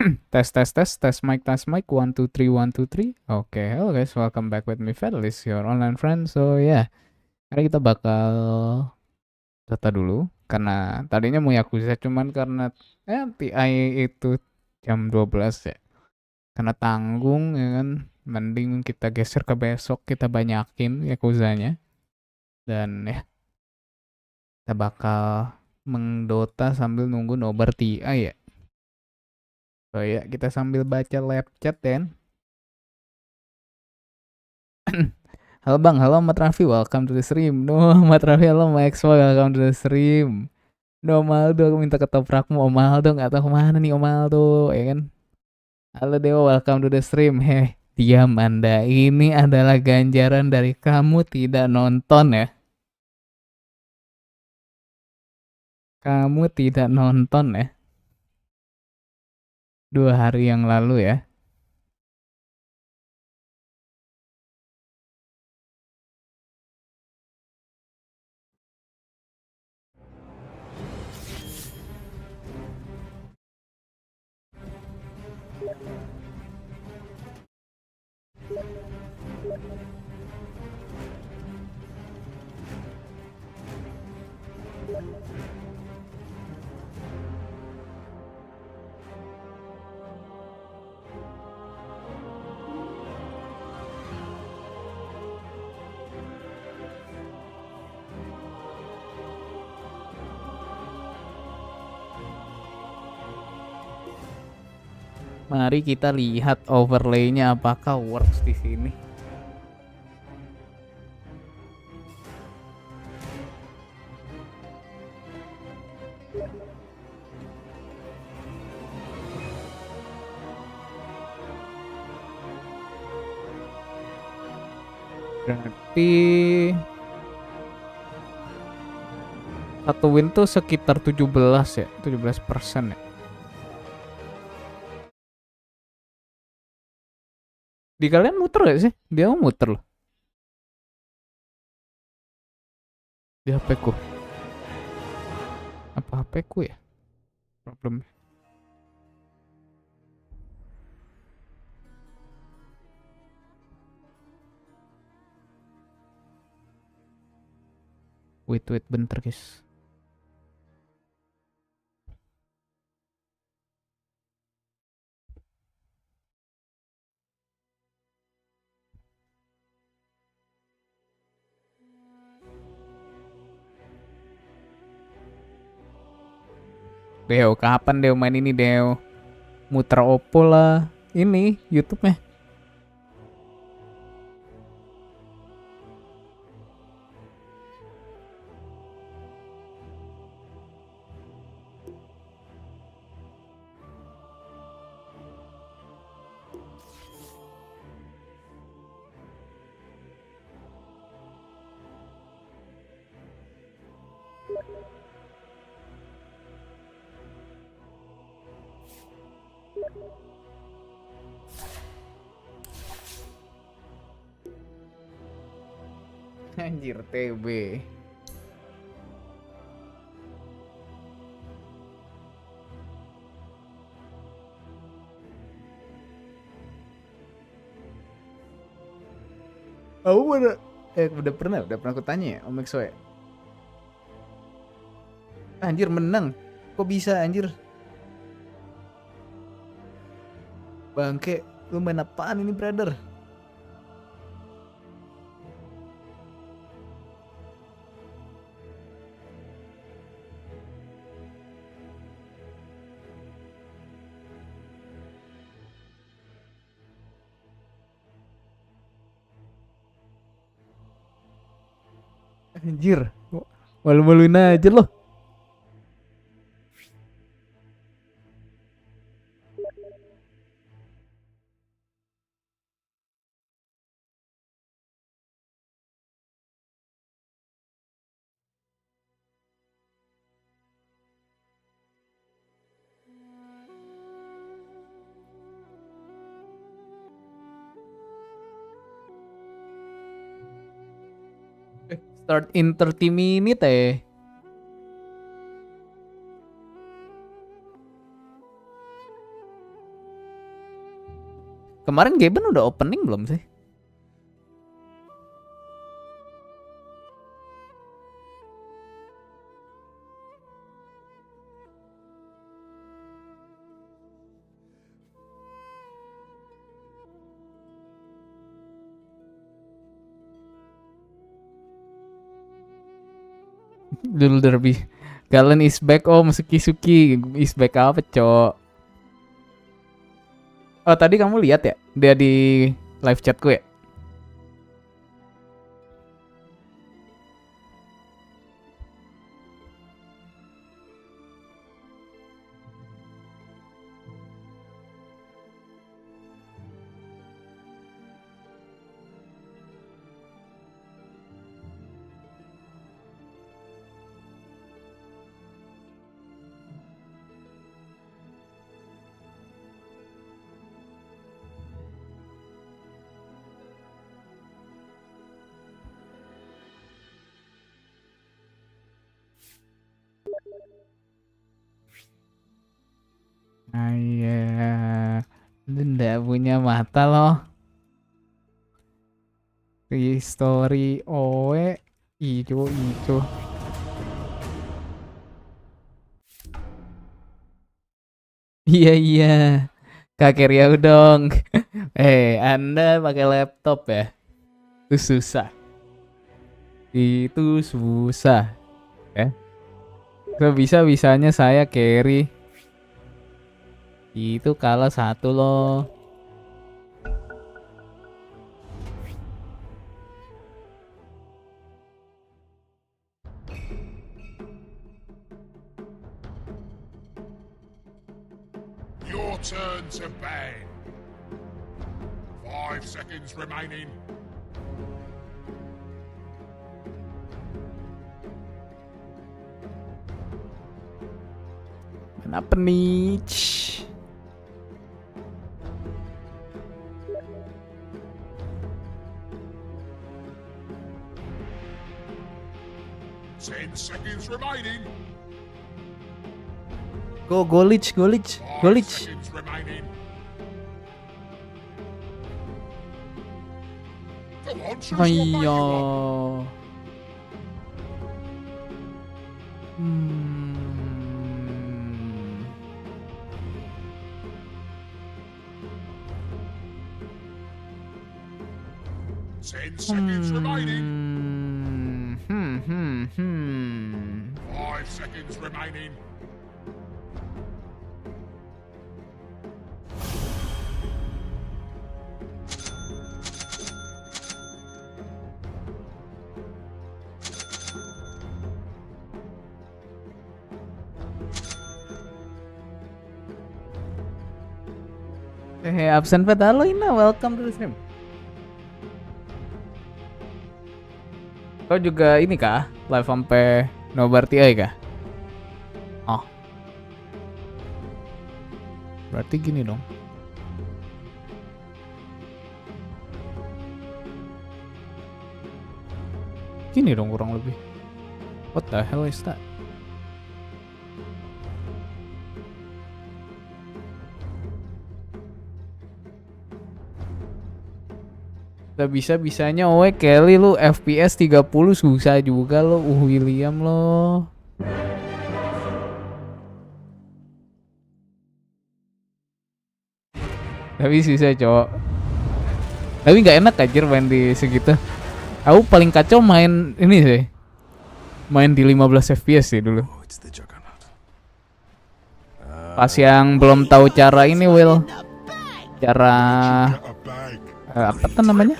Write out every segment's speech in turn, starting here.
Tes mic 1 2 3 1 2 3. Oke, hello guys, welcome back with me Fedelish, your online friend. So hari kita bakal Dota dulu karena tadinya mau Yakuza cuman karena TI itu jam 12 ya. Karena tanggung ya kan, mending kita geser ke besok, kita banyakin Yakuzanya. Dan kita bakal mengdota sambil nunggu nobar TI ya. So kita sambil baca live chat kan. Halo Bang, halo Mat Raffi, welcome to the stream. No, Mat Raffi, halo Max, welcome to the stream. No, Maldo, aku minta ketoprakmu, Om Maldo, nggak tahu kemana nih Om Maldo, ya kan? Halo Dewa, welcome to the stream. Diam Anda, ini adalah ganjaran dari kamu tidak nonton ya. Kamu tidak nonton ya. 2 hari yang lalu ya. Mari kita lihat overlay-nya apakah works di sini. Berarti satu win tuh sekitar 17 ya, 17% ya. Di kalian muter gak sih? Dia mau muter loh. Di HP ku. Apa HP ku ya? Problemnya. Wait bentar guys. Deo, kapan Deo main ini Deo? Muter Oppo lah. Ini YouTube-nya. Anjir TB. Oh, udah pernah aku tanya ya Om Exo ya. Anjir menang. Kok bisa anjir? Bangke, lu main apaan ini brother? Anjir, malu-maluin aja loh. Start in 30 minute Kemarin Gaben udah opening belum sih? Dulu derby. Kalian is back. Oh, Suki is back apa, Cok? Oh, tadi kamu lihat ya? Dia di live chatku ya? Ah, iya. Lu nggak punya mata loh. Story oe itu. Iya iya. Kakek Riau dong. Anda pakai laptop ya? Itu susah. Itu susah. Ya. Bisa-bisanya saya carry. Itu kalah satu loh. Your turn to bang. 5 seconds remaining. Kenapa nih? 10 seconds remaining. Golich. 5 seconds remaining. Come on, choose what mate you Iya. want. Hmm. 10 seconds remaining. 5 seconds remaining. Absen Fed, halo Ina, welcome to the stream. Kau juga ini kah? Live sampai nobar TI kah? Oh. Berarti gini dong. Gini dong kurang lebih. What the hell is that? Bisa-bisanya oe Kelly lu FPS 30 susah juga lo. William lo. Tapi susah cowok. Tapi nggak enak anjir main di segitu. Aku paling kacau main ini sih. Main di 15 FPS sih dulu. Pas yang belum tahu cara ini Will. Cara apa tuh namanya?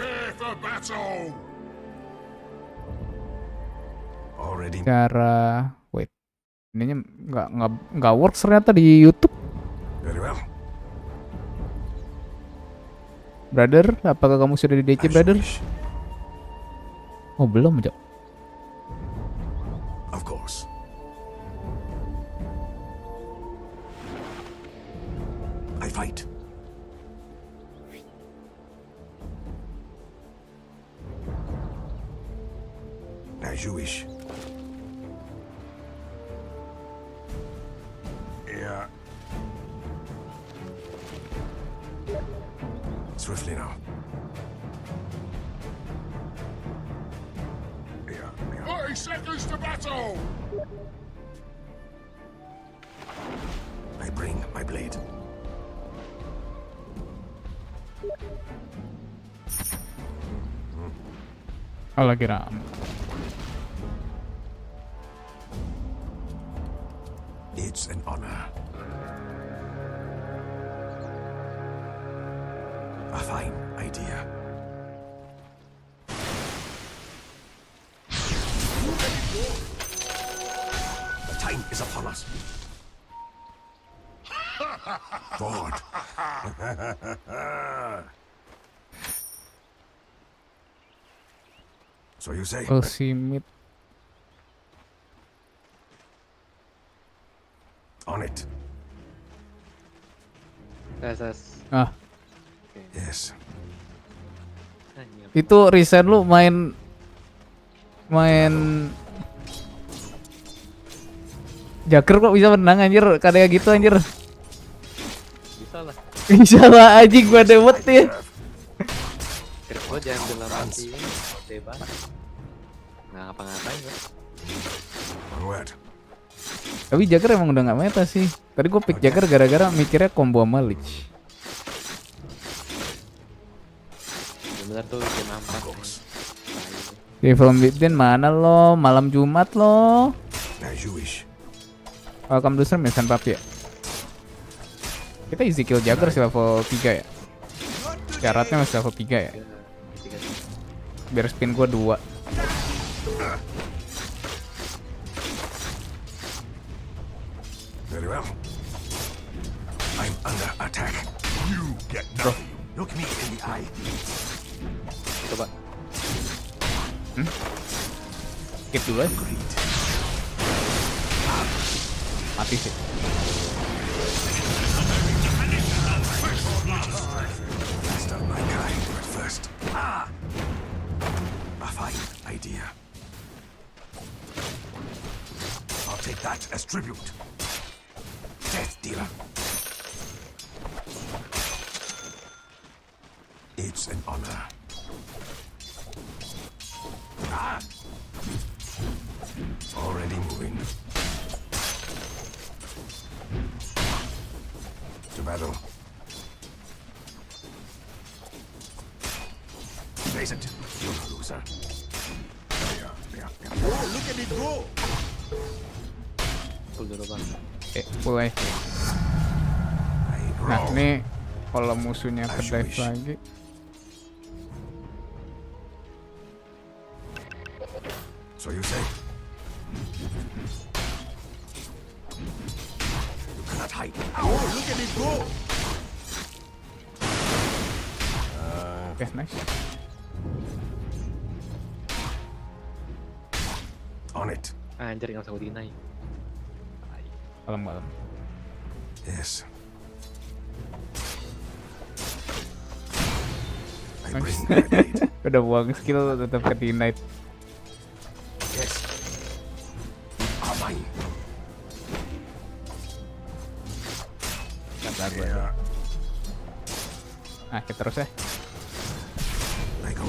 Cara wait. Ininya nggak works ternyata di YouTube. Brother, apakah kamu sudah di DC, brother? Oh, belum, Jok. Of course. I fight. As you wish. Yeah. Swiftly now. Yeah. 30 seconds to battle! I bring my blade. Oh, lagi ram. It's an honor. A fine idea. The time is upon us. Forward. So you say? Oh, si mid. On it. Tes. Ah, Yes. Anjing. itu reset lu main Jaker kok bisa menang anjir, kayak gitu anjir. Bisa lah. Bisa lah anjing, gua debet ya. Kira gua jangan bilang mati. Bebas. Nggak ngapa-ngapain gua. Onward. Tapi Jaker emang udah gak meta sih. Tadi gua pick Jaker gara-gara mikirnya combo sama Lich. Bener tuh game 4. Di film Bidin mana lo? Malam Jumat lo. As you wish. Welcome to stream, Misan Papi ya. Kita easy kill Jaker sih level 3 ya. Syaratnya masih level 3 ya. Biar spin gua 2. Very well. I'm under attack. You get nothing. Look me in the eye. Coba. Skip dulu ya. Great. Mati sih. Last of my kind, but first. A fine idea. I'll take that as tribute. Death dealer. It's an honor. Already moving. To battle. Face it, you're a loser. Oh, look at it go! Full dulu bang. Mulai. I Nah, roll. ini kalau musuhnya ke dive lagi. So you say? You cannot hide. Oh, look at it go! Oke, nice. On it. Anjir nggak usah gue deny. Malam-malam. Yes. I Nice. bring my blade. Udah buang skill tetap ke denied. Yes. You are mine. Kata gue. Yeah. Nah, kita terus ya. I go.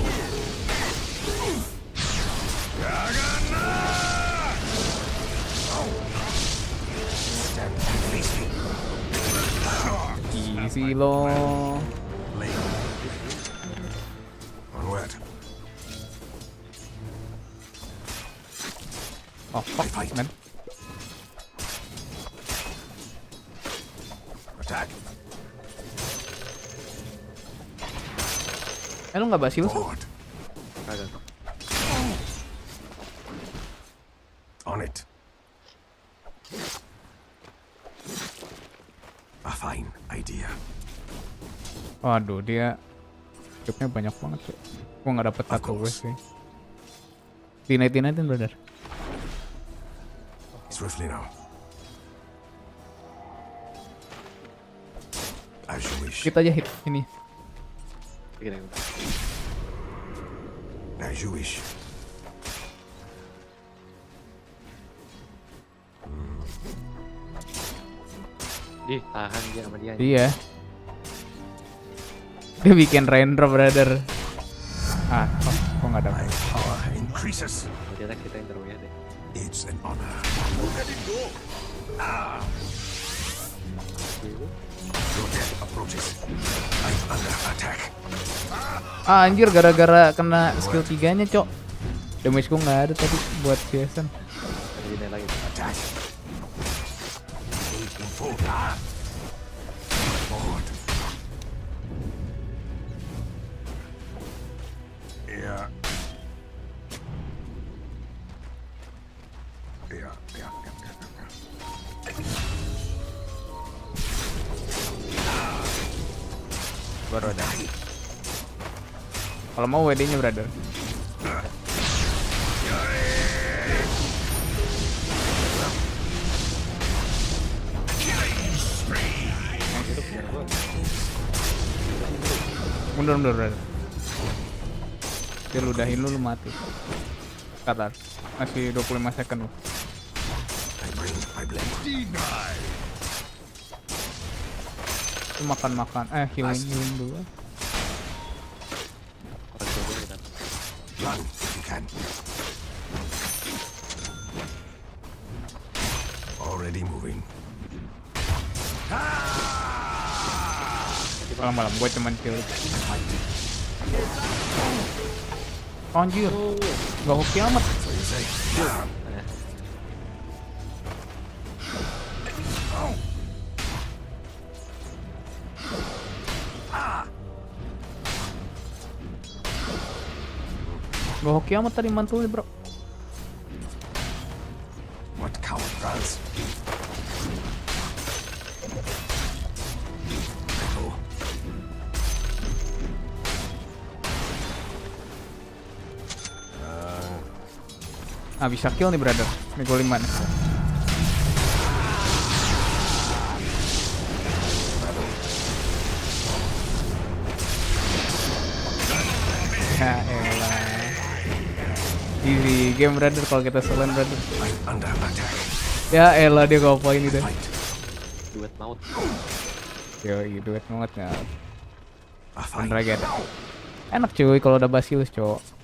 Stand and face me. Easy lo. Blade. Onward. Oh, fuck, fight. man. Attack. Lu nggak basil sih? Forward. Kagak. On it. A fine idea. Waduh, dia chipnya banyak banget sih. Gua nggak dapet satu gue sih. Denied-deniedin brother. Swiftly now. As you wish. Kita aja hit ini. Kita. As you wish. Ih, tahan dia sama dia. Iya. Dia bikin raindrop brother. Ah, kok nggak ada? My power increases. Ternyata kita yang terus ya deh. It's an honor. Your death approaches. I'm under attack. Ah, anjir gara-gara kena skill 3-nya, Cok. Damage ku nggak ada tadi buat CS-an. Ini lagi. Attack. Engage in full. Forward. Yeah. Yeah. Baru ada. Kalau mau WD-nya brother. Mundur brother. Dia ludahin lu mati. Katar. Masih 25 second lu. I blame. Itu makan. Healing dulu. Run if you can. Already moving. Malam-malam gue cuman kill. Anjir. Gak hoki amat. So you say. Gak hoki amat tadi mantul bro. What coward runs? Ah, bisa kill nih brother. Ini gol 5 nih. Ya elah. Easy game brother kalau kita selain brother. Under attack. Ya elah dia gak apa ini deh. Duet maut. Yoi duet banget ya. Fine. Bener ada. Enak cuy kalau udah Basilius cowok.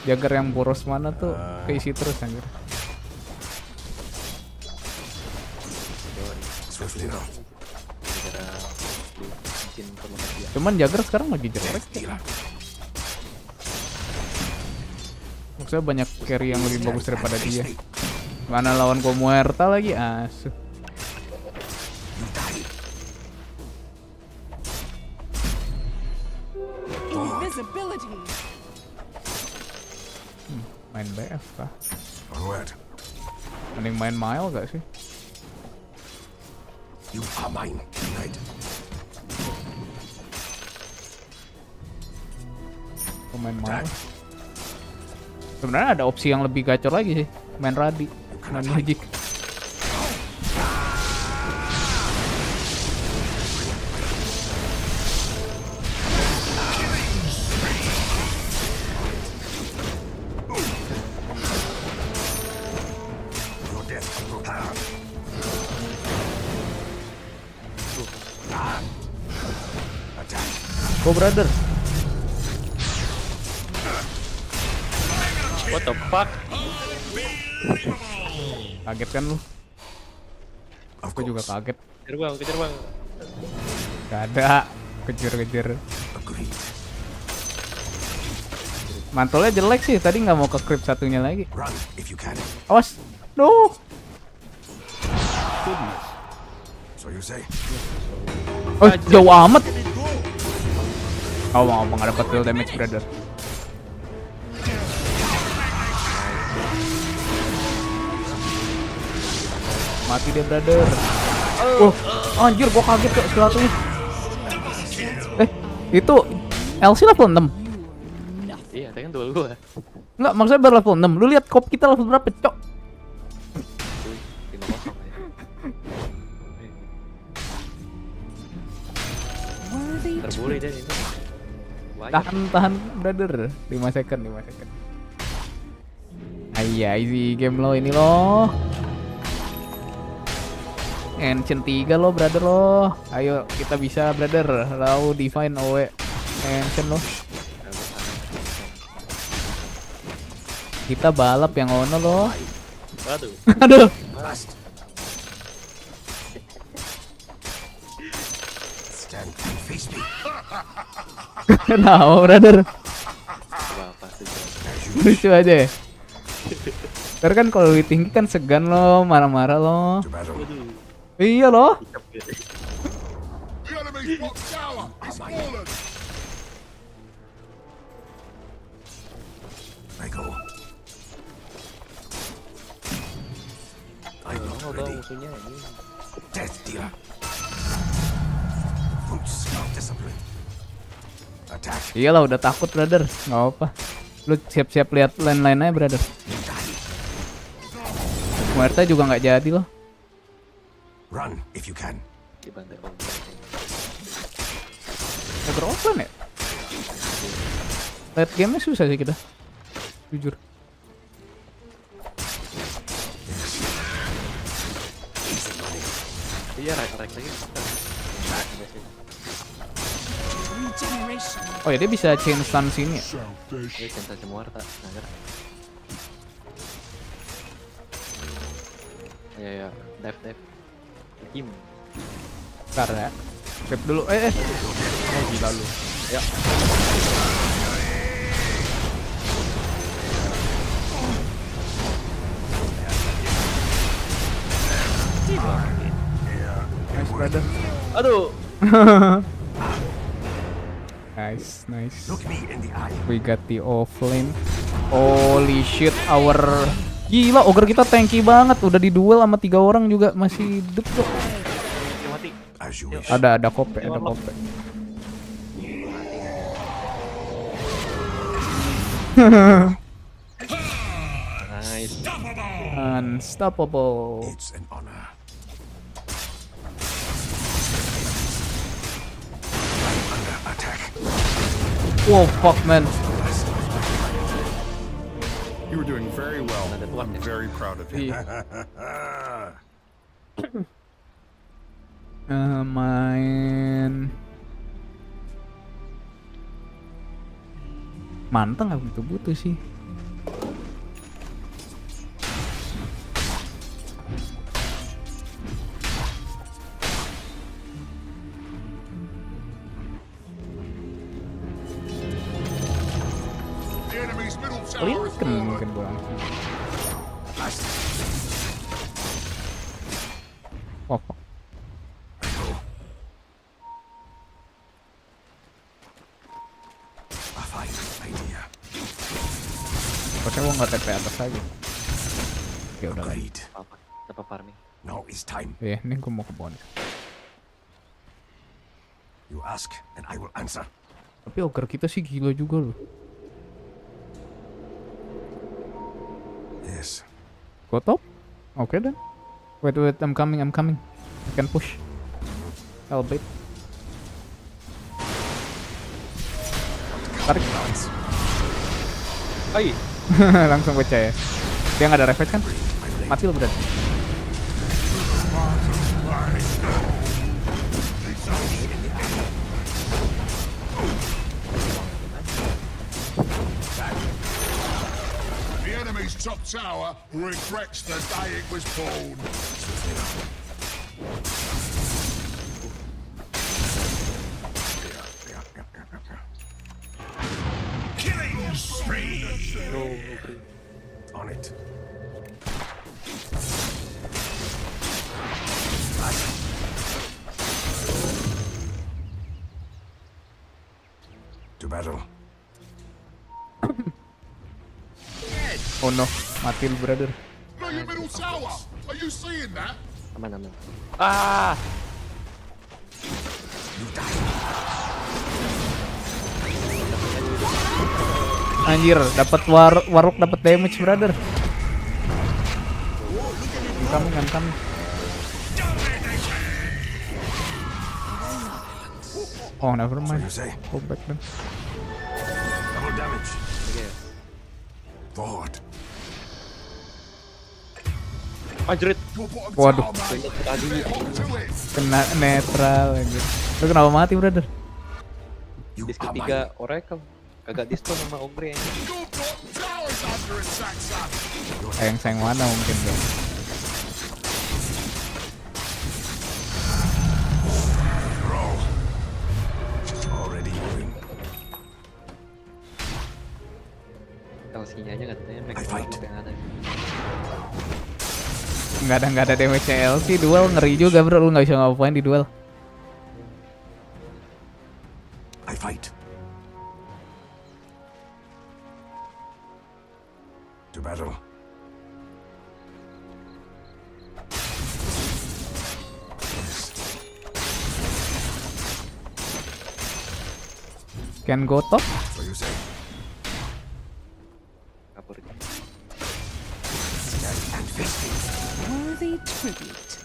Jagar yang boros mana tuh keisi terus anjir. Swiftly now. Gara izin permanen. Cuman Jagar sekarang lagi jelek. Maksudnya banyak carry yang lebih bagus daripada dia. Mana lawan Komuerta lagi asuh. Invisibility. Main BF kah? Onward. Mending main Mile gak sih? You are mine tonight. Main Mile. Sebenarnya ada opsi yang lebih gacor lagi sih. Main Radi, main Magic. Go brother. What the fuck? Kaget kan lu? Of Aku juga course. kaget. Kejar bang. Gak ada. Kejar. Agreed. Mantulnya jelek sih. Tadi nggak mau ke creep satunya lagi. Run if you can. Awas. Duh. So you say. Oh jauh amat. Oh mau nggak dapat full damage brother. Mati dia brother. Anjir gua kaget kok sesuatunya. Itu LC level 6. Iya, tadi kan duel gua. Enggak, maksudnya baru level 6. Lu lihat kop kita level berapa, Cok? 5-0 aja. Terbully deh ini. Tahan brother. 5 second. Ayah, easy game lo ini lo. Ancient 3 lo brother lo. Ayo kita bisa brother. Lau divine OE Ancient lo. Kita balap yang ono lo. Waduh. Aduh. Blast. Stand and face me. Kenapa brother? Apa sih? Lucu aja ya. Ntar kan kalau lebih tinggi kan segan lo, marah-marah lo. To battle. Waduh. Iya lo. Hicap gitu. The enemy's top tower is fallen. I go. I'm not Oh, ready. musuhnya ini. Death dealer. Roots of discipline. Attack. Iyalah udah takut brother. Nggak apa. Lu siap-siap lihat lain-lain aja brother. Muerta juga nggak jadi loh. Run if you can. Dibantai om. Over offline ya? Late game-nya susah sih kita. Jujur. Iya, rek lagi. Regeneration. Oh ya dia bisa chain stun sini ya? Ini cinta semua tak. Nagar. Ya, dive. Kim. Bentar ya. Save dulu. Oh gila lu. Ya. Nice brother. Aduh. Nice. Look me in the eye. We got the offlane. Holy shit, our gila ogre kita tanky banget. Udah di duel sama 3 orang juga masih hidup kok. Dia mati. As you wish. Ada kope. Nice. Unstoppable. It's an honor. I'm under attack. Wow, fuck man. You were doing very well. Ada tuan I'm ya. very proud of you. Main manteng nggak butuh sih. The enemy's middle tower is Lincoln fallen. mungkin gue langsung. Oh, fuck. A fine idea. Pokoknya gue nggak TP atas aja. Ya udah lah. Agreed. Apa? Dapat farming. Now is time. Iya, ini gue mau ke bawah. You ask and I will answer. Tapi ogre kita sih gila juga loh. Yes. Go top? Oke dan. Wait, I'm coming. I can push. Hellbait. Tarik. Hai. Langsung baca ya. Dia nggak ada refleks kan? Mati lo berarti. The enemy's top tower regrets the day it was born. Killing spree. On it. To battle. Oh no, mati lu brother. Look your middle tower. Are you seeing that? Aman. Ah. You die. Anjir, dapat waruk dapat damage brother. Kami. Oh, never So mind. you say. Go back then. Double damage. Oke. Forward. Anjrit. Your bottom Waduh. tower, man. Banyak tadi. Do it. Kena netral anjir. Lu kenapa mati, brother? You Disk are ketiga mine. Oracle. Kagak dispon sama Ogre anjing. Your bottom tower's under attack, son. Sayang mana mungkin dong. Roll. Already moving. LC-nya aja katanya make I fight. yang ada. Nggak ada damage LC, duel ngeri juga bro, lu nggak bisa ngapain di duel. I fight. To battle. Can go top? So you say. Kabur. Stand and face me. Worthy tribute.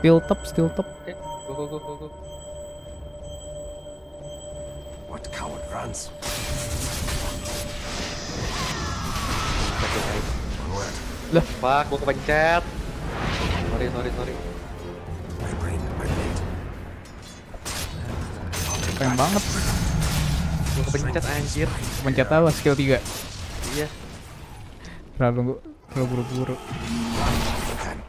Still top. Oke, go. What coward runs? Onward. Fuck, gua kepencet. Sorry. My brain, my blade. Keren banget. Gua kepencet anjir. Pencet apa? Skill 3. Iya. Terlalu buru-buru. Akan.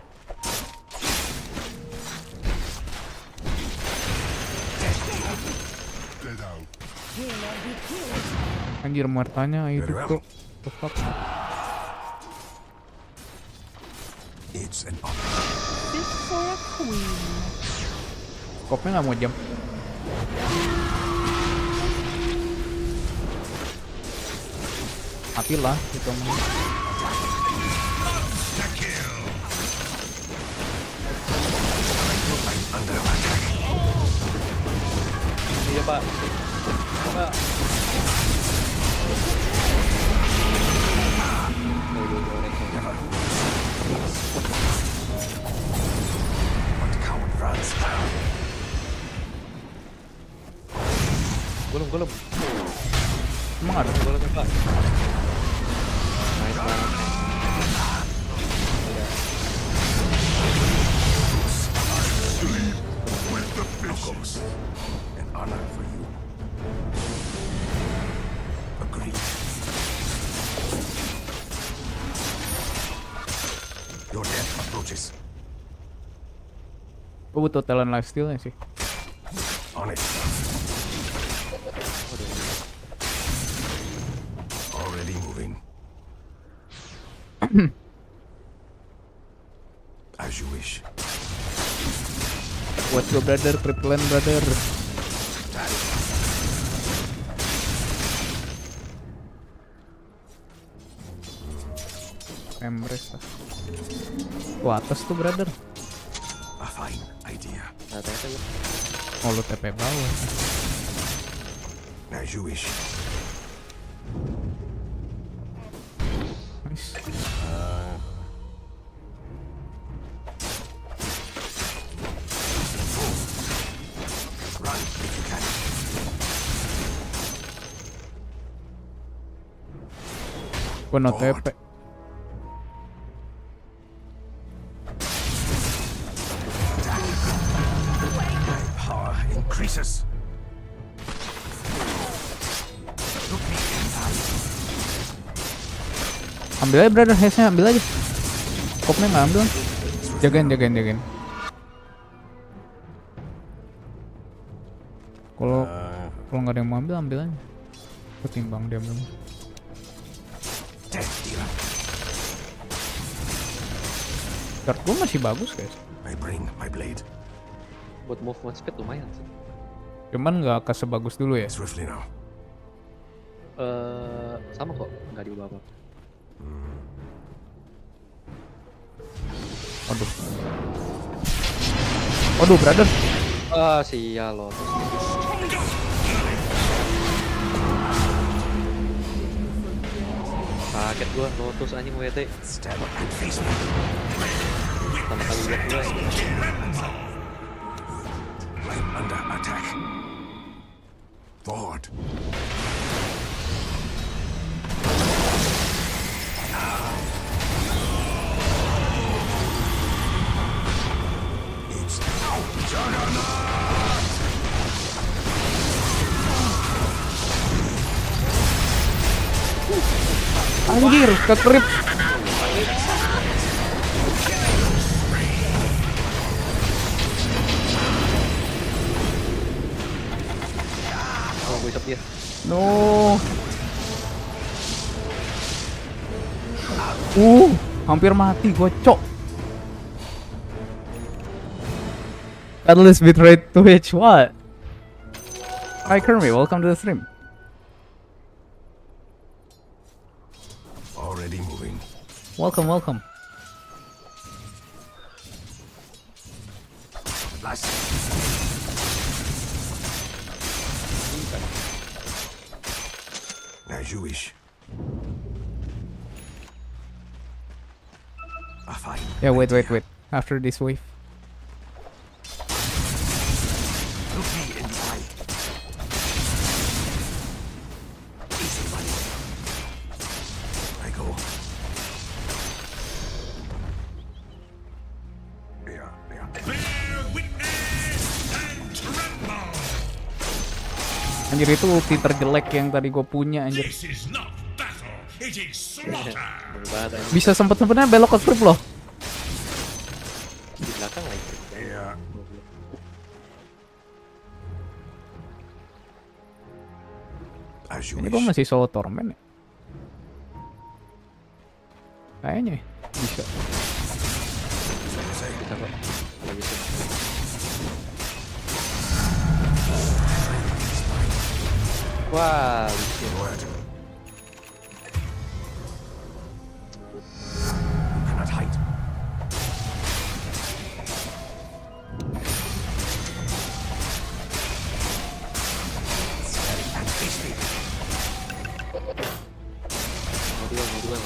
Anjir muartanya itu Very well. kok. The fuck? It's an honor. Fit for a queen. Kopnya nggak mau jam. Matilah itu mah. Under attack. Iya, Pak. Pak. What coward runs? Gulung. Emang ada? Gulung, Pak. Nice banget. Of course. An honor for you. Agreed. Your death approaches. Gue butuh talent lifesteal-nya sih. On it. Already moving. As you wish. What's your brother? Cripplen brother. Embrace lah. Wah atas tuh brother. A fine idea. Nah, ternyata gua Oh lu TP bawah. As you wish. Nice. Run if you can. Gue no TP. Power increases. Ambil aja brother, haze-nya ambil aja. Kopnya nggak ambil. Jagain. Kalau nggak ada yang mau ambil aja. Ketimbang dia ambil. Death dealer. Guard gue masih bagus guys. I bring my blade. buat movement speed lumayan sih. Cuman nggak sebagus dulu ya. Swiftly now. Sama kok, nggak diubah apa. Waduh brother. Sial lo. Kaget gua, Lotus anjing WT. Stand and face me. Pertama kali lihat gua. I'm under attack. Forward. Anjir, kekrip. Oh, gue shot dia. No. Hampir mati gocok. Fedelish bitrate Twitch, what? Hi Kermit, welcome to the stream. Already moving. Welcome, welcome. Last. As you wish. Fine. Yeah, wait. After this wave. Look me in the eye. Easy money. I go. Yeah. Bear witness and tremble. Anjir, itu ulti terjelek yang tadi gue punya anjir. This is not battle. It is slaughter. Bener banget anjing. Bisa sempet-sempetnya belok ke strip loh. Di belakang lagi. Yeah. As you Ini wish. gue masih solo torment ya? Kayaknya ya, bisa. Bisa kok. Nggak bisa. Wah, licin. Word. You cannot hide. And face me. Mau duel.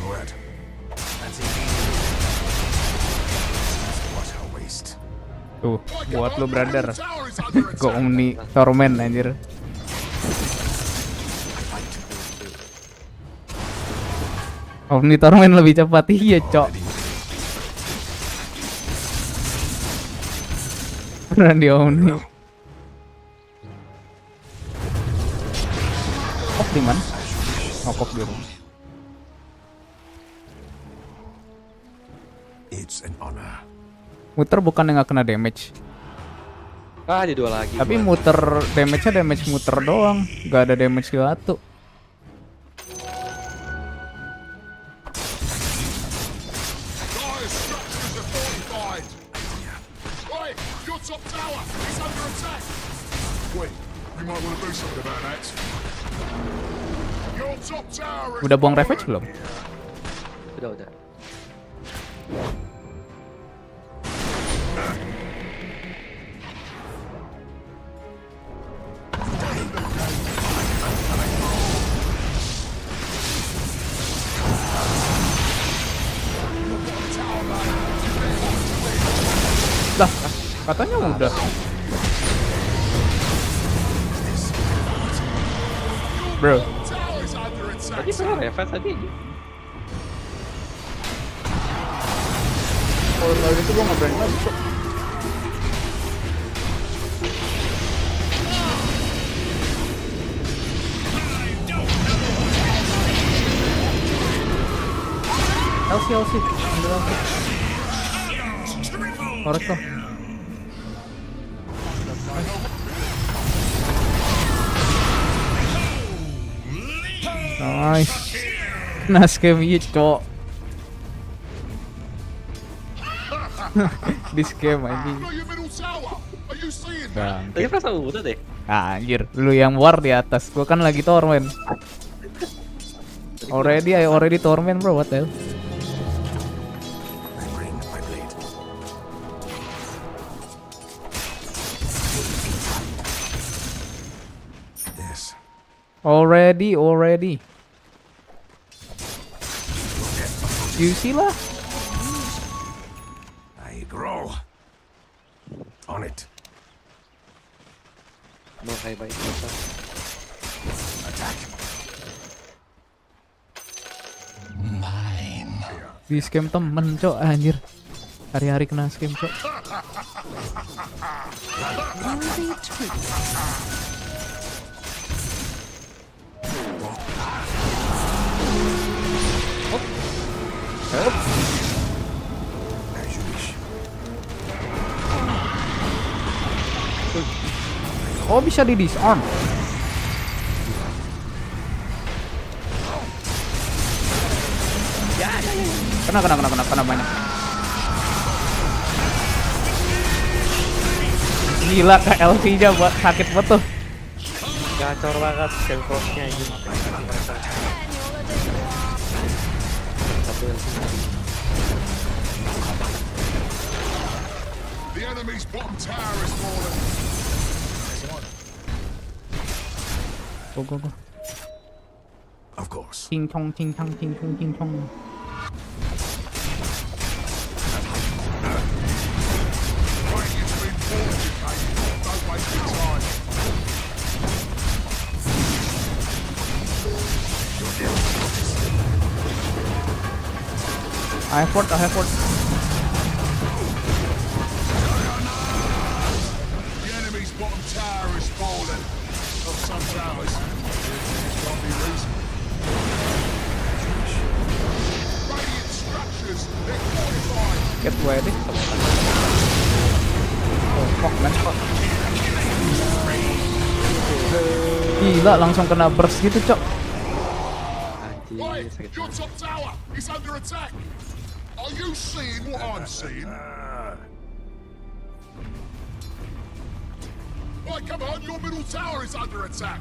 Word. And see. What a waste. Tuh, buat lu brother. Gue Omni Torment anjir. Omni Torment lebih cepat, iya cok. Beneran di Omni. Kok di mana? Oh, kok di rumah. It's an honor. Muter bukan yang gak kena damage, Ah, di dua lagi. tapi gua. muter damage-nya damage muter doang, gak ada damage batu. Dire structures are fortified. Oi, your top tower is under attack. Wait, you might want to do something about that. Your top tower is Udah buang ravage belum? Udah. Lah, katanya udah. Bro, tower is under attack. Tadi pernah refresh tadi. kalau gitu gua nggak berani lagi kok. LC, ambil LC. Korek tuh. Nice. Naskem iya cok. Di scam anjing. Got your middle tower. Are you seeing that? Bang. Tadi perasaan udah deh. Anjir, lu yang war di atas. Gua kan lagi torment. I already torment bro, what the hell? I bring my blade. This. Already. You see lah. I grow. On it. Mau kayak baik. Attack. Di scam temen cok anjir. Hari-hari kena scam cok. Worthy tribute. As you wish. Oh, bisa di disarm. Kena banyak. Gila, ke LC-nya buat sakit betul. Gacor banget Proc-nya ini. Satu LC. The enemy's bottom tower is falling. Go. Of course. Ting tong. Radiant's been fortified. Don't waste your time. I have fort. The enemy's bottom tower is falling. Of some towers. Can't be reason. Radiant structures, they're fortified. Get ready. Oh, fuck, man. Gila, langsung kena burst gitu, Cok. Right, Anjir, sakit your banget. top tower is under attack. Are you seeing what I'm seeing? Right, come on, your middle tower is under attack.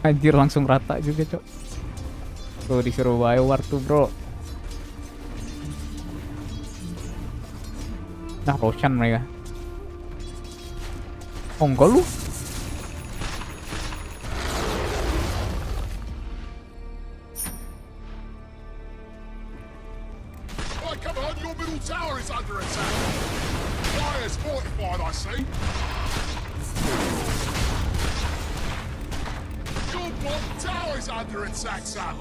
Anjir, langsung rata juga, Cok. Tuh, disuruh buy war tuh, bro. Nah, Roshan mereka. Oh, enggak lu. Right, come on, your middle tower is under attack. Fire's fortified, I see. Your bottom tower is under attack, son.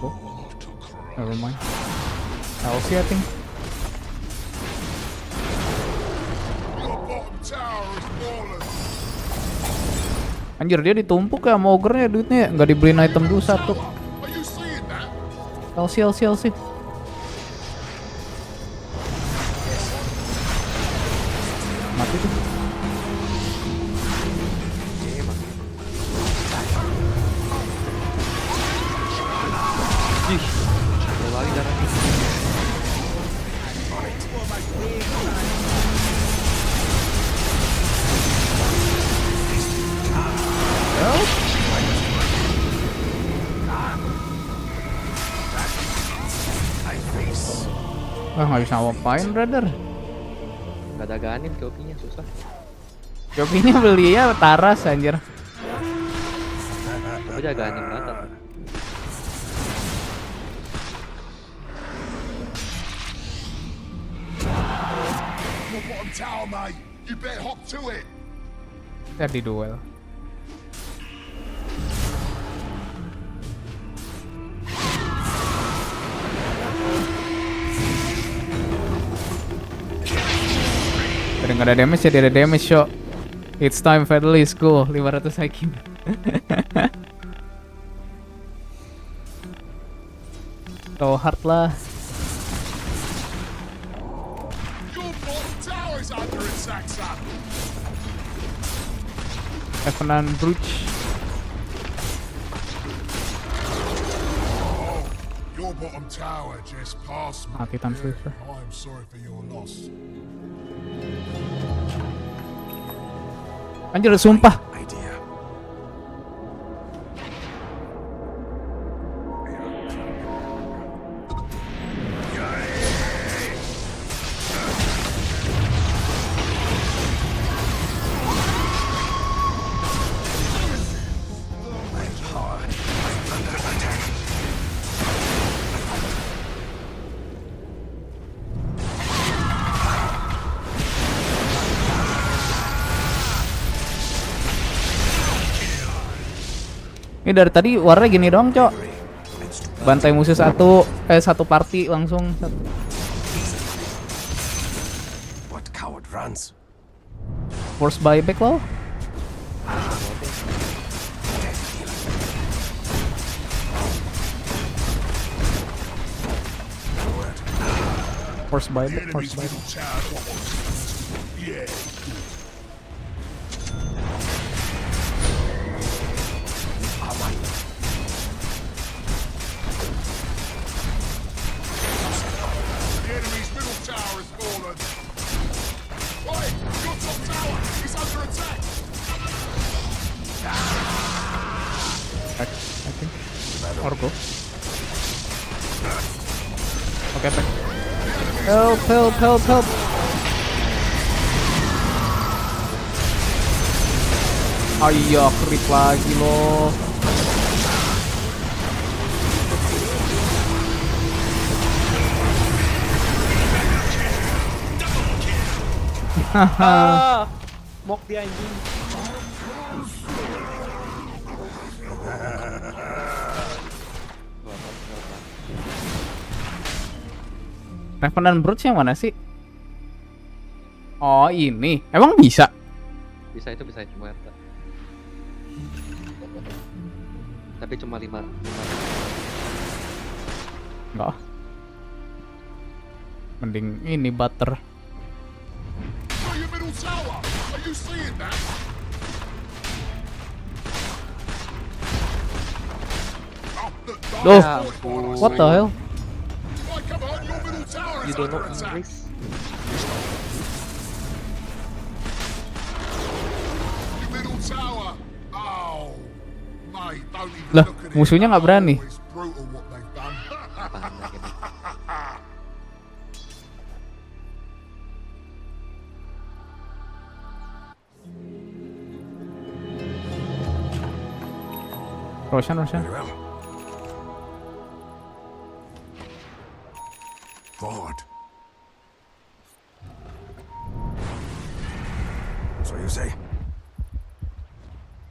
Never mind. LC, I think. Your bottom tower is fallen. Anjir, dia ditumpuk ya sama ogre-nya duitnya ya. Nggak dibeliin item dulu satu. Are you seeing that? LC. Mati tuh. Ih, ada lagi darahnya. Ah, nggak bisa ngapain, brother. Gak ada ganin kopinya, susah. Jokinya beli ya taras, anjir. Aku jaga ganin banget. Your bottom tower, mate. You better hop to it. Kita di duel. Udah nggak ada damage ya, dia ada damage, show. It's time, Fedelish, go. 500 IQ. So hard lah. Your bottom tower is under attack, son. Evenan Brooch. Your bottom tower just passed me. Mati Titan Sliver. I'm sorry for your loss. Anjir, sumpah. Idea. Ini dari tadi warnanya gini doang, Cok. Bantai musuh satu party langsung satu. What coward France. Force buyback lo. Force The buyback, enemy's force buyback. middle tower. Yeah. The enemy's middle tower has fallen. Oi, your top tower is under attack. Back, I think. Or go. Okay, back. Help, help, help, help. Ayo, creep lagi loh. Ah, mok dia anjing. Revenant Brutes yang mana sih? Oh ini, emang bisa? Bisa itu bisa cuma tapi cuma 5. Enggak. Mending ini butter. For your middle tower. Are you seeing that? Oh, look, Loh, Ya ampun. what the hell? Right, come on, your middle tower You is don't under know attack. English. Your middle tower. Oh, mate, don't even Lah, look at it. musuhnya nggak berani. Oh, it's brutal what they've done. Apaan lagi nih? Roshan, Roshan. Very well. Forward. So you say?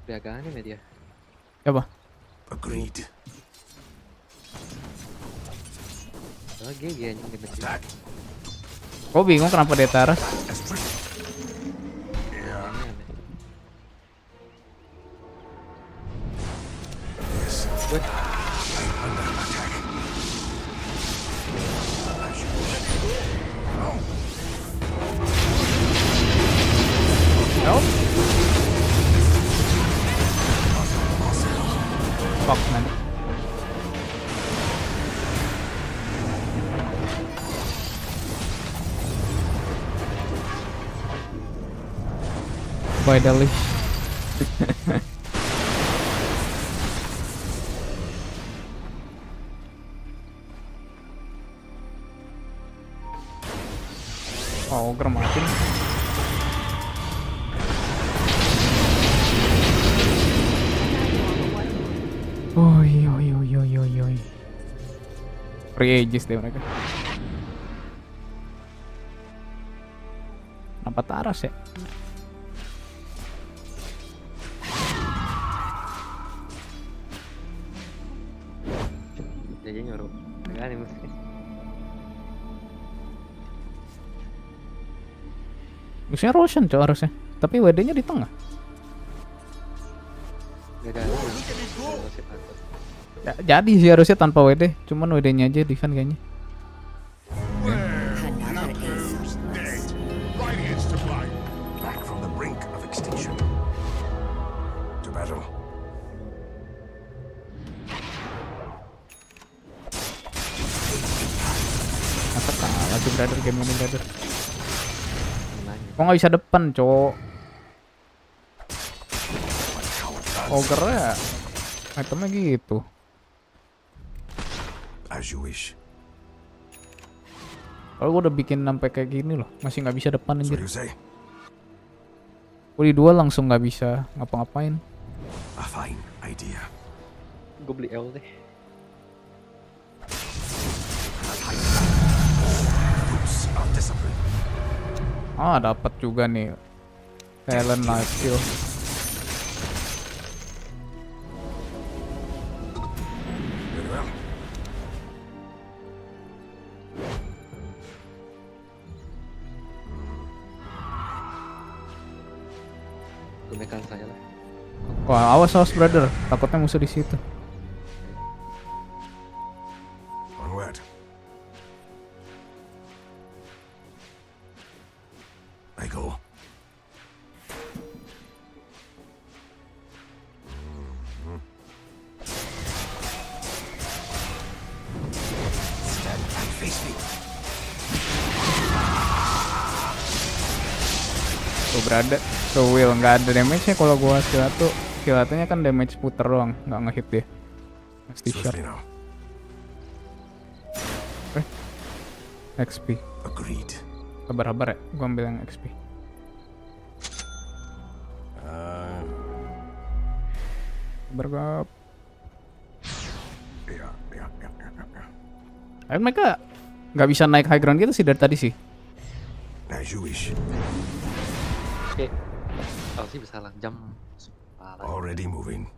Piagaannya ya dia. Coba. Agreed. Oh GG anjing di masjid. Attack. Kok bingung kenapa dia taras? As pretty. Yeah. Aneh. Yes. Weh, I'm under attack. As you wish. Oh. Nope. Fuck man. Fedelish. Oh, germatin. Oi, oi, oi, oi, oi, oi. Free ages deh mereka. Kenapa taras ya? jadi nyuruh. Piagaannya mesti. Biasanya Roshan cowok harusnya. Tapi WD-nya di tengah. Piagaannya. Ya, jadi sih harusnya tanpa WD. Cuman WD-nya aja defend kayaknya. Another ace. Dead. Radiance to blame. Back from the brink of extinction. To battle. Masa kalah sih brother game ini brother. Nanya. Kok nggak bisa depan cowok? Ogre-nya itemnya gitu. As you wish. Kalau gue udah bikin sampai kayak gini loh, masih nggak bisa depan So anjir. you say? Gue di dua langsung nggak bisa ngapa-ngapain. A fine idea. Gue beli L deh. Roots of discipline. Ah, dapat juga nih. Talent life skill. Very well. gunakan saya lah. Wah, awas brother, takutnya musuh di situ. Onward. I go. Stand and face me. Tuh brother, tuh Will nggak ada damage-nya kalau gua Kilatunya kan damage puter doang, nggak ngehit dia. Pasti shot. Swiftly now. XP. Agreed. Sabar ya, gua ambil yang XP. Bergap. Yeah. Mereka nggak bisa naik high ground gitu sih dari tadi sih. As you wish. Oke. Oh sih bisa lah jam. Already moving.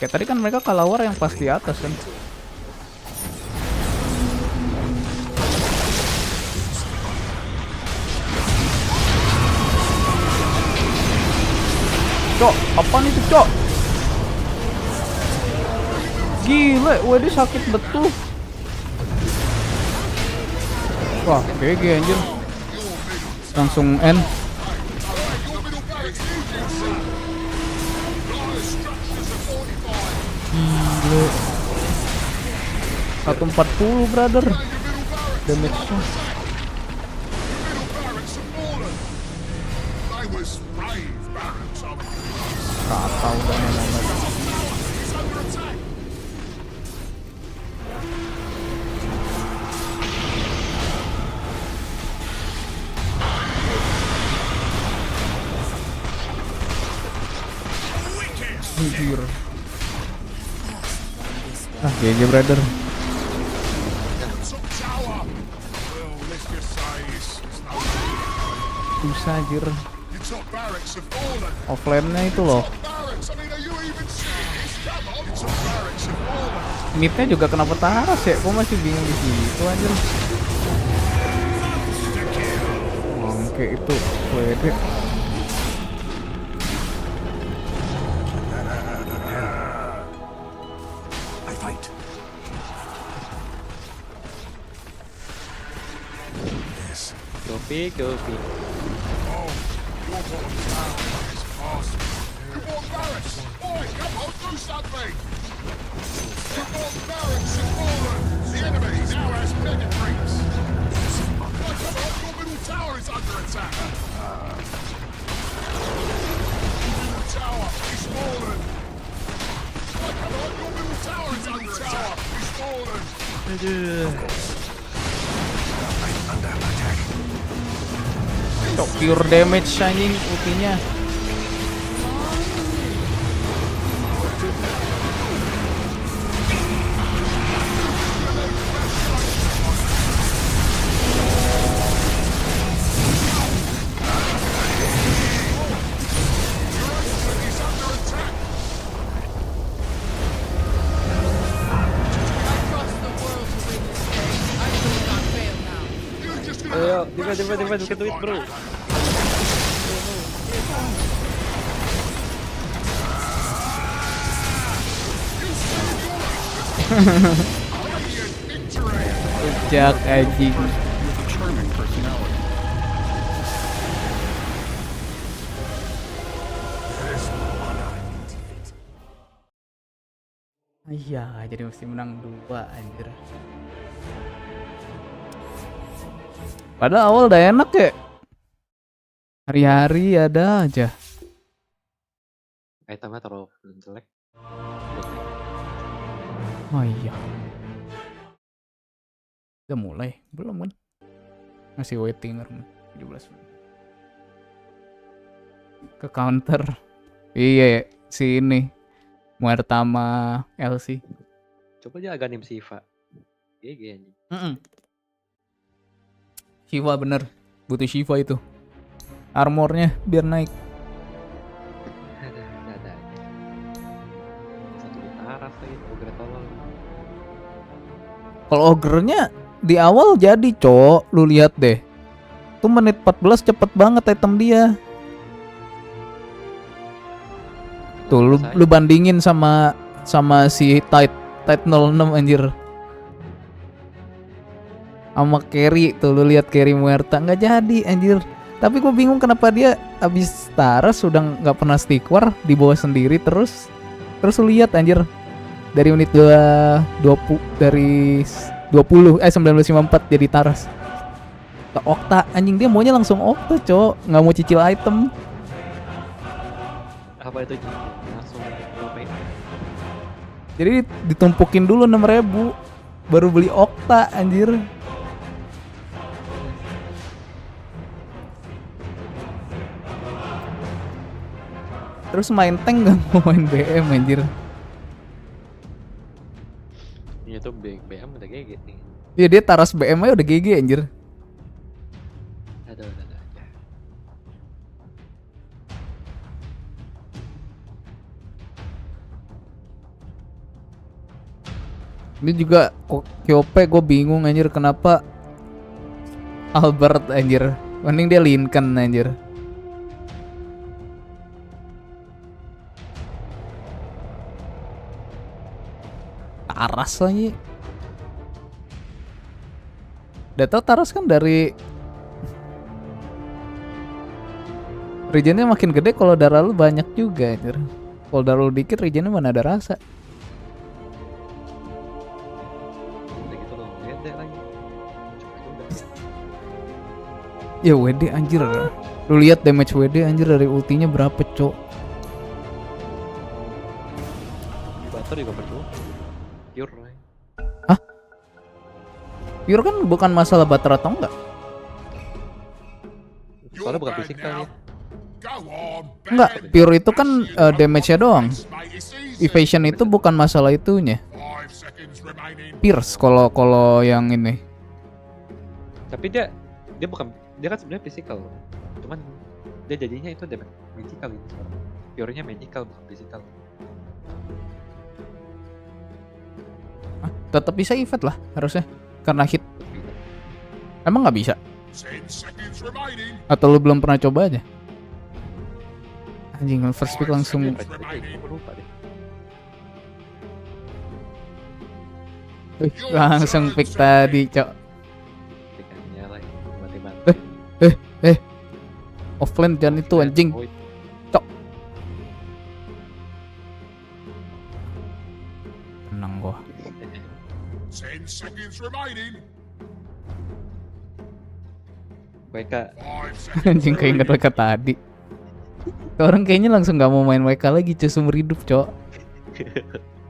Kayak tadi kan mereka kalawar yang pas di atas kan. Cok, apaan itu cok? Gila, WD sakit betul. Wah, GG anjir. Langsung end. Gila. 140 brother. Damage-nya. Kata udah ngomong. Anjir. GG brother. Bisa anjir. Offline-nya itu loh. Mid-nya juga kenapa taras ya? Gua masih bingung di situ anjir. Oke itu WD. I fight. Yes. Kopi. Cok pure damage anjing ultinya. Ayo, defense ke tweet bro. Jak anjing. Iya, jadi mesti menang 2 anjir. Padahal awal udah enak ya. Hari-hari ada aja. Itemnya taruh jelek. Oh iya. Udah mulai? Belum kan? Masih waiting room 17 menit. Ke counter. Iya, si ini. Pertama LC. Coba aja aganim Siva. GG anjing. Shiva bener. Butuh Shiva itu. Armornya biar naik. Ada aja. Satu di taraf lagi, ogre tolol. Kalau ogrenya di awal jadi, Cok. Lu lihat deh. Tuh menit 14 cepet banget item dia. Tuh lu bandingin sama si Tide 06 anjir. Sama carry tuh lu lihat carry Muerta nggak jadi anjir. Tapi gue bingung kenapa dia abis Taras sudah nggak pernah stick war di bawah sendiri terus lu lihat anjir dari menit 20 dari 1954 jadi Taras ke Okta anjing, dia maunya langsung Okta cowok, nggak mau cicil item. Apa itu langsung ngapain? Jadi ditumpukin dulu 6.000 baru beli Okta anjir. Terus main tank gak mau main BM anjir. Ini tuh BM udah GG nih. Iya dia Taras BM aja udah GG anjir. Ada. Ini juga KOP gue bingung anjir kenapa Albert anjir. Mending dia Lincoln anjir. Taras lagi. Udah tau Taras kan dari regennya makin gede kalau darah lu banyak juga anjir. Kalau darah lu dikit regennya mana ada rasa. Udah gitu loh, gede lagi. Coba juga. Ya WD anjir. Lu lihat damage WD anjir dari ultinya berapa, cok? Bator juga percuma. Pure. Hah? Pure kan bukan masalah bater atau enggak? Soalnya bukan physical ya. Enggak, pure itu kan damage-nya doang. Evasion itu bukan masalah itunya. Pierce kalau yang ini. Tapi dia kan sebenarnya physical. Cuman dia jadinya itu damage magical ini sekarang. Pure-nya magical bukan physical. Hah? Tetap bisa evade lah harusnya karena hit. Emang nggak bisa? Atau lu belum pernah coba aja? Anjing first pick langsung. Langsung pick tadi, cok. Offline jangan itu anjing. Cok. Tenang gua. 10 seconds remaining. WK. Anjing keinget WK tadi. Orang kayaknya langsung nggak mau main WK lagi, cuy, seumur hidup, cok.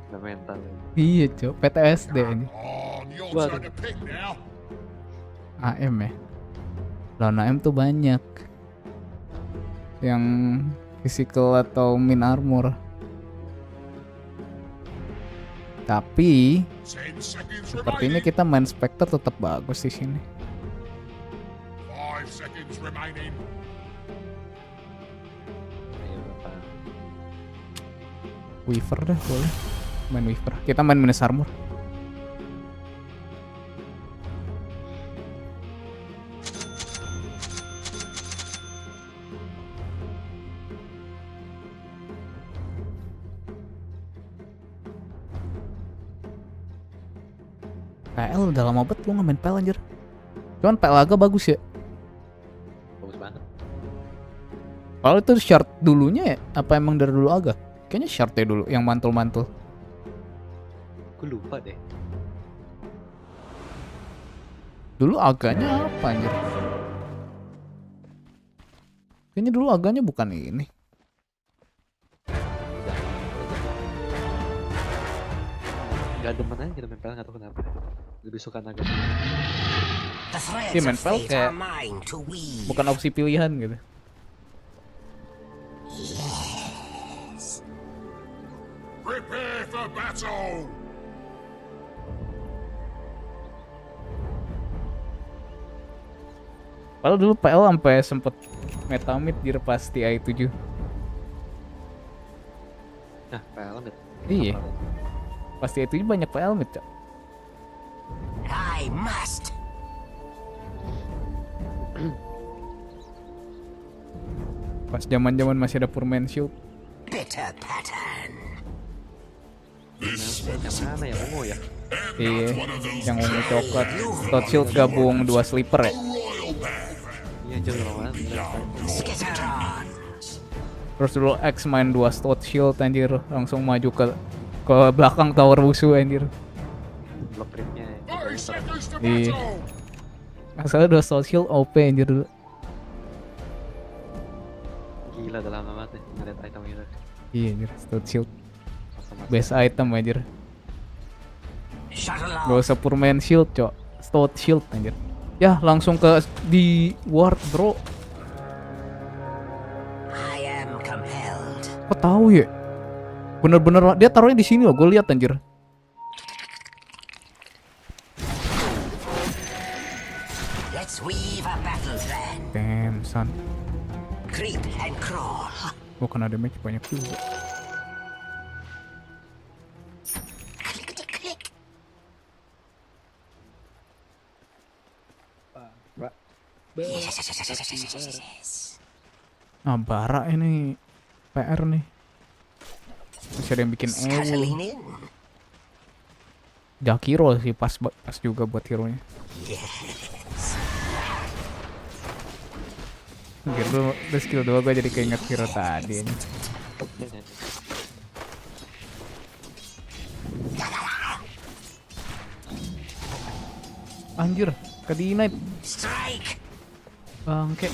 Udah mental. Iya, cok. PTSD ini. Waduh. AM ya. Lawan AM tuh banyak yang physical atau min armor. Tapi sepertinya kita main Spectre tetap bagus di sini. 5 seconds remaining. Weaver dah boleh. Main Weaver. Kita main minus armor. PL udah lama banget lu nggak main PL anjir. Cuman PL agak bagus ya. Bagus banget. Kalau itu shard dulunya ya? Apa emang dari dulu agak? Kayaknya shardnya dulu yang mantul-mantul. Gue lupa deh. Dulu agaknya apa anjir? Kayaknya dulu agaknya bukan ini. Gak demen aja kita main PL, gak tau kenapa. Lebih suka naga. Iya main PL kayak bukan opsi pilihan gitu. Prepare for battle. Padahal dulu PL sampai sempet metamid di pas TI7. Nah, PL nggak? Iya. Pas TI7 banyak PL mid, Cok. I must. Pas zaman-zaman masih ada permain shield. Bitter pattern. Yang mana yang ungu ya? Iya, yang ungu coklat. Stout shield gabung 2 slipper ya. Iya anjir lama banget. Skitter on. Terus dulu X main 2 stout shield anjir, langsung maju ke belakang tower musuh anjir. Blok printnya ya. 30 seconds to Iya. battle. Asalnya 2 stout shield OP anjir dulu. Gila udah lama banget nih ngeliat item itu. Iya anjir, stout shield. Masa-masa. Best item anjir. Shuttle Gak off. usah permain shield cok, stout shield anjir. Ya langsung ke di ward bro. I am compelled. Kok tahu ya? Bener-bener dia taruhnya di sini loh, gue lihat anjir. Let's weave a battle plan. Damn son, Creep and crawl. gue kena damage banyak juga. Click. Yes. Nah bara ini PR nih. Masih ada yang bikin Scuttling in. Jakiro sih pas juga buat hero nya. Gitu, skill 2 gue jadi keinget hero tadi ini. Anjir, ke denied. Strike. Bangke.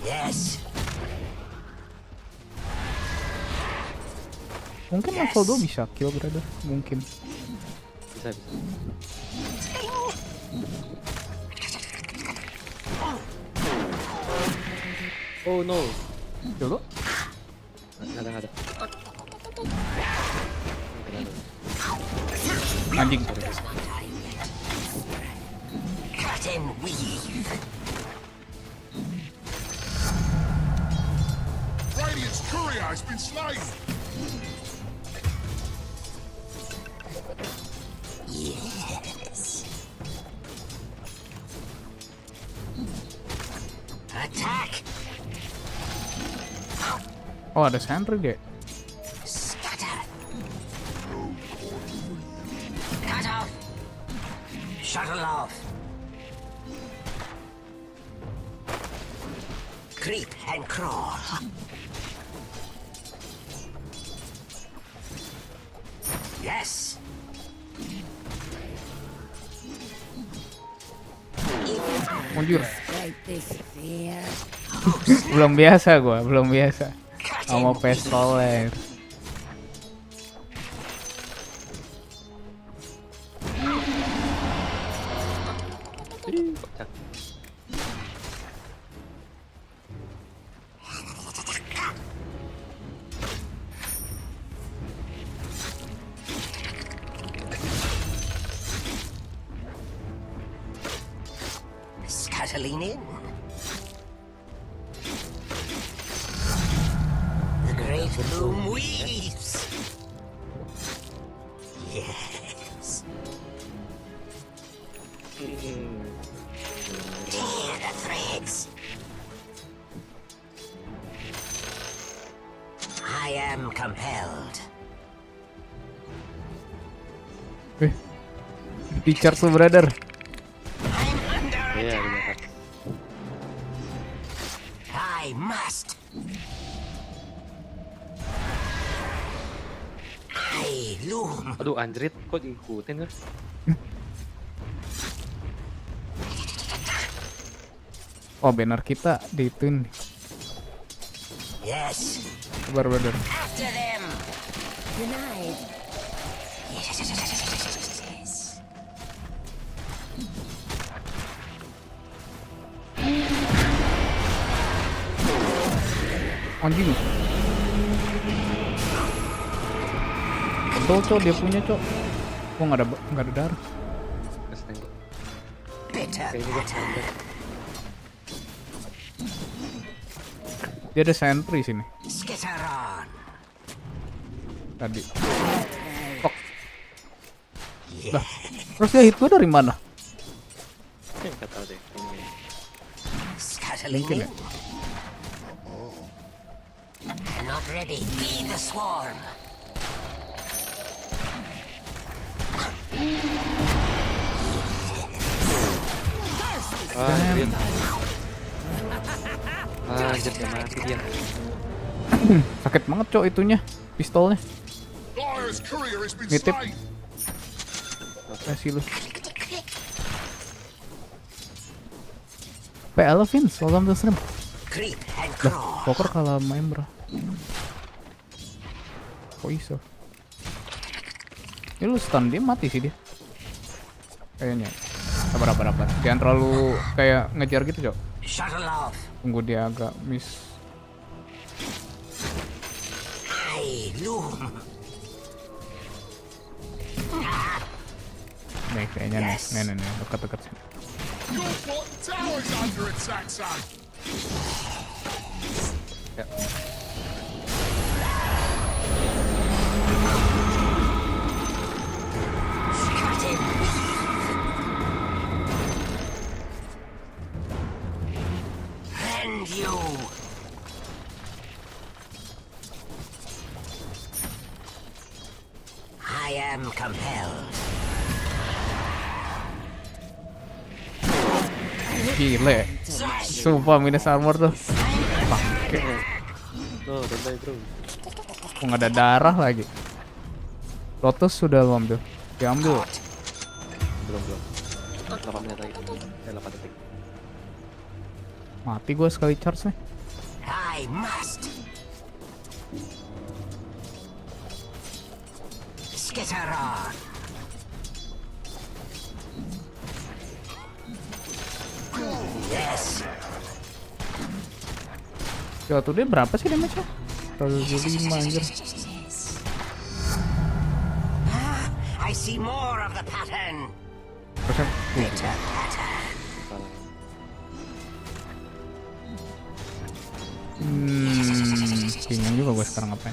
Yes. Mungkin level 2 bisa kill brother, mungkin. Bisa. Oh no. Dulu. Nggak ada. Anjing. Cut and weave. Radiant's courier has been slain. Yes. Attack. Oh ada sentry deh. Scatter. Cut off. Shuttle off. Creep and crawl. Yes. Anjir. Like this fear. Belum biasa gua, belum biasa. Sama pistoler. Kocak. Scuttling in. The great loom weaves. Yes. Tear the threads. I am compelled. Teacher tuh brother. I'm under Iya, di attack. belakang. I must. I loom. Aduh, anjrit kok diikutin kan? Oh banner kita diituin. Yes. Sabar brother. After them. Denied. Yes. Anjing. Betul cok dia punya cok. Kok nggak ada darah. Terus nengok. Bitter Kayaknya gue pattern. sampai. Dia ada sentry sini Skitter on. tadi. Lah, terus dia hit gue dari mana? Nggak tahu deh. Ini. Scuttling Mungkin ya. in. Not ready. Be the swarm. Anjir. Anjir, dia mati dia. Sakit banget cok itunya, pistolnya. Dyer's courier has been Nitip. slain. Kasih lu. Elevins, welcome to stream. Creep and Lah, crawl. poker kalah main bro. Kok iso? Ini lu stun dia mati sih dia. Kayaknya. Sabar. Jangan terlalu kayak ngejar gitu cok. Shuttle off. Tunggu dia agak miss. Hey, loom. Nih kayaknya Yes. nih dekat sini. Your bottom tower is under attack, son. Ya. Cut him. And you. I am compelled. Gile. Sumpah minus armor tuh. Pakai. No, don't die bro. Kok nggak ada darah lagi. Lotus sudah lu ambil. Diambil. Belum. 8 menit lagi. 8 detik. Mati gua sekali charge nih. I must. Skitter on. Yes. Jatuh dia berapa sih damage-nya? 105 anjir. I see more of the pattern. Persen. Bitter pattern. Salah. Bingung juga gue sekarang ngapain.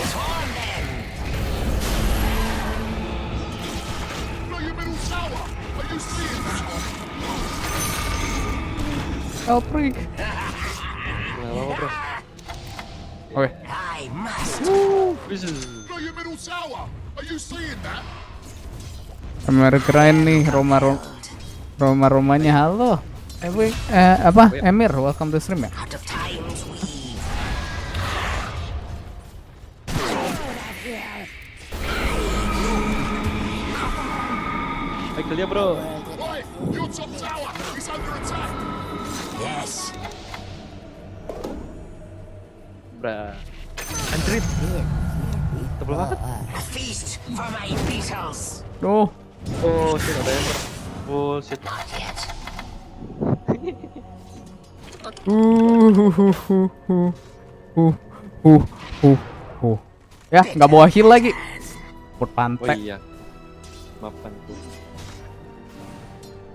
Swarm them. Blow your middle tower. Are you seeing that? Outbreak. Nggak apa-apa bro. Oke. I must. Blow your middle tower. Are you seeing that? Emir keren nih Roma-romanya halo. Apa? Emir, welcome to stream ya. Out of time's weave. Ayo dia bro. Right, your top tower is under attack. Yes. Bra. Anjrit. Tebel banget. A feast for my beetles. Duh. Oh shit, ada yang bullshit. Not yet. Ya, nggak bawa heal lagi. Put Oh pantek. iya. Maafkan ku.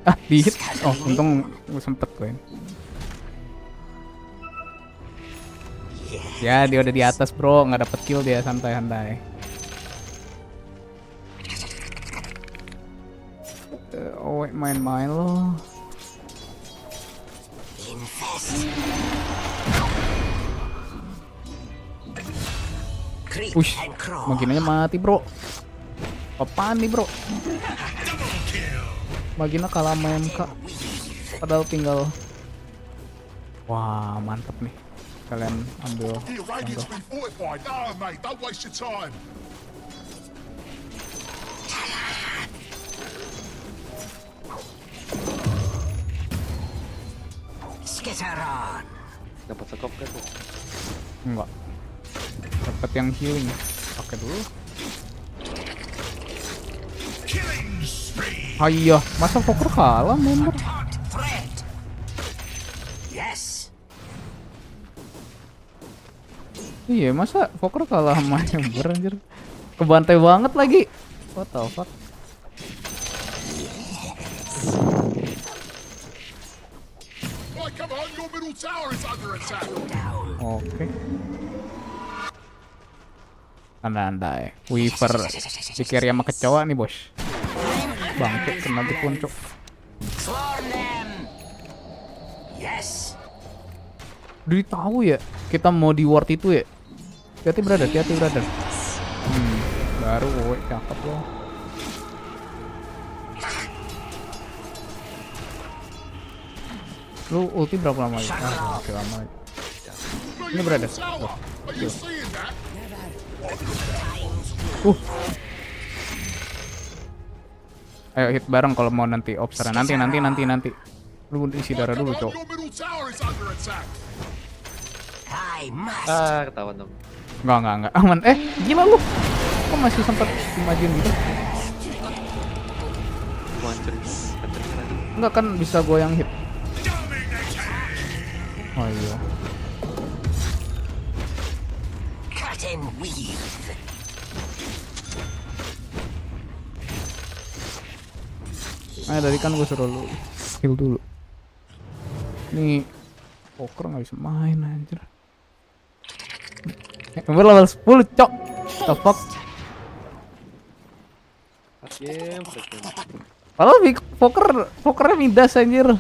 Ah, di hit. Oh, untung gue sempet gue. Ya, dia udah di atas, bro. Nggak dapet kill dia, santai-santai. Oh, main-main lo. Infest. Creep Push. and crawl. Maginanya mati, bro. Apaan nih, bro? Magina kalah sama MK. Padahal tinggal. Wah, mantep nih. Kalian ambil. The Iranians been fortified. No, mate, don't waste your time. Skitter on. Dapat sekop kan tuh. Enggak. Dapat yang healing. Pakai dulu. Killing spree. Iya, masa poker kalah member? Hot threat. Yes. Iya, masa poker kalah sama member anjir? Kebantai banget lagi. What the fuck? Right, come on, your middle tower is under attack. Down. Oke. Andai Weaver dikira sama kecoa nih bos. Bangke kena dikuncuk. Swarm them. Yes. Udah tahu ya kita mau di ward itu ya. Hati-hati brother. Baru woy, cakep loh. Lu ulti berapa lama ya? Oke lama. Ini brother. Tower. Are you seeing that? Ayo hit bareng kalau mau nanti observer. Nanti. Lu isi darah dulu, cok. Your middle tower is under attack. I must. Ketahuan dong. Enggak. Aman. Gila lu. Kok masih sempat dimajuin gitu? Gua hancurin. Enggak kan bisa gua yang hit. Oh iya. Cut and weave. Tadi kan gue suruh lu skill dulu. Nih poker nggak bisa main anjir. Nomor level 10 cok. The fuck. Game. Kalau pokernya midas anjir.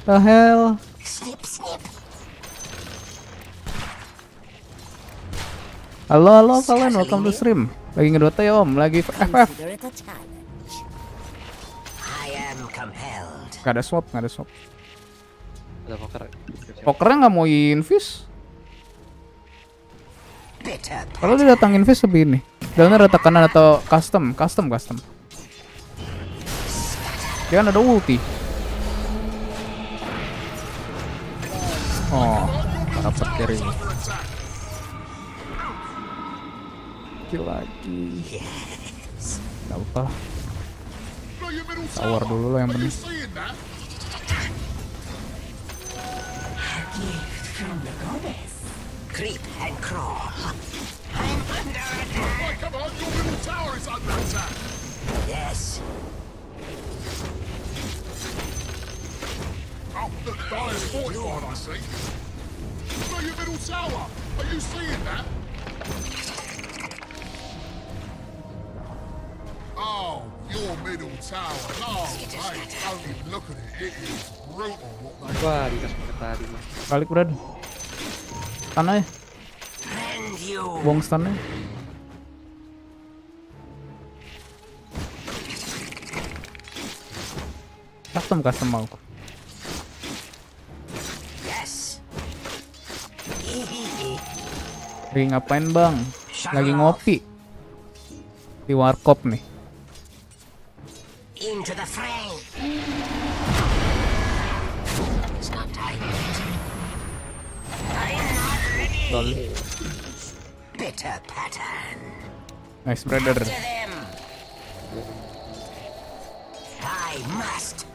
The hell. Snip, snip. Halo kalian, welcome to stream. Lagi ngedota ya om, lagi FF. Consider it a challenge. I am compelled. Gak ada swap. Ada poker. Pokernya nggak mau infuse. Bitter. Kalau dia datang infuse lebih ini. Dalamnya rata kanan atau custom. Dia kan ada ulti. Oh, dapat carry. Kill lagi. Gak apa-apa. Blow your middle Tower tower. dulu lo yang Are you penting. seeing that? Creep and crawl. I'm under attack. Right, come on. Your middle tower is under attack. Yes. Oh, the Dyer's fortified, I see. Blow your middle tower. Are you seeing that? Oh, your middle tower. No, mate, don't even look at it. It is brutal what they Wah, dikasih pakai tadi. Balik udah. Stun aja. And you. Buang stunnya. Custom mau. Yes. Lagi ngapain bang? Lagi ngopi. Di warkop nih. Into the fray. It's not time yet. I'm not ready. Bitter pattern. Nice brother. To them. I must.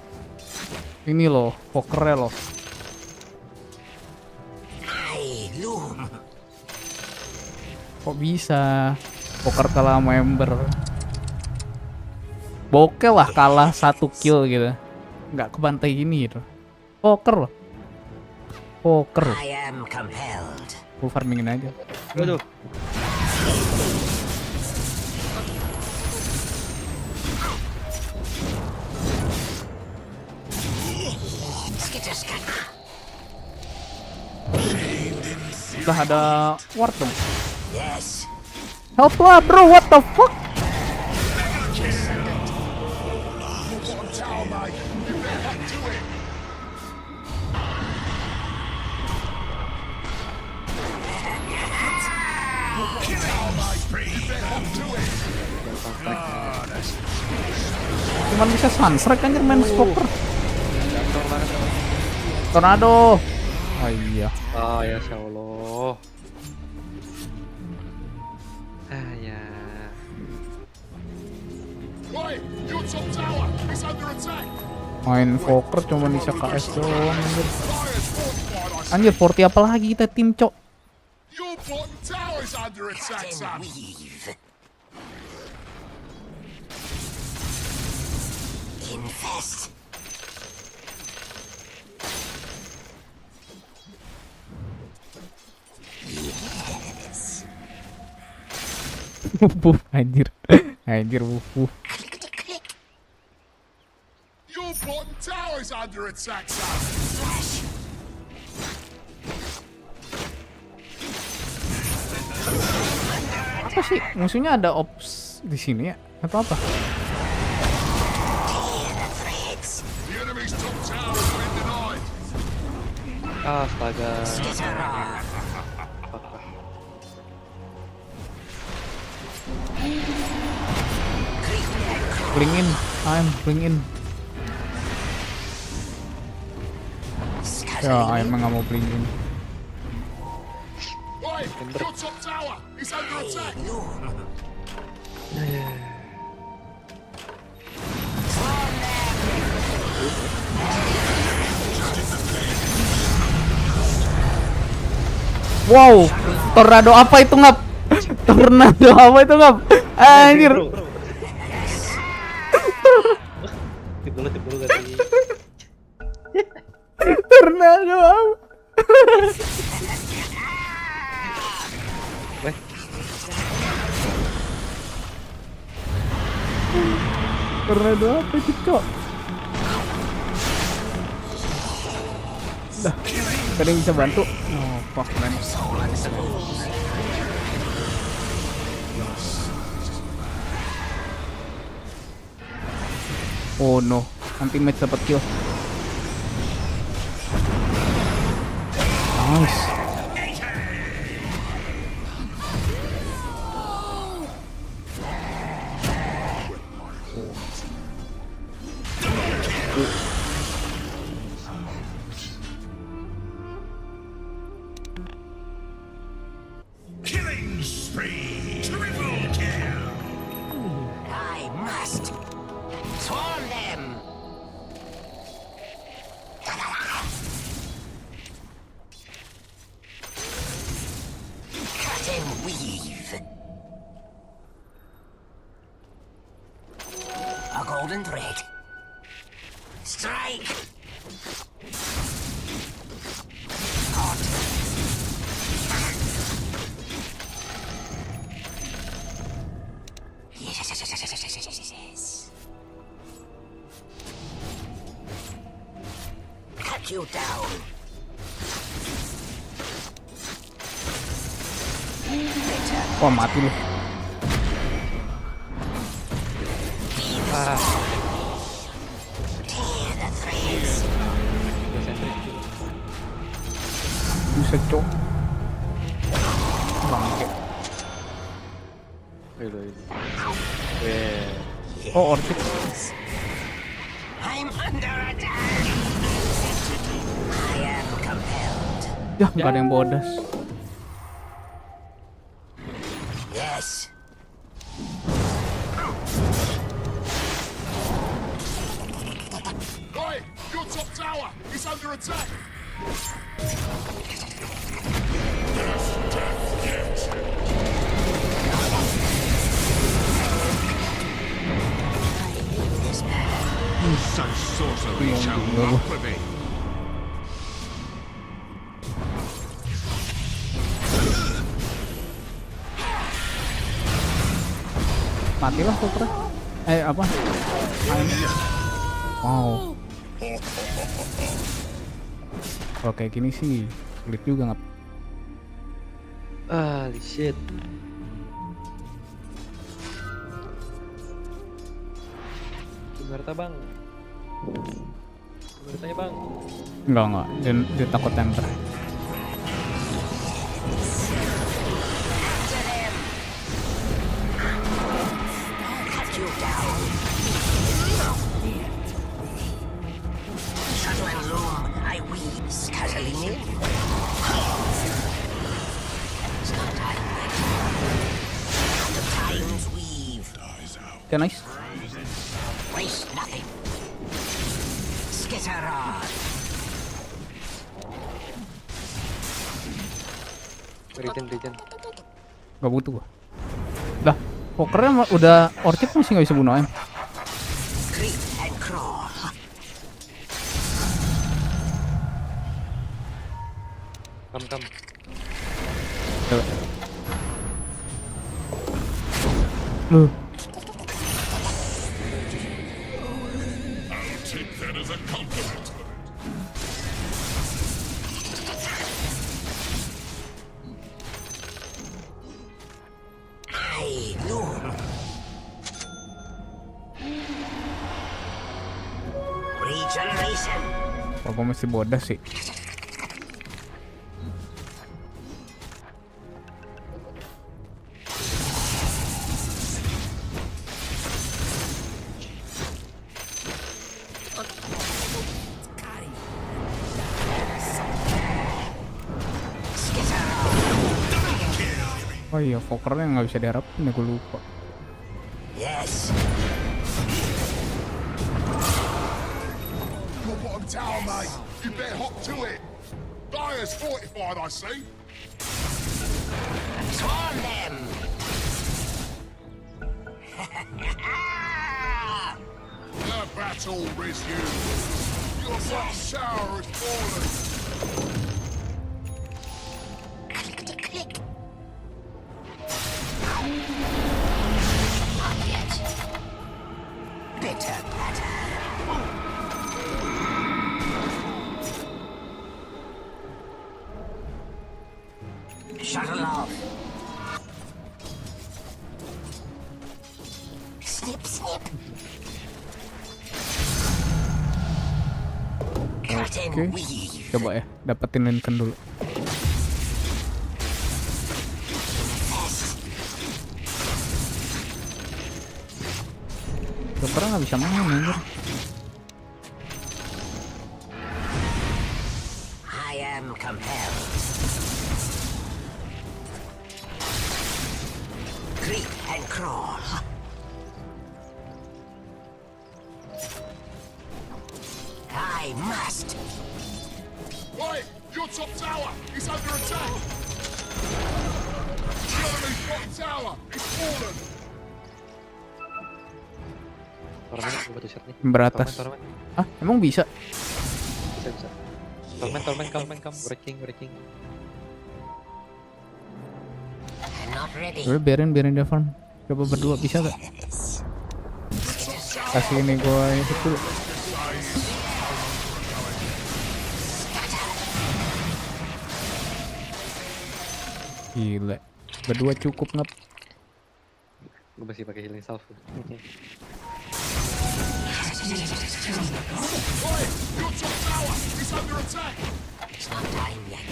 Ini loh, pokernya loh. I loom. Kok bisa? Poker kalah member. Bokeh lah kalah 1 kill gitu. Nggak kebantai gini gitu. Poker loh. I am compelled. Gue farmingin aja. Waduh. Skitterskat. Udah ada ward dong. Yes. Help lah bro, what the fuck? bottom tower, mate. You better hop to it. Tower, mate. You better hop to it. Cuman bisa sunstrike anjir main poker. Tornado. Oh iya. Oh ya, Insya Allah. Ya. Right, your top tower is under attack. Main poker cuma bisa KS doang anjir. Dyer's fortified, I see. Anjir 40 apa lagi kita tim cok. Your bottom tower is under attack, And son. weave. Infest. Yes. Wuh, anjir. Anjir, wuh. Your bottom tower's under attack, son. Apa sih? Musuhnya ada ops di sini ya? Atau apa? The enemy's top tower has been denied. Astaga. Bring in. Bring in. Ya, emang nggak mau bring in. Oi, your top tower is under attack. Wow, tornado apa itu ngap? Tornado apa itu ngap? Anjir. Tip dulu gak sih? Tornado apa? Weh, Tornado apa itu, Cok? Dah. Ada yang bisa bantu? Oh, fuck man. Oh no, anti match dapat kill. Nice. Killing spree. Triple kill. I must swarm them. Cut and weave. A golden thread. Strike. Hot. Yes. Cut you down. Wah, mati lu. Tear the threads. udah sentrik. Buset, Cok. Bangke. Aduh, ini. Weh. Oh, orchid. I'm under attack. I am compelled. Ya, nggak ada yang bodas. Yes. Oi, your top tower is under attack. Such sorcery shall not prevail. Matilah Supra. Apa? Wow. Oke, gini sih sulit juga nggak? Holy shit. Gimana bang? Gimana bang? Enggak. Dia takut temper. Cut you down. Shadow and loom, I weave, scuttling in. The times weave. Oke, nice. Waste nothing. Skitter on. Regen. Gak butuh gua. Dah, pokernya udah orchid masih nggak bisa bunuh ayam. Creep and crawl. Kam. Coba. Loh, I'll take that as a compliment. Ay, no. Regeneration. kok gue masih bodas sih? Oh iya, pokernya nggak bisa diharapin ya, gue lupa. Yes. Your bottom tower, mate. You better hop to it. Dire's fortified, I see. Swarm them. The battle resumes. Your bottom tower is fallen. Click, click. Bitter patter. Shuttle off. Snip, snip. Cut and Oke, weave. coba ya, dapetin Lincoln dulu. Pokernya nggak bisa main anjir. I am compelled. Creep and crawl. I must. Right, your top tower is under attack. The enemy's bottom tower is fallen. Torment, gue butuh shot nih. Beratas. Torment. Ah, emang bisa? Bisa. Torment, breaking. I'm not ready. Udah biarin dia farm. Coba berdua bisa gak? Kasih ini gue hit dulu. Gila, berdua cukup ngap. Gue masih pakai healing salve. Right, your top tower is under attack. It's not time yet.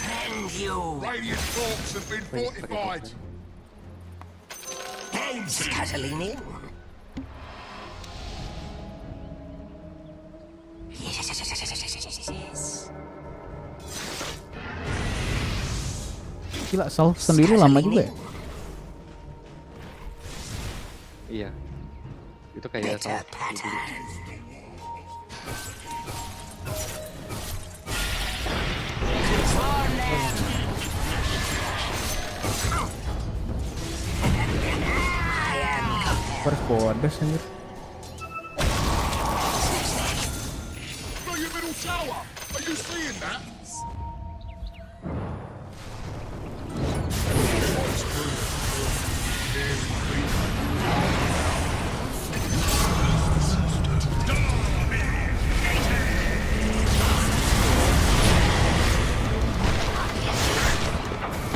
And you. Radiant forts have been fortified. Scuttling in. Yes. Gila, salve sendiri lama juga ya? Iya. Itu kayak Bitter salve. pattern. Swarm them. I am compelled. Harus bodas anjir. For your middle tower, are you seeing that?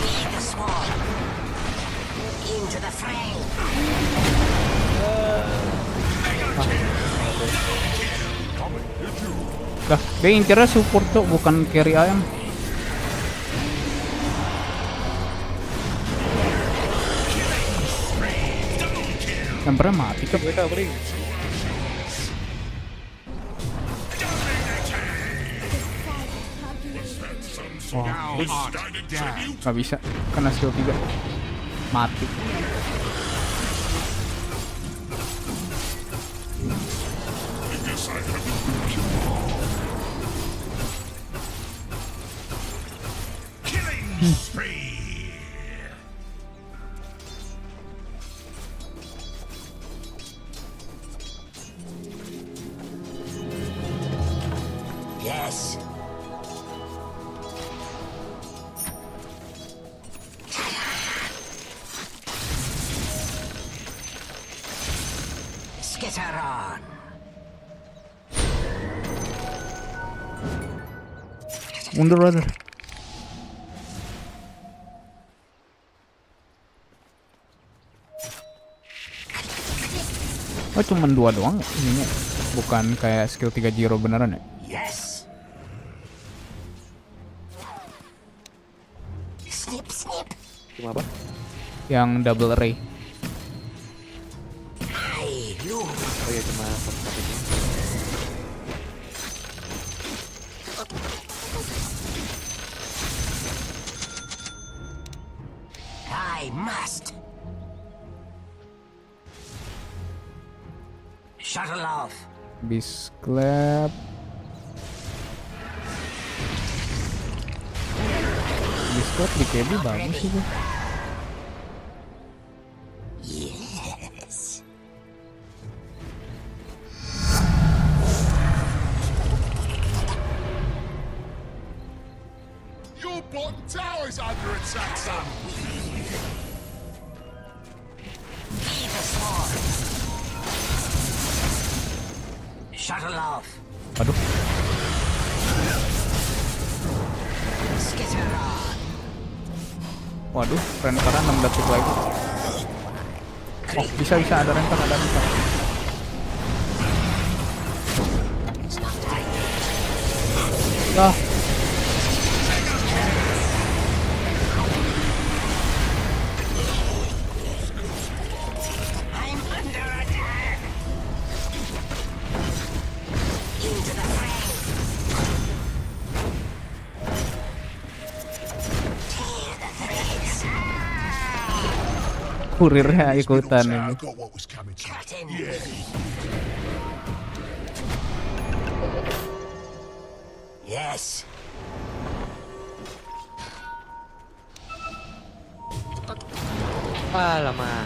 Lead the swarm. Into the fray. Lah, dia incernya support tuh, bukan carry ayam. Yang mati kan? Mereka bring. Wah, nggak bisa, kena skill 3. Mati. Killing spree. Yes. Mundur brother. Oh cuman 2 doang ya ininya. Bukan kayak skill 3 Jiro beneran ya? Yes. Snip, snip. Cuma apa? Yang double array. Hey, look. Oh iya cuma satu itu. I must. Shuttle off. Bisklep. Bisklep di KB bagus sih tuh. Yes. Your bottom tower is under attack, son. Keep us on. Shuttle off. Aduh, Skitter on. waduh, renteran 6 detik lagi. Oh, bisa ada renter, ada renter. It's not time yet. Ah, I'm under attack. Into the fray. Tear the threads. kurirnya This middle ikutan tower ini. got what was coming to Cut it. in. Yeah. Yes. Ah lama.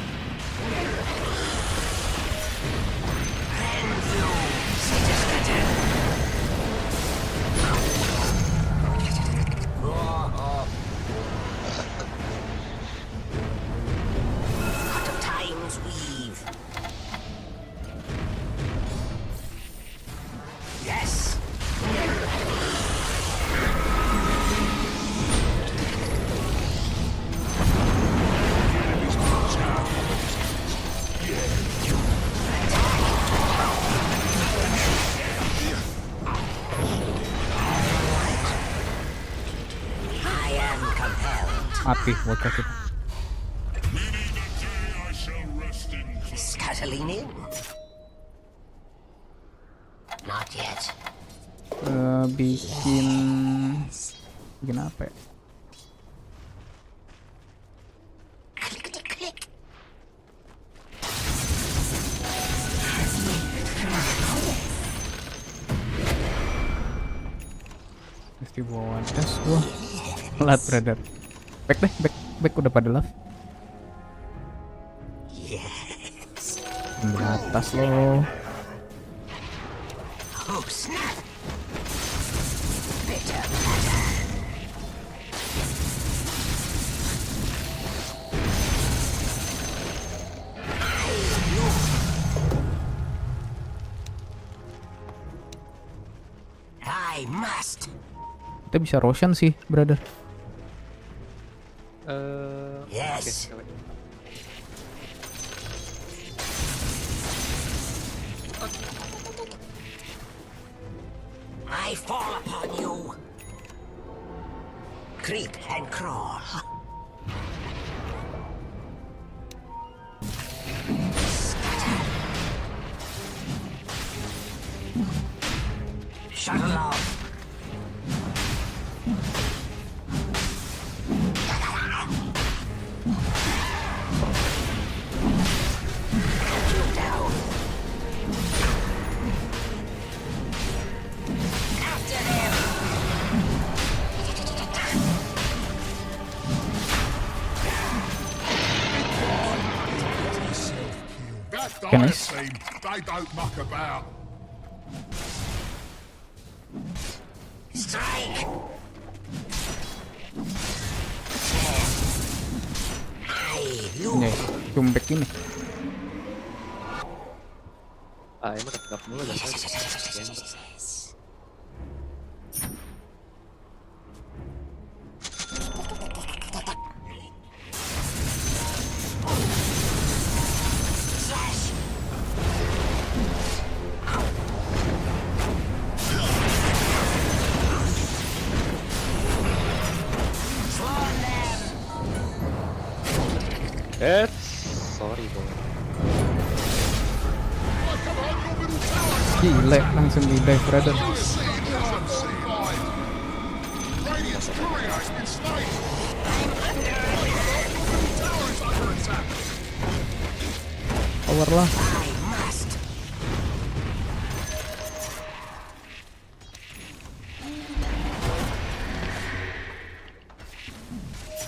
Out of time's weave. Yes. I am compelled. Mati bocah kita. Scuttling in. Not yet. Bikin apa ya? Click, click, click. Mesti bawa tes gua. Telat brother. Back deh, back udah pada love. Yes. Di atas lo. Oh, snap. Bitter patter. I must. Kita bisa Roshan sih, brother. Yes. Oke, I fall upon you. Creep and crawl. Scatter. Shuttle off. Shoot down. After him. That Can I dire s- team, they don't muck about. Strike. Hey, look. Nih, comeback ini. Ah emang tetap mulu dan Yes. Sorry boy. Right, come on, your middle tower. Gile, langsung di dive brother. I'm seeing as I'm seeing. Radiant's courier has been slain. Right, come on, your middle tower is under attack. Power lah. I must.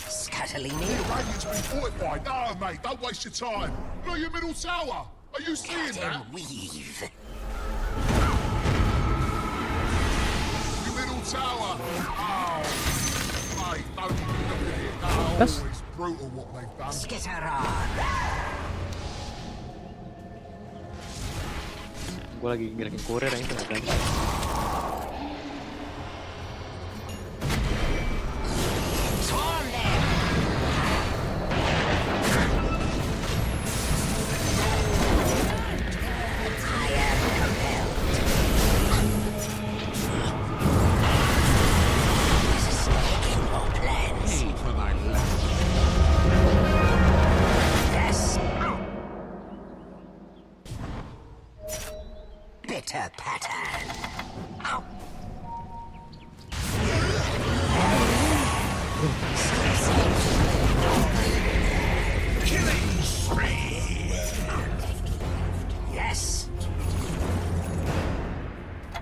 Scuttling in. Radiant's been fortified. No, mate, don't waste your time. Look at your middle tower. Are you seeing Cut that? and weave. Your middle tower. Oh, mate, don't even look at it. No, That's- it's brutal what they've done. Skitter on. Gue lagi gerakin kurir yang itu nggak berani. Swarm them. I am compelled. This is making no plans. Yes. Bitter pattern. Ow. Killing spree. Yes.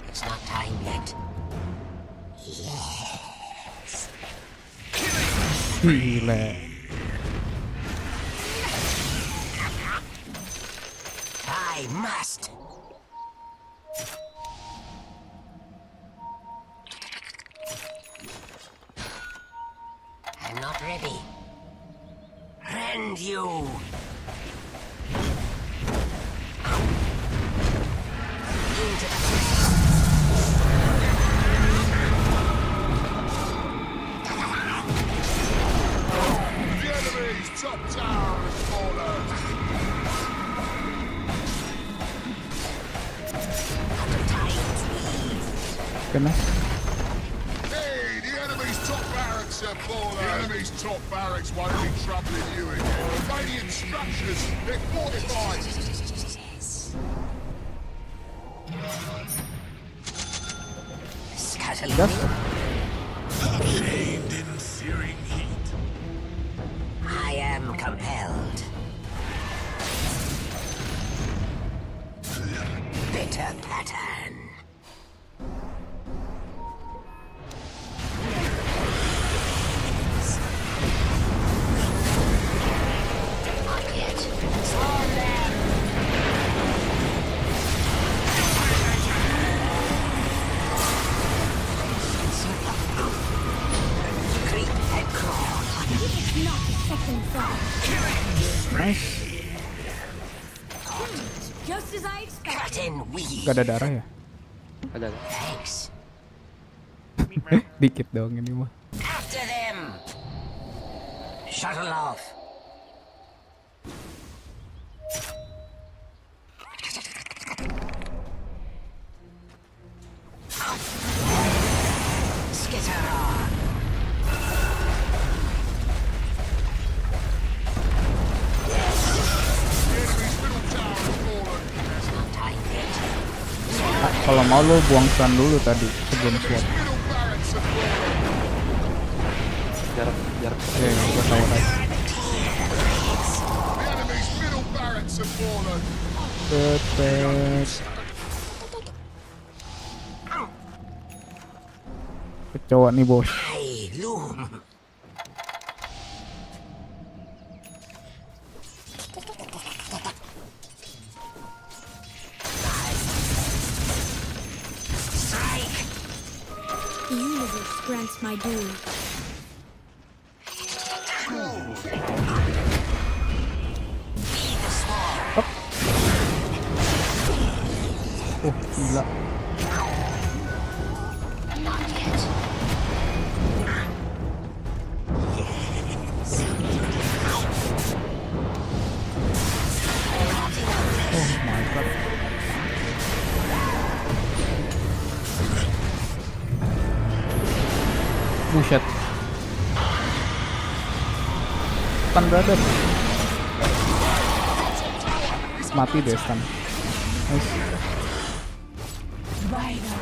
It's not time yet. Yes. Gile. I must. I'm not ready. Rend you. Into the The enemy's top tower has fallen. tides weave. Kena. Hey, the enemy's top barracks have fallen. The enemy's top barracks won't be troubling you again. Radiant structures, they're fortified. Scuttling. Gas. Shaved in searing heat. I am compelled. Bitter pattern. Not yet. Swarm them. Creep and crawl. It's not a second thought. Nice. Just as I expected. Cut and weave. Gak ada darah ya? Ada. Thanks. Dikit doang ini mah. After them. Shuttle off. Skitter on. The enemy's middle tower has fallen. It's not time yet. Ah, kalau mau lo buang stun dulu tadi sebelum swap. Middle barracks have fallen. Jarak. Ya, gua tahu aja. The enemy's middle barracks have fallen. Cepet. Kecoa nih bos. I loom. Strike. The universe grants my due. Feed the swarm. Oh gila. Not yet. Oh my god. Buset. Pan brother. mati deh stun. Nice.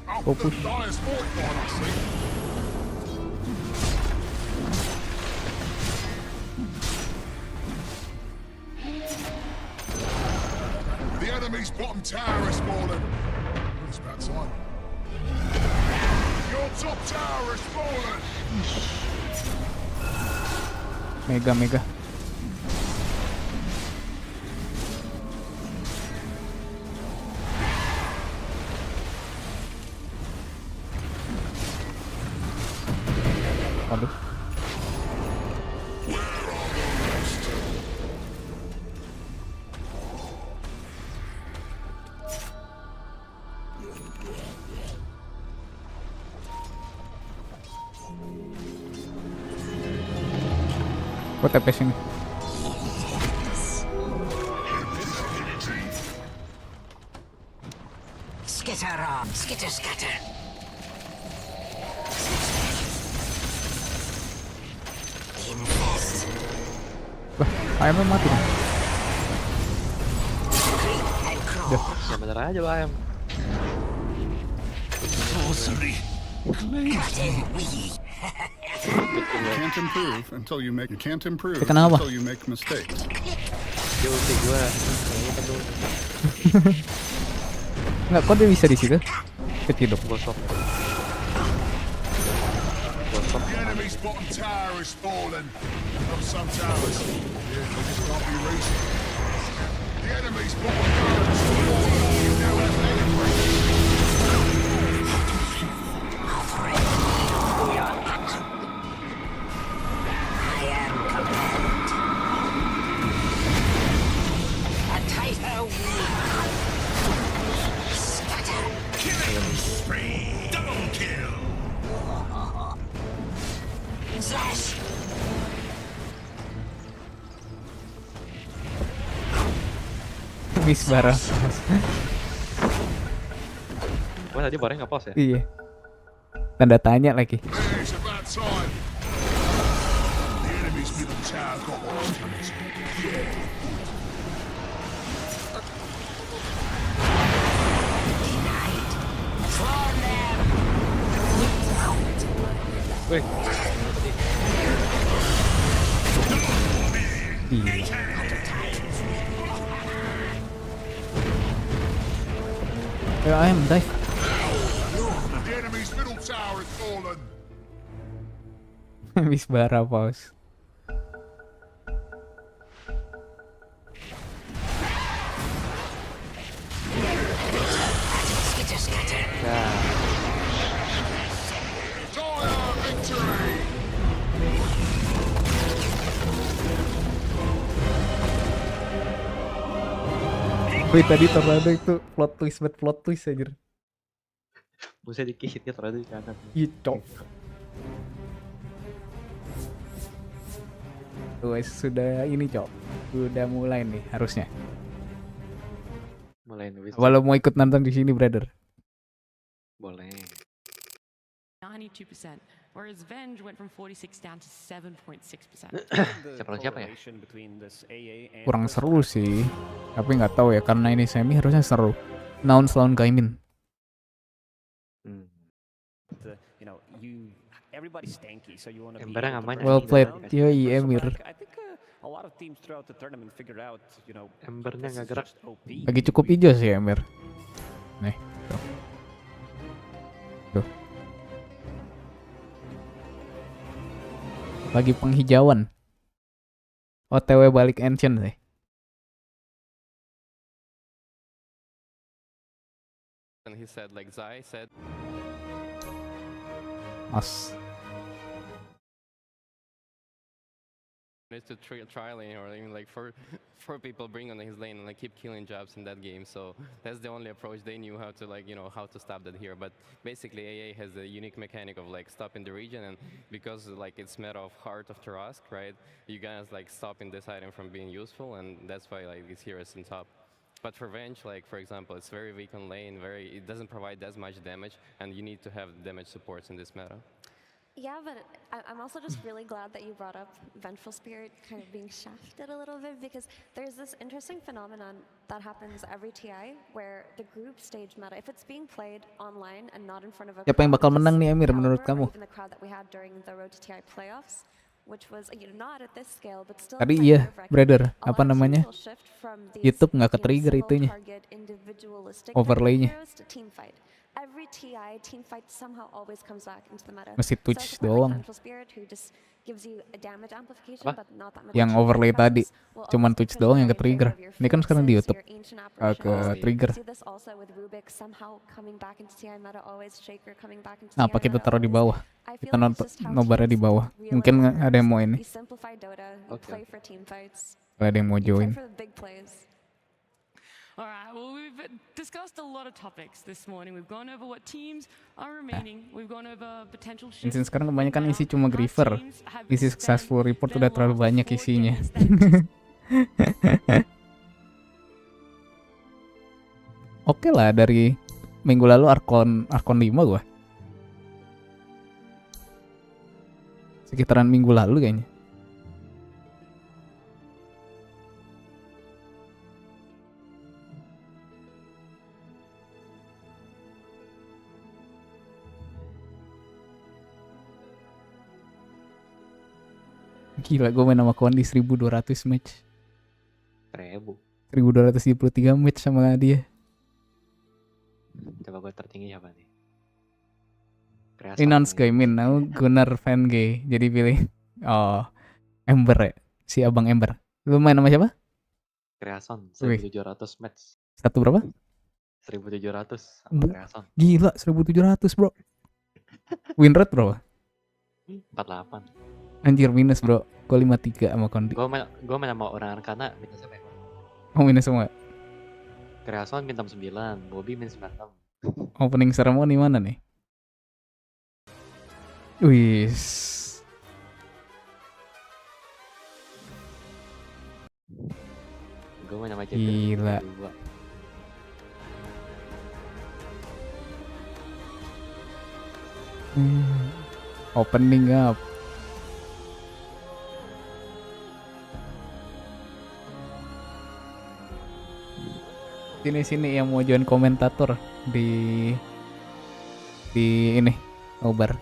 Up Go the push. Dyer's fortified, I see. The enemy's bottom tower has fallen. It's about time. Your top tower has fallen. Mega. Waduh. Gue TP sini. Skitter on, skitter scatter. Invest. Bah, ayamnya mati dong. Creep and crawl. Ya bener aja lo ayam. Sorcery. Captain Wee. You can't improve until you make. You can't improve Ya, kenapa? until you make mistakes. Dia ulti gue. Kayaknya penuh. Enggak, kok dia bisa di situ? Keciduk. Gosok. The enemy's bottom tower has fallen. Of some towers. Yeah, they just can't be reached. The enemy's bottom tower has fallen. You now have everything. I am compelled. A tighter weave. Scatter. Killing spree. Double kill. Slash. Miss barang. Gue tadi bareng nggak pause ya? Iya. Tanda tanya lagi. Yeah, it's about time. The enemy's middle tower got what it's coming to. Swarm them. Wih, Iya. Ayo ayam dive. The enemy's middle tower has fallen. Miss bara paus. Skitter scatter. ya. Dire victory. Wih tadi tornado itu plot twist aja. Buset dikit dia terlalu di kanan. Gitu. Tuh sudah ini cok. Sudah mulai nih harusnya. Mulai nulis. Kalau mau ikut nonton di sini brother. Boleh. 92%, whereas Venge went from 46 down to 7.6%. Siapa ya? Kurang seru sih. Tapi nggak tahu ya karena ini semi harusnya seru. Naon lawan Gaimin. Hmm. Everybody's stanky, so you want to be Embernya able to ngamanya break Well it played, down. yoi So Emir. like, I think a lot of teams throughout the tournament figured out, Embernya this nggak is gerak. just OP. Lagi cukup hijau sih Emir. Nih, tuh. Tuh. Lagi penghijauan. OTW balik ancient sih. And he said, like Zai said, Mas. is to try lane or even like four people bring on his lane and like keep killing jobs in that game. So that's the only approach they knew how to like how to stop that here. But basically AA has a unique mechanic of like stopping the region, and because like it's made of Heart of Tarask, right? You guys like stopping this item from being useful, and that's why like this hero is in top. But for Venge, like for example, it's very weak on lane, it doesn't provide as much damage, and you need to have damage supports in this meta. Yeah, but I'm also just really glad that you brought up vengeful spirit kind of being shafted a little bit, because there's this interesting phenomenon that happens every TI where the group stage meta, if it's being played online and not in front of a Siapa yang crowd bakal of menang this nih Emir menurut caliber, kamu? or even the crowd that we had during the Road to TI playoffs, which was not at this scale but still Tadi quite iya, nerve-wracking. brother, A apa lot of teams namanya? will shift from these, YouTube nggak ke-trigger single itunya, target individualistic overlaynya. heroes to team fight. Every TI team fight somehow always comes back into the meta. Masih So Twitch a support like doang. Vengeful Spirit, who just gives you a damage amplification Apa? but not that much Yang team overlay fight tadi, presence, will cuman always Twitch push doang yang play in favor ke-trigger. of your Ini kan sekarang di forces, YouTube your ancient ke apparitions. trigger. You see this also with Rubik somehow coming back into TI meta always, Shaker coming back into Nah, apa TI kita meta taruh di always. bawah? I Kita feel like it's just how nobarnya di teams bawah. realize Mungkin the ada yang mau nerves. ini. You simplify Dota, you play for team fights. Kalau ada yang mau You play join. for the big plays. All right, well, we've discussed a lot of topics this morning. We've gone over what teams are remaining. We've gone over potential shifts. Bensin sekarang kebanyakan in isi meta, cuma how griever. teams have Isi spent successful report their udah terlalu last banyak 4 isinya. games that just Oke lah, dari minggu lalu Arkon 5 gua. Sekitaran minggu lalu kayaknya. Gila, gue main sama kawan di 1200 match. 1273 match sama dia. Coba gue tertinggi siapa nih? Renounce Gaimin, now Gunnar Van Gay. Jadi pilih Ember ya, si abang Ember. Lu main sama siapa? Kreason, Wih. 1700 match. Satu berapa? 1700 sama Kreason. Gila, 1700 bro. Win rate berapa? 48. Anjir minus bro. Gue 53 sama Kondi. Gue main sama orang Arkana minus apa ya? Oh minus semua. Kreason minus 9, Bobby minus 96. Opening ceremony mana nih? Wis. Gue main sama Gila. Opening up. Sini yang mau join komentator di ini nobar.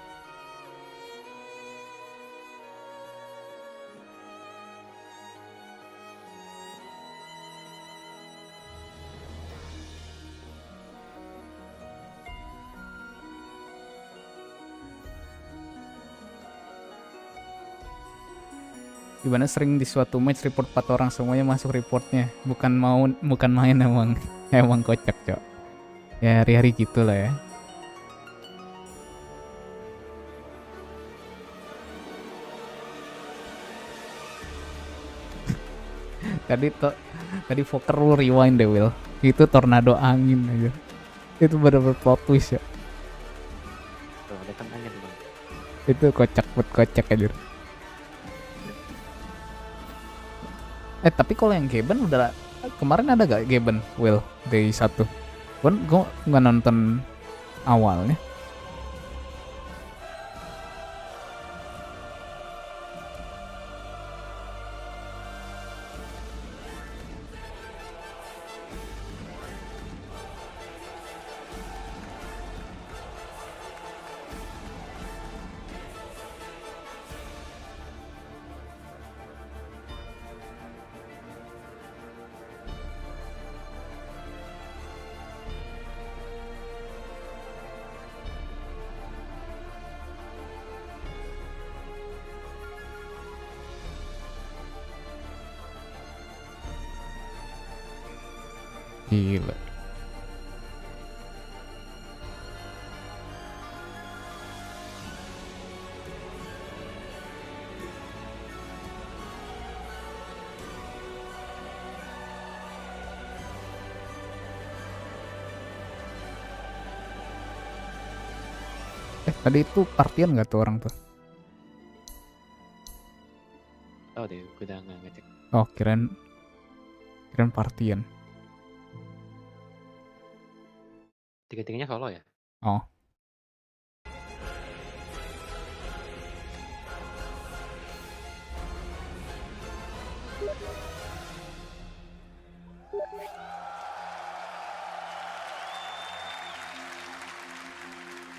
Gimana sering di suatu match report 4 orang semuanya masuk reportnya. Bukan main emang kocak, Cok. Ya hari-hari gitu lah ya. Tadi Fokker lu rewind deh, Will. Itu tornado angin aja. Itu bener-bener plot twist ya. Tuh, ada kan angin bang. Itu kocak aja. Tapi kalau yang Gaben udah kemarin ada gak Gaben Will day 1? Gue nggak nonton awalnya. Gila. Tadi itu partian nggak tuh orang tuh? Oh deh, gue udah nggak ngecek. Oh kirain partian. Tiga-tiganya solo ya? Oh.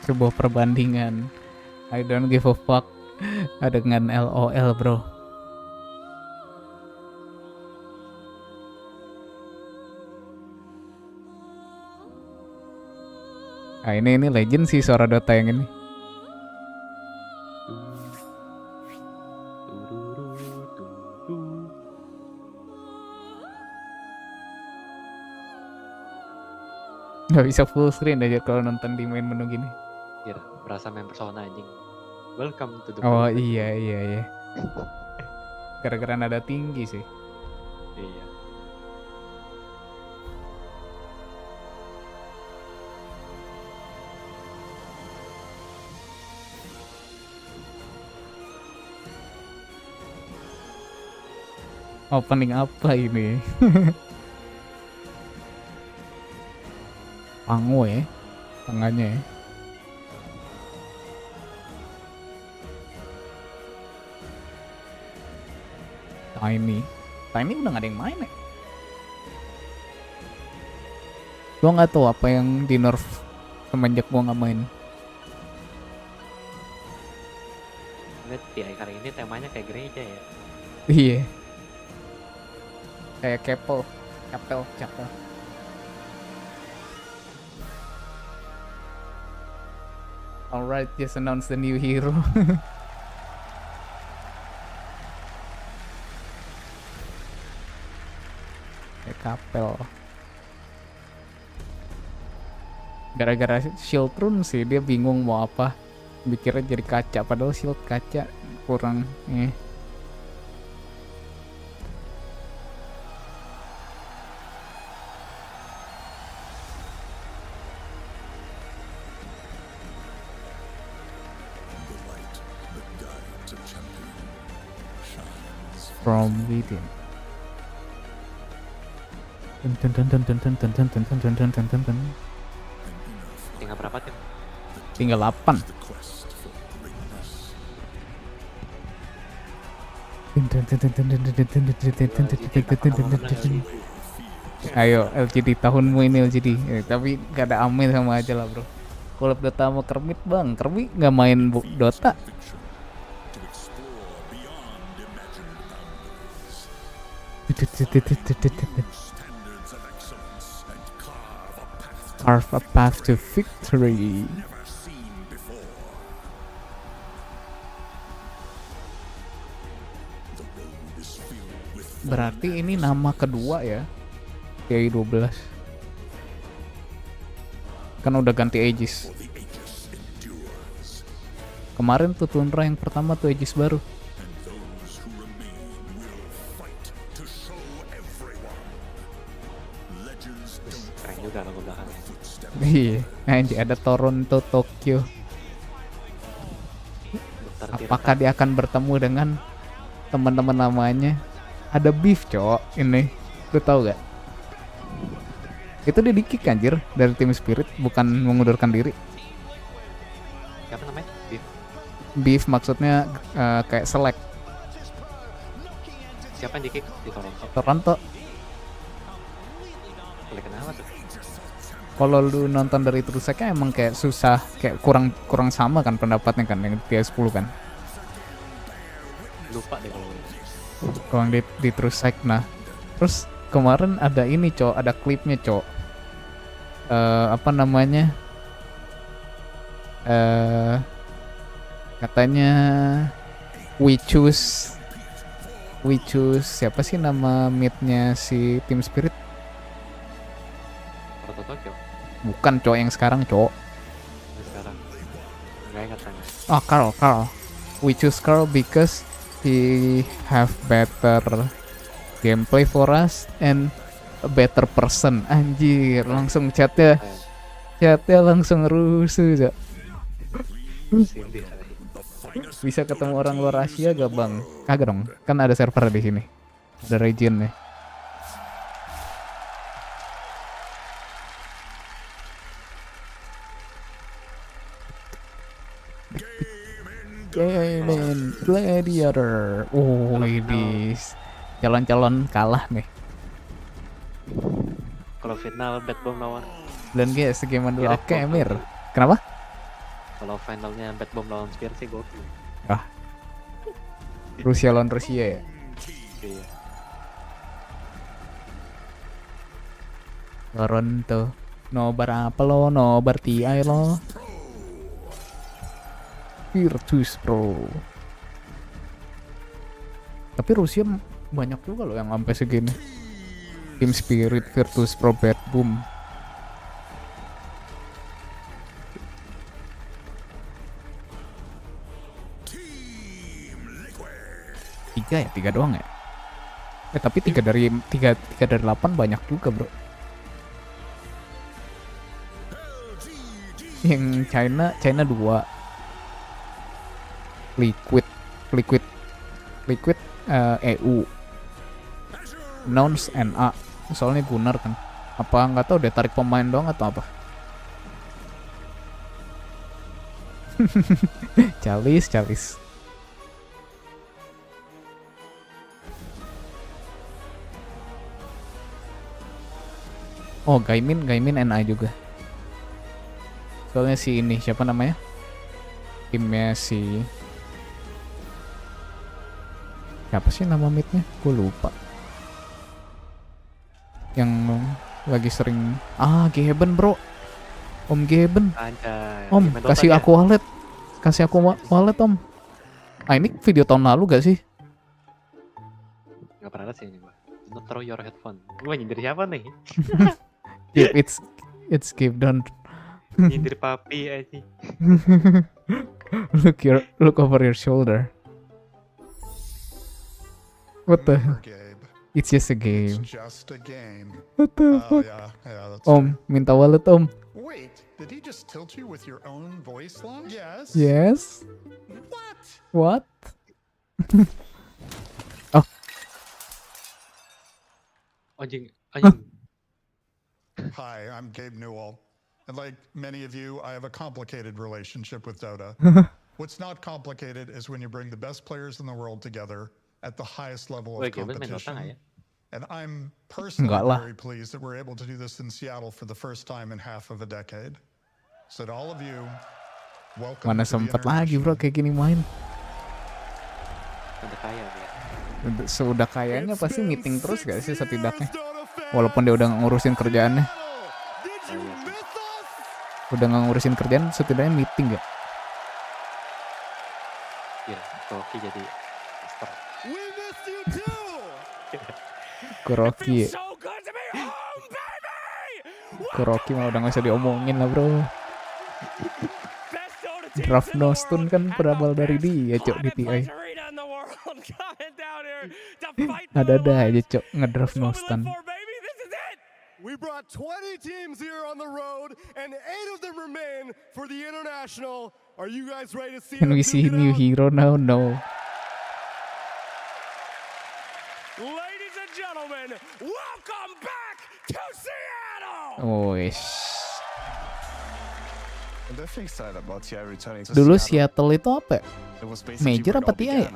sebuah perbandingan I don't give a fuck dengan LOL bro. Nah ini legend sih suara Dota yang ini. Gak bisa full screen aja kalau nonton di main menu gini. Iya, berasa main persona anjing. Welcome to the Oh world. iya. Gara-gara nada tinggi sih. Iya. Opening apa ini? Pango ya, tangannya ya. Tiny udah gak ada yang main ya. Gua nggak tahu apa yang di nerf semenjak gua nggak main. Lihat TI kali ini temanya kayak gereja ya. Iya. Kayak chapel. Alright, just announce the new hero. Kayak kapel. Gara-gara shield rune sih dia bingung mau apa. Mikirnya jadi kaca, padahal shield kaca kurang from within. Tinggal berapa tim? Tinggal 8. Ayo LGD tahunmu ini LGD. Tapi gak ada Amel sama aja lah bro. Collab Dota sama Kermit bang. Kermit gak main Dota. Carve a path to victory. Berarti ini nama kedua ya TI 12. Kan udah ganti Aegis. Kemarin tuh Tundra yang pertama tuh Aegis baru. Keren juga logo belakangnya. Iya, anjir ada Toronto, Tokyo. Apakah dia akan bertemu dengan teman-teman lamanya? Ada beef cowok ini, lu tahu gak? Itu dia di-kick anjir dari tim Spirit, bukan mengundurkan diri. Siapa namanya? Beef maksudnya kayak selek. Siapa yang di-kick di Toronto? Toronto. Kenapa tuh? Kalau lu nonton dari terusnya emang kayak susah, kayak kurang sama kan pendapatnya kan yang PS10 kan. Lupa deh kalau yang di terus nah terus kemarin ada ini cowok, ada klipnya cowok, apa namanya, katanya we choose siapa sih nama midnya si tim Spirit? Tokyo. Bukan cowok yang sekarang cowok. Sekarang nggak ingat kan? Oh Carl. We choose Carl because he have better gameplay for us and a better person. Anjir, langsung chatnya langsung rusuh ya. Bisa ketemu orang luar Asia gak bang? Kagak dong, kan ada server di sini, ada region nih. Gaming Gladiator. Oh, ini calon-calon kalah nih. Kalau final bad bomb lawan. Dan guys, game dulu. Oke, Emir. Kenapa? Kalau finalnya Bad Bomb lawan Spear sih gokil. Rusia lawan Rusia ya. Iya. Toronto. Nobar apa lo? Nobar TI lo. Virtus Pro. Tapi Rusia banyak juga loh yang sampai segini. Team Spirit, Virtus Pro, Bad Boom. Tiga doang ya. Tapi tiga dari 8 banyak juga bro. Yang China 2. Liquid EU. Nouns NA. Soalnya Gunnar kan. Apa nggak tahu deh tarik pemain doang atau apa. Calis. Oh, Gaimin NA juga. Soalnya si ini siapa namanya? Timnya si siapa sih nama midnya? Gue lupa. Yang lagi sering Geben bro. Om Geben. Om kasih aku wallet. Om. Ini video tahun lalu gak sih? Gak pernah ada sih ini gua. Don't throw your headphone. Gua nyindir siapa nih? Yeah, it's give down. Nyindir papi aja. Look over your shoulder. What the? It's just a game. It's just a game. What the fuck? Yeah, that's Om, minta wallet om. Wait, did he just tilt you with your own voice line? Yes. Yes. What? Anjing. Hi, I'm Gabe Newell. And like many of you, I have a complicated relationship with Dota. What's not complicated is when you bring the best players in the world together at the highest level of competition. And I'm personally very pleased that we're able to do this in Seattle for the first time in half of a decade. So to all of you, welcome Mana to the sempet lagi bro kayak gini main. Udah kaya dia. Sudah kayaknya pasti meeting terus gak sih setidaknya. Walaupun dia udah ngurusin kerjaannya. Udah ngurusin kerjaan setidaknya meeting gak? Iya, Proc jadi master. Kuroki mah udah gak usah diomongin lah bro. Draft Nostun kan berabal dari dia cok di TI. Ada aja cok ngedraft Nostun. We brought 20 teams here on the road, and 8 of them remain for the international. Are you guys ready to see? Can we see new hero now? No. Ladies and gentlemen, welcome back to Seattle. Oh, I'm definitely excited about TI returning to Dulu Seattle. Seattle itu apa? Major apa TI?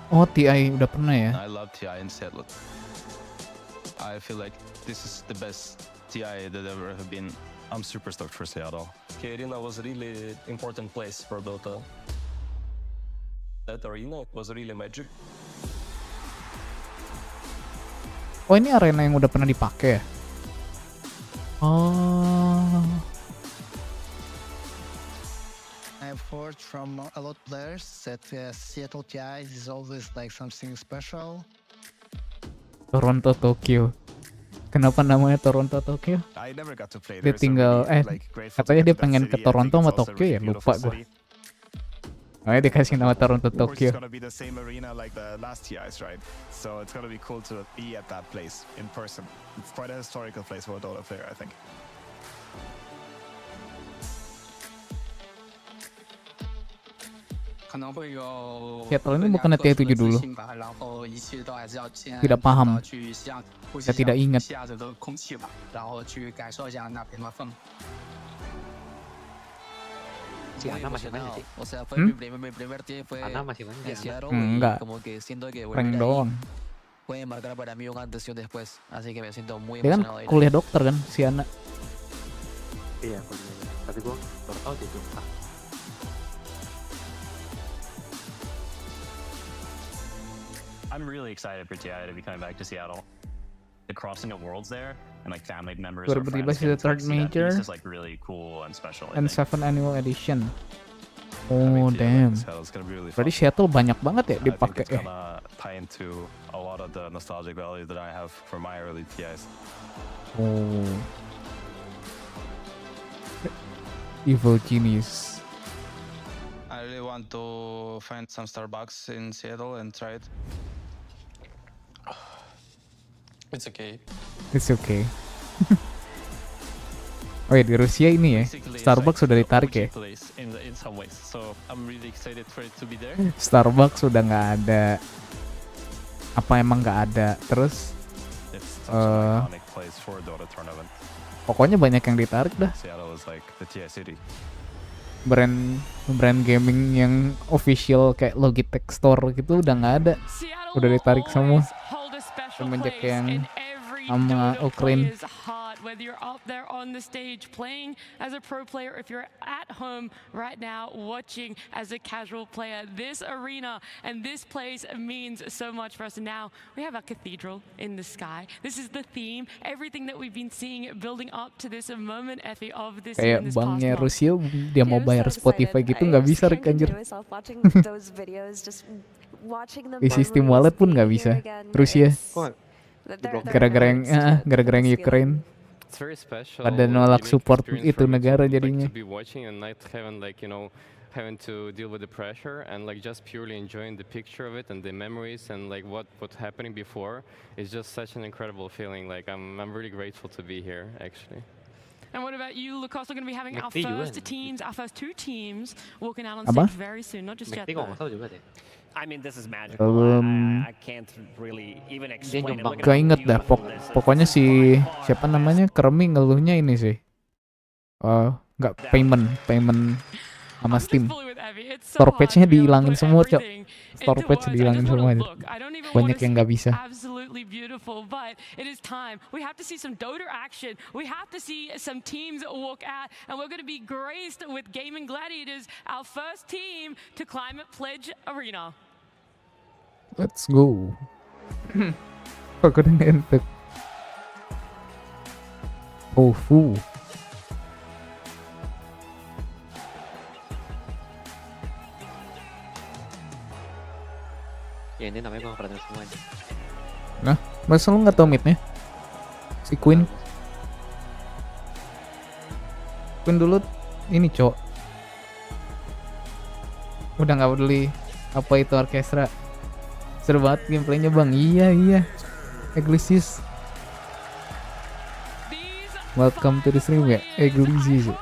Oh, TI udah pernah ya. I love TI in Seattle. I feel like this is the best TI that ever have been. I'm super stoked for Seattle. Arena was a really important place for Dota. That arena was really magic. Oh, ini arena yang udah pernah dipakai ya? Oh. I've heard from a lot of players that Seattle TI is always like something special. Toronto Tokyo. Kenapa namanya Toronto Tokyo? I never got to play Dia there, tinggal katanya dia pengen ke Toronto sama Tokyo ya, lupa gue. Makanya dikasih nama Toronto Tokyo. It's gonna be the same arena like the last TIs, right? So it's gonna be cool to be at that place in person. It's quite a historical place for a Dota player, I think. Seattle ini bukan TI 7 dulu. Tidak paham. Saya tidak ingat. Si Ana masih main sih? Ana masih main sih? Enggak. Rank doang. Dia kan kuliah dokter kan si Ana. Iya, kuliah. Tapi gue baru tahu dia juga. I'm really excited for TI to be coming back to Seattle. The crossing of worlds there, and like family members or 2013 friends is the third getting to see that major piece is like really cool and special. I and think. 7th annual edition. Oh damn. Berarti Seattle banyak banget ya dipakai It's gonna tie into a lot of the nostalgic value that I have for my early TIs. Oh. Evil genius. I really want to find some Starbucks in Seattle and try it. It's okay. It's okay. Oh ya, di Rusia ini ya, Starbucks sudah ditarik ya. In some ways, so I'm really excited for it to be there. Starbucks sudah nggak ada. Apa emang nggak ada? Terus Iconic place for a Dota tournament. pokoknya banyak yang ditarik dah. Seattle is like the TI city. Brand gaming yang official kayak Logitech Store gitu udah nggak ada. Udah ditarik semua. Semenjak yang sama Ukraine. Whether you're up there on the stage playing as a pro player, if you're at home right now watching as a casual player, this arena and this place means so much for us. And now we have a cathedral in the sky. This is the theme, everything that we've been seeing building up to this moment, Effie, of this Kayak banknya Rusia dia mau bayar Spotify gitu nggak bisa Rick anjir. Di sistem wallet pun nggak bisa Rusia. Gara-gara yang Ukraine. It's very special. Pada nolak support itu negara jadinya. To be watching and not having like having to deal with the pressure and like just purely enjoying the picture of it and the memories and like what happening before is just such an incredible feeling. Like I'm really grateful to be here actually. And what about you, Lucas? We're going to be having our first two teams walking out on Apa? stage very soon. Not just yet. I mean, this is magical. I can't really even explain it. Gak inget dah, pokoknya si siapa namanya Kermi ngeluhnya ini sih. Nggak payment sama Steam. Store page-nya dihilangin semua, Cok. Store page dihilangin semua. Banyak yang nggak bisa. Absolutely beautiful, but it is time. We have to see some Dota action. We have to see some teams walk out, and we're going to be graced with Gaming Gladiators, our first team to Climate Pledge Arena. Let's go. Aku udah ngentuk. Oh, fu. Ya ini namanya gue perhatian semuanya. Nah, masa lu nggak tau midnya? Si Queen dulu ini cowok. Udah nggak peduli apa itu orkestra. Seru banget gameplaynya bang. Iya. Iglesias. Welcome to the stream ya, Iglesias.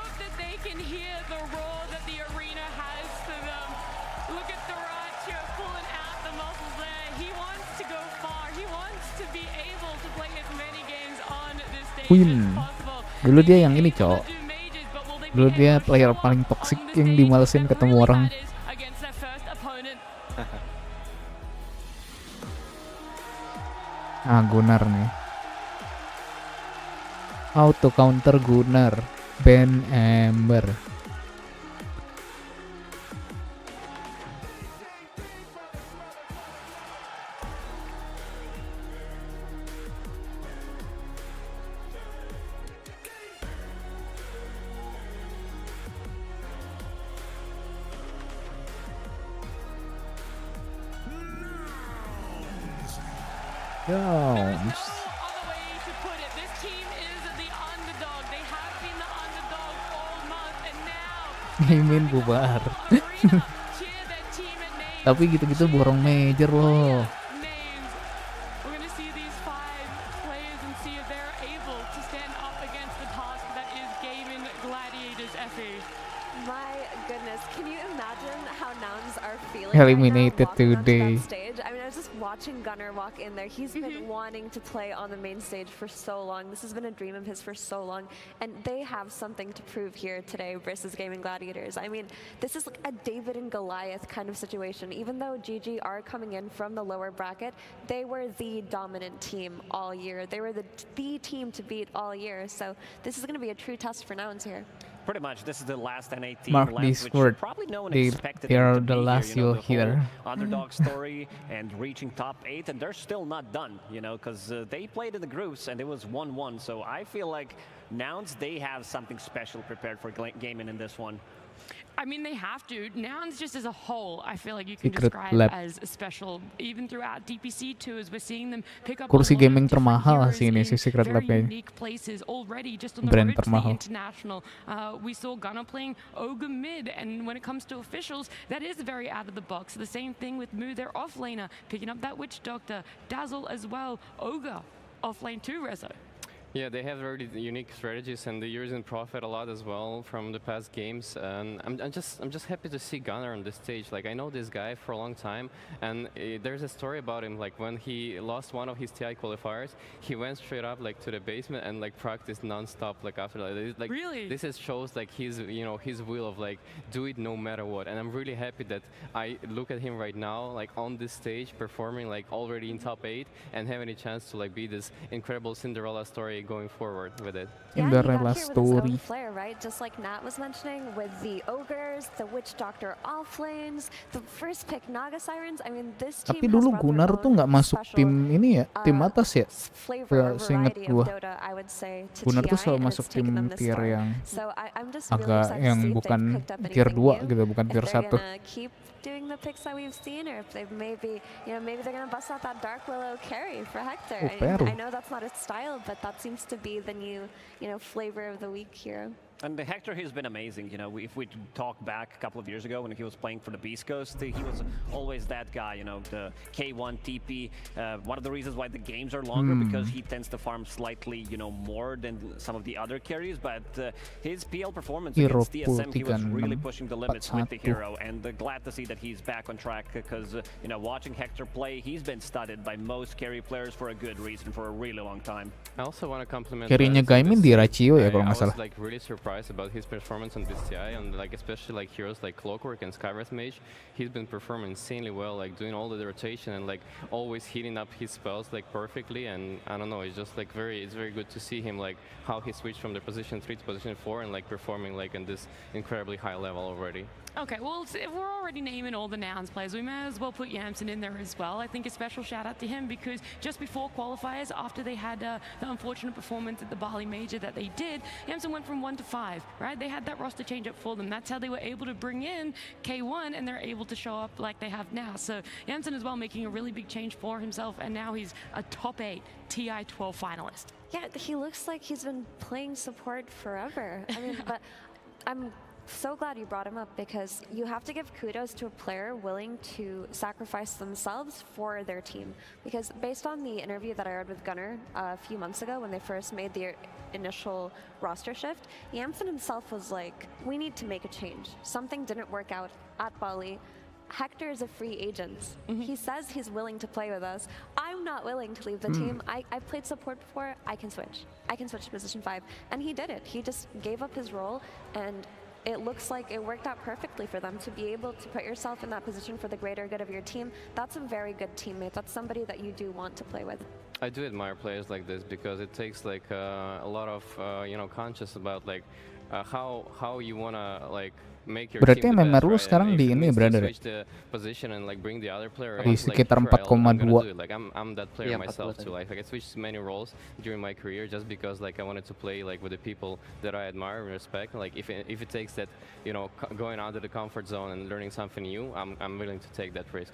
Queen. Dulu dia yang ini, Cok. Dulu dia player paling toxic yang dimalesin ketemu orang. Gunnar nih. Auto counter Gunnar. Ben Ember. Imin bubar. Tapi gitu-gitu borong major loh. Eliminated today. I mean, I was just watching Gunnar walk in there. He's been wanting to play on the main stage for so long. This has been a dream of his for so long, and they have something to prove here today versus Gaming Gladiators. I mean, this is like a David and Goliath kind of situation. Even though GG are coming in from the lower bracket, they were the dominant team all year. They were the team to beat all year. So this is going to be a true test for Nouns here. Pretty much, this is the last NA team Mark left, this which word. probably no one They expected are them to the be last here. You know, you'll the whole hear. underdog story and reaching top 8, and they're still not done, you know, because they played in the groups and it was 1-1. So I feel like Nouns, they have something special prepared for gaming in this one. I mean, they have to. Nouns just as a whole, I feel like you can Secret describe Lab. as special. Even throughout DPC 2, as we're seeing them pick up Kursi a lot gaming of different termahal sih ini heroes si Secret in Lab very kayaknya. unique places already, just on the Brand road to the termahal. international. We saw Gunnar playing Ogre mid, and when it comes to officials, that is very out of the box. The same thing with Mu, their offlaner, picking up that Witch Doctor, Dazzle as well, Ogre offlane too, Rezo. Yeah, they have very unique strategies, and they use in profit a lot as well from the past games. And I'm just happy to see Gunnar on this stage. Like, I know this guy for a long time, and there's a story about him. Like, when he lost one of his TI qualifiers, he went straight up like to the basement and like practiced non-stop. Like after that, like really, this is shows like his his will of like do it no matter what. And I'm really happy that I look at him right now, like on this stage performing like already in top 8 and having a chance to like be this incredible Cinderella story going forward with it. Yeah, he got Cinderella here with his story. own flair, right? Just like Nat was mentioning, with the ogres, the witch doctor offlanes, the first pick Naga Sirens. I mean, this team Tapi has dulu brought their Gunnar own tuh nggak masuk special, tim ini ya, tim atas ya. flavor or Seinget variety gua. of Dota, I would say, to Gunnar tuh TI, selalu and masuk it's tim taken them this tier far. yang So I'm just really agak excited to yang see if bukan they've picked up tier anything 2 new, gitu, bukan if tier they're 1. gonna keep doing the picks that we've seen, or if they've maybe they're gonna bust out that Dark Willow carry for Hector. Oh, Peru. I know that's not his style, but that seems to be the new flavor of the week hero. And Hector, he's been amazing. You know, if we talk back a couple of years ago when he was playing for the Beast Coast, he was always that guy, you know, the K1 TP. One of the reasons why the games are longer because he tends to farm slightly, more than some of the other carries. But his PL performance Hero against DSM, he was 36, really pushing the limits with the 41. hero. And glad to see that he's back on track because, watching Hector play, he's been studied by most carry players for a good reason for a really long time. I also want to compliment. Carry-nya Gaimin di Rachio ya kalau nggak I was salah. like really surprised about his performance on this TI, and like especially like heroes like Clockwork and Skywrath Mage. He's been performing insanely well, like doing all the rotation and like always hitting up his spells like perfectly. And I don't know, it's just like it's very good to see him like how he switched from the position 3 to position 4 and like performing like in this incredibly high level already. Okay, well, if we're already naming all the Nouns players, we may as well put Yamson in there as well. I think a special shout out to him because just before qualifiers, after they had the unfortunate performance at the Bali Major that they did, Yamson went from 1 to 5, right? They had that roster change up for them. That's how they were able to bring in K1 and they're able to show up like they have now. So Yamson as well making a really big change for himself, and now he's a top 8 TI 12 finalist. Yeah, he looks like he's been playing support forever. I mean, but I'm so glad you brought him up because you have to give kudos to a player willing to sacrifice themselves for their team. Because based on the interview that I heard with Gunnar a few months ago when they first made the initial roster shift, Yamson himself was like, we need to make a change. Something didn't work out at Bali. Hector is a free agent. He says he's willing to play with us. I'm not willing to leave the team. I've played support before. I can switch. I can switch to position 5. And he did it. He just gave up his role, and it looks like it worked out perfectly for them to be able to put yourself in that position for the greater good of your team. That's a very good teammate. That's somebody that you do want to play with. I do admire players like this because it takes like a lot of conscious about like how you wanna like make your Berarti team the MMR lu best, right? sekarang And di if it ini means to berada switch the position and like bring the other player di in, sekitar like, sure, I'm gonna 4,2. do it. Like I'm that player myself too. Like I switched many roles during my career just because like I wanted to play like with the people that I admire and respect. Like if it takes that going out of the comfort zone and learning something new, I'm willing to take that risk.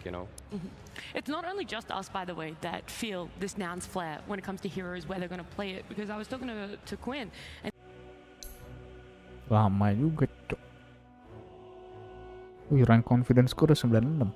It's not only just us, by the way, that feel this Nouns flair when it comes to heroes, where they're going to play it. Because I was talking to Quinn. And lama juga, Cok. Wih, rank confidence ku udah 96.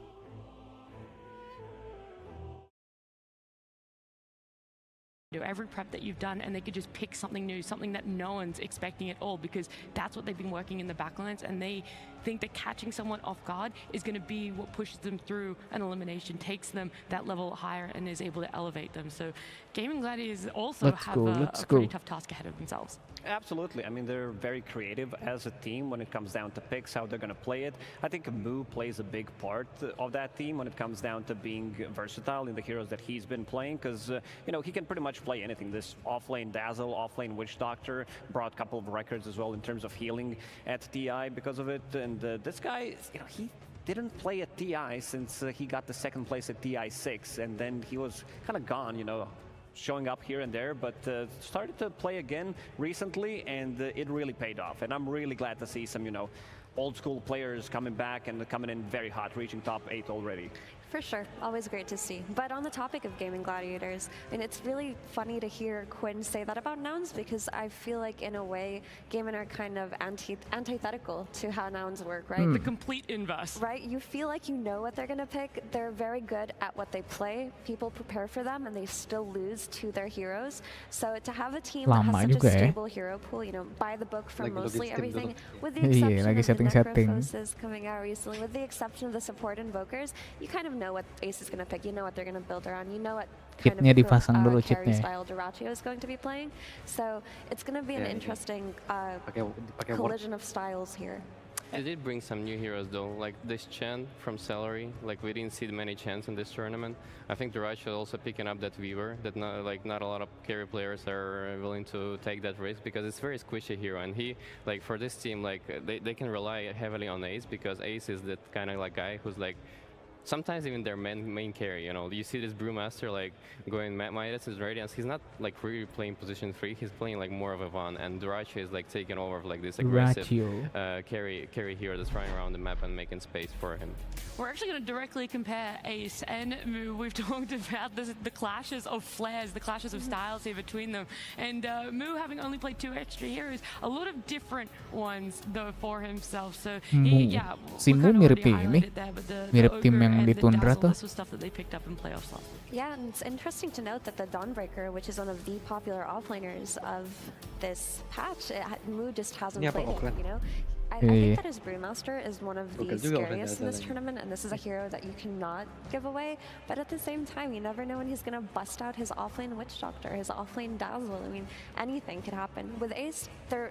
every prep that you've done, and they could just pick something new, something that no one's expecting at all, because that's what they've been working in the backlines, and they think that catching someone off guard is going to be what pushes them through an elimination, takes them that level higher, and is able to elevate them. So Gaming Gladiators also have a pretty tough task ahead of themselves. Absolutely. I mean, they're very creative as a team when it comes down to picks, how they're going to play it. I think Mu plays a big part of that team when it comes down to being versatile in the heroes that he's been playing, because, you know, he can pretty much play anything. This offlane Dazzle, offlane Witch Doctor brought a couple of records as well in terms of healing at TI because of it. And this guy, you know, he didn't play at TI since he got the second place at TI 6, and then he was kind of gone, you know, showing up here and there, but started to play again recently, and it really paid off. And I'm really glad to see some, you know, old school players coming back and coming in very hot, reaching top 8 already. For sure, always great to see. But on the topic of gaming gladiators, I mean, it's really funny to hear Quinn say that about nouns, because I feel like in a way, gaming are kind of antithetical to how nouns work, right? The complete inverse. Right? You feel like you know what they're going to pick. They're very good at what they play. People prepare for them, and they still lose to their heroes. So to have a team that has such a stable hero pool, you know, by the book for mostly everything, with the exception of the Necrophoses coming out recently, with the exception of the support invokers, you kind of know what Ace is going to pick. You know what they're going to build around. You know what kind of carry style Duratio is going to be playing. So it's going to be an interesting collision of styles here. They did bring some new heroes though, like this Chen from Celery. Like we didn't see many Chens in this tournament. I think Duratio is also picking up that Weaver that not a lot of carry players are willing to take that risk, because it's very squishy hero, and he, like, for this team, like they can rely heavily on Ace, because Ace is that kind of like guy who's like sometimes even their main carry. You know, you see this Brewmaster like going Midas is Radiance. He's not like really playing position 3. He's playing like more of a Von, and Duratio is like taking over like this aggressive carry hero that's running around the map and making space for him. We're actually going to directly compare Ace and Mu. We've talked about the clashes of flares, the clashes of styles here between them, and Mu having only played 2 extra heroes, a lot of different ones though for himself. So yeah, si Mu mirip ini, mirip tim yang di Tundra tuh. Yeah, and it's interesting to note that the Dawnbreaker, which is one of the popular offlaners of this patch, Mu just hasn't played it, you know? I think that his Brewmaster is one of the scariest in this tournament, and this is a hero that you cannot give away. But at the same time, you never know when he's going to bust out his offlane Witch Doctor, his offlane Dazzle. I mean, anything could happen. With Ace,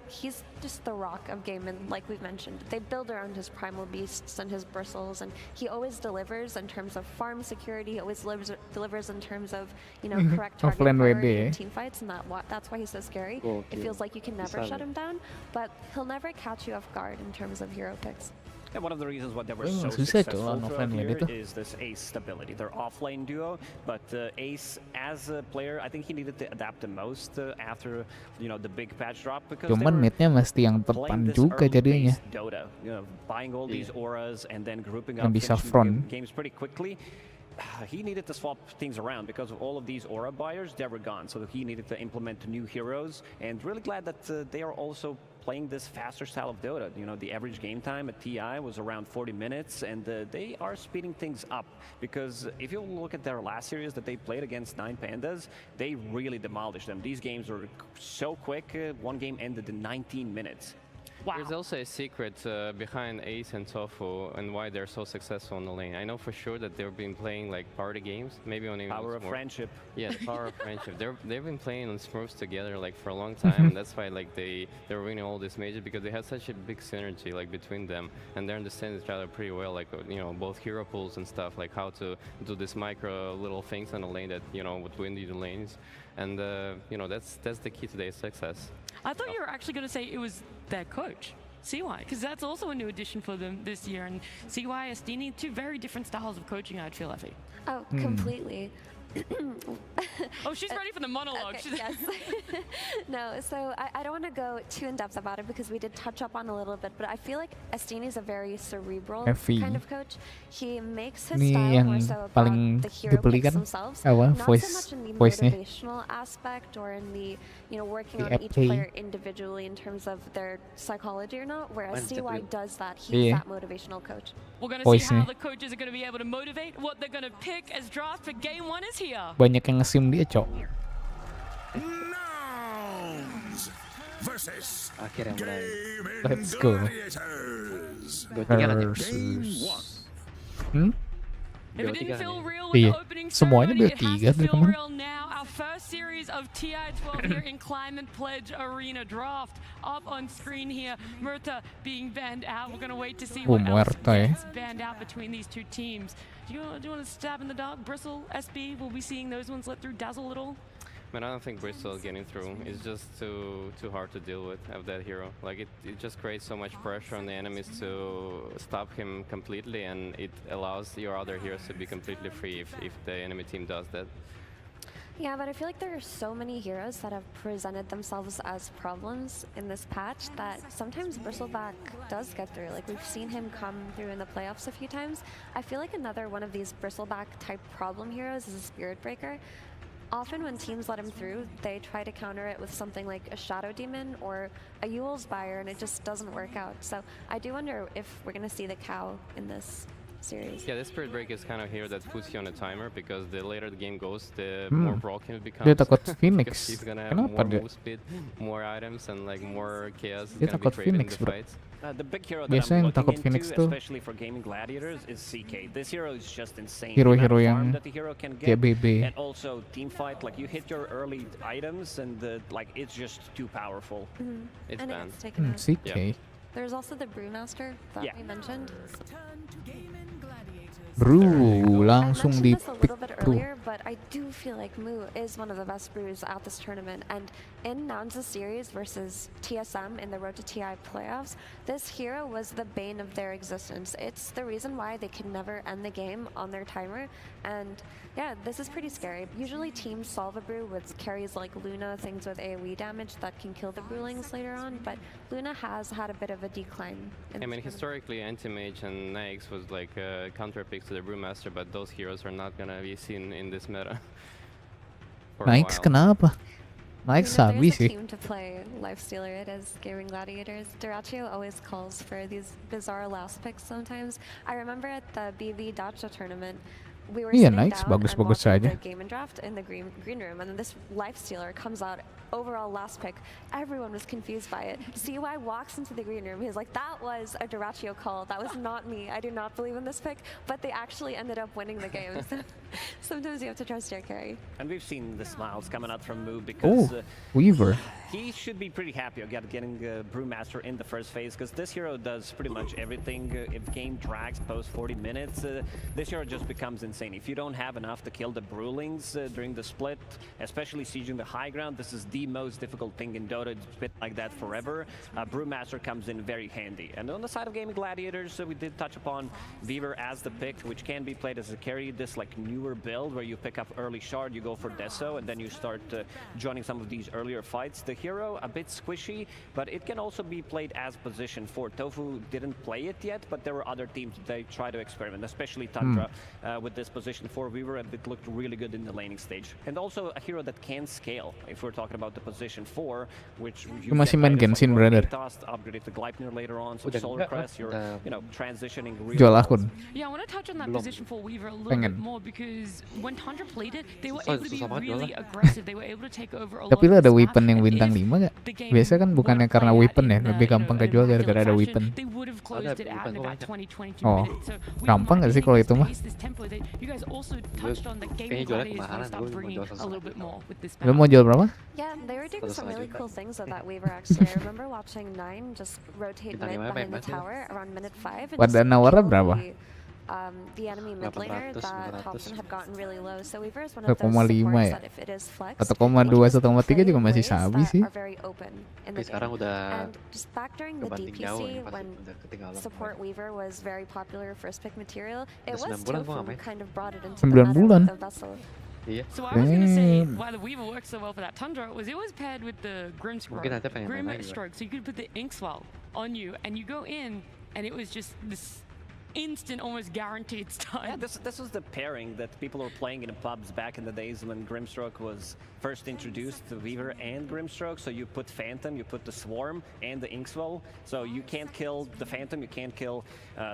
he's just the rock of game, and like we've mentioned, they build around his Primal Beasts and his Bristles, and he always delivers in terms of farm security. He always delivers in terms of, you know, correct target priority in team fights, and that's why he's so scary. It feels like you can never shut him down, but he'll never catch you off guard in terms of hero picks. And one of the reasons why they were so successful throughout here is this Ace stability. They're offlane duo, but Ace as a player, I think he needed to adapt the most after, you know, the big patch drop, because cuman midnya mesti yang depan juga jadinya. Dota, you know, buying all these auras and then grouping up bisa front games pretty quickly. He needed to swap things around because of all of these aura buyers. They were gone, so he needed to implement new heroes, and really glad that they are also playing this faster style of Dota. You know, the average game time at TI was around 40 minutes, and they are speeding things up, because if you look at their last series that they played against 9 Pandas, they really demolished them. These games were so quick. One game ended in 19 minutes. Wow. There's also a secret behind Ace and Tofu and why they're so successful in the lane. I know for sure that they've been playing like party games, maybe on even Power of Friendship. Yeah, the power of friendship. They've been playing on Smurfs together like for a long time, and that's why like they're winning all these majors, because they have such a big synergy like between them, and they understand each other pretty well. Like, you know, both hero pools and stuff, like how to do this micro little things on the lane that, you know, would win the lanes, and you know, that's the key to their success. I thought you were actually going to say it was their coach, CY, because that's also a new addition for them this year. And CY, Astini, 2 very different styles of coaching, I'd feel, Effie. Oh, completely. Oh, she's ready for the monologue. Okay, yes. No, so I don't want to go too in depth about it, because we did touch up on a little bit, but I feel like Astini is a very cerebral kind of coach. He makes his style more so about the hero picks themselves, not so much in the motivational aspect or in the, you know, working on each player individually in terms of their psychology or not, whereas CY does that. He's that motivational coach. We're going to see how the coaches are going to be able to motivate, what they're going to pick as draft for game 1 is here. Banyak yang nge-sim dia, Cok. Nouns versus Let's go. Versus. If it didn't feel real Iya, with the opening semuanya ceremony, it has bertiga to dari feel kemarin. real now. Our first series of TI12 here in Climate Pledge Arena Draft. Up on screen here, Murta being banned out. We're going to wait to see what else gets banned out between these two teams. Do you want to stab in the dark? Bristle, SB, will we seeing those ones let through Dazzle a little? Man, I don't think Bristol is getting through. It's just too hard to deal with of that hero. Like it just creates so much pressure on the enemies to stop him completely, and it allows your other heroes to be completely free if the enemy team does that. Yeah, but I feel like there are so many heroes that have presented themselves as problems in this patch that sometimes Bristleback does get through. Like, we've seen him come through in the playoffs a few times. I feel like another one of these Bristleback type problem heroes is a Spirit Breaker. Often when teams let him through, they try to counter it with something like a Shadow Demon or a Yule's Buyer, and it just doesn't work out. So I do wonder if we're going to see the cow in this series. Yeah, the Spirit Break is kind of here that puts you on a timer, because the later the game goes, the more broken it becomes. Dia takut Phoenix. Because he's gonna have Kenapa more dia? move speed, more items, and like more chaos is Dia gonna be takut created in Phoenix, the bro. fights. The big hero that Biasanya I'm yang takut looking Phoenix into, tuh especially for gaming gladiators, is CK. This hero is just insane. hero-hero The amount of yang farm that the hero can kayak get, BB. and also team fight. Like you hit your early items, and like it's just too powerful. It's And banned. it's taken out. CK. There's also the Brewmaster that we mentioned. Bro, I langsung mentioned di this a pick little bit tuh. earlier, but I do feel like Mu is one of the best brews at this tournament. And in Noun's series versus TSM in the Road to TI playoffs, this hero was the bane of their existence. It's the reason why they could never end the game on their timer. And yeah, this is pretty scary. Usually teams solve a brew with carries like Luna, things with AoE damage that can kill the brewlings later on, but Luna has had a bit of a decline. I mean, historically, Anti-Mage and Nyx was like counter picks to the Brewmaster, but those heroes are not gonna be seen in this meta. for a Nyx while. kenapa? Nyx There's sabi a sih. team to play Lifestealer, it is Gaming Gladiators. Duraccio always calls for these bizarre last picks sometimes. I remember at the BV Dacha tournament, we were Iya, sitting Nyx down and bagus-bagus watching saja. the game and draft in the green room, and then this Lifestealer comes out overall last pick. Everyone was confused by it. CY walks into the green room. He's like, that was a Duraccio call. That was not me. I do not believe in this pick. But they actually ended up winning the game. So sometimes you have to trust your carry. And we've seen the smiles coming out from Mu because Oh, Weaver. he should be pretty happy about getting Brewmaster in the first phase, because this hero does pretty much everything. If game drags post 40 minutes, this hero just becomes insane. If you don't have enough to kill the Brewlings during the split, especially sieging the high ground, this is the most difficult thing in Dota. It's been like that forever. Brewmaster comes in very handy. And on the side of Gaming Gladiators, we did touch upon Weaver as the pick, which can be played as a carry. This like newer build where you pick up early shard, you go for Deso, and then you start joining some of these earlier fights. The hero a bit squishy, but it can also be played as position 4. Tofu didn't play it yet, but there were other teams that they try to experiment, especially Tundra with this position 4 Weaver, and it looked really good in the laning stage. And also a hero that can scale, if we're talking about the position 4, which you Masih can main play this Genshin, like brother. Tossed, upgrade it to Gleipnir later on, some Udah Solar enggak, Crest, you're you know transitioning real Jual well. akun. Yeah, I want to touch on that Belum. position for Weaver a little Pengen. bit more, because when Tundra played it, they were Susah- able to be susah banget really jualnya. aggressive. They were able to take over a lot Tapi of lu ada this map, weapon yang and bintang if 5 gak? the game Biasa kan bukannya weren't karena played weapon out ya, in lebih the, gampang kejual gara-gara ada weapon. They would have closed it out in about 20-22 Oh, minutes. So we gampang might gak be sih kalau seeing itu mah? this pace, this tempo that you guys also touched on, the kayaknya Gaming jualnya Gladiators kemahalan, want to start gue mau bringing jual a little bit more with this Lu map. mau jual berapa? Yeah, they were doing some 1,5 really juta. cool things with that Weaver actually. I remember watching Nine just rotate Bintang mid 5 behind the PMS -nya. tower around minute 5 and Pada just nawarnya kill berapa? the enemy mid laner 800, that 900. Thompson had gotten really low. So Weaver is one of those 1,5 supports ya? that if it is flex, 1,2, it can 1,3 juga play masih ways sabi that sih. are very open in Tapi the sekarang game. udah And just back during the kebanding jauh nih, DPC pasti when udah ketinggalan. support Weaver was very popular first pick material, it Udah was 9 bulan gua Tofu nggak who main. kind of brought it into 9 the meta bulan. with the vessel. Iya. So I was going to say Damn. why the Weaver works so well for that Tundra was it was paired with the Grimstroke. Mungkin nanti pengen main lagi, Bang. Grimstroke, so you could put the Inkswell on you and you go in and it was just this instant, almost guaranteed stun. Yeah, this was the pairing that people were playing in pubs back in the days when Grimstroke was first introduced to Weaver and Grimstroke. So you put Phantom, you put the Swarm and the Inkswell. So you can't kill the Phantom, you can't kill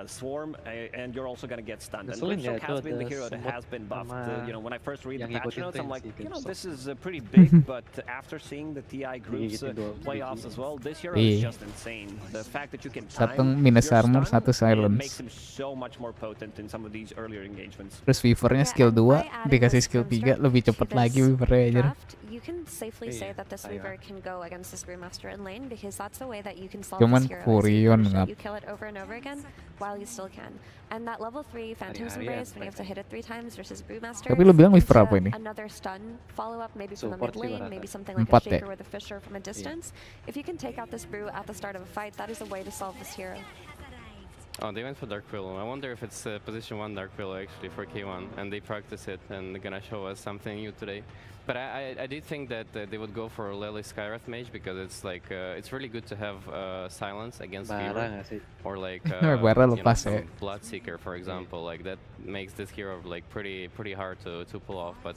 Swarm, and you're also gonna get stunned. And Ngeselin ya, Grimstroke has itu been the ada hero that semut has been buffed. sama You know, when I first read the yang patch ngikutin notes, I'm tren like, si you know, Grimstroke. this is pretty big. But after seeing the TI groups Ngikutin dua playoffs biji. as well, this hero is Iya. just insane. The fact that you can Satu time minus your armor, stun, satu it makes silence. him so much more potent in some of these earlier engagements. Terus Weaver-nya skill 2 dikasih skill 3 lebih cepet lagi Weaver-nya aja. You can safely say that this Weaver can go against this Brewmaster in lane because that's the way that you can solve Cuman this hero. Furion You kill it over and over again while you still can. And that level 3 Phantom's Embrace when you have to hit it 3 times versus Brewmaster. Tapi lu bilang Weaver apa ini? Another stun follow up maybe from the mid lane, maybe something like a 4 Shaker with a Fisher from a distance. If you can take out this Brew at the start of a fight, that is a way to solve this hero. Oh, they went for Dark Willow. I wonder if it's position 1 Dark Willow actually for K1, and they practice it and they're gonna show us something new today. But I did think that they would go for Lily Skywrath Mage because it's like it's really good to have silence against Weaver, or like some Bloodseeker, for example. Like that makes this hero like pretty hard to pull off. But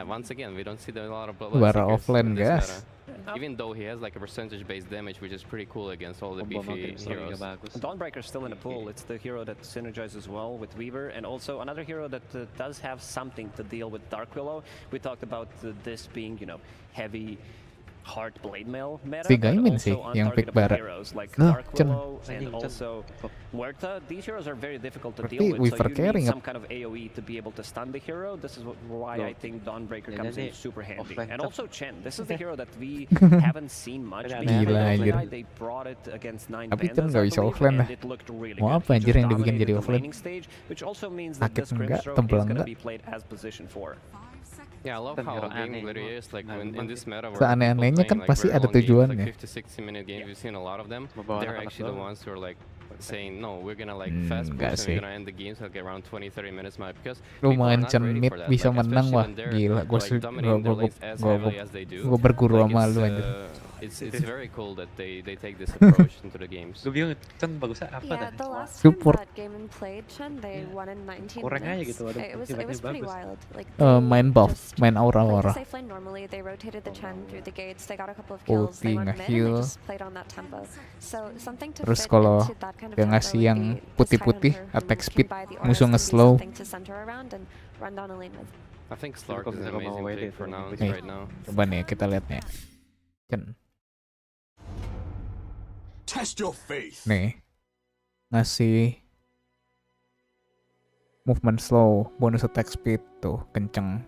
once again, we don't see a lot of Bloodseekers offline, in this guys. meta. Even though he has like a percentage-based damage, which is pretty cool against all the beefy heroes. Dawnbreaker's still in the pool. It's the hero that synergizes well with Weaver, and also another hero that does have something to deal with Dark Willow. We talked about this being, you know, heavy hard blade mail meta, Gaimin but sih also yang pick untargetable Bara. heroes like Nah, Dark Willow and also Huerta. These heroes are very difficult to deal with, so you need some kind of AoE to be able to stun the hero. This is why I think Dawnbreaker comes in super handy. And also Chen. This is the hero that we haven't seen much. Gila anjir. They brought it against 9 Tapi Pandas, Chen nggak bisa I believe, offline and dah. it looked really Mau good. apa anjir He yang just dibikin jadi dominated the offline? laning stage, which also means that Sakit this enggak, Grimstroke tebel is going to enggak. be played as position 4. Yeah, I love how game literally is like when in this meta where Seaneh-anehnya kan people pasti playing, like, ada very long games, tujuannya. like 50-60 minute games, we've seen a lot of them. They're actually the ones who are like saying no, we're gonna like fast enggak push and sih. we're gonna end the games like around 20-30 minutes max because Lumayan people are not ready cenit for that. bisa Like, menang especially wah when they're, gila like, dominating their lanes as heavily as they do. Gue berguru Like, sama lu anjir. it's very cool that they take this approach into the games. Gue bingung Chen bagusnya apa Yeah, dah? the last Support. time that Game played Chen, they won in 19 Kurang aja minutes. gitu, ada It was tiba-tiba pretty bagus. wild. Like Main buff, main played aura-aura. the safe lane normally. They rotated the Chen through the gates. They got a couple of kills. They Ulti went mid and nge-heal. they just played on that tempo. So something to Terus fit kalau into that kind of dia tempo ngasih would yang be this putih-putih Tidehunter who attack can speed, buy the auras, musuh can be nge-slow. something to center around and run down a lane with. I think Slark is an amazing pick for now Nih, right now. coba nih kita lihat nih. Chen. Test your faith. Nih. Ngasih movement slow, bonus attack speed tuh kenceng.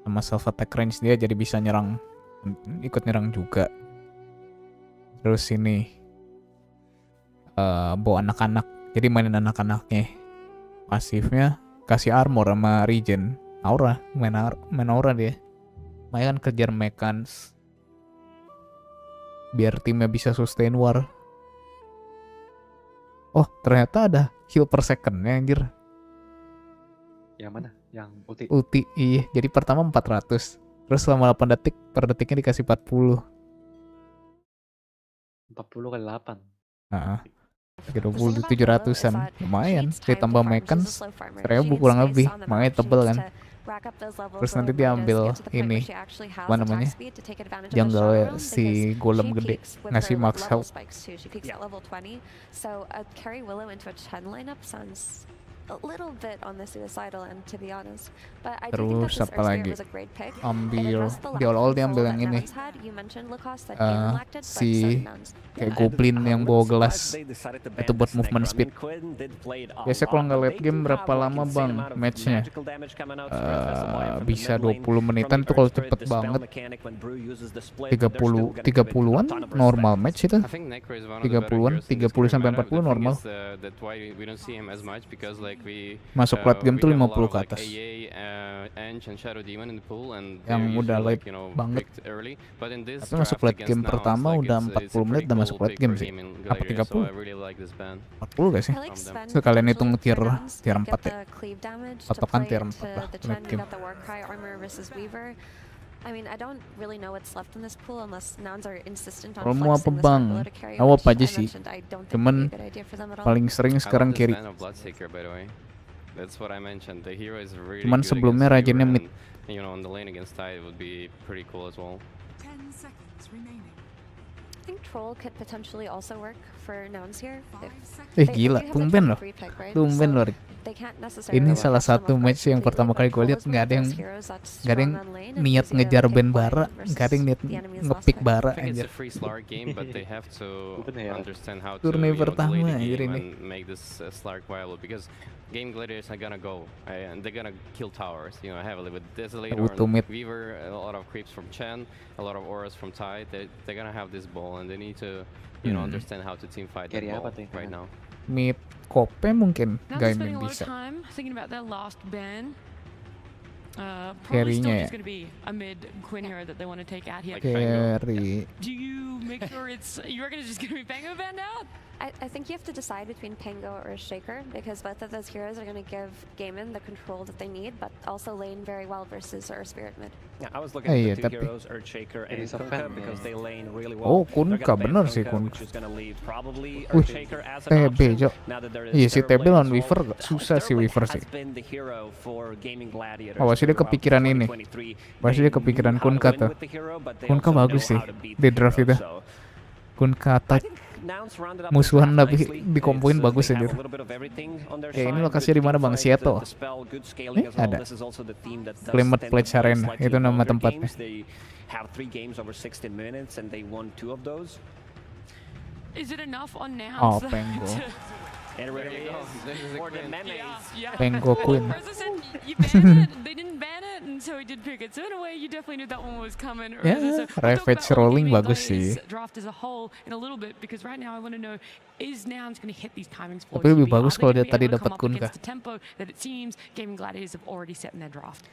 Sama self attack range dia jadi bisa nyerang, ikut nyerang juga. Terus ini bawa anak-anak, jadi mainin anak-anaknya. Pasifnya kasih armor sama regen, aura, main aura dia. Main kejar mechans biar timnya bisa sustain war. Oh, ternyata ada heal per second-nya anjir. Yang mana? Yang ulti? Ulti, iya. Jadi pertama 400. Terus selama 8 detik, per detiknya dikasih 40. 40 kali 8. Nah, 20 700-an. Lumayan. Ditambah mechans, 1000 kurang lebih. Makanya tebel kan. Terus nanti dia ambil ini, apa namanya, jungle si golem gede, ngasih max health. So a carry Willow into a Chen lineup sounds a little bit on the suicidal end, to be honest. But I do think that Terus this apa Earth lagi? Spirit was a great pick. Ambil di awal dia ambil yang ini. Si kayak goblin yang bawa gelas. Itu buat movement speed. Biasanya kalau nggak late game berapa lama bang matchnya? Bisa 20 menitan tuh kalau cepet banget. 30-an normal match itu. 30-an, 30 sampai 40 normal. Masuk late game tuh 50 ke atas. Yang udah late banget. Tapi masuk late game pertama udah 40 menit udah masuk late game sih. Apa 30? 40 gak sih? So, kalian hitung tier 4 ya. Patokan tier 4 lah late game. I mean, I don't really know what's left in this pool unless Nouns are insistent on Kalau mau apa flexing this bang? Below to carry, Mau which apa aja I sih? mentioned I don't think Cuman would be a good idea for them at all. paling sering sekarang kiri. Cuman sebelumnya rajinnya mid. You know, on the lane against Tide would be pretty cool as well. 10 seconds remaining. I think Troll could potentially also work for Nouns here. Gila, tumben loh. Tumben loh. they can't necessarily Ini catch salah them satu off match yang guard pertama kali gue lihat completely, nggak but ada yang Paul's heroes that's nggak ada yang strong on lane and niat easy to ngejar pick band wide bara, versus nggak ada yang niat the enemy's ngepick last pick. bara I think it's anjir. a free Slark game, but they have to understand how to Turne pertama delay the anjir game ini. and make this Slark viable because game gladiators are gonna go and they're gonna kill towers, you know, heavily with Desolator Butuh and mid. Weaver, a lot of creeps from Chen, a lot of auras from Tide. They're gonna have this ball and they need to, you know, understand how to team fight that Carry ball apa tuh yang right kanan? now. Mid Kope mungkin Now they're Gaimin spending a lot of bisa. time thinking about their last ban. Probably still Carry-nya ya. just going to be a mid Quinn hero that they want to take out here. Carry. Do you make sure you reckon it's just going to be Pango banned out? I think you have to decide between Pango or Shaker because both of those heroes are going to give Gaimin the control that they need, but also lane very well versus our Spirit mid. Yeah, I was looking Iya, at the two tapi heroes, Earthshaker and He's a Kunkka, fan, because they lane really Oh, well. They're Kunkka, gonna ban bener sih Kunkka, Kunkka. which is gonna leave probably Wih, Earthshaker as an TB option. Jo. Now that there is Iya si TB Terrorblade lawan as well. Weaver susah si Weaver sih. Has been the hero for gaming gladiators Awas dia throughout kepikiran ini. 2023. Pasti dia They kepikiran knew how to Kunkka win tuh. with the hero, but they Kunkka also bagus know sih how to beat di the draft hero, itu. so Kunkka attack Nouns rounded up musuhan the draft tapi nicely. dikompoin It's, bagus they have anjir. a little bit of everything on their Ini side. lokasinya Good di mana Bang? teamfight, Seattle. the spell, good scaling as well. Ada. This is also the team that does Climate tend to Pledge play Arena, slightly itu nama longer tempatnya. games. They have 3 games over 16 minutes and they won 2 of those. Is it enough on nouns? Oh, though, Pango. It really is. For the memes. Pango Queen. Reza said you banned it, they didn't ban it, and so he did pick it. So in a way, you definitely knew that one was coming. Ya, Reza. So Ravage rolling bagus sih. Draft as a whole in a little bit because right now I want to know is nouns going to hit these timings for Tapi lebih TB? bagus Are they kalau gonna dia be tadi able to dapat come up Kunkka. against the tempo that it seems gaming gladiators have already set in their draft.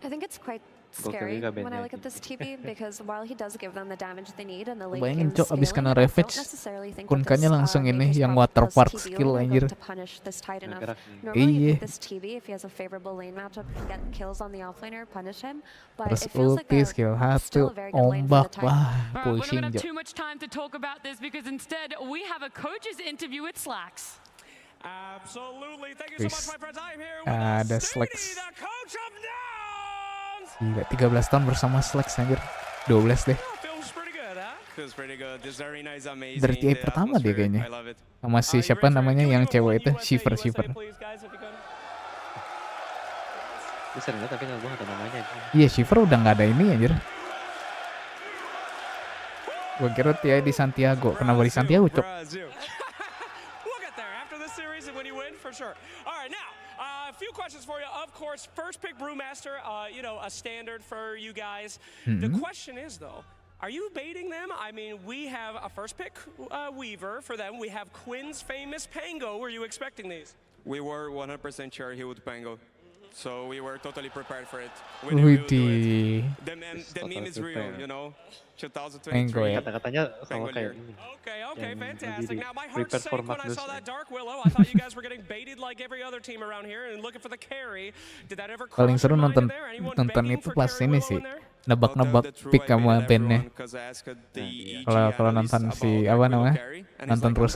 I think it's quite Gokil scary juga when I bandnya look at this TB because while he does give them the damage they need and the late Bayangin game Cok abis kena scaling, I don't Ravage necessarily think that Kunkanya this, langsung ini Nature's yang Prophet water plus park TB skill lane are anjir. going to punish this tight enough. Gerak. Normally Iya. with this TB, if he has a favorable lane matchup, he can get kills on the offlaner, punish him. But Terus it feels like ulti a skill still 1 a very good lane for the ombak. tight. Wah, Alright, we're not pusing going to have Jo. too much time to talk about this because instead we have a coach's interview with Slacks. Absolutely. Thank you so much, Wis. my friends. I am here with Ada Stevie, Slacks. the coach of Nouns. Gila 13 tahun bersama Slacks anjir. 12 deh. Feels pretty good, huh? Feels pretty good. This arena is amazing. Dari TI The pertama dia atmosphere, kayaknya. I love it. Sama si siapa namanya yang cewek itu, Shiver. Please, guys, if you could. Gue sering liat tapi gue gak tau namanya. Iya, Shiver udah nggak ada ini anjir. Gue kira dia di Santiago. Kenapa di Santiago, Cok? Brazil. We'll get there after this series and when you win, for sure. All right, now, a few questions for you. Of course, first pick Brewmaster, you know, a standard for you guys. The question is, though, are you baiting them? I mean, we have a first pick Weaver for them. We have Quinn's famous Pango. Were you expecting these? We were 100% sure he would Pango. So we were totally prepared for it. We knew he would do Widih. it. The meme is real, you know. 2023. Pango ya. Kata-katanya sama Pango kayak year. ini. Okay, Yang fantastic. di Now, my heart prepare sank for when I Magnus. saw that Dark Willow. I thought you guys were getting baited like every other team around here and looking for the carry. Did that ever cross Paling seru your mind nonton in there? Anyone nonton begging itu for pas carry ini Willow sih. in there? Nebak-nebak pick sama bandnya. Kalau nonton si apa namanya? Nonton terus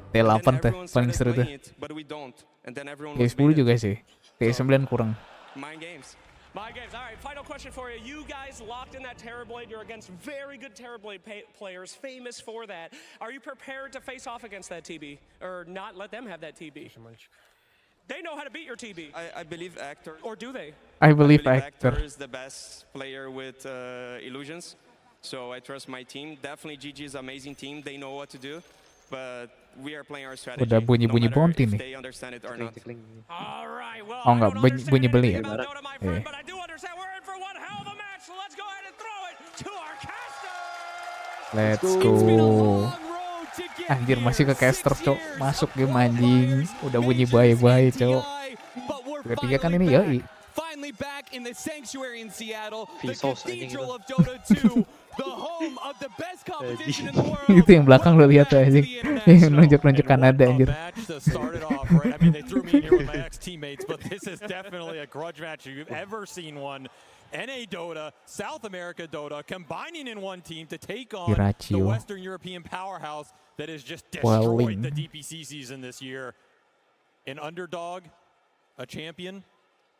T8 tuh paling seru tuh. T10 juga sih. T9 kurang. Mind games. All right, final question for you. You guys locked in that Terrorblade. You're against very good Terrorblade players, famous for that. Are you prepared to face off against that TB? Or not let them have that TB? They know how to beat your TB. I believe Actor. Or do they? I believe Actor. is the best player with illusions. So I trust my team. Definitely GG is an amazing team. They know what to do. But we are playing our strategy. Udah bunyi-bunyi no bounty matter if nih. they understand it or not. All right, well, Oh enggak, bunyi beli ya? Dota, my friend, Iya. but I do understand we're in for one hell of a match. So let's go ahead and throw it to our casters. Let's go. Anjir masih ke caster, Cok. Masuk game anjing. Udah bunyi bye-bye, Cok. Ketiga kan ini yoi. Finally back in the sanctuary in Seattle, the Pesos, cathedral of Dota 2, the home of the best competition in the world. Itu yang belakang lo lihat tuh anjing. Nunjuk-nunjuk Kanada anjir. Match that started off, right? I mean, they threw me in here with my ex-teammates, but this is definitely a grudge match if you've ever seen one. NA Dota, South America Dota, combining in one team to take on the Hirachio. Western European powerhouse that has just destroyed Welling. the DPC season this year. An underdog, a champion,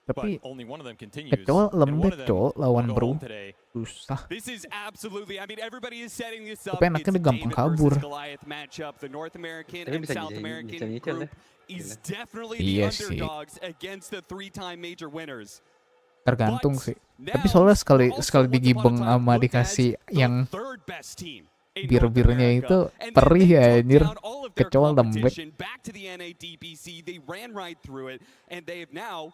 Tapi only one of them continues. kecoa and one lembek of them cowok lawan will go bro. home today. Susah. This is absolutely, I mean, everybody is setting this up. Tapi enaknya dia gampang kabur. Goliath matchup. The North American Tapi and bisa South American nyicil group is definitely Iya the sih. underdogs against the 3-time major winners. Tergantung sih. Tapi soalnya sekali digibeng sama dikasih yang bir-birnya itu perih ya anjir. Kecoa lembek. Back to the NADBC, they ran right through it, and they have now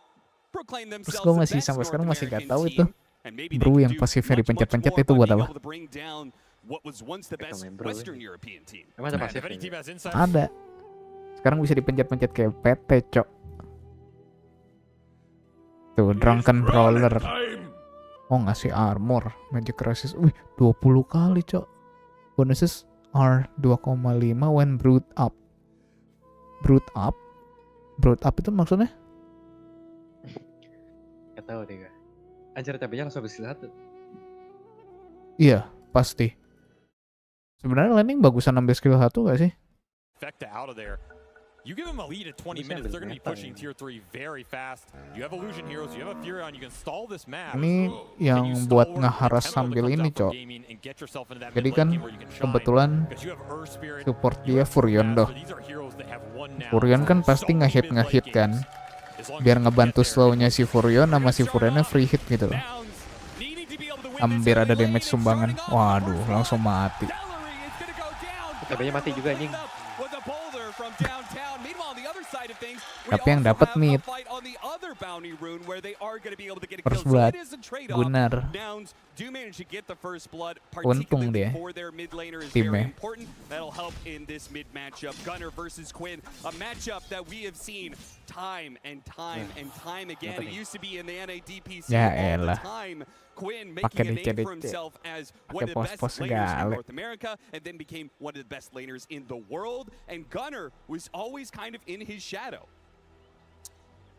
proclaimed Terus themselves gue the masih best sampai North sekarang masih gak American tahu team. itu And maybe bro they yang could do pasifnya much dipencet-pencet more itu by buat being apa? able to bring down what was once the best Western European team. Emang ada Man, pasif? if any team has insight, Ada. Sekarang bisa dipencet-pencet kayak PT, cok. Tuh, Drunken Brawler. Oh, ngasih armor. Magic Resist. Wih, 20 kali, cok. Bonuses are 2,5 when brewed up. Brewed up? Brewed up itu maksudnya? Gak tau deh, gak. Anjir, tapi-nya langsung habis satu. Iya, pasti. Sebenarnya landing bagusan ambil skill 1 gak sih? Vecta out of there. You give them a lead at 20 minutes, they're going to be pushing tier 3 very fast. You have illusion heroes, you have a Furion, you can stall this map. Ini yang buat ngeharas sambil ini, cok. Jadi kan kebetulan support dia Furion doh. Furion kan pasti nge-hit kan. Biar ngebantu slownya si Furion sama si Furionnya free hit gitu loh. Hampir ada damage sumbangan. Waduh, langsung mati. Tapi-nya mati juga anjing. Tapi yang dapat mid. First blood. Benar. Untung dia. Timnya. That'll help in this mid matchup. Gunner versus Quinn, a matchup that we have seen time and time and time again. It used to be in the NADPC Ya all the elah. time. Quinn Pakai making a name DC. for himself as Pakai one of the best pos-pos laners in segala. North America, and then became one of the best laners in the world. And Gunner was always kind of in his shadow.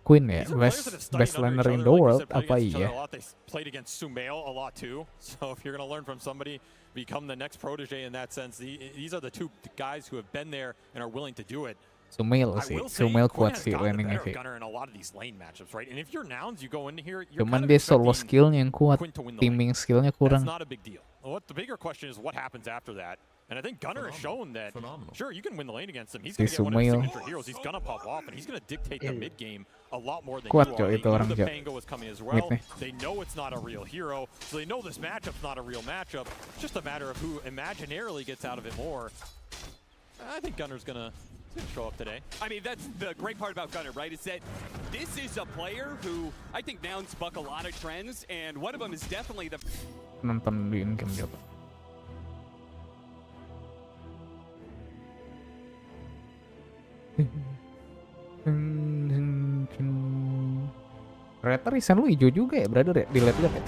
Queen ya, best laner in the world, apa iya? They played against Sumail a lot too. So if you're going to learn from somebody, become the next protege in that sense. These are the two guys who have been there and are willing to do it. Sumail sih, Sumail kuat sih landingnya sih. Gunner in a lot of these lane matchups, right? And if you're Nouns, you go into here, you're Cuman kind of dia solo expecting skillnya yang kuat, Quinn to win the teaming lane. skillnya kurang. That's not a big deal. What the bigger question is what happens after that. And I think Gunner has shown that, sure, you can win the lane against him. He's going to get one of his Sumail. signature heroes. He's going to pop off, and he's going to dictate the mid game a lot more than Kuat, you Cok, are. itu They orang, knew the Cok. Pango was coming as well. Mid nih. They know it's not a real hero, so they know this matchup's not a real matchup. It's just a matter of who imaginarily gets out of it more. I think Gunner's going to show up today. I mean, that's the great part about Gunner, right? Is that this is a player who I think Nouns buck a lot of trends, and one of them is definitely the Nonton di in-game dia, Pak. Ternyata Ryzen lu hijau juga ya, brother ya? Dilihat-lihat ya?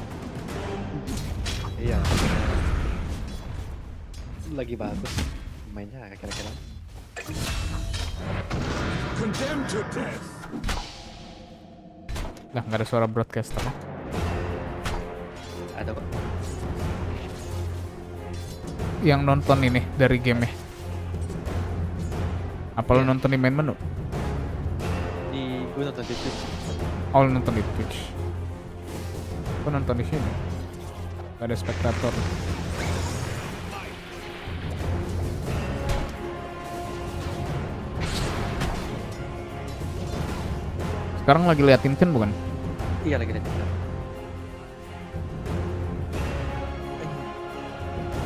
Iya. Lagi bagus mainnya kira-kira. Condemned to death. Nah, nggak ada suara broadcaster. Ada kok. Yang nonton ini dari game-nya. Apa lu nonton di main menu? Gue nonton di Twitch. Oh, lu nonton di Twitch. Gue nonton di sini. Gak ada spektator. Sekarang lagi liatin Chen bukan? Iya, lagi liatin.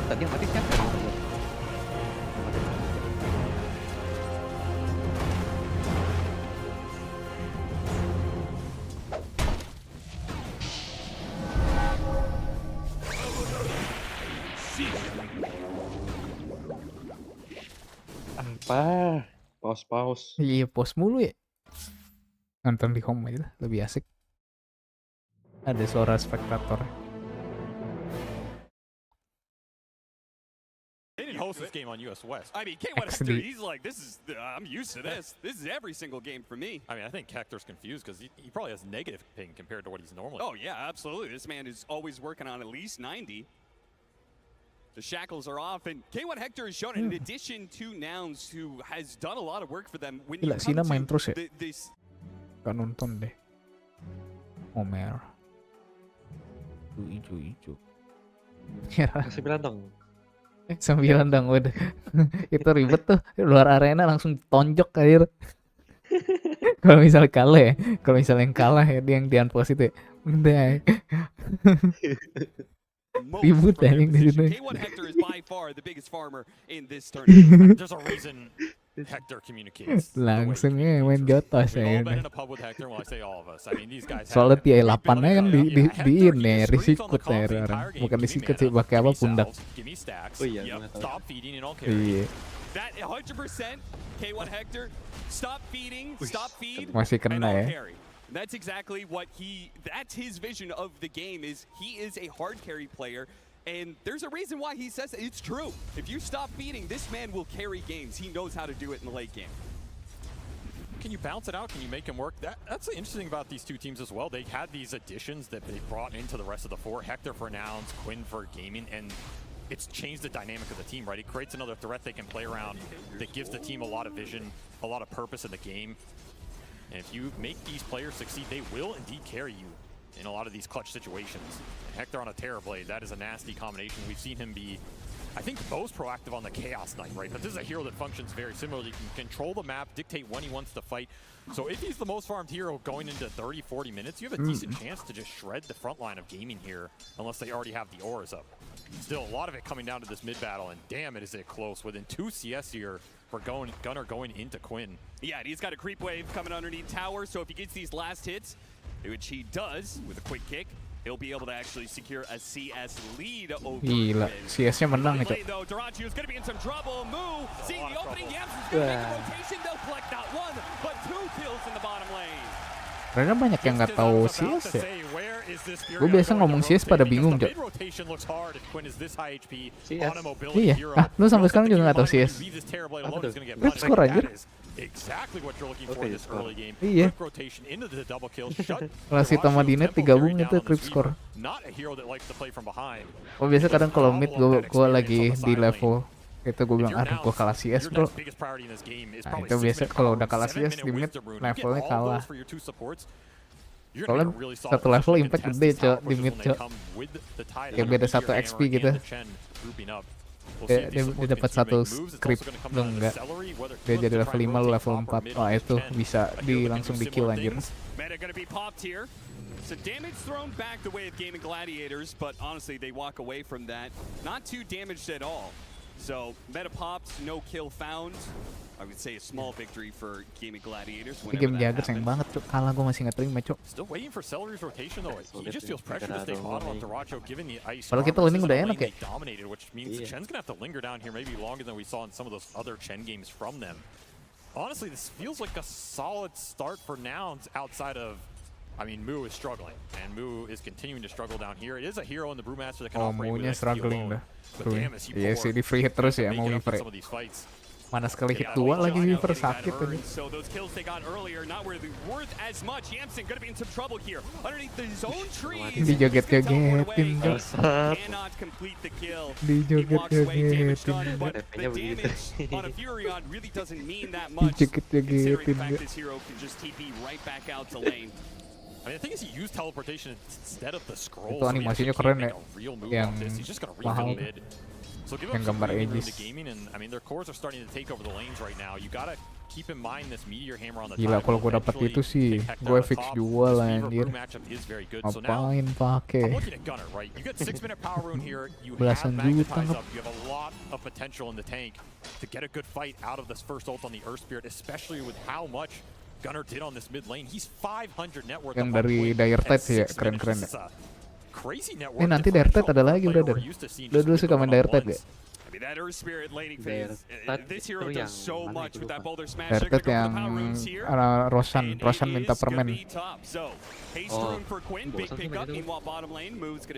Tadi yang mati siapa? Apa? Pause. Iya, pause mulu ya. Nonton di home aja lah, lebih asik. Ada suara spektator. They didn't host this game on US West. I mean, K1 Hector, he's like, this is, I'm used to this. This is every single game for me. I mean, I think Hector's confused because he probably has negative ping compared to what he's normally. Oh, yeah, absolutely. This man is always working on at least 90. The shackles are off, and K1 Hector has shown it in addition to Nouns, who has done a lot of work for them. When you Gila, Sina main come terus ya? to this Gak nonton deh. Omer. Ijo. Kasih bilang dong. 9 dong udah. Itu ribet tuh, luar arena langsung tonjok akhir. Kalau misalnya kalah ya, kalau misalnya yang kalah ya dia yang di unpost itu ya. Udah. Ribut anjing di situ. K1 Hector is by far the biggest farmer in this tournament. There's a reason Hector communicates. Langsung ya main Dota We've all saya. been in a pub with Hector. Well, I say all of us. I mean, these guys have Soalnya TI 8-nya kan di ini risikut ya orang. Bukan risikut sih, pakai apa pundak. give me stacks. Oh iya, Yep, stop feeding and I'll Iya. carry. That 100% K1 Hector, stop feeding, stop feed, Masih and kena I'll ya. carry. That's exactly what that's his vision of the game is he is a hard carry player. And there's a reason why he says it. It's true. If you stop feeding, this man will carry games. He knows how to do it in the late game. Can you bounce it out? Can you make him work? That's the interesting about these two teams as well. They had these additions that they brought into the rest of the four. Hector for Nouns, Quinn for Gaming, and it's changed the dynamic of the team, right? It creates another threat they can play around that gives the team a lot of vision, a lot of purpose in the game. And if you make these players succeed, they will indeed carry you in a lot of these clutch situations. And Hector on a Terror Blade, that is a nasty combination. We've seen him be, I think, most proactive on the Chaos Knight, right? But this is a hero that functions very similarly. He can control the map, dictate when he wants to fight. So if he's the most farmed hero going into 30, 40 minutes, you have a decent chance to just shred the front line of Gaming here, unless they already have the auras up. Still, a lot of it coming down to this mid battle, and damn it, is it close. Within 2 CS here for Gunnar going into Quinn. Yeah, and he's got a creep wave coming underneath tower, so if he gets these last hits, which he does with a quick kick, he'll be able to actually secure a CS lead over Gila, CS-nya menang itu. though, Darachiu's going to be in some trouble. Moo, seeing the opening, Yamson's going to make a rotation. They'll collect not one, but 2 kills in the bottom lane. Karena banyak yang nggak tahu CS ya. Gue biasa ngomong CS pada bingung, Cok. Iya, lu sampai sekarang juga nggak tahu CS. Rip score aja. Iya. Kalau si Tomadinet digabung itu creep score. Oh biasa kadang kalau mid gue lagi di level itu gue bilang aduh gue kalah CS bro. Nah itu biasa kalau udah kalah CS di mid levelnya kalah. Soalnya satu level impact gede Cok di mid Cok. Kayak beda 1 XP gitu. Dia dapat 1 script lu enggak. Dia jadi level 5 lu level 4. Oh itu bisa langsung di kill anjir. So damage thrown back the way of Gaming Gladiators, but honestly they walk away from that not too damaged at all. So meta pops, no kill found. I would say a small victory for Gaming Gladiators. Ini game jaga sayang banget Cok. Kalah gue masih nggak terima Cok. Still waiting for Celery's rotation though. He just feels pressure to stay bottom on Daracho given the ice. Padahal kita laning udah enak ya. Dominated, which means Chen's gonna have to linger down here maybe longer than we saw in some of those other Chen games from them. Honestly, this feels like a solid start for Nouns outside of, I mean, Moo is struggling, and Moo is continuing to struggle down here. It is a hero in the Brewmaster that can operate with XP alone. But damn, is he Iya sih di free hit terus ya mau Weaver. Mana sekali hit 2 lagi Weaver sakit tadi. So those kills they got earlier not really worth as much. Yamson gonna be in some trouble here underneath the zone trees. Dijoget-jogetin Cok. Cannot complete the kill. Dijoget-jogetin. But the damage on a Furion really doesn't mean that much. Considering the fact this hero can just TP right back out to lane. I mean, the thing is he used teleportation instead of the scroll. Itu animasinya keren ya. Yang mahal. So give yang gambar Aegis. I mean, their cores are starting to take over the lanes right now. You gotta keep in mind this meteor hammer on the Gila kalau gue dapet itu sih, gue fix jual anjir. Ngapain pake? Belasan juta nggak? You have a lot of potential in the tank to get a good fight out of this first ult on the Earth Spirit, especially with how much Gunnar did on this mid lane. He's 500 net worth. Yang dari Dire Tide sih ya, keren-keren ya. Nanti Dire Tide ada lagi brother. Lu dulu suka main Dire Tide gak? That Earth Spirit laning phase, this hero does so much with that boulder smash. Dire Tide yang Rosan minta permen.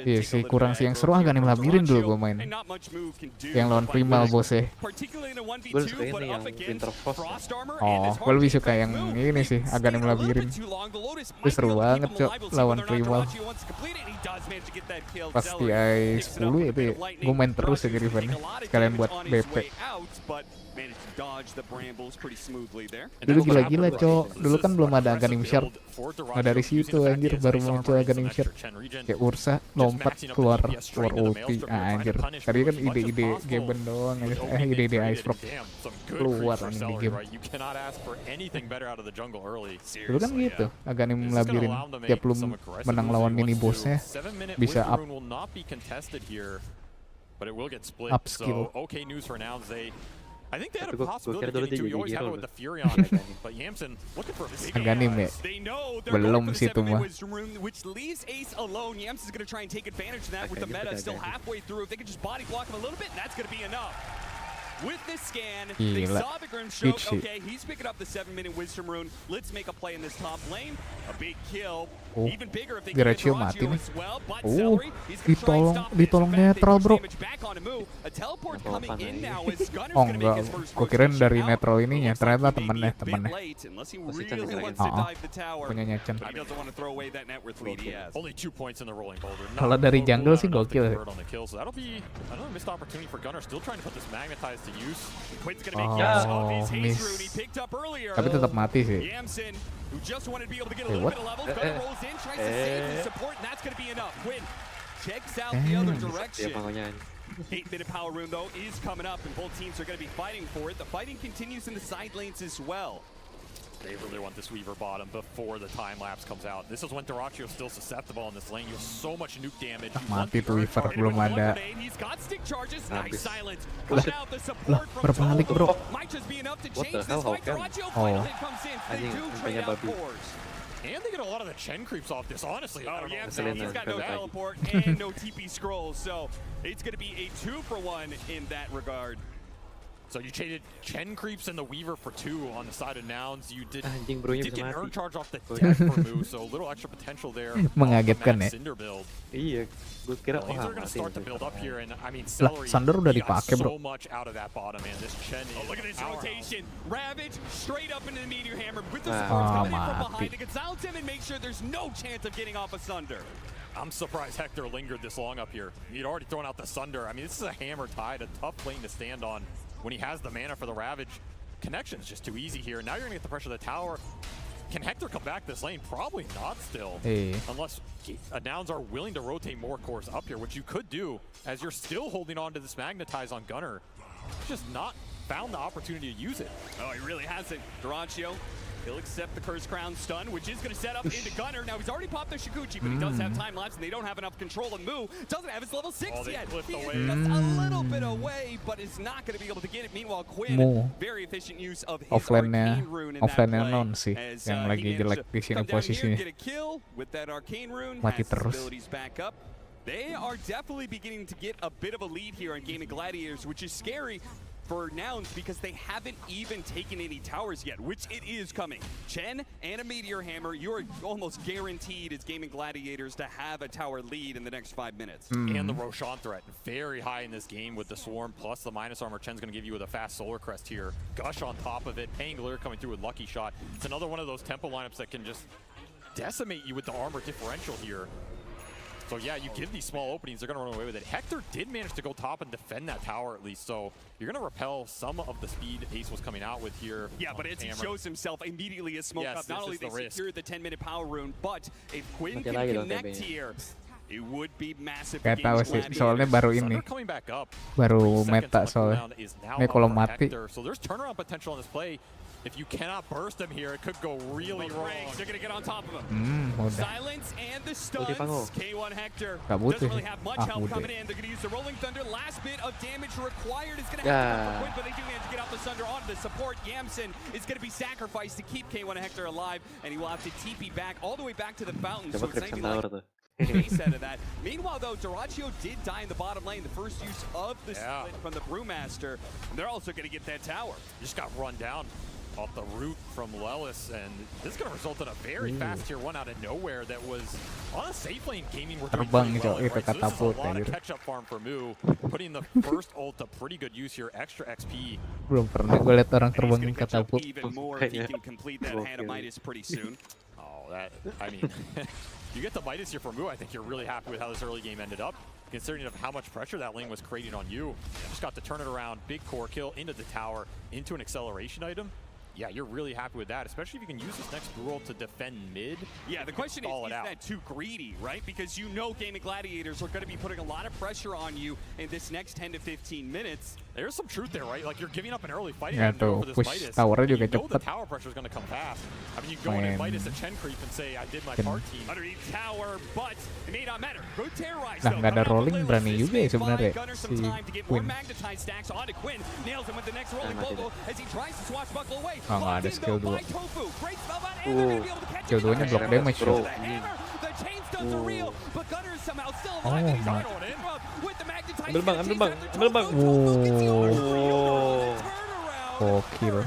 Iya sih kurang sih, yang seru agak nih labirin dulu gue main. Yang lawan Primal bosnya. Gue suka ini yang Winter Frost. Oh, gue lebih suka yang ini sih, agak nih labirin. Itu seru banget Cok, lawan Primal. Pas di I10 itu ya, gue main terus aja Riven. sekalian buat on his BP. way out, but managed to dodge the brambles pretty smoothly there. Dulu gila-gila cok, dulu kan belum ada Aganim Shirt. Nah dari situ anjir baru muncul Aganim Shirt. Kayak Ursa lompat keluar ulti, anjir. Tadi kan ide-ide game doang aja, ide-ide Ice Proc keluar anjing di game. Dulu kan gitu, Aganim labirin tiap lu menang lawan mini bossnya bisa up skill. I think they had a possibility of getting 2. You always have it with the Fury on. But Yamson looking for a big Aganim ya. Belum sih itu mah. Which leaves Ace alone. Yamson's going to try and take advantage of that with the meta still halfway through. If they can just body block him a little bit, that's going to be enough. With this scan, they saw the Grim Stroke. Okay, he's picking up the 7-minute Wisdom Rune. Let's make a play in this top lane. A big kill. Even bigger if they get mati nih. as well. But Celery, he's going to try and stop ditolong netral bro. back on Mu. A teleport coming in now as Gunner's Oh going to make his enggak, first gue kirain dari netral ininya, ternyata temennya. unless he really wants to dive the tower. Punya Nyechen. He doesn't want to throw away that net worth lead he has. Only 2 points in the rolling boulder. Kalau dari jungle sih gokil. So that'll be another missed opportunity for Gunner. Still trying to put this magnetize to use. Quinn's going to make use of his haste miss. rune he picked up earlier. Tapi tetap mati sih. Yamson, who just wanted to be able to get a little bit of levels, Gunner rolls in, tries to save his support, and that's going to be enough. Quinn checks out the other direction. 8-minute power rune though is coming up, and both teams are going to be fighting for it. The fighting continues in the side lanes as well. They really want this Weaver bottom before the time lapse comes out. This is when Dyrachio's still susceptible in this lane. You have so much nuke damage. Mati tuh Weaver, belum ada. He's got stick charges. Nice silence. Lah, Cut out the support from berbalik bro. Might just be enough to What change the this hell, fight. Hawken? Dyrachio Oh. finally comes in. They do trade out cores. And they get a lot of the Chen creeps off this, honestly. Oh, yeah, so he's got no teleport and no TP scrolls, so it's going to be a 2-for-1 in that regard. So you traded Chen creeps and the Weaver for 2 on the side of Nouns. You did get earn charge off the deck for Mu, so a little extra potential there. Mengagetkan ya. Cinder build. Iya, gue kira Lanes are going to start to build up here, and I mean, Lah, Celery Thunder udah got dipakai bro. so much out of that bottom, man. This Chen is Look at this powerhouse. rotation. Ravage straight up into the Meteor Hammer with the supports coming in from behind. It can silence him and make sure there's no chance of getting off a Sunder. I'm surprised Hector lingered this long up here. He'd already thrown out the Sunder. I mean, this is a hammer tide, a tough lane to stand on when he has the mana for the Ravage. Connection's just too easy here. Now you're going to get the pressure of the tower. Can Hector come back this lane? Probably not still. Hey. Unless Nouns are willing to rotate more cores up here, which you could do as you're still holding on to this Magnetize on Gunner. Just not found the opportunity to use it. Oh, he really hasn't. Dyrachio, he'll accept the Curse Crown stun, which is going to set up into Gunner. Now, he's already popped the Shikuchi, but he does have time lapse, and they don't have enough control. And Mu doesn't have his level 6 yet. He is just a little bit away, but is not going to be able to get it. Meanwhile, Quinn, very efficient use of his Arcane Rune in that play. Non sih, yang lagi jelek di sini posisinya. Get a kill with that Arcane Rune, Mati has his terus. abilities back up. They are definitely beginning to get a bit of a lead here on Gaming Gladiators, which is scary for Nouns because they haven't even taken any towers yet, which it is coming. Chen and a Meteor Hammer, you're almost guaranteed as Gaming Gladiators to have a tower lead in the next 5 minutes. And the Roshan threat, very high in this game with the Swarm plus the minus armor. Chen's going to give you with a fast Solar Crest here. Gush on top of it, Pangler coming through with Lucky Shot. It's another one of those tempo lineups that can just decimate you with the armor differential here. So yeah, you give these small openings, they're going to run away with it. Hector did manage to go top and defend that tower at least, so you're going to repel some of the speed Ace was coming out with here. Yeah, but he shows himself immediately as smoke up. Not only they secured the 10-minute power rune, but if Quinn can connect here, it would be massive. Gak tahu sih, soalnya baru ini, baru meta soalnya. Ini kalau mati. So there's turnaround potential on this play. If you cannot burst him here, it could go really wrong. They're going to get on top of him. Silence and the stuns. K1 Hector doesn't really have much help coming in. They're going to use the Rolling Thunder. Last bit of damage required is going to happen for Quinn, but they do manage to get out the Thunder onto the support. Yamson is going to be sacrificed to keep K1 Hector alive, and he will have to TP back all the way back to the fountain. So it's not even like base out of that. Meanwhile, though, Dyrachio did die in the bottom lane. The first use of the split from the Brewmaster. They're also going to get that tower. Just got run down off the root from Lelis, and this is going to result in a very fast tier 1 out of nowhere that was on a safe lane gaming. We're doing Terbang well, itu right? So this is a katapult lot of anjir. catch-up farm for Mu, putting the first ult to pretty good use here, extra XP. Belum pernah gue liat orang terbang katapult. Even more if he can complete that Hand of Midas pretty soon. Oh, that, I mean, you get the Midas here for Mu, I think you're really happy with how this early game ended up. considering of how much pressure that lane was creating on you. Just got to turn it around, big core kill into the tower, into an acceleration item. Yeah, you're really happy with that, especially if you can use this next Brutal to defend mid. Yeah, the question is that too greedy, right? Because you know Gaming Gladiators are going to be putting a lot of pressure on you in this next 10 to 15 minutes. There's some truth there, right? Like, you're giving up an early fight Ya tuh, push towernya juga you know the cepet. tower pressure is going to come fast. I mean, you go in and Midas a Chen creep and say, I did my part, team. Underneath tower, but it may not matter. Good terrorize, Nah, nggak ada rolling berani juga ya sebenarnya si Queen. Oh, nggak ada skill 2. Skill 2-nya block damage loh. Oh my. Ambil bang. Gokil.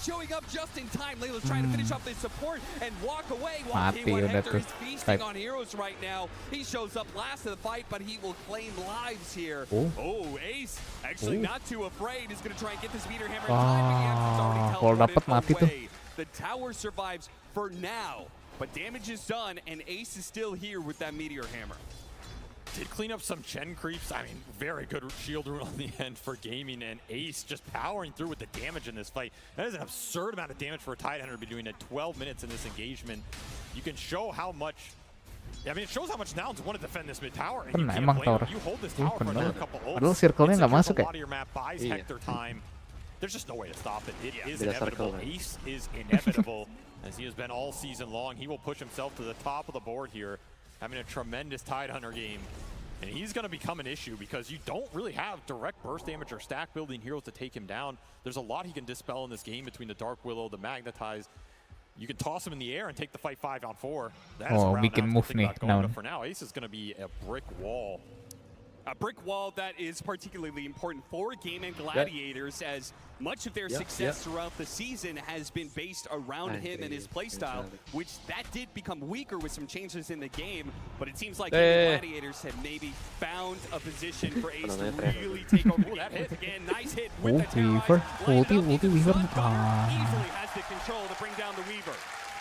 Showing up just in time. Layla's trying to finish up this support and walk away while Mati K1 udah Hector tuh. is feasting on heroes right now. He shows up last of the fight, but he will claim lives here. Oh, Ace actually not too afraid. He's going to try and get this meter hammer in time, but Ace already Kalau dapat mati tuh. away. The tower survives for now, but damage is done, and Ace is still here with that meteor hammer. Did clean up some Chen creeps. I mean, very good shield rune on the end for Gaming, and Ace just powering through with the damage in this fight. That is an absurd amount of damage for a Tidehunter to be doing at 12 minutes in this engagement. You can show how much. I mean, it shows how much Nouns want to defend this mid tower. And you can't blame him. You hold this tower for another couple ults. Padahal circle-nya nggak masuk ya. A lot of your map buys Hector time. There's just no way to stop it. It is inevitable. Ace is inevitable, as he has been all season long. He will push himself to the top of the board here, having a tremendous Tidehunter game. And he's going to become an issue because you don't really have direct burst damage or stack building heroes to take him down. There's a lot he can dispel in this game between the Dark Willow, the Magnetize. You can toss him in the air and take the fight 5-on-4. That is we can move nih. But for now, Ace is going to be a brick wall. A brick wall that is particularly important for Gaming Gladiators, as much of their success throughout the season has been based around him and his playstyle, which that did become weaker with some changes in the game, but it seems like Gaming Gladiators have maybe found a position for Ace to really take over. That hit again, nice hit with the Weaver. Ulti Weaver. Easily has the control to bring down the Weaver.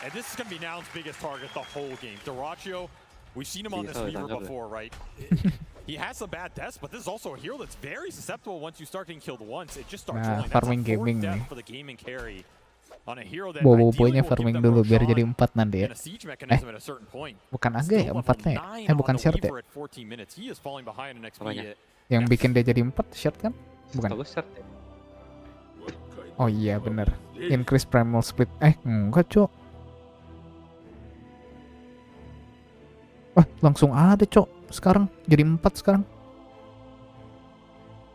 And this is going to be Noun's biggest target the whole game. Duraccio, we've seen him on this Weaver before, right? He has some bad deaths, but this is also a hero that's very susceptible once you start getting killed once. It just starts rolling. Farming gaming nih. For the gaming carry on a hero that Bobo-bobonya farming dulu biar jadi 4 nanti ya. Bukan aga ya 4-nya ya? Bukan short ya? Yang bikin dia jadi 4 short kan? Bukan. Oh iya bener. Increase primal split. Enggak cok. Wah langsung ada cok. Sekarang jadi 4 sekarang.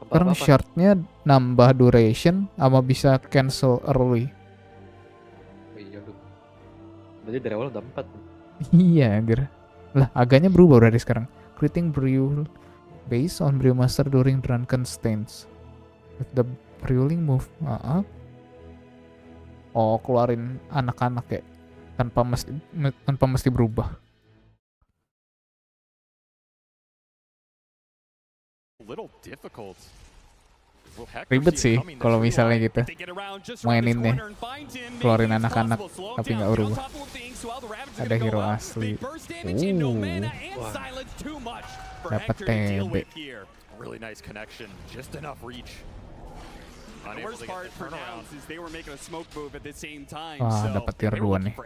Sekarang shortnya nambah duration sama bisa cancel early. Oh iya lu. Berarti dari awal udah 4. Iya anjir. Lah agaknya berubah dari sekarang. Creating brew based on brewmaster during drunken stains. With the brewing move. Oh keluarin anak-anak ya. Tanpa mesti berubah. Ribet sih kalau misalnya gitu maininnya keluarin anak-anak tapi nggak berubah. Ada hero asli. Dapat TB. Really nice connection, just enough reach. The worst part for Nouns is they were making a smoke move at the same time. Wah, dapat tier 2 nih.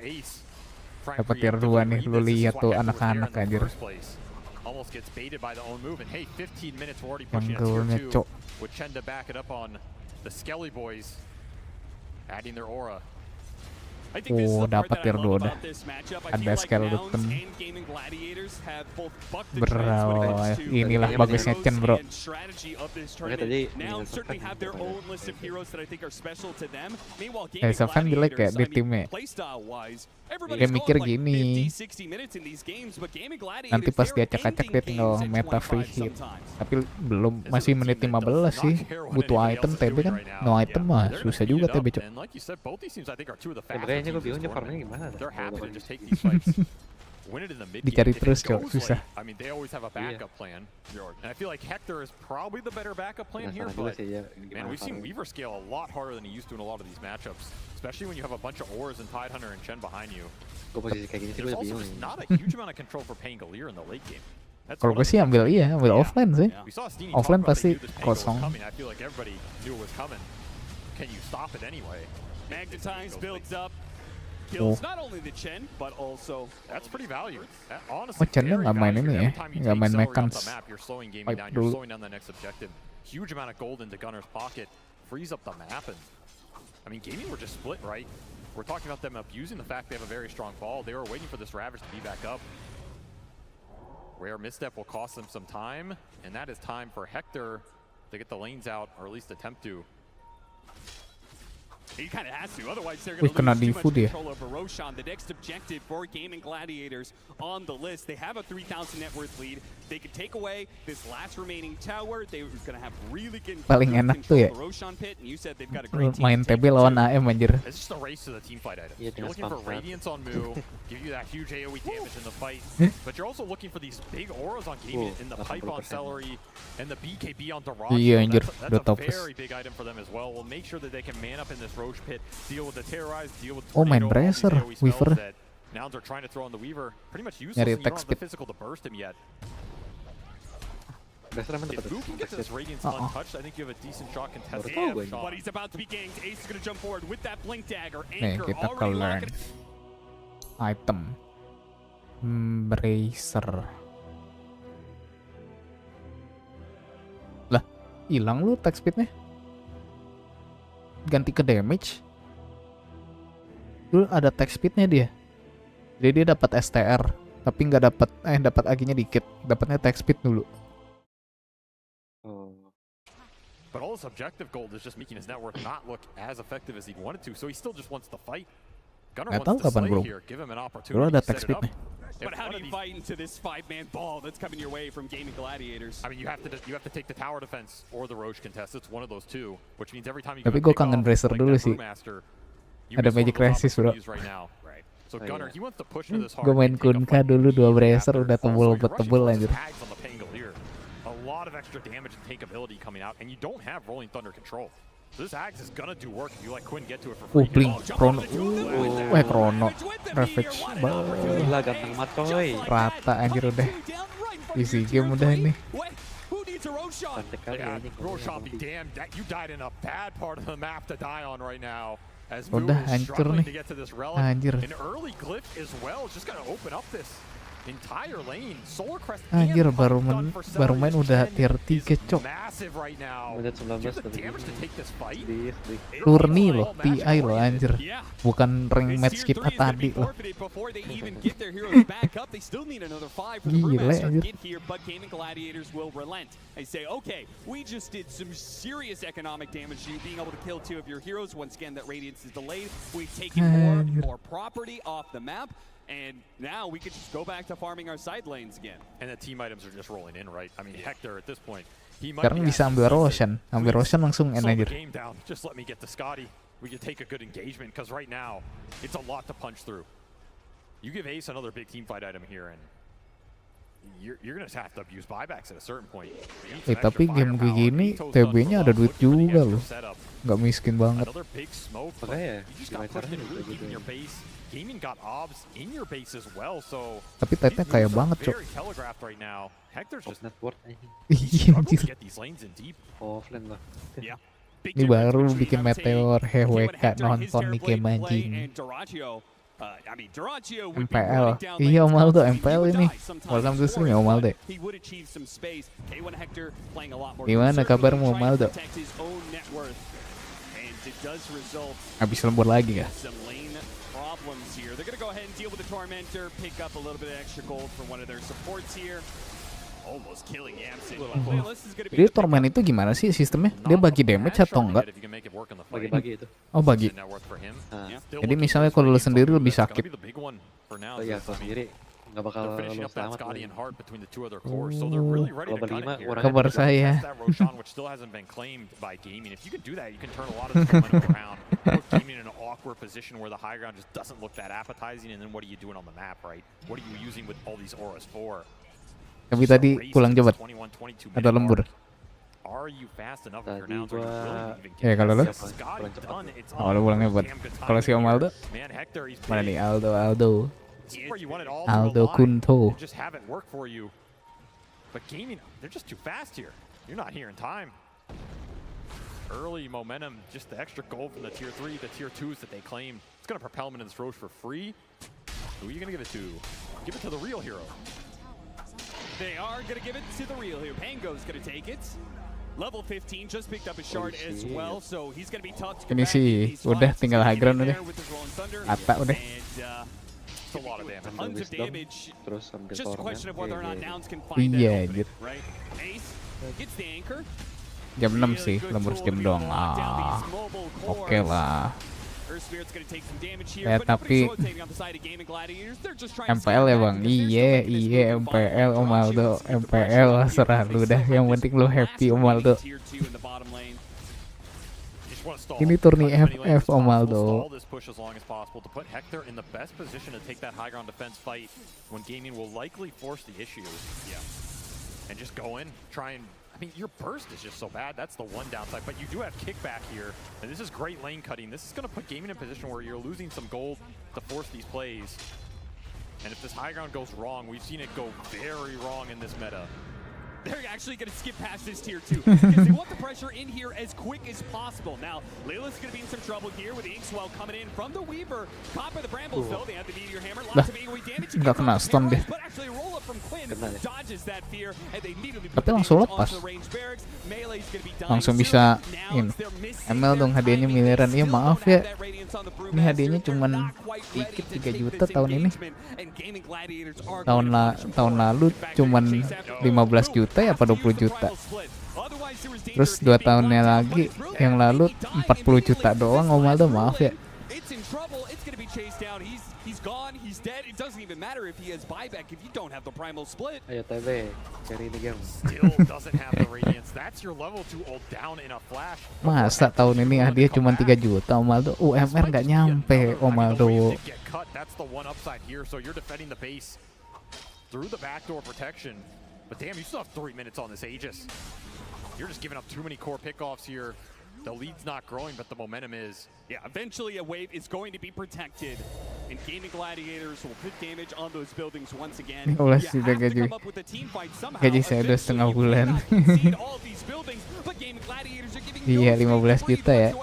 Dapat tier 2 nih. Lu lihat tuh anak-anak anjir. Almost gets baited by the own move, and hey, 15 minutes we're already pushing at tier 2 with Chen to back it up on the Skelly boys, adding their aura. Dapat tier 2 dah. Ada skeleton. Bro, inilah bagusnya Chen bro. Sofan jelek ya di timnya. Dia mikir gini, nanti pas dia acak-acak dia tinggal meta free hit. Tapi belum, masih menit 15 sih. Butuh item TB kan. No item mah susah juga TB cok. Kayaknya gue bingung farmnya gimana. Dicari terus cok, susah. I mean, they always have a backup plan, and I feel like Hector is probably the better backup plan here. But man, we've seen Weaver scale a lot harder than he used to in a lot of these matchups, especially when you have a bunch of auras and Tidehunter and Chen behind you. There's also just not a huge amount of control for Pangolier in the late game. Kalau gue sih ambil offline sih. We saw Steenie Offline talk about they pasti knew this angle was kosong. coming. I feel like everybody knew it was coming. Can you stop it anyway? Magnetize builds up. Oh. Kills not only the Chen, but also... That's pretty valued. Honestly, Oh, Chen-nya very nggak main valued. ini ya, Every time you nggak take main Celery off Mekans. the map, you're slowing gaming Wipe down, you're dulu. slowing down the next objective. Huge amount of gold into Gunner's pocket, frees up the map, and I mean, gaming were just split, right? We're talking about them abusing the fact they have a very strong ball. They were waiting for this Ravage to be back up. Rare misstep will cost them some time, and that is time for Hector to get the lanes out, or at least attempt to. He kind of has to, otherwise they're going to Kena lose too difu much dia. control over Roshan. The next objective for Gaming Gladiators on the list. They have a 3,000 net worth lead. They could take away this last remaining tower. They were going to have really good Paling enak tuh ya, control of the Roshan pit, and you said they've got a great team. main TB lawan AM anjir. It's just a race to the team fight item. Yeah, You're looking for spam Radiance on Moo, give you that huge AoE damage in the fight, but you're also looking for these big auras on Gaming in the pipe on Celery and the BKB on Dota. Iya anjir, That's udah a topes. very big item for them as well. We'll make sure that they can man up in this Roche pit, deal with the Terrorize, deal with Oh, main Tornado, all these Bracer, AoE spells Weaver. that Nouns are trying to throw on the Weaver. Pretty much useless, Nyari and you don't attack have the speed. physical to burst him yet. Dasar emang If dapat Moo can get this Radiance untouched, I think you have a decent shot contested. Damn, but he's about to be ganked. Ace is going to jump forward with that blink dagger. Nih Anchor kita ke already learn locking. item Bracer. Lah, hilang lu attack speednya. Ganti ke damage. Dulu ada attack speednya dia. Jadi dia dapat STR, tapi nggak dapat dapat aginya dikit. Dapatnya attack speed dulu. But all his objective gold is just making his net worth not look as effective as he wanted to, so he still just wants to fight. Gunner Nggak tahu wants to kapan slay bro. here, give him an Dulu opportunity ada to attack set it speed up. nih. But how do you fight into this 5-man ball that's coming your way from Gaming Gladiators? I mean, you have to take the tower defense or the Roche contest. It's one of those two, which means every time you Tapi go gue kangen Bracer dulu sih. Ada magic resist bro. right now. So Gunner, he wants to push into this hard. Gue main Kunka dulu 2 Bracer udah tebel anjir. A lot of extra damage and tank ability coming out, and you don't have Rolling Thunder control. So this Axe is gonna do work if you let Quinn get to it for free. Blink, Chrono. Chrono. Ravage. Gila ganteng banget coy. Rata anjir udah. Easy game udah ini. Cantik kali ya ini. Roshan be damned, you died in a bad part of the map to die on right now. As Udah Moo is hancur struggling nih. to get to this relic. Anjir. An early glyph as well is just gonna open up this entire lane. Solar Crest Anjir and baru Python for baru main Celery's udah Chen tier 3 is cok. massive right now. Menit 19 Do you have the tadi. damage to take this fight? Turni loh, TI loh anjir. Bukan ring match kita tadi loh. Before they even get their heroes back up, they still need another 5 for the Gila, Brewmaster to anjir. get here, but Gaming Gladiators will relent. They say, okay, we just did some serious economic damage to you, being able to kill 2 of your heroes. Once again, that Radiance is delayed. We've taken more property off the map. And now we could just go back to farming our side lanes again. And the team items are just rolling in, right? I mean, Hector at this point, he might Sekarang be bisa asking ambil something. Roshan. Ambil Roshan langsung Slow the anjir. game down. Just let me get to Scotty. We can take a good engagement because right now it's a lot to punch through. You give Ace another big team fight item here, and you're gonna have to abuse buybacks at a certain point. Tapi game kayak gini TB-nya ada duit juga loh. Nggak miskin banget. Another big smoke. Makanya You just got pushed in really deep in your base. Gaming got obs in your base as well, so Tapi tetnya kaya banget cok. very telegraphed right now. Hector's just network anjing. Iya struggled anjir. to get these lanes in deep. Offline lah. Yeah. Ini baru bikin meteor heweka nonton nih game anjing. MPL. Iya Omaldo MPL ini. Welcome to stream ya Omaldo. Gimana kabarmu Omaldo? Habis lembur lagi ya? Problems here. They're going to go ahead and deal with the Tormentor, pick up a little bit of extra gold from one of their supports here. Almost killing Yamson. Jadi Torment itu gimana sih sistemnya? Dia bagi damage atau enggak? Bagi-bagi itu. Oh bagi. Jadi misalnya kalau lu sendiri lebih sakit. Oh iya, kalau sendiri nggak bakal lo selamat. Kalau berlima, kabar saya. Which still hasn't been claimed by Gaming. If you can do that, you can turn a lot of this momentum around. Put Gaming in an awkward position where the high ground just doesn't look that appetizing, and then what are you doing on the map, right? What are you using with all these auras for? Tapi tadi pulang cepat. Ada lembur. Tadi Ya kalau lo? Oh lo pulangnya buat. Kalau si Omaldo? Mana nih Aldo Kunto. But gaming, they're just too fast here. You're not here in time. Early momentum, just the extra gold from the tier 3, the tier 2s that they claimed. It's going to propel them into this Roche for free. Who are you going to give it to? Give it to the real hero. They are going to give it to the real hero. Pango's going to take it. Level 15 just picked up a shard as well, so he's going to be tough to Ini sih udah tinggal high ground udah. Ata udah. It's a lot of damage. Tons of damage. Terus sambil Just a torment. question of whether or not Nouns can find Iya, that anjir. opening, right? Ace gets the anchor. Jam 6 sih, lembur jam doang. Oke lah. Ya tapi MPL ya bang, iya MPL Om Aldo, MPL serah lu dah, yang penting lu happy Om Aldo. Ini turni FF Om Aldo. And just go in, try and, I mean, your burst is just so bad. That's the one downside, but you do have kickback here, and this is great lane cutting. This is going to put gaming in a position where you're losing some gold to force these plays. And if this high ground goes wrong, we've seen it go very wrong in this meta. They're actually going to skip past this tier 2 because they want the pressure in here as quick as possible. Now, Layla's going to be in some trouble here with the Inkswell coming in from the Weaver. Caught by the Brambles, though. They have the Meteor Hammer. Lots of AoE damage. Nggak kena stun deh. But actually, a roll up from Quinn dodges that fear, and they immediately Tapi langsung lepas. Langsung bisa in. ML dong hadiahnya miliaran. Iya maaf ya. Ini hadiahnya cuman dikit 3 juta tahun ini. Tahun lalu cuman 15 juta ya apa 20 juta. Terus 2 tahunnya lagi yang lalu 40 juta doang Om Aldo, maaf ya. Ayo TB, cari ini game. Masa tahun ini hadiah cuma 3 juta Om Aldo, UMR nggak nyampe Om Aldo. But damn, you still have 3 minutes on this Aegis. You're just giving up too many core pickoffs here. The lead's not growing, but the momentum is. Yeah, eventually a wave is going to be protected. And Gaming Gladiators will put damage on those buildings once again. Ya Allah, sudah gaji saya 2,5 bulan. Iya, 15 juta ya.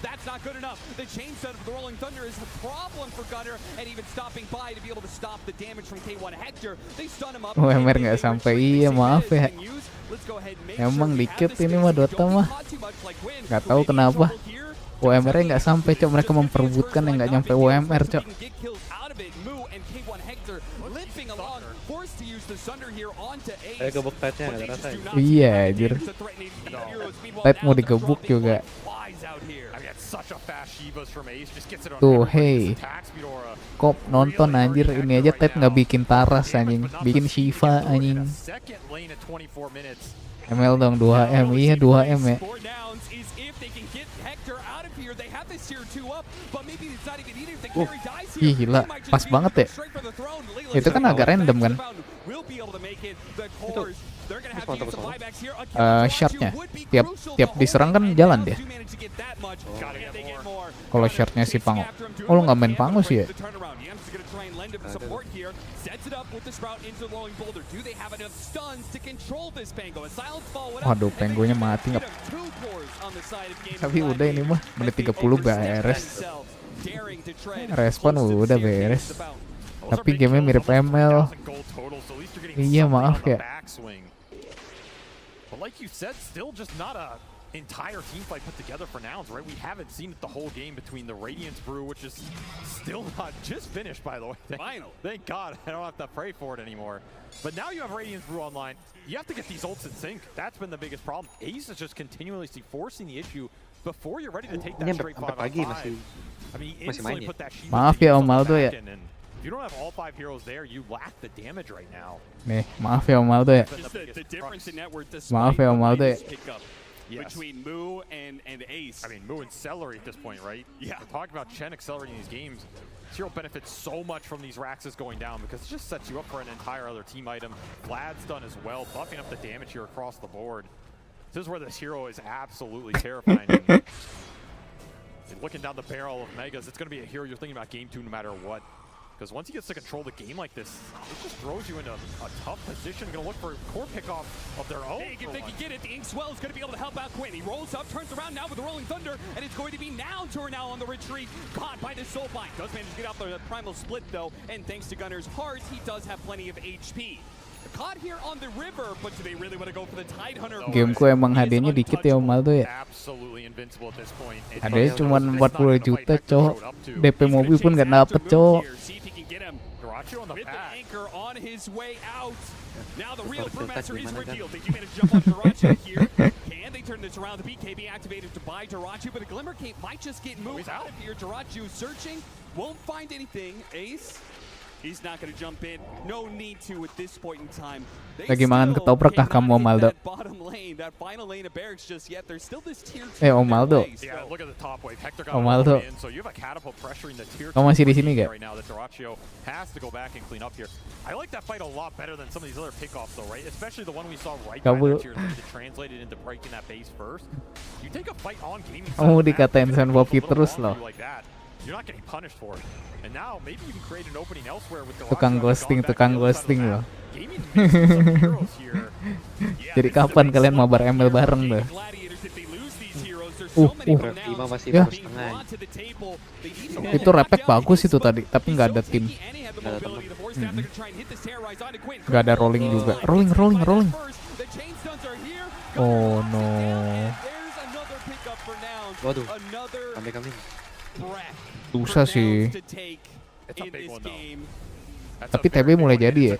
That's not good enough. The chain set of the Rolling Thunder is a problem for Gunner, and even stopping by to be able to stop the damage from K1 Hector. They stun him up. UMR nggak sampai, iya maaf ya. Emang dikit ini mah Dota mah. Nggak tahu kenapa. UMR-nya nggak sampai, cok. Mereka memperebutkan yang nggak nyampe UMR, cok. Saya gebuk Tide-nya nggak terasa ya? Iya, anjir. Tide mau digebuk juga. Tuh, hey. Kok nonton anjir, ini aja Tide nggak bikin Taras anjing, bikin Shiva anjing. ML dong 2M, iya 2M ya. Ih gila, pas banget ya. Itu kan agak random kan. Shardnya tiap diserang kan jalan dia. Kalau shardnya si Pango, oh lo nggak main Pango sih ya? Waduh, Pengonya mati nggak? Tapi udah ini mah menit 30 beres. Respon udah beres. Tapi gamenya mirip ML. Iya maaf ya. But like you said, still just not a entire team fight put together for Nouns, right? We haven't seen it the whole game between the Radiance Brew, which is still not just finished, by the way. Final. Thank God I don't have to pray for it anymore. But now you have Radiance Brew online. You have to get these ults in sync. That's been the biggest problem. Ace is just continuously forcing the issue before you're ready to take that straight 5-on-5. I mean, you instantly put that shield. Maaf ya Om Aldo ya. If you don't have all 5 heroes there, you lack the damage right now. Nih, maaf ya Om Aldo ya. Maaf ya Om Aldo ya. Between Moo and Ace. I mean, Moo and Celery at this point, right? Yeah. We're talking about Chen accelerating these games. Zero benefits so much from these Raxes going down because it just sets you up for an entire other team item. Vlad's done as well, buffing up the damage here across the board. This is where this hero is absolutely terrifying. Looking down the barrel of Megas, it's going to be a hero you're thinking about game 2 no matter what. Because once he gets to control the game like this, it just throws you into a tough position. Going to look for core pickoff of their own. If they can get it, the Inkswell is going to be able to help out Quinn. He rolls up, turns around now with the Rolling Thunder, and it's going to be Nouns who are now on the retreat. Caught by the Soulbind. Does manage to get out the Primal Split, though, and thanks to Gunner's heart, he does have plenty of HP. Caught here on the river, but do they really want to go for the Tidehunter? Gameku emang hadiahnya dikit ya Omaldo ya. Hadiahnya cuma 40 juta cowok. DP mobil pun gak dapet cowok. With the anchor on his way out. Now the real Brewmaster is revealed. They do manage to jump on Darachi here. Can they turn this around? The BKB activated to buy Darachi, but the Glimmer Cape might just get moved out of here. Darachi searching, won't find anything. Ace, he's not going to jump in. No need to at this point in time. Lagi mangan ketoprak kah kamu Omaldo? Omaldo. Omaldo. Kamu masih di sini gak? Kamu dikatain Senpopi terus loh. Tukang ghosting loh. Jadi kapan kalian mabar ML bareng tuh? Ya. Itu repek bagus itu tadi, tapi nggak ada tim. Nggak ada rolling juga. Rolling. Oh no. Waduh. Kambing. Susah sih. Tapi TB mulai jadi ya.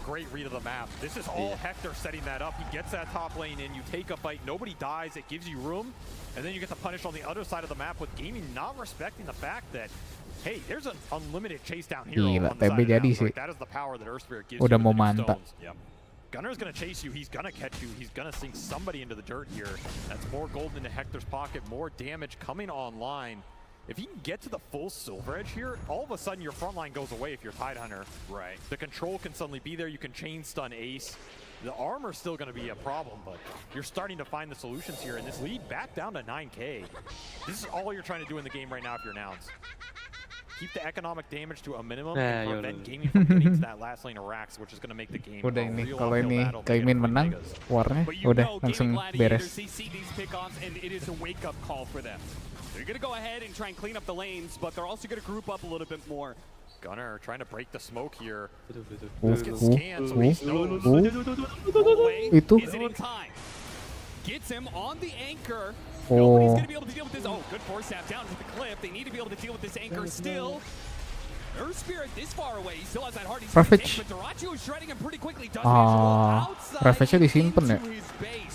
This is all Hector setting that up. He gets that top lane in, you take a fight, nobody dies, it gives you room, and then you get to punish on the other side of the map with Gaming not respecting the fact that, hey, there's an unlimited chase down here. Gila, TB jadi sih. Udah mau mantap. Gunner's gonna chase you, he's gonna catch you, he's gonna sink somebody into the dirt here. That's more gold into Hector's pocket, more damage coming online. If you can get to the full silver edge here, all of a sudden your front line goes away if you're Tidehunter. Right. The control can suddenly be there, you can chain stun Ace. The armor's still going to be a problem, but you're starting to find the solutions here, and this lead back down to 9k. This is all you're trying to do in the game right now if you're Nouns. Keep the economic damage to a minimum and prevent Gaming from getting to that last lane of racks, which is going to make the game udah a ini real kalau uphill ini battle. Kaimin menang, warnya udah langsung beres. They're going to go ahead and try and clean up the lanes, but they're also going to group up a little bit more. Gunner trying to break the smoke here. Itu. Gets him on the anchor. Oh. Nobody's going to be able to deal with this. Oh, good force tap down to the cliff. They need to be able to deal with this anchor still. Earth Spirit this far away. He still has that hard. He's Ravage. but Darachi is shredding him pretty quickly. Ravage-nya disimpan ya.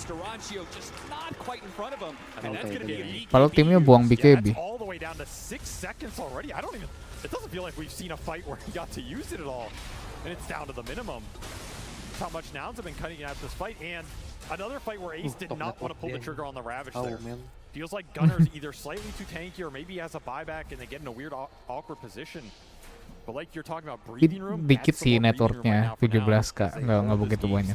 Darachi just not quite in front of him. And that's going to be a BKB. Padahal timnya buang BKB. All the way down to 6 seconds already. It doesn't feel like we've seen a fight where he got to use it at all. And it's down to the minimum. That's how much Nouns have been cutting out this fight. And another fight where Ace did not want to pull the trigger on the Ravage there. Feels like Gunner's either slightly too tanky or maybe has a buyback and they get in a weird awkward position. But like you're talking about breathing room, dikit sih networknya 17k, nggak begitu banyak.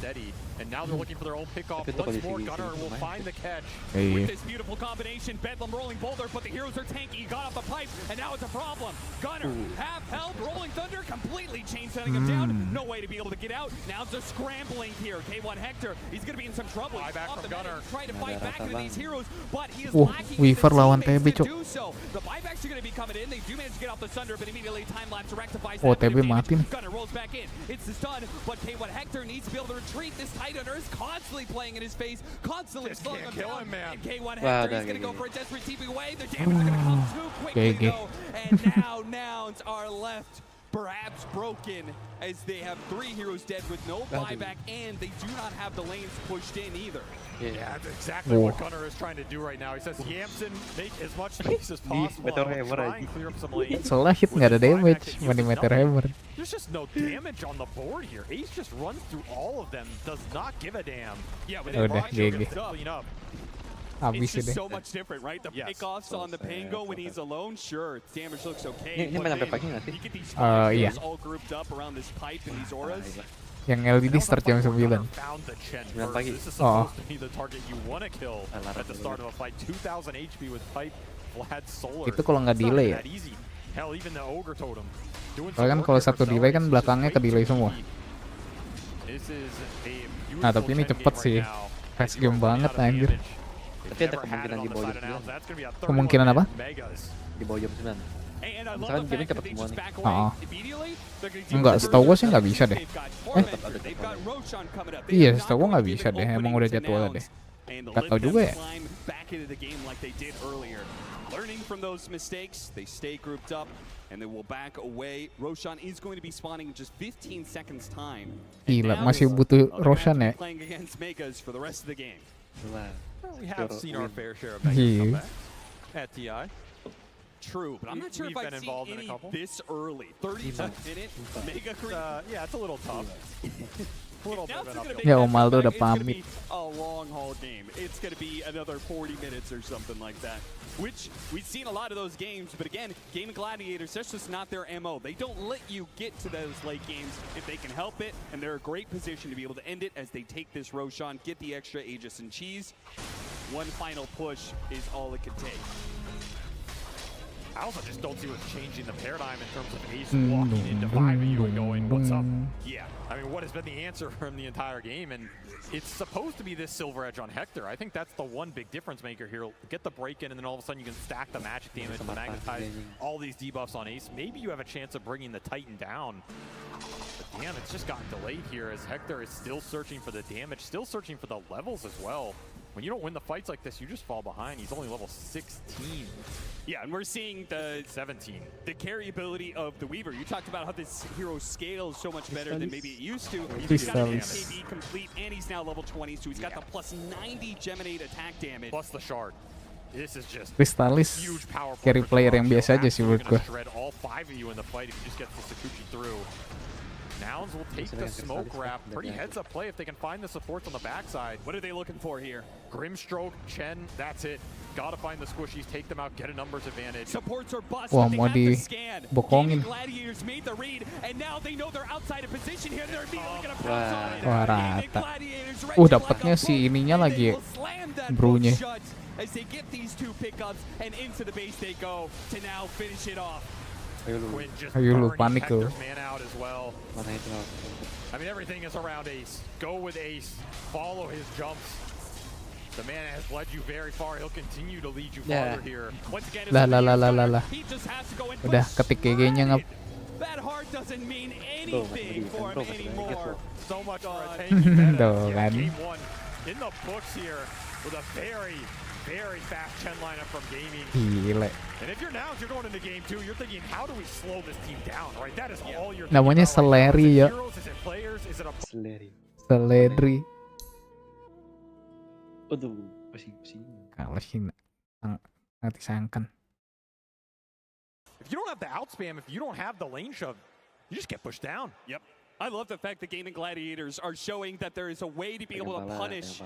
And now they're looking for their own pickoff. Once more, Gunner will find the catch. With this beautiful combination, Bedlam rolling boulder, but the heroes are tanky. Got off the pipe, and now it's a problem. Gunner, half health, rolling thunder, completely chain setting him down. No way to be able to get out. Now it's a scrambling here. K1 Hector, he's going to be in some trouble. He's off the Gunner, trying to fight back into these heroes, but he is lacking Weaver lawan TB, to cok. do so. The buybacks are going to be coming in. They do manage to get off the thunder, but immediately time lapse rectifies Oh, that. TB mati nih. Gunner rolls back in. It's the stun, but K1 Hector needs to be able to retreat. This Tidehunter is constantly playing in his face, constantly slowing him down. And K1 Hector is going to go for a desperate TP away. The damage is going to come too quickly, though. And now Nouns are left perhaps broken as they have 3 heroes dead with no buyback, and they do not have the lanes pushed in either. Yeah, that's exactly what Gunner is trying to do right now. He says, Yamson, make as much space as possible. Try and clear up some lanes. Soalnya hit nggak ada damage, mani meter hammer. There's just no damage on the board here. Ace just runs through all of them, does not give a damn. Yeah, but udah GG. It's just so much different, right? The pickoffs on the Pango when he's alone, sure, damage looks okay. Ini main sampai pagi nggak sih? Iya. All grouped up around this pipe and these auras. Yang LDD start jam 9. Pagi. Oh. Itu kalau nggak delay ya. Hell, even the ogre totem. Soalnya kan kalau satu delay kan belakangnya ke delay semua. Nah tapi ini cepet sih, fast game banget anjir. Tapi ada kemungkinan di bawah jam 9. Kemungkinan apa? Di bawah jam 9. Misalkan game cepet semua nih. Enggak, setahu gue sih nggak bisa deh. Iya, setahu gue nggak bisa deh, emang udah jadwalnya deh. Nggak tahu juga ya. Learning from those mistakes, they stay grouped up and they will back away. Roshan is going to be spawning in just 15 seconds time. Gila, masih butuh Roshan ya. Playing against Megas for the rest of the game. We have seen our fair share of Megas come back at TI. True, but I'm not sure if I've seen any this early. 30-minute Mega creep. Yeah, it's a little tough. Ya Om Aldo udah pamit. A long haul game. It's going to be another 40 minutes or something like that. Which we've seen a lot of those games, but again, Game of Gladiators, that's just not their MO. They don't let you get to those late games if they can help it, and they're a great position to be able to end it as they take this Roshan, get the extra Aegis and cheese. One final push is all it can take. I also just don't see what's changing the paradigm in terms of Ace walking into 5EU and going, what's up? Yeah, I mean, what has been the answer from the entire game? And it's supposed to be this silver edge on Hector. I think that's the one big difference maker here. Get the break in, and then all of a sudden you can stack the magic damage, magnetize all these debuffs on Ace. Maybe you have a chance of bringing the Titan down. But damn, it's just gotten delayed here as Hector is still searching for the damage, still searching for the levels as well. When you don't win the fights like this, you just fall behind. He's only level 16. Yeah, and we're seeing the 17. The carry ability of the Weaver. You talked about how this hero scales so much better than maybe it used to. He's got an MKB complete, and he's now level 20, so he's got the plus 90 Geminate attack damage. Plus the shard. This is just Crystallis carry player yang biasa aja sih menurut gue. Shred all 5 of you in the fight if you just get the Sakuchi through. Nouns will take the smoke wrap. Pretty heads-up play if they can find the supports on the backside. What are they looking for here? Grimstroke, Chen, that's it. Gotta find the squishies, take them out, get a numbers advantage. Supports are busted. Wah, mau di bokongin. Gladiators made the read, and now they know they're outside of position here. They're immediately gonna pounce on it. Wah, rata. Dapatnya si ininya lagi Bro-nya. As they get these two pickups and into the base they go to now finish it off. Ayo lu panik lu. I mean, everything is around Ace. Go with Ace. Follow his jumps. The man has led you very far. He'll continue to lead you farther here. Once again, Lah. Udah ketik GG-nya ngap. That heart doesn't mean anything for him anymore. So much for a tanky Tuh kan. Game 1 in the books here with a very fast Chen lineup from Gaming. Gile. And if you're now, you're going into game 2, you're thinking, how do we slow this team down, right? That is all you're thinking. Namanya Seleri ya. Is it players? Is it a Seledri. Aduh, pusing. Kalah sih nggak disangkan. If you don't have the outspam, if you don't have the lane shove, you just get pushed down. Yep. I love the fact that Gaming Gladiators are showing that there is a way to be able to punish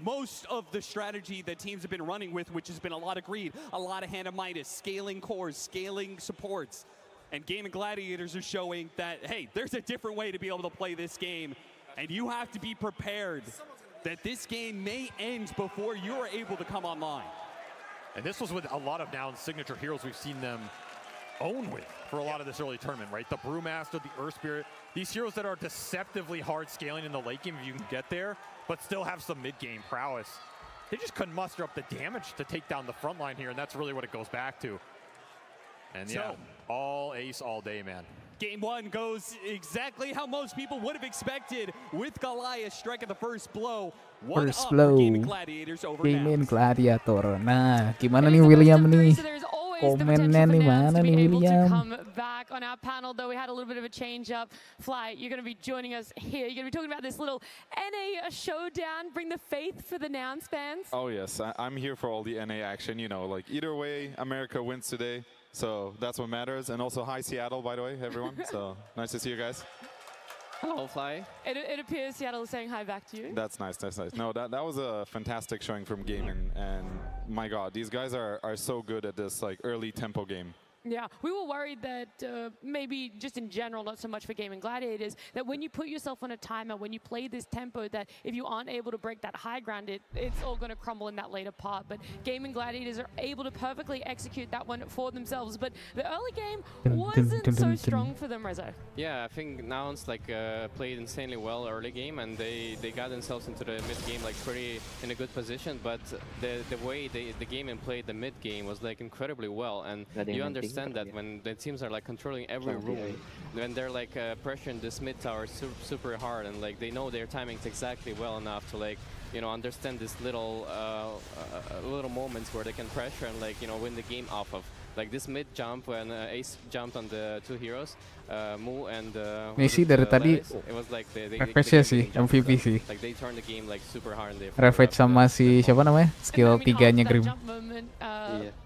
most of the strategy that teams have been running with, which has been a lot of greed, a lot of hand-of-Midas, scaling cores, scaling supports. And Gaming Gladiators are showing that, hey, there's a different way to be able to play this game. And you have to be prepared that this game may end before you are able to come online. And this was with a lot of now signature heroes we've seen them own with for a lot of this early tournament, right? The Brewmaster, the Earth Spirit, these heroes that are deceptively hard scaling in the late game if you can get there, but still have some mid-game prowess. They just couldn't muster up the damage to take down the front line here, and that's really what it goes back to. And yeah, all Ace all day, man. Game 1 goes exactly how most people would have expected, with Goliath striking the first blow. First blow. Gaming Gladiator. Nah, gimana nih William nih? Komennya nih mana nih William? Come back on our panel, though we had a little bit of a change up. Fly, you're going to be joining us here. You're going to be talking about this little NA showdown. Bring the faith for the Nouns fans. Oh yes, I'm here for all the NA action. You know, like either way, America wins today. So that's what matters. And also, hi Seattle, by the way, everyone. So nice to see you guys. Hello, Fly. It appears Seattle is saying hi back to you. That's nice. No, that was a fantastic showing from Gaming. And my God, these guys are so good at this like early tempo game. Yeah, we were worried that maybe just in general, not so much for Gaming Gladiators, that when you put yourself on a timer, when you play this tempo, that if you aren't able to break that high ground, it's all going to crumble in that later part. But Gaming Gladiators are able to perfectly execute that one for themselves. But the early game wasn't so strong for them, Rezo. Yeah, I think Nouns played insanely well early game, and they got themselves into the mid game pretty in a good position. But the way the game and played the mid game was incredibly well, and you understand that when the teams are controlling every room, when they're pressuring this mid tower super hard, and they know their timings exactly well enough to understand this little moments where they can pressure and win the game off of. This mid jump when Ace jumped on the two heroes, Mu and Messi dari tadi it was refresh-nya sih MVP sih. They turned the game super hard and they Refresh sama si siapa namanya? Skill 3-nya Grim.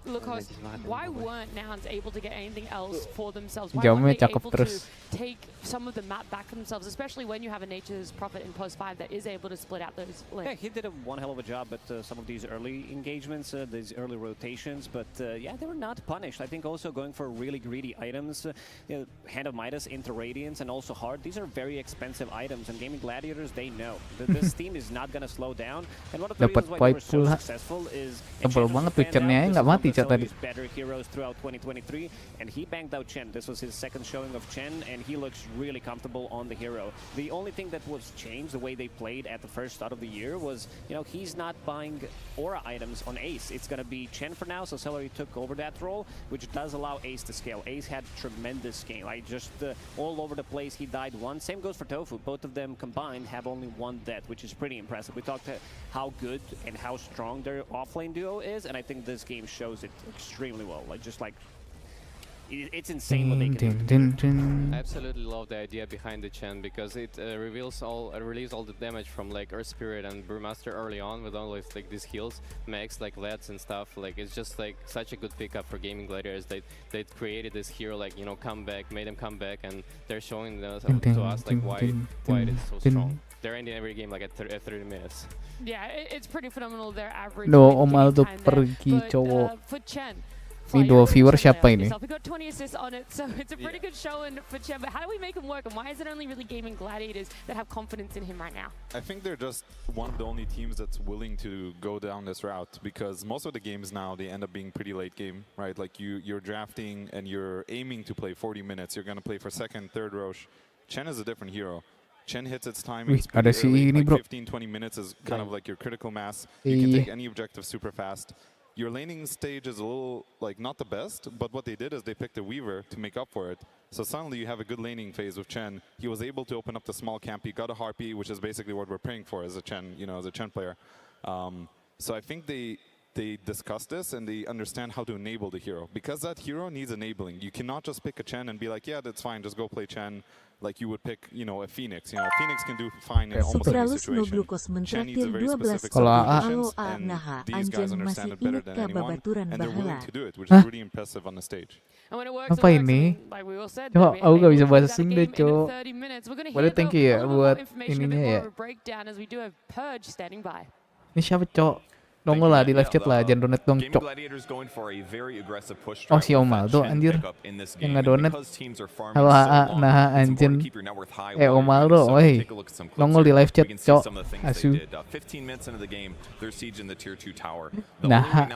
Lucas, why weren't Nouns able to get anything else for themselves? Why Jamnya weren't they cakep able terus. to take some of the map back for themselves, especially when you have a Nature's Prophet in post 5 that is able to split out those lanes? Yeah, he did one hell of a job at some of these early engagements, these early rotations, but yeah, they were not punished. I think also going for really greedy items, Hand of Midas into Radiance and also Heart, these are very expensive items, and Gaming Gladiators, they know that this team is not going to slow down, and one of the reasons why they were so successful is tebel banget Twitchernya nggak mati Chat tadi. Better heroes throughout 2023, and he banked out Chen. This was his second showing of Chen, and he looks really comfortable on the hero. The only thing that was changed, the way they played at the first start of the year, was he's not buying aura items on Ace. It's gonna be Chen for now, so Celery took over that role, which does allow Ace to scale. Ace had tremendous scale, just all over the place. He died once. Same goes for Tofu. Both of them combined have only one death, which is pretty impressive. We talked how good and how strong their offlane duo is, and I think this game shows it extremely well. It's insane what they can do. I absolutely love the idea behind the Chen because it relieves all the damage from Earth Spirit and Brewmaster early on with all these heals, mechs Leds and stuff. It's just such a good pickup for Gaming Gladiators. They created this hero comeback, made them come back, and they're showing to us why it is so strong. They're ending every game at 30 minutes. Yeah, it's pretty phenomenal. Their average. Om Aldo pergi cowok. For Chen. Ini dua viewer siapa ini? We got 20 assists on it, so it's a pretty good showing for Chen. But how do we make him work? And why is it only really Gaming Gladiators that have confidence in him right now? I think they're just one of the only teams that's willing to go down this route because most of the games now they end up being pretty late game, right? You're drafting and you're aiming to play 40 minutes. You're gonna play for second, third Roche. Chen is a different hero. Chen hits its timing ada si ini bro. 15-20 minutes is kind of your critical mass. You can take any objective super fast. Your laning stage is a little, not the best, but what they did is they picked a Weaver to make up for it. So suddenly you have a good laning phase with Chen. He was able to open up the small camp. He got a Harpy, which is basically what we're praying for as a Chen, as a Chen player. So I think they discuss this and they understand how to enable the hero. Because that hero needs enabling. You cannot just pick a Chen and be like, yeah, that's fine, just go play Chen. Like you would pick, a Phoenix. A Phoenix can do fine in almost any situation. Chen needs a very specific set of conditions, and these guys understand it better than anyone, and they're willing to do it, which is really impressive on the stage. Apa ini? Coba aku gak bisa bahasa Sunda, cok. Boleh thank you ya buat ininya ya. Ini siapa, cok? Nongol lah di live chat lah, jangan donate dong, cok. Oh si Om Aldo anjir, yang nggak donate. Halo nah anjir. Om Aldo, woi, nongol di live chat, cok. Asu. Nah.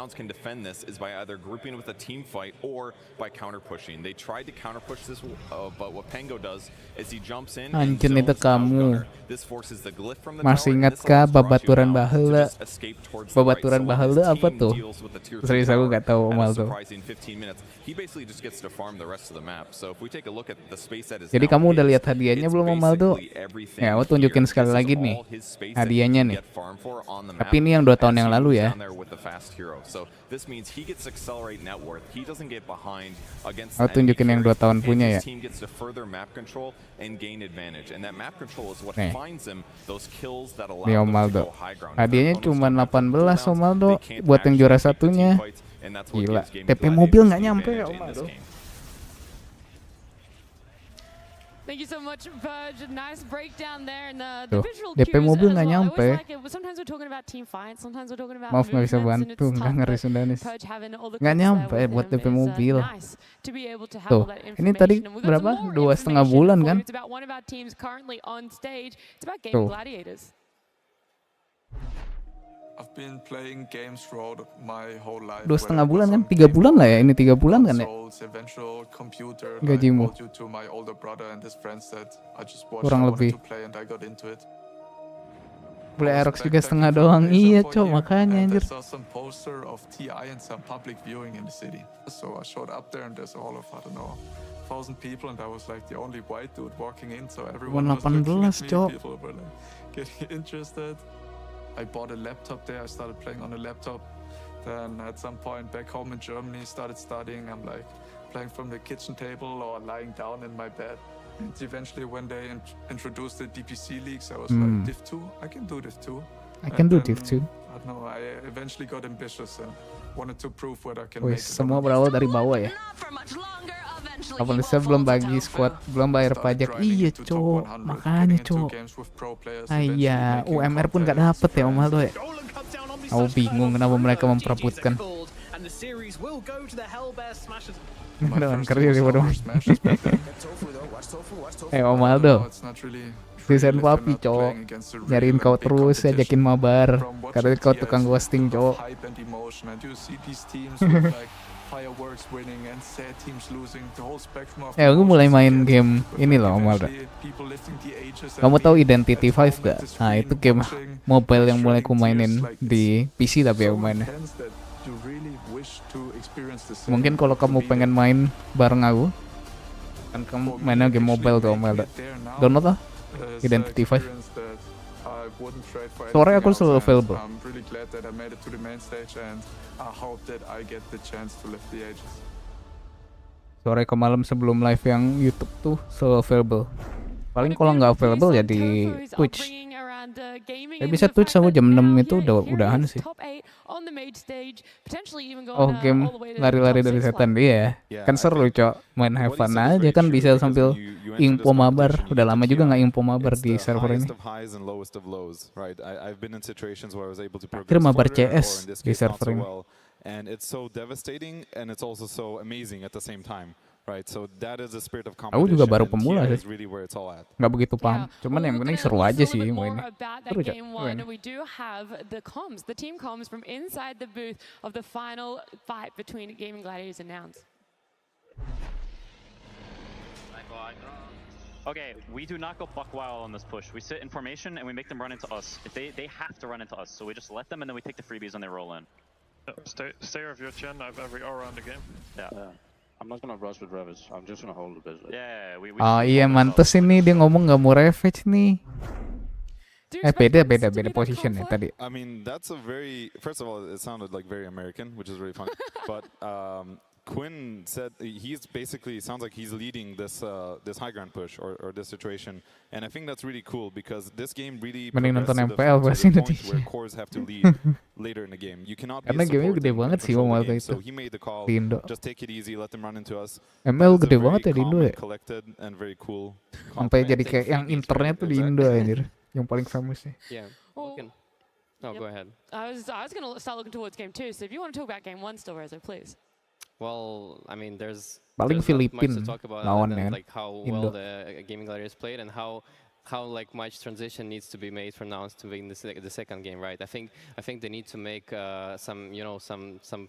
Anjir itu kamu. Masih ingatkah babaturan baheula? Babaturan baheula apa tuh? Serius aku nggak tahu Om Aldo. Jadi kamu udah lihat hadiahnya belum Om Aldo? Ya, aku tunjukin sekali lagi nih hadiahnya nih. Tapi ini yang 2 tahun yang lalu ya. Aku tunjukin yang 2 tahun punya ya. Nih. Nih Om Aldo. Hadiahnya cuma 18 Om Aldo buat yang juara satunya. Gila, TP mobil nggak nyampe ya Om Aldo. Thank you so much, Purge. Nice breakdown there, and the Tuh, visual DP cues mobil as nggak well. I nyampe. always like it. Sometimes we're talking about team fights, sometimes we're talking about Maaf nggak bisa movements, and bantu, it's nggak tough, ngeri but Sundanis. Purge having all the Nggak clips there nyampe with buat him DP is, mobil. nice to be able to have Tuh, all that ini tadi information. And we've got some berapa? more 2,5 information bulan for kan? you. It's about one of our teams currently on stage. It's about Tuh. Gaming Gladiators. I've been playing games throughout my whole life. 2,5 bulan kan? 3 bulan lah ya, ini 3 bulan kan ya? Consoles, eventual computer. Gajimu. I told you to my older brother and his friends that I just watched. Kurang I lebih. wanted to play and I got into it. Boleh Aerox juga setengah doang. Iya, Cok, makanya And I anjir. saw some poster of TI and some public viewing in the city. So I showed up there and there's a hall of, I don't know, 1,000 people and I was like the only white dude walking in. So everyone was looking at 18, me. Cok. People were like getting interested. I bought a laptop there. I started playing on a laptop. Then at some point back home in Germany, started studying. I'm like playing from the kitchen table or lying down in my bed. And eventually when they introduced the DPC leagues, I was like, Div 2? I can do Div 2. I can do And then, Div 2. I don't know, I eventually got ambitious and wanted to prove whether I can Wih, make it. semua berawal dari bawah ya. Apalagi saya belum bagi squad, belum bayar pajak. Iya, Cok. Makanya, Cok. Iya, UMR pun gak dapet ya, Om Aldo ya. Aku bingung kenapa mereka memperebutkan. Dengan kerja sih bodoh. Om Aldo. Desain papi, Cok. Nyariin kau terus, ajakin mabar. Karena kau tukang ghosting, Cok. Aku mulai main game ini loh, Om Aldo. Kamu tahu Identity 5 gak? Nah, itu game mobile yang mulai ku mainin di PC tapi aku mainnya. Mungkin kalau kamu pengen main bareng aku, kan kamu mainnya game mobile tuh, Om Aldo. Download lah Identity 5. Sore aku selalu available. Sore ke malam sebelum live yang YouTube tuh selalu available. Paling kalau nggak available ya di Twitch. Ya bisa Twitch sama jam 6 itu udahan sih. Oh, game lari-lari dari setan dia ya. Kan seru, Cok. Main have fun aja kan bisa sambil info mabar. Udah lama juga nggak info mabar di server ini. Akhirnya mabar CS di server ini. And it's so devastating and it's also so amazing at the same time, right? So that is the spirit of Aku juga competition. baru pemula sih. Really where it's all at. Nggak begitu paham. Cuman yang penting seru aja sih mainnya. Seru, Cok. We do have the comms, the team comms from inside the booth of the final fight between Gaming Gladiators and Nouns. Okay, we do not go buck wild on this push. We sit in formation and we make them run into us. If they have to run into us, so we just let them and then we take the freebies when they roll in. Stay off your chin. I have every aura on the game. Yeah. I'm not gonna rush with Ravage. I'm just gonna hold the bit. Yeah, we Oh iya, mantes ini dia ngomong nggak mau ravage nih. Beda position ya tadi. I mean, that's a very, first of all, it sounded like very American, which is really funny. But Quinn said he's basically, sounds like he's leading this this high ground push or this situation, and I think that's really cool because this game really Mending nonton progressed MPL to pasti the nanti. point where cores have to lead later in the game. You cannot be Karena a gamenya support gede and banget sih control Om the Aldo game. itu. So he made the call, Di Indo. just take it easy, let them run into us. ML That is gede a banget very ya di Indo calm ya. and collected and very cool. Sampai jadi kayak yang internet tuh di Indo anjir. Yang paling famous sih. Yeah. Looking. No, go ahead. I was gonna start looking towards game 2. So if you want to talk about game 1 still, Rezo, please. Well, I mean, there's Paling not much Filipin to talk about lawan other than, kan. like how Indo. well the Gaming Gladiators played and how like much transition needs to be made from now to win the second game, right? I think they need to make some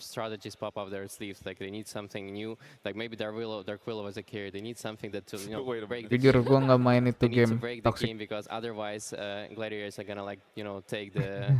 strategies pop up their sleeves. Like they need something new. Like maybe Dark Willow was a carry. They need something that to break. Jujur gua nggak main itu They need to game break the toxic. game because otherwise Gladiators are gonna take the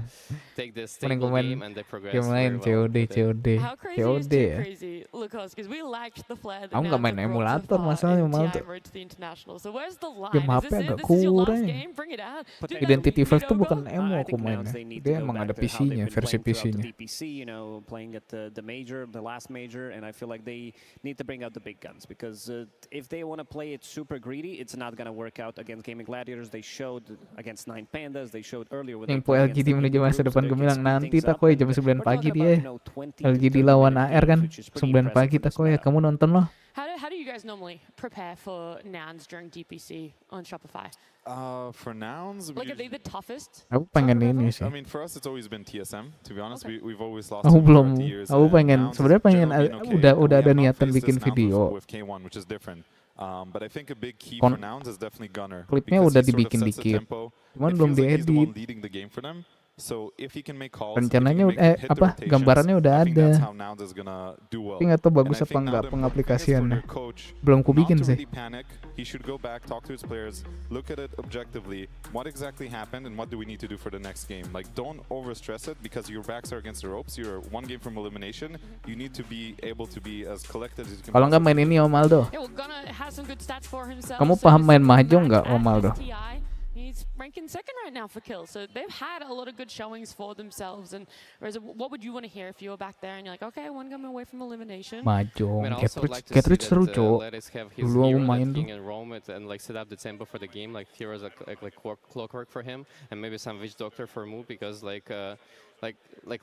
Mending stable gua game main and they progress. game lain very well with it. COD. How crazy is COD too ya. crazy, Lucas? Because we liked the flair that Aku nggak Nouns main have brought emulator so far masalahnya in malah TI tuh. Road to the International. So where's the line? Game HP agak This is your last kurang. game? Bring it out. Identity 5 tuh bukan emo aku mainnya. Dia emang ada PC-nya, versi PC-nya. DPC, you know, playing at the major, the last major, and I feel like they need to bring out the big guns because if they want to play it super greedy, it's not gonna work out against Gaming Gladiators. They showed against 9 Pandas, they showed earlier with Info LGD menuju masa depan gemilang nanti takoy jam 9 pagi dia. LGD lawan AR kan 9 pagi takoy ya, kamu nonton loh. How do you guys guys normally prepare for nouns during DPC on Shopify? For nouns, Like, are they the toughest? Aku pengen ini sih. I mean, for us, it's always been TSM. To be honest, we've always lost. Aku him belum. throughout the years, Aku and pengen. nouns Sebenarnya pengen. generally been okay. Udah We ada have not niatan faced bikin this nouns video. with K1, which is different. But I think a big key for nouns is definitely Gunner. Klipnya because udah he sort of dibikin sets the dikit. tempo. Cuman It belum feels like he's the diedit. one leading the game for them. So if he can make calls, Rencananya if he can hit the rotations, gambarannya udah I think ada. that's how nouns is gonna do well. Tapi nggak tahu bagus And I apa think enggak now the important thing is for pengaplikasiannya. their coach Belum ku bikin not to sih. really panic. He should go back, talk to his players, look at it objectively. What exactly happened and what do we need to do for the next game? Like, don't overstress it because your backs are against the ropes. You're one game from elimination. You need to be able to be as collected as you can. Kalau nggak main ini Om Aldo. Yeah, well, Gunnar has some good stats for himself. Kamu So paham this main is mahjong nggak at Om Aldo? STI. He's ranking second right now for kills, so they've had a lot of good showings for themselves. And Reza, what would you want to hear if you were back there and you're like, okay, one game away from elimination? Mahjong. I mean, I also like to Catridge see seru that cowok. Lettuce have his Dulu aku hero main that tuh. King and roam it and like set up the tempo for the game. Like heroes like clockwork for him, and maybe some witch doctor for Mu because like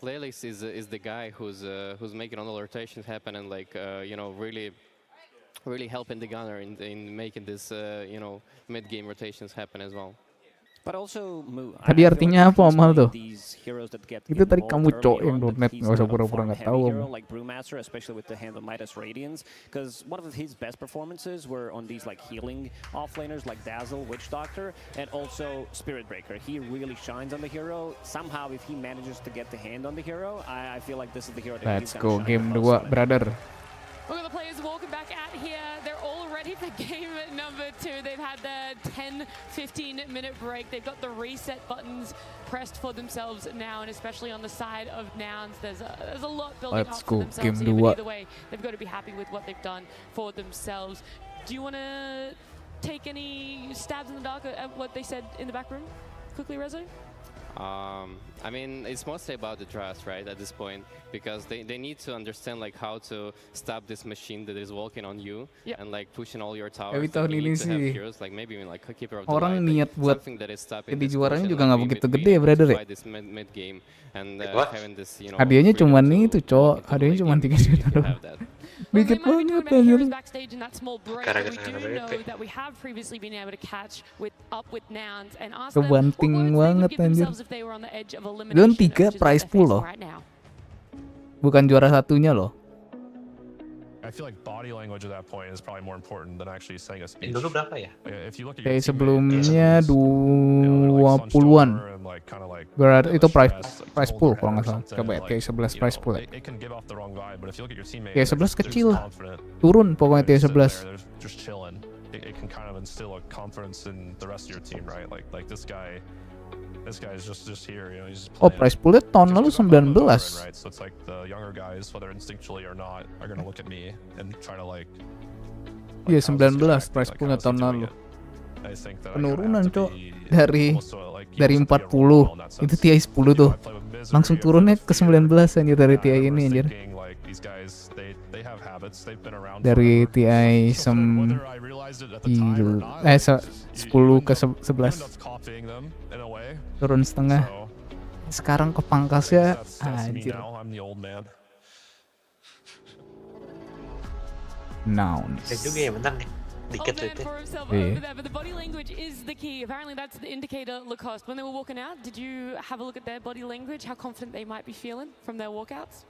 Lelis is the guy who's making all the rotations happen and like really helping the gunner in making this mid game rotations happen as well. But also, Tadi artinya apa Om Aldo? Itu tadi kamu cok yang donat, nggak usah pura-pura nggak tahu. Hero like Brewmaster, especially with the hand of Midas Radiance, because one of his best performances were on these like healing offlaners like Dazzle, Witch Doctor, and also Spirit Breaker. He really shines on the hero. Somehow, if he manages to get the hand on the hero, I feel like this is the hero that Let's he's go gonna game shine the most 2 brother. Look at the players walking back out here. They're all ready for game number 2. They've had their 10-15 minute break. They've got the reset buttons pressed for themselves now, and especially on the side of nouns, there's a lot building Let's up for go, themselves game here. But 2. either way, they've got to be happy with what they've done for themselves. Do you want to take any stabs in the dark at what they said in the back room? Quickly, Rezo? I mean, it's mostly about the trust, right, at this point, because they need to understand like how to stop this machine that is walking on you and like pushing all your towers. Tapi tahun You ini need to have sih heroes, like maybe even like Keeper of the orang Light, niat buat something that is stopping jadi this juaranya push juga and, nggak like, begitu being gede ya able to brother ya. fight this mid game and having this, Hadiahnya cuma itu cok, hadiahnya cuma 3 juta doang. Dikit banget anjir. Backstage in that small break, we do know that we have previously been able to catch up with nouns and ask them what Kebanting words they would banget give anjir. themselves if they were on the edge of Zone elimination, 3 which is what prize they're pool facing loh. right now. Bukan juara satunya loh. I feel like body language at that point is probably more important than actually saying a speech. Dulu berapa ya? If you look at your Kayak teammates, sebelumnya 20-an. Berarti itu prize pool kalau nggak salah. Coba ya, kayak 11 prize pool ya. it can give off the wrong vibe, but if you look at your teammates, Kayak 11 kecil. confident, Turun pokoknya they're kayak sitting there, 11. they're just chilling. It can kind of instill a confidence in the rest of your team, right? Like this guy is just here, he's just Oh, playing. prize poolnya tahun lalu Just 'cause I'm a 19. veteran, right? So it's like the younger guys, whether instinctually or not, are gonna look at me and try to like. Iya 19 prize poolnya tahun lalu. Penurunan cok dari 40 itu TI 10 tuh langsung turunnya ke 19 anjir dari TI ini anjir. Dari TI 10 ke 11 turun setengah. Sekarang ke pangkasnya anjir. Nouns. Ya juga ya menang nih. Dikit tuh itu. But the body language is the key. Apparently that's the indicator Lacoste. When they were walking out, did you have a look at their body language? How confident they might be feeling from their walkouts?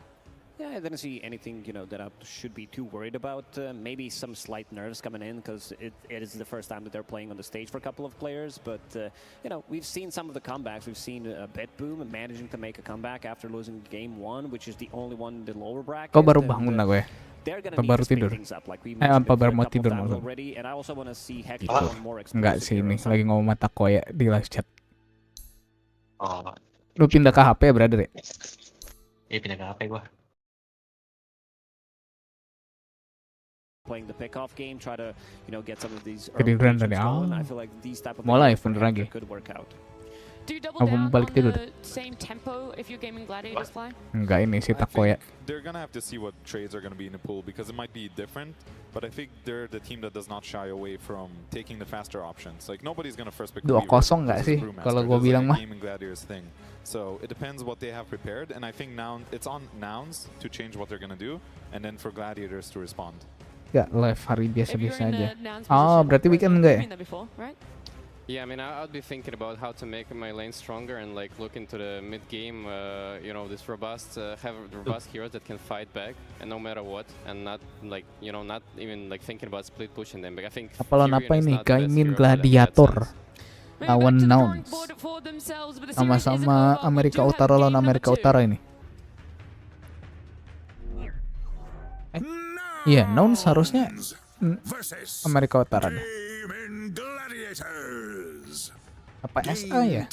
Yeah, I didn't see anything, that I should be too worried about. Maybe some slight nerves coming in because it is the first time that they're playing on the stage for a couple of players. But, we've seen some of the comebacks. We've seen BetBoom managing to make a comeback after losing game 1, which is the only one in the lower bracket. Kau baru bangun lah gue. Apa baru tidur? Apa baru mau tidur maksud? Enggak sih ini lagi ngomong mata koya di live chat. Oh. Lu pindah ke HP ya brother ya? Iya pindah ke HP gua. Playing the pickoff game, try to get some of these. Ketiduran tadi. Mau live bener lagi. Do you double down on the same tempo if you're gaming gladiators fly? Enggak ini sih Takoya. They're gonna have to see what trades are gonna be in the pool because it might be different. But I think they're the team that does not shy away from taking the faster options. Like nobody's gonna first pick. 2-0 nggak sih kalau gue bilang mah. So it depends what they have prepared, and I think now it's on nouns to change what they're gonna do, and then for gladiators to respond. Gak live hari biasa-biasa If you're aja. in a Noun's Oh, position, berarti weekend you've enggak ya? been there before, right? Yeah, I mean, I'd be thinking about how to make my lane stronger and like look into the mid game. You know, this robust, have robust heroes that can fight back and no matter what, and not like not even like thinking about split pushing them. But I think Apalon Furion apa is ini? not the best Kaimin hero for them in that Gladiator. sense. Lawan Nouns. Sama-sama Amerika Utara lawan Amerika Utara ini. Iya, Nouns harusnya Amerika Utara deh. Apa SA ya?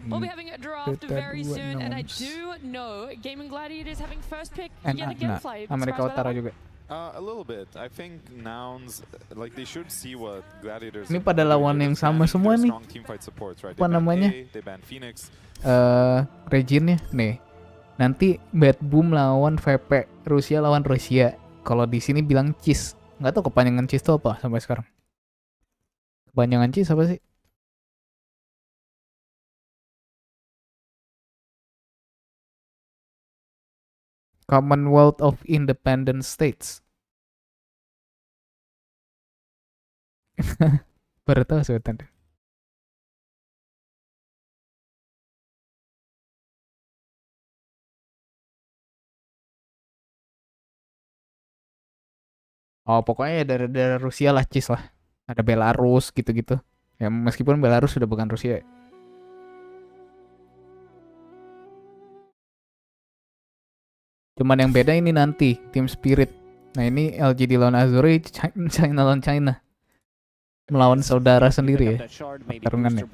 We'll be having a draft very soon, and I do know Gaming Gladiators having first pick yet again. Fly. Amerika Utara juga. A little bit. I think Nouns, like they should see what Gladiators. Ini pada lawan yang sama semua nih. Apa namanya? Regionnya nih. Nanti Bad Boom lawan VP, Rusia lawan Rusia. Kalau di sini bilang cheese. Nggak tahu kepanjangan cheese itu apa sampai sekarang. Kepanjangan cheese apa sih? Commonwealth of Independent States. Baru tahu sebutan. Oh, pokoknya ya dari Rusia lah, cis lah. Ada Belarus gitu-gitu. Ya meskipun Belarus sudah bukan Rusia. Cuman yang beda ini nanti Team Spirit. Nah ini LGD lawan Azuri, China lawan China. Melawan saudara sendiri ya. Pertarungannya.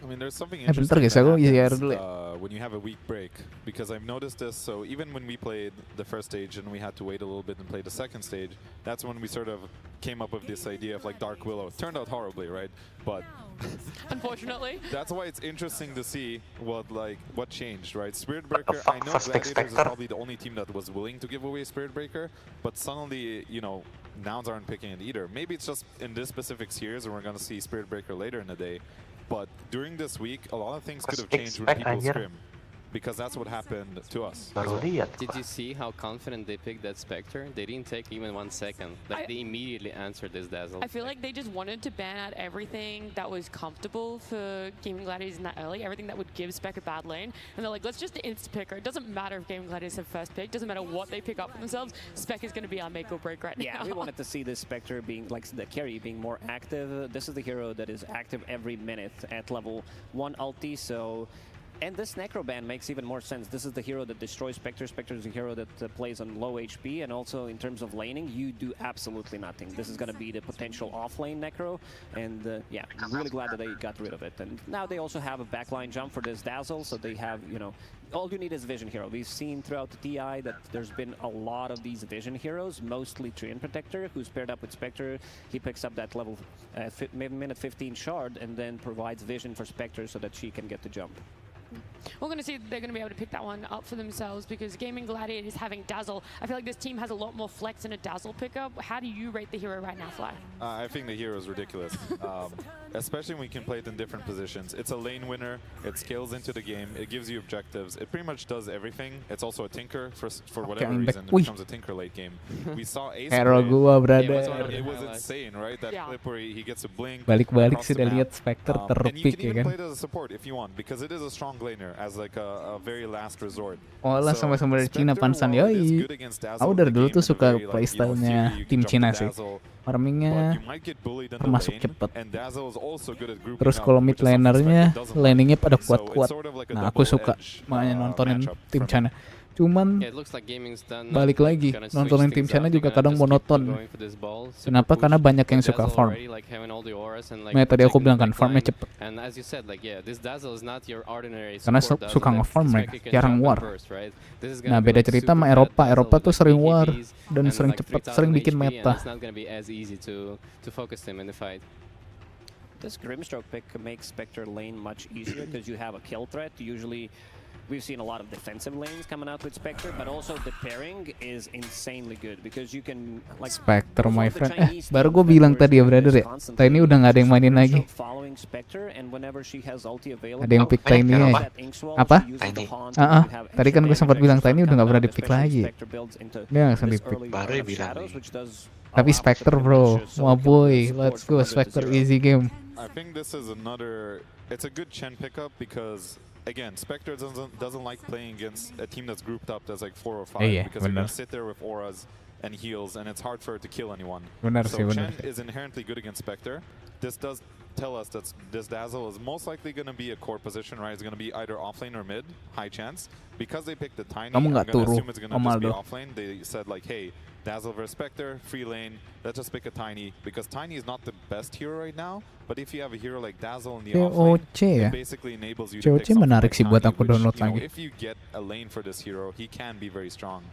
I mean, there's something Bentar interesting guys, aku isi air happens dulu ya. when you have a weak break, because I've noticed this. So even when we played the first stage and we had to wait a little bit and play the second stage, that's when we sort of came up with this idea of like Dark Willow. It turned out horribly, right? But unfortunately, that's why it's interesting to see what changed, right? Spirit Breaker. I know Gladiators is probably the only team that was willing to give away Spirit Breaker, but suddenly, Nouns aren't picking it either. Maybe it's just in this specific series, and we're gonna see Spirit Breaker later in the day. But during this week, a lot of things could have changed when people scrim. Because that's what happened to us. Did you see how confident they picked that Spectre? They didn't take even 1 second. Like they immediately answered this Dazzle. I feel like they just wanted to ban out everything that was comfortable for Gaming Gladiators in that early, everything that would give Spec a bad lane. And they're like, let's just insta-pick her. It doesn't matter if Gaming Gladiators have first pick, doesn't matter what they pick up for themselves, Spec is going to be our make or break right now. Yeah, we wanted to see this Spectre being, like the carry, being more active. This is the hero that is active every minute at level 1 ulti, so... And this Necroban makes even more sense. This is the hero that destroys Spectre. Spectre is a hero that plays on low HP, and also in terms of laning, you do absolutely nothing. This is going to be the potential off-lane Necro, and yeah, I'm really glad that they got rid of it. And now they also have a backline jump for this Dazzle, so they have, all you need is Vision Hero. We've seen throughout the TI that there's been a lot of these Vision Heroes, mostly Treant Protector, who's paired up with Spectre. He picks up that level minute 15 shard, and then provides Vision for Spectre so that she can get the jump. We're going to see they're going to be able to pick that one up for themselves because Gaming Gladiators having Dazzle. I feel like this team has a lot more flex in a Dazzle pickup. How do you rate the hero right now, Fly? I think the hero is ridiculous, especially when we can play it in different positions. It's a lane winner. It scales into the game. It gives you objectives. It pretty much does everything. It's also a tinker for whatever reason. It becomes a tinker late game. We saw Ace. Hero gua, brother. It was insane, right? That clip where he gets a blink. Balik-balik sudah lihat Spectre And you terpik can ya even kan. play it as a support if you want, because it is a strong laner as like a very last resort. Oh lah, sama-sama dari Cina pansan yoi. Aku dari dulu tuh suka playstyle-nya tim Cina sih. Farmingnya termasuk cepet. Terus kalau mid lanernya, laningnya pada kuat-kuat. Nah aku suka makanya nontonin tim Cina. Cuman balik lagi nontonin tim China juga kadang monoton. Kenapa? Karena banyak yang suka farm. Nah tadi aku bilang kan farmnya cepet. Karena suka nge-farm mereka, jarang war. Nah beda cerita sama Eropa. Eropa tuh sering war dan sering cepet, sering bikin meta. This Grimstroke pick makes Spectre lane much easier because you have a kill threat. Usually we've seen a lot of defensive lanes coming out with Spectre, but also the pairing is insanely good because you can like Spectre my friend. Baru gue bilang tadi ya brother ya, Tiny udah nggak ada yang mainin lagi. following Spectre, and whenever she has ulti available, Ada yang pick Tiny ya. Apa? Tadi kan gue sempat bilang Tiny udah nggak pernah di pick lagi. Dia langsung di pick. Baru bilang. Tapi Spectre bro, wah boy, let's go Spectre easy game. I think this is it's a good Chen pickup because again, Spectre doesn't like playing against a team that's grouped up as like 4 or 5 because they're gonna sit there with auras and heals, and it's hard for her to kill anyone. So Chen is inherently good against Spectre. This does tell us that this Dazzle is most likely going to be a core position, right? It's going to be either offlane or mid, high chance. Because they picked the Tiny, I'm going to assume it's going to just be offlane. They said like, hey, Dazzle versus Spectre, free lane, let's just pick a Tiny. Because Tiny is not the best hero right now, but if you have a hero like Dazzle in the offlane, it basically enables you to pick something menarik like sih buat Tiny, aku download which, lagi. if you get a lane for this hero, he can be very strong.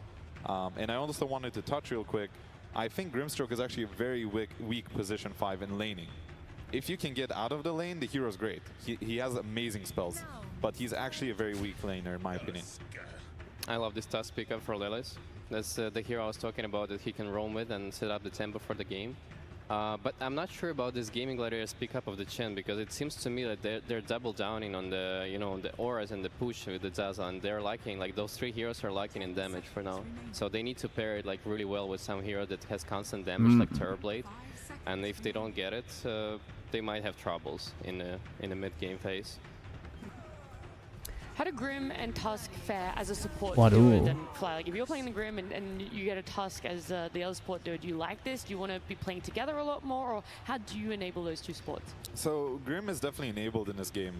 And I also wanted to touch real quick, I think Grimstroke is actually a very weak position 5 in laning. If you can get out of the lane, the hero's great. He has amazing spells, but he's actually a very weak laner in my opinion. I love this Tusk pickup for Lilith. That's the hero I was talking about that he can roam with and set up the tempo for the game. But I'm not sure about this Gaming Gladiators pickup of the Chen, because it seems to me that they're double downing on the the auras and the push with the Zaza, and they're lacking, like those 3 heroes are lacking in damage for now. So they need to pair it like really well with some hero that has constant damage like Terrorblade, and if they don't get it, they might have troubles in the mid game phase. How do Grim and Tusk fare as a support Waduh. duo then Fly? Like if you're playing the Grim and you get a Tusk as the other support duo, do you like this? Do you want to be playing together a lot more, or how do you enable those 2 supports? So Grim is definitely enabled in this game.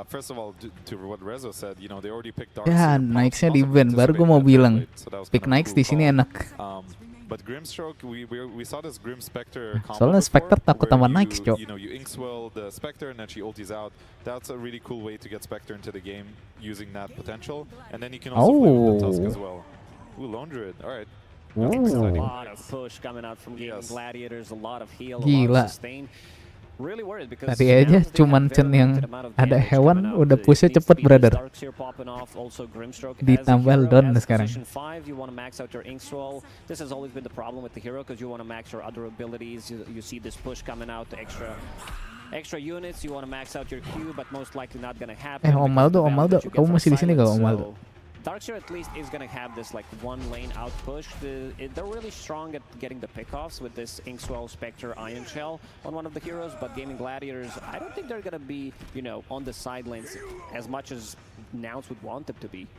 First of all, to what Rezo said, they already picked Dark. Ya, Nikes-nya di ban. Baru gue mau bilang, pick Nikes di sini enak. But Grimstroke, we saw this Grim Spectre combo Soalnya Spectre takut sama you, Nikes, cok. you inkswell the Spectre and then she ultis out. That's a really cool way to get Spectre into the game using that potential. And then you can also play with the Tusk as well. Ooh, Lone Druid, alright. A lot of push coming out from Gaming Gladiators, a lot of heal, a lot Gila. of sustain. Really worried because Tadi aja cuman Chen yang ada hewan udah pushnya cepet brother. Ditambah Don sekarang. You want to max out your Inkswell. This has always been the problem with the hero because you want to max your other abilities. You see this push coming out, the extra units. You want to max out your Q, but most likely not gonna happen. Om Maldo, kamu masih di sini gak Om Maldo? Darkseer at least is going to have this like 1 lane out push. They're really strong at getting the pickoffs with this Inkswell, Spectre, Iron Shell on one of the heroes, but Gaming Gladiators, I don't think they're going to be, on the side lanes as much as Nouns would want them to be.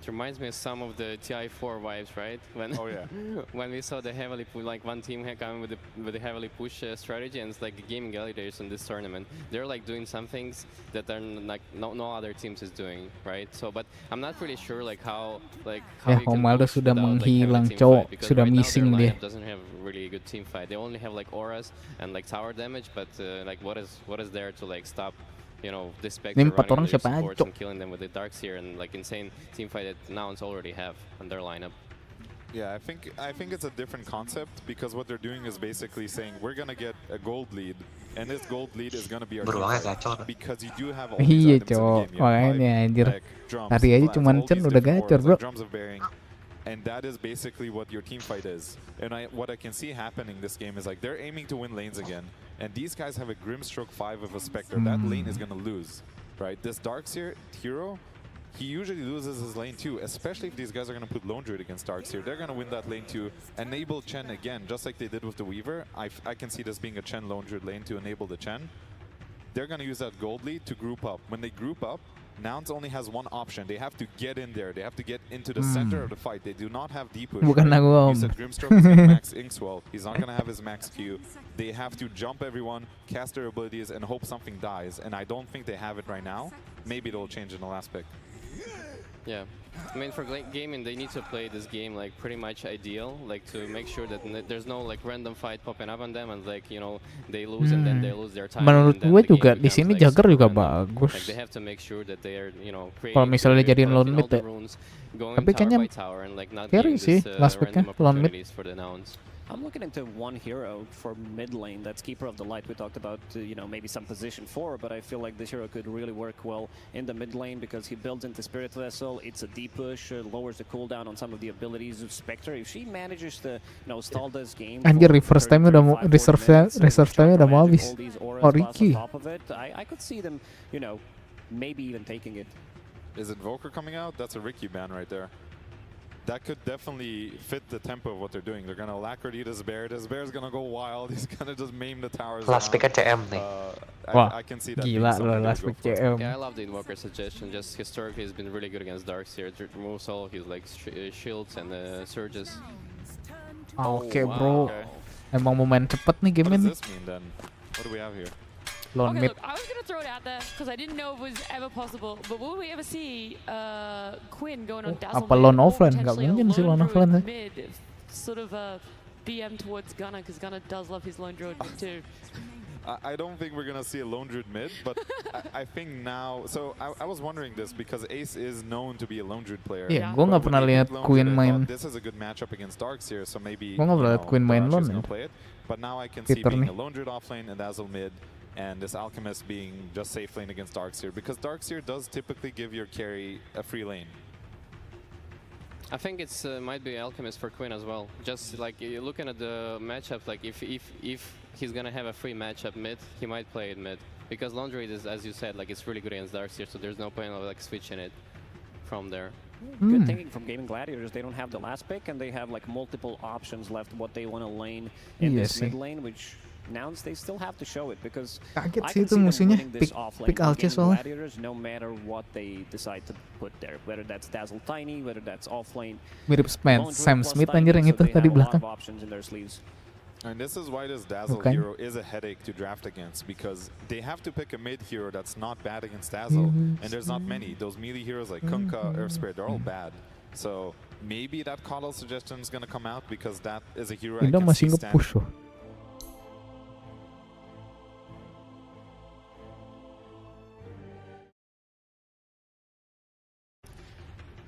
It reminds me of some of the TI4 vibes, right? When when we saw the heavily like one team coming with the heavily push strategy, and it's like Gaming Gladiators in this tournament. They're like doing some things that are like no other teams is doing, right? So, but I'm not really sure like how you can Omaldo push sudah without, menghilang, like, cowok. because Sudah right now missing their dia. lineup doesn't have really good team fight. They only have like auras and like tower damage, but like what is there to like stop this Spectre Ini 4 orang running their siapa supports aja? and killing them with the Darkseer and like insane team fight that Nouns already have on their lineup. Yeah, I think it's a different concept because what they're doing is basically saying we're gonna get a gold lead, and this gold lead is gonna be our team fight because you do have all these Iya items in the cowok, game. You have makanya anjir. like drums, Tadi aja flats, cuman all Chen these udah different gacor auras, bro. like drums of bearing, and that is basically what your team fight is. And what I can see happening this game is like they're aiming to win lanes again, and these guys have a Grimstroke 5 of a Spectre. That lane is gonna lose. Right, this Darkseer hero, he usually loses his lane too, especially if these guys are going to put Lone Druid against Darkseer. They're going to win that lane too, enable Chen again, just like they did with the Weaver. I can see this being a Chen Lone Druid lane to enable the Chen. They're going to use that gold lead to group up. When they group up, Nouns only has one option. They have to get in there. They have to get into the center of the fight. They do not have deep push. Bukan aku, Om. He said Grimstroke is going to max Inkswell. He's not going to have his max Q. They have to jump everyone, cast their abilities, and hope something dies. And I don't think they have it right now. Maybe it'll change in the last pick. Yeah, I mean for gaming they need to play this game like pretty much ideal, like to make sure that there's no like random fight popping up on them and like they lose and then they lose their time. Menurut and then gue the juga game di becomes, sini like, Jagger super juga random. bagus. Like they have to make sure that they are Kalau misalnya jadiin lone mid ya. going Tapi tower kayaknya by tower and like not carry getting sih this last picknya random lone mid. opportunities for the Nouns. I'm looking into one hero for mid lane. That's Keeper of the Light. We talked about, maybe some position 4, but I feel like this hero could really work well in the mid lane because he builds into Spirit Vessel. It's a deep push, lowers the cooldown on some of the abilities of Spectre. If she manages to, stall this game. Anjir, reverse time udah mau reserve time udah mau habis. Oh, Ricky. I could see them, maybe even taking it. Is Invoker coming out? That's a Ricky ban right there. That could definitely fit the tempo of what they're doing. They're gonna Alacrity this bear. This bear's gonna go wild. He's gonna just maim the towers. Last pick CM nih. I can see that. Gila loh, last pick CM. Yeah, I love the Invoker suggestion. Just historically, he's been really good against Darkseer. It removes all his shields and surges. Oke, bro. Emang mau main cepet nih game What ini. does this mean then? What do we have here? Lone Okay, mid. look, I was gonna throw it out there because I didn't know it was ever possible. But will we ever see Quinn going on Dazzle Apa mid lone or offline? Nggak potentially a mungkin sih lone lone druid offline. mid, sort of a BM towards Gunner because Gunner does love his lone druid mid too. I don't think we're gonna see a lone druid mid, but I think now. So I was wondering this because Ace is known to be a lone druid player. Iya, gue nggak pernah lihat Queen main. This is a good matchup against Darkseer, so maybe. Gue nggak pernah lihat Queen main lone. But now I can see being a lone druid offlane and Dazzle mid, and this Alchemist being just safe lane against Darkseer, because Darkseer does typically give your carry a free lane. I think it's might be Alchemist for Quinn as well. Just like you're looking at the matchup, like if he's gonna have a free matchup mid, he might play it mid. Because Laundry is, as you said, like it's really good against Darkseer, so there's no point of like switching it from there. Good thinking from Gaming Gladiators. They don't have the last pick, and they have like multiple options left what they want to lane in this mid lane, which Nouns they still have to show it because kaget I sih can itu see them musuhnya winning this off lane pick from Alchemist Gaming soalnya. Gladiators, no matter what they decide to put there, whether that's Dazzle Tiny, whether that's off lane. Mirip Sam Smith anjir yang itu tadi belakang. Options in their sleeves. And this is why this Dazzle hero is a headache to draft against, because they have to pick a mid hero that's not bad against Dazzle, and there's not many. Those melee heroes like Kunkka, Earth Spirit, they're all bad. So maybe that Coddle suggestion is gonna come out because that is a hero I Indo can masih see nge-push loh.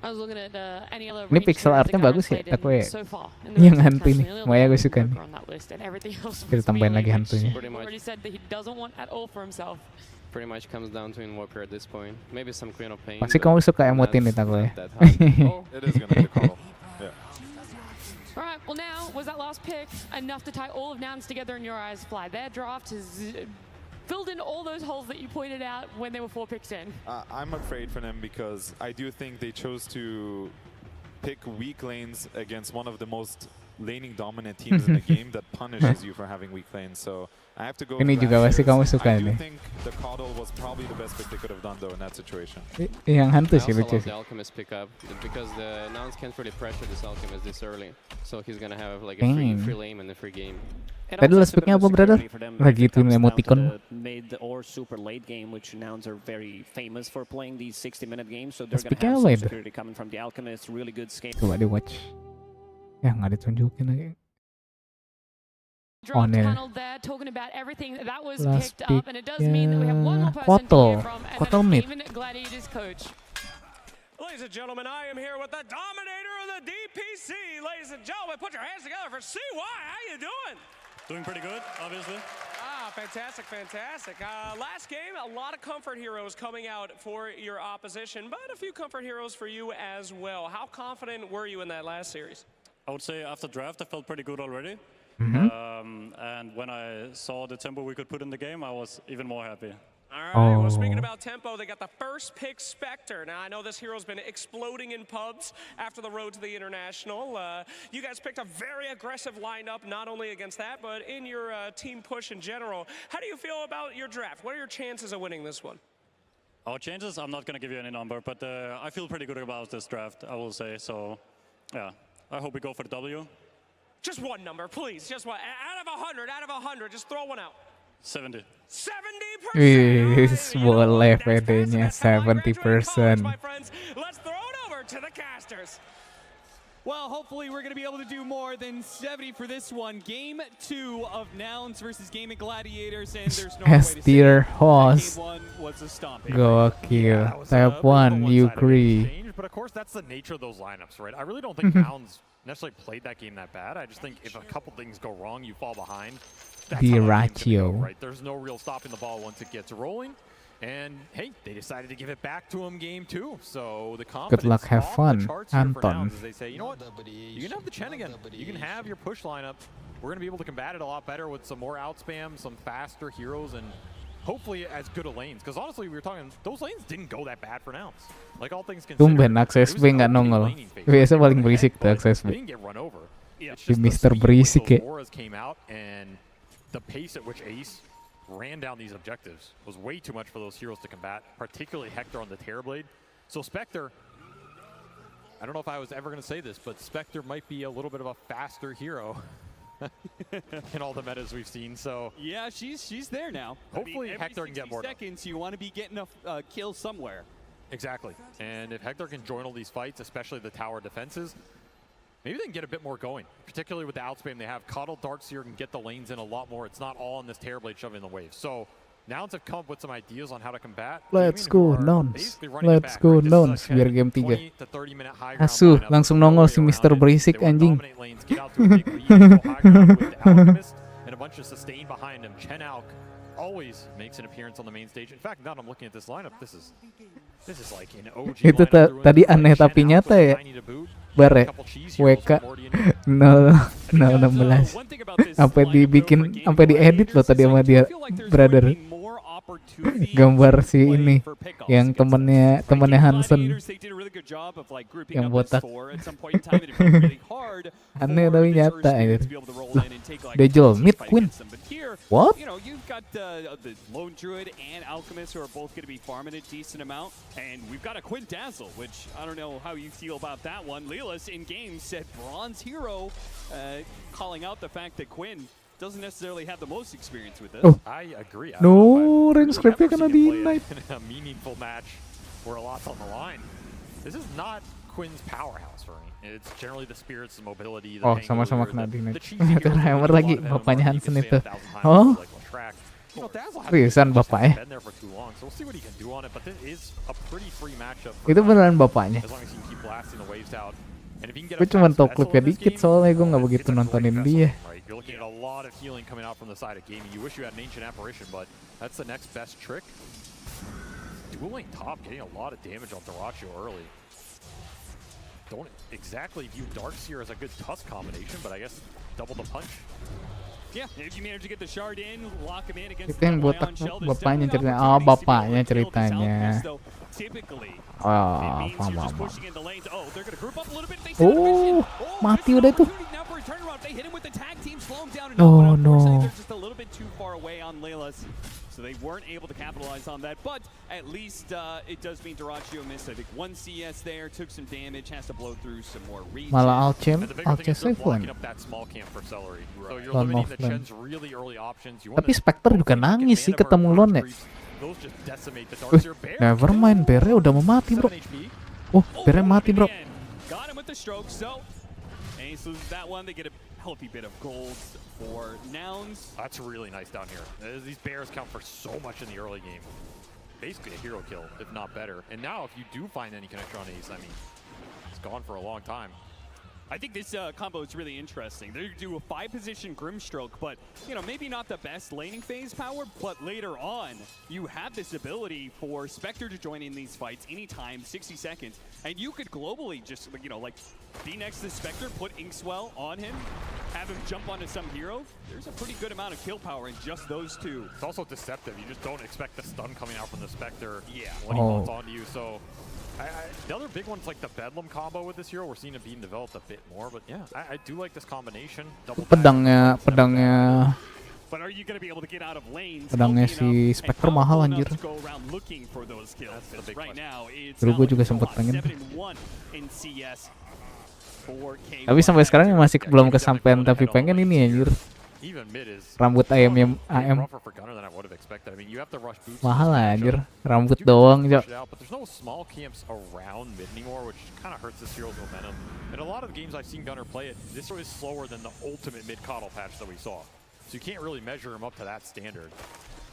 I was looking at any other Ini range pixel heroes artnya that bagus ya, played aku in ya. so far in the Yang range hantu ini, internationally, Maya gue suka nih. on that list, and everything else Kita was tambahin melee, lagi which hantunya. he already said that he doesn't want at all for himself. Pretty much comes down to Invoker at this point. Maybe some Queen of Pain. Pasti but kamu suka not emotin nih aku ya. that high. Oh, it is gonna be the Coddle. Yeah. All right, well now, was that last pick enough to tie all of Nouns together in your eyes, Fly? Their draft has filled in all those holes that you pointed out when they were 4 picks in. I'm afraid for them because I do think they chose to pick weak lanes against one of the most laning dominant teams in the game that punishes you for having weak lanes. So I have to go. Ini juga pasti kamu suka I do nih. think the Coddle was probably the best pick they could have done though in that situation. Yang hantu I sih also lucu love sih. the Alchemist pickup because the Nouns can't really pressure this Alchemist this early, so he's gonna have like a free lane and a free game. Tadi last picknya apa, brother? Lagi itu emoticon. Mid or super late game, which Nouns are very famous for playing these 60-minute games, so they're Last gonna picknya have apa some itu? security coming from the Alchemist, really good scale. Coba di watch. Ya nggak ditunjukin lagi. Draft nih. panel there talking about everything that was Last picked up, and it does mean that we have one more person to Kotal. hear from, and Kotal that's mid. Gaming Gladiators coach. Ladies and gentlemen, I am here with the dominator of the DPC. Ladies and gentlemen, put your hands together for CY. How you doing? Doing pretty good, obviously. Ah, fantastic, fantastic. Last game, a lot of comfort heroes coming out for your opposition, but a few comfort heroes for you as well. How confident were you in that last series? I would say after draft, I felt pretty good already. And when I saw the tempo we could put in the game, I was even more happy. All right, well, speaking about tempo, they got the first pick Spectre. Now, I know this hero's been exploding in pubs after the road to the International. You guys picked a very aggressive lineup, not only against that, but in your team push in general. How do you feel about your draft? What are your chances of winning this one? Our chances, I'm not going to give you any number, but I feel pretty good about this draft, I will say. So, yeah, I hope we go for the W. Just one number, please. Just one. Out of 100, just throw one out. 70. 70%! Wih, boleh PD-nya 70%. Let's throw it over to the casters. Well, hopefully we're going to be able to do more than 70 for this one. Game 2 of Nouns versus Gaming Gladiators, and there's no way to say S-tier that host. Game 1 was a stomping. Gokil. Type 1, you agree. But of course, that's the nature of those lineups, right? I really don't think Nouns necessarily played that game that bad. I just think if a couple things go wrong, you fall behind. That's The how that game's gonna ratio. go, right? There's no real stopping the ball once it gets rolling. And hey, they decided to give it back to him game 2. So the confidence luck, have off fun, the charts here for Anton. Nouns as they say, you know what? You can have the Chen again. You can have your push lineup. We're going to be able to combat it a lot better with some more outspam, some faster heroes, and hopefully as good of lanes. Because honestly, we were talking, those lanes didn't go that bad for Nouns. Like all things considered. Tumben akses B nggak nongol. Biasa paling berisik tuh akses B. Didn't get run over. Si Mr. Berisik ya. Auras came out and the pace at which Ace ran down these objectives was way too much for those heroes to combat, particularly Hector on the Terrorblade. So Spectre, I don't know if I was ever going to say this, but Spectre might be a little bit of a faster hero in all the metas we've seen. So yeah, she's there now. Hopefully every Hector can get 60 more done. seconds, you want to be getting a kill somewhere. Exactly. And if Hector can join all these fights, especially the tower defenses, maybe they can get a bit more going, particularly with the outspam they have. Coddle Darkseer can get the lanes in a lot more. It's not all on this Terrorblade shoving the wave. So Nouns have come up with some ideas on how to combat. Let's go Nouns. Let's go Nouns biar game 3. Asuh, langsung nongol si Mr. Berisik anjing. And a bunch of sustain behind him. Chen Auk always makes an appearance on the main stage. In fact, now that I'm looking at this lineup, this is like an OG Itu tadi aneh tapi nyata ya. Bare WK 016 sampai dibikin, sampai diedit loh tadi sama dia, brother. Gambar si ini yang temennya Hansen yang botak. Aneh tapi nyata aja. Dejol mid queen. What? You know, you've got the Lone Druid and Alchemist who are both going to be farming a decent amount, and we've got a Quinn Dazzle, which I don't know how you feel about that one. Lelis in game said Bronze Hero, calling out the fact that Quinn doesn't necessarily have the most experience with this. Oh. I agree. No, range scriptnya kena di ignite. A meaningful match where a lot's on the line. This is not Quinn's powerhouse for me. It's generally the spirits, the mobility, the sama-sama kena di ignite. Itu hammer lagi bapaknya Hansen itu. Oh. Seriusan bapaknya? Itu beneran bapaknya? Gue cuma tau klipnya dikit soalnya gue nggak begitu nontonin dia. You're looking at a lot of healing coming out from the side of gaming. You wish you had an Ancient Apparition, but that's the next best trick. Dueling top, getting a lot of damage on Theracho early. Don't exactly view Darkseer as a good Tusk combination, but I guess double the punch. Yeah, if you manage to get the shard in, lock him in against Itu yang botak bapaknya ceritanya. Oh, bapaknya ceritanya. Oh, paham. Oh, mati udah itu. Oh no. So they weren't able to capitalize on that, but at least it does mean Dyrachyo missed, I think, 1 CS there, took some damage, has to blow through some more reach. Malah Alchem save one. Lone of Lane. Tapi Spectre juga nangis sih ketemu Lone ya. Nevermind, Bere udah mau mati bro. Oh, Bere mati bro. Got him with the stroke, so Ace loses that one, they get a healthy bit of gold for Nouns. That's really nice down here. These bears count for so much in the early game. Basically a hero kill, if not better. And now if you do find any connection on Ace, I mean, it's gone for a long time. I think this combo is really interesting. They do a 5-position Grimstroke, but, you know, maybe not the best laning phase power, but later on, you have this ability for Spectre to join in these fights anytime, 60 seconds, and you could globally just, you know, like, be next to Spectre, put Inkswell on him, have him jump onto some hero. There's a pretty good amount of kill power in just those two. It's also deceptive. You just don't expect the stun coming out from the Spectre when he holds onto you, so... the other big one's like the Bedlam combo with this hero. We're seeing it being developed a bit more, but yeah, I do like this combination. Pedangnya But are you going to be able to get out of lanes? Pedangnya si Spectre mahal anjir. Dulu gue juga sempet pengen. Tapi sampai sekarang masih belum kesampaian, tapi pengen ini anjir. Rambut ayamnya AM mahal anjir, rambut doang Jo. But there's no small camps around mid anymore, which kind of hurts this hero's momentum. In a lot of the games I've seen Gunnar play it, this is slower than the ultimate mid coddle patch that we saw. So you can't really measure him up to that standard.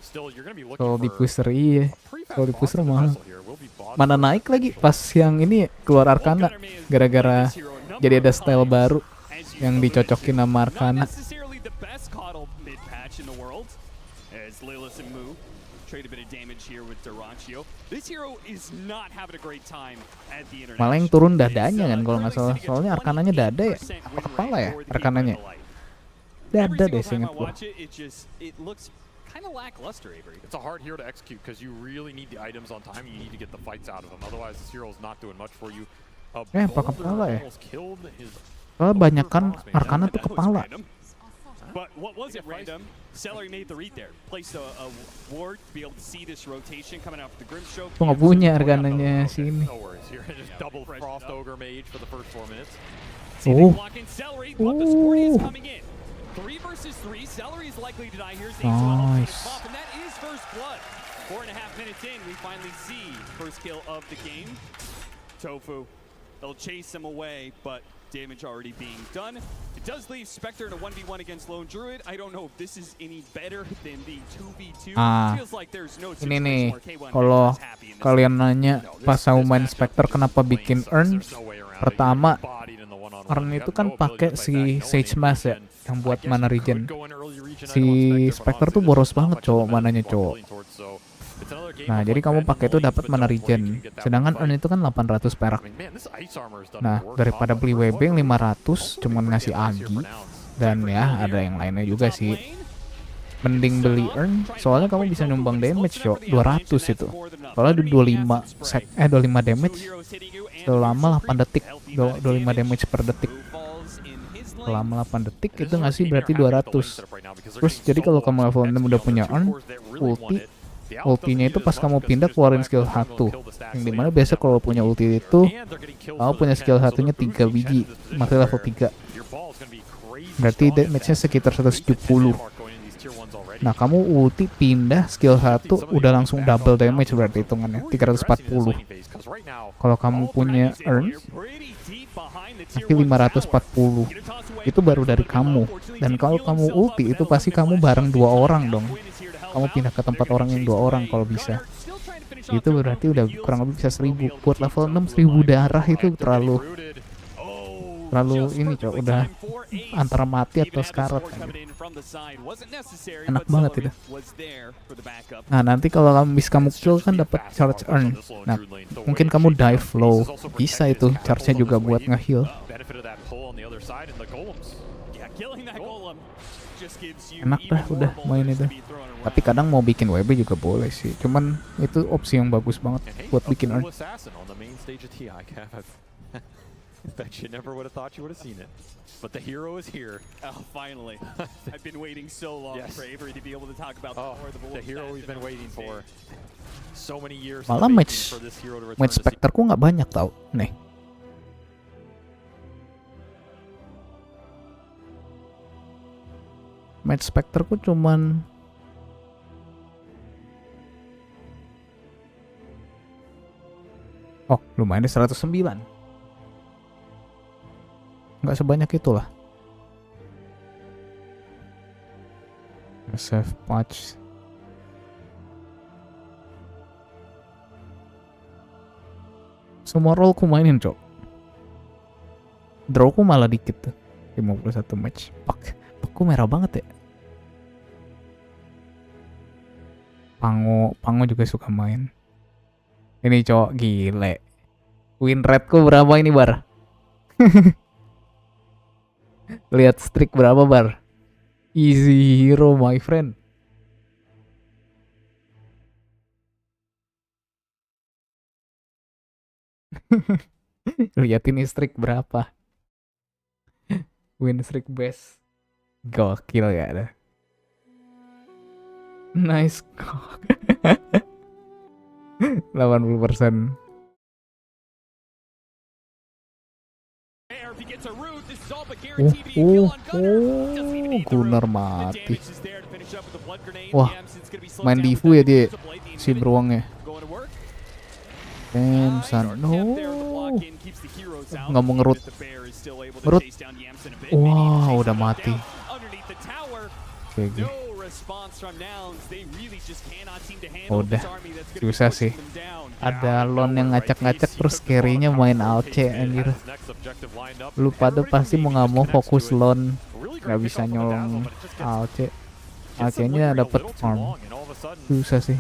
Still, you're going to be looking Kalau di for pusher iya, kalau di pusher mahal. Mana naik lagi pas yang ini keluar Arkana gara-gara Jadi ada style baru yang dicocokin sama Arcana. Malah yang turun dadanya kan kalau nggak salah. Soalnya Arcananya dada ya? Apa kepala ya Arcananya? Dada deh seingat gua. Kind of lackluster, Avery. It's a hard hero to execute because you really need the items on time. You need to get the fights out of them. Otherwise, this hero is not doing much for you. Apa kepala ya? Soalnya banyak kan Arcana tuh kepala. But what was it, random? Celery made the read there. Placed a ward to be able to see this rotation coming out of the Grimstroke. Gua nggak punya Arcananya sini. No worries, you're just double Frost Ogre Mage for the first 4 minutes. Celery, but the Sporty is coming in. 3 versus 3. Celery is likely to die here. Nice. And that is first blood. 4.5 minutes in, we finally see first kill of the game. Tofu. They'll chase him away, but damage already being done. It does leave Spectre in a 1v1 against Lone Druid. I don't know if this is any better than the 2v2. Feels like there's no Ini nih, situation where K1 kalau is happy in this. kalian nanya pas aku main Spectre kenapa bikin earn, pertama earn itu kan pakai si Sage Mask ya, yang buat mana regen. Si Spectre tuh boros banget cowok mananya cowok. Nah, jadi kamu pakai itu dapat mana regen. Sedangkan earn itu kan 800 perak. Nah, daripada beli WB yang 500 cuman ngasih agi dan ya ada yang lainnya juga sih. Mending beli earn, soalnya kamu bisa nyumbang damage cok, 200 itu. Soalnya 25 damage selama 8 detik, 25 damage per detik. Selama 8 detik itu ngasih berarti 200. Terus jadi kalau kamu level 6 udah punya earn, ultinya itu pas kamu pindah keluarin skill 1. Yang dimana biasa kalau punya ulti itu kamu punya skill 1-nya 3 biji, masih level 3. Berarti damage-nya sekitar 170. Nah, kamu ulti pindah skill 1 udah langsung double damage berarti hitungannya 340. Kalau kamu punya earn nanti 540. Itu baru dari kamu. Dan kalau kamu ulti itu pasti kamu bareng 2 orang dong. Kamu pindah ke tempat orang yang 2 orang kalau bisa. Itu berarti udah kurang lebih bisa 1000. Buat level 6 1000 darah itu terlalu ini cok, udah antara mati atau sekarat kan. Enak banget itu. Nah, nanti kalau kamu kill kan dapat charge earn. Nah, mungkin kamu dive low, bisa itu charge-nya juga buat nge-heal. Enak dah udah main itu. Tapi kadang mau bikin WB juga boleh sih. Cuman itu opsi yang bagus banget buat bikin earn. Bet you never would have thought you would have seen it. But the hero is here. Oh, finally. I've been waiting so long for Avery to be able to talk about the hero we've been waiting for. So many years. Malah match Spectre-ku nggak banyak tau. Nih. Match Spectre-ku cuman lumayan deh 109. Nggak sebanyak itulah. Save patch. Semua role ku mainin cok. Draw ku malah dikit tuh. 51 match. Pakku merah banget ya. Pango juga suka main. Ini cok gile. Win rate ku berapa ini bar? Lihat streak berapa bar? Easy hero my friend. Lihat ini streak berapa? Win streak best. Gokil ya ada. Nice. 80%. Gunnar mati. Wah, main divu ya dia si beruangnya. No, nggak mau ngerut. Wah, udah mati. Kayak gitu. Udah susah sih. Ada lon yang ngacak-ngacak terus carry-nya main AOC anjir. Lu pada pasti mau nggak mau fokus lon, nggak bisa nyolong AOC. AOC-nya dapet farm. Susah sih.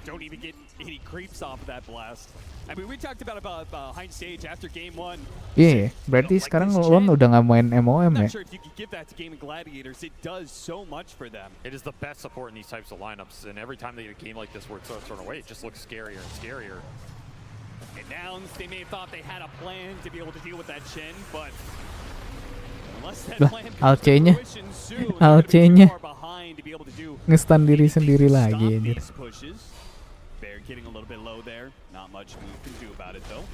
Don't even get any creeps off of that blast. I mean, we talked about behind stage after game 1. Iya, berarti sekarang lon udah nggak main MOM ya? Not sure if you could give that to Gaming Gladiators. It does so much for them. It is the best support in these types of lineups, and every time they get a game like this where it's thrown away, it just looks scarier and scarier. And now they may have thought they had a plan to be able to deal with that Shen, but unless that plan comes to fruition soon, they're gonna be far behind to be able to do nge-stun diri sendiri lagi anjir. these pushes. Bear getting a little bit low there. Not much we can do about it though.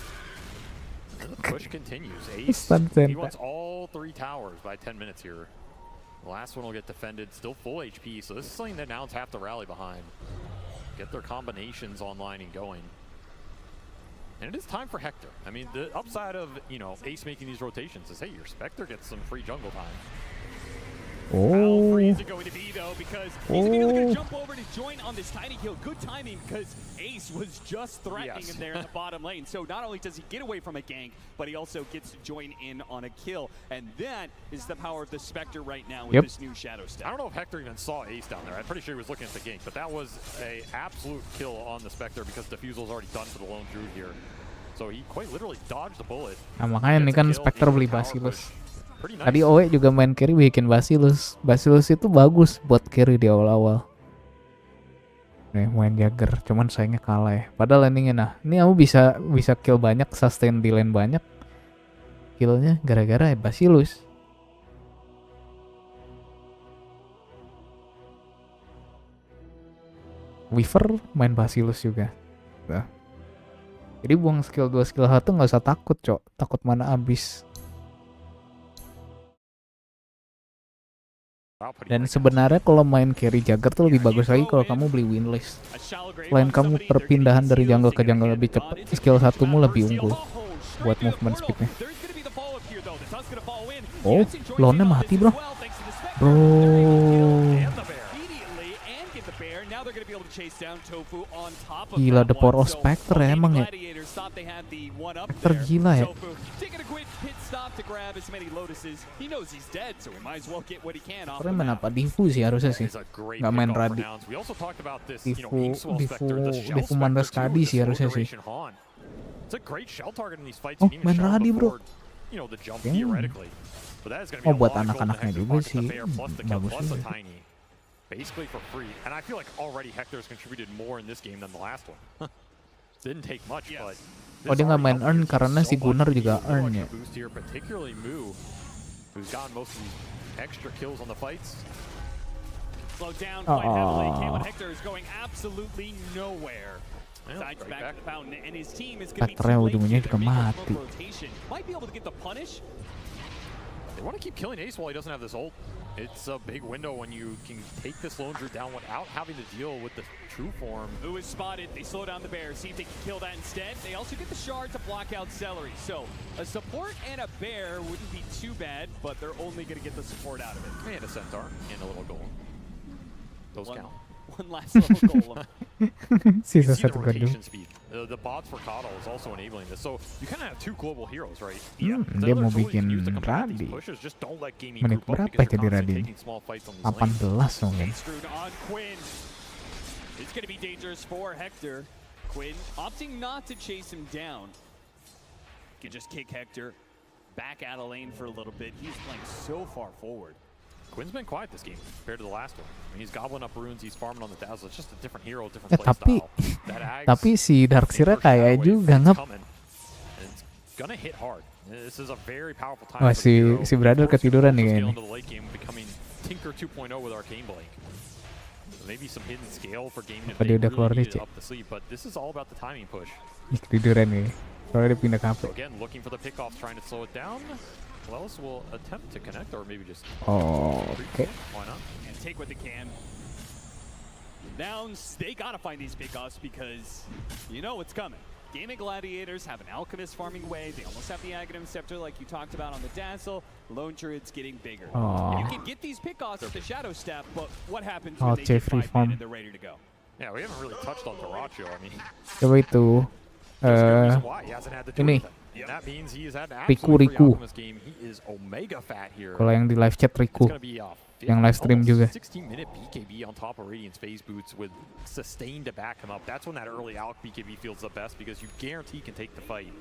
The push continues. Ace, he wants all 3 towers by 10 minutes here. The last one will get defended, still full HP, so this is something that Nouns have to rally behind. Get their combinations online and going. And it is time for Hector. I mean, the upside of, you know, Ace making these rotations is, hey, your Spectre gets some free jungle time. How free is it going to be though? Because he's immediately going to jump over to join on this tiny kill. Good timing because Ace was just threatening him there in the bottom lane. So not only does he get away from a gank, but he also gets to join in on a kill. And that is the power of the Spectre right now with this new Shadow Step. I don't know if Hector even saw Ace down there. I'm pretty sure he was looking at the gank, but that was a absolute kill on the Spectre because Diffusal's already done for the lone Druid here. So he quite literally dodged the bullet. Nah makanya ini kan Spectre beli Basilius. Tadi Owe juga main carry bikin Basilius. Basilius itu bagus buat carry di awal-awal. Nih main Jagger, cuman sayangnya kalah ya. Padahal landingnya nah, ini kamu bisa kill banyak, sustain di lane banyak. Killnya gara-gara Basilius. Weaver main Basilius juga. Nah. Jadi buang skill 2 skill 1 nggak usah takut, Cok. Takut mana abis. Dan sebenarnya kalau main carry Jagger tuh lebih bagus lagi kalau kamu beli winless. Selain kamu perpindahan dari jungle ke jungle lebih cepat, skill 1-mu lebih unggul buat movement speednya. Oh, lawannya mati bro. Gila, the power of Spectre ya, emang ya. Tergila ya. Keren main apa? Divu sih harusnya sih. Gak main Radi. Divu Mandas Kadi sih harusnya sih. Oh, main Radi bro. Oh, buat anak-anaknya juga sih. Bagus juga. Basically for free, and I feel like already Hector's contributed more in this game than the last one. Didn't take much, but oh dia nggak main earn karena si Gunnar juga earn ya. Particularly Moo, who's gotten most of these extra kills on the fights. Slow down quite heavily. Kalen Hector is going absolutely nowhere. Sides back to the fountain, and his team is going to be too late to make a rotation. Might be able to get the punish. They want to keep killing Ace while he doesn't have this ult. It's a big window when you can take this lone Druid down without having to deal with the true form. Who is spotted? They slow down the bear, see if they can kill that instead. They also get the shard to block out Celery. So a support and a bear wouldn't be too bad, but they're only going to get the support out of it. And a centaur and a little golem. Those count. One last little golem. You see the rotation speed. The bots for Coddle is also enabling this. So you kind of have 2 global heroes, right? Dia mau bikin Radi. Menit berapa jadi Radi? 18 mungkin. It's going to be dangerous for Hector. Quinn opting not to chase him down. Can just kick Hector back out of lane for a little bit. He's playing so far forward. Quinn's been quiet this game compared to the last one. I mean, he's gobbling up runes, he's farming on the Dazzle. It's just a different hero, different play style. Tapi si Darkseer kayak juga ngep. It's gonna hit hard. This is a very powerful time. Wah, si brother ketiduran nih kayaknya. Becoming Tinker 2.0 with Arcane Blink. Maybe some hidden scale for gaming if Apa they dia udah keluar really nih, need it up the sleeve, but this is all about the timing push. Ketiduran nih. Soalnya dia pindah ke HP. So again, looking for the pickoff, trying to slow it down. Wells will attempt to connect, or maybe just okay. Why not? And take what they can. Nouns, they gotta find these pickoffs because you know what's coming. Gaming Gladiators have an Alchemist farming away. They almost have the Aghanim Scepter like you talked about on the Dazzle. Lone Druid's getting bigger. Oh. You can get these pickoffs with the Shadow Staff, but what happens when they get Jeffrey 5 farm. and they're ready to go? Yeah, we haven't really touched on Dyrachyo. I mean, Coba itu why he hasn't had to do ini anything. And that means he has had an Riku absolute free Riku. Alchemist game. He is omega fat here. Kalau yang di live chat Riku, It's gonna be yang live stream juga. 16-minute BKB on top of Radiant's phase boots with sustain to back him up. That's when that early Alch BKB feels the best because you guarantee can take the fight.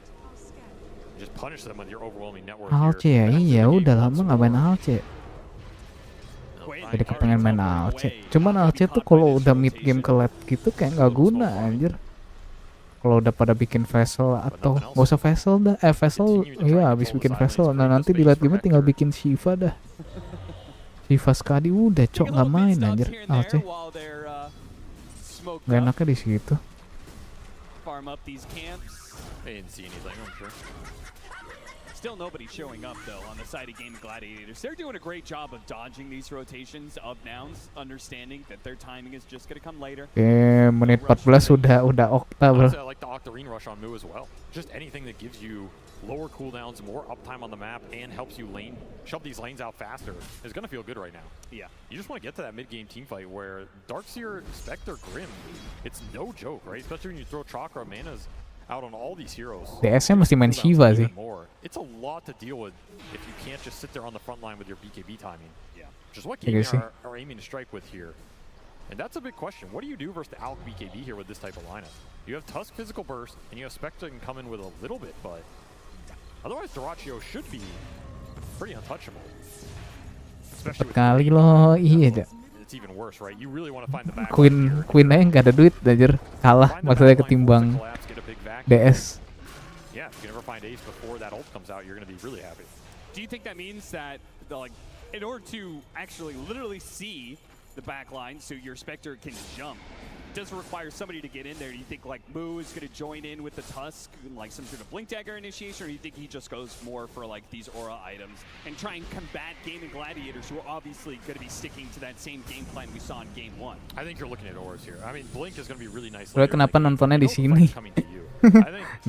Just punish them with your overwhelming network Alce ya, iya udah lama nggak main Alce. Jadi kepengen main Alce. Cuman Alce tuh kalau udah mid game ke late gitu kayak nggak guna anjir. Kalau udah pada bikin vessel atau nggak usah vessel dah, vessel ya habis bikin vessel. Nah nanti di late game tinggal bikin Shiva dah. Shiva sekali udah cok nggak main anjir Alce. Gak enaknya di situ. Farm up these camps. They didn't see anything, I'm sure. Still nobody showing up though on the side of Gaming Gladiators. They're doing a great job of dodging these rotations of nouns, understanding that their timing is just going to come later. Menit 14 udah Okta bro. Honestly, I like the Octarine rush on Mu as well. Just anything that gives you lower cooldowns, more uptime on the map, and helps you shove these lanes out faster is going to feel good right now. Yeah. You just want to get to that mid-game teamfight where Darkseer, Spectre, Grim, it's no joke, right? Especially when you throw Chakra Manas out on all these heroes. DS-nya mesti main Shiva sih. It's a lot to deal with if you can't just sit there on the front line with your BKB timing. Yeah. Which is what Iya gaming sih. are aiming to strike with here. And that's a big question. What do you do versus the Alch BKB here with this type of lineup? You have Tusk Physical Burst, and you have Spectre can come in with a little bit, but otherwise Dyrachyo should be pretty untouchable. Especially with Kali loh, iya aja. it's even worse, right? You really want to find the back Queen aja nggak ada duit anjir, kalah maksudnya ketimbang DS. Yeah, if you can ever find Ace before that ult comes out, you're going to be really happy. Do you think that means that, like, in order to actually literally see the back line so your Spectre can jump, does it require somebody to get in there? Do you think, like, Mu is going to join in with the Tusk, like some sort of Blink Dagger initiation, or do you think he just goes more for, like, these aura items and try and combat Gaming Gladiators who are obviously going to be sticking to that same game plan we saw in Game 1? I think you're looking at auras here. I mean, Blink is going to be really nice. Lo kenapa nontonnya di sini?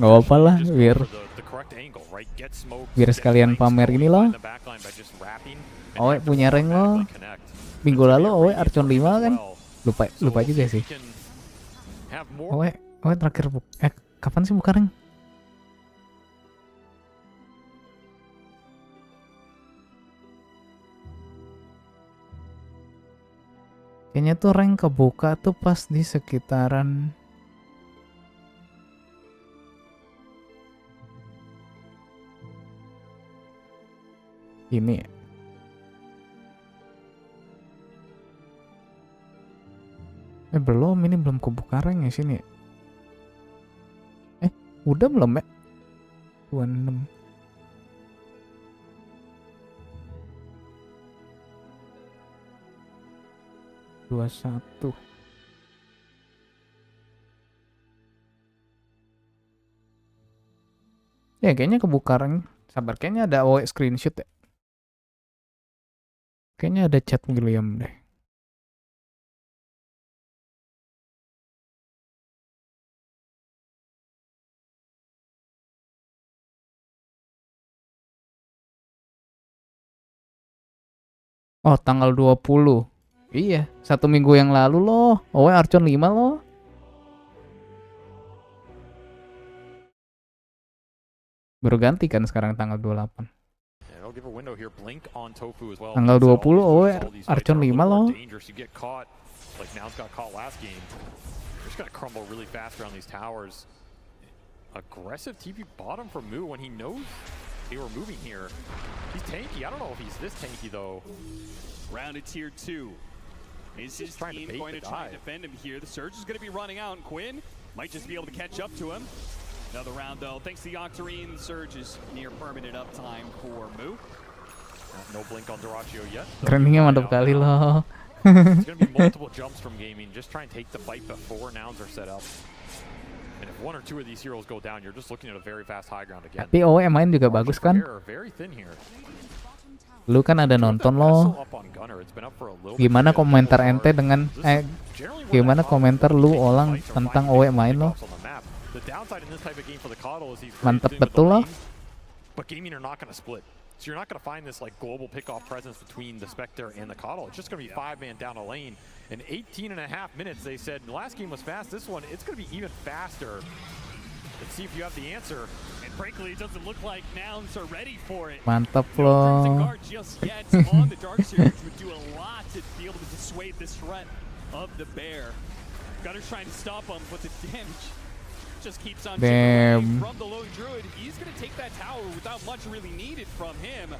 Nggak apa-apa lah, biar sekalian pamer ini loh. Owe punya rank loh. Minggu lalu Owe Archon 5 kan? Lupa juga sih. Owe terakhir kapan sih buka rank? Kayaknya tuh rank kebuka tuh pas di sekitaran ini. Belum, ini belum kebuka rank ya sini. Udah belum ya? 26. Ya kayaknya kebuka rank. Sabar, kayaknya ada OE screenshot ya. Kayaknya ada chat William deh. Oh, tanggal 20. Iya, 1 minggu yang lalu loh. Owe Archon 5 loh. Baru ganti kan sekarang tanggal 28. Tanggal 20 Owe Archon 5 loh. Like Nouns got caught last game. They're just gonna crumble really fast around these towers. Aggressive TP bottom from Mu when he knows they were moving here. He's tanky. I don't know if he's this tanky though. Round to tier 2. Is his team going to try and defend him here? The Surge is going to be running out, and Quinn might just be able to catch up to him. Another round though, thanks to the Octarine, Surge is near permanent uptime for Mu. No blink on Dyrachyo yet. Trainingnya mantap kali loh. It's going to be multiple jumps from gaming. Just try and take the fight before Nouns are set up. And if 1 or 2 of these heroes go down, you're just looking at a very fast high ground again. Tapi OE main juga bagus kan? Very thin here. Lu kan ada nonton loh. Gimana komentar ente dengan gimana komentar lu Olang tentang OE main lo? The downside in this type of game for the Coddle is he's Mantep great with the betul loh. lane, but Gaming are not going to split. So you're not going to find this like global pickoff presence between the Spectre and the Coddle. It's just going to be 5-man down a lane. In 18 and a half minutes, they said the last game was fast. This one, it's going to be even faster. Let's see if you have the answer. And frankly, it doesn't look like Nouns are ready for it. Mantap No Crimson loh. Guard just yet on the Dark Series would do a lot to be able to dissuade this threat of the Bear. Gunner's trying to stop him, but the damage just keeps on chipping away Damn. from the Lone Druid. He's going to take that tower without much really needed from him.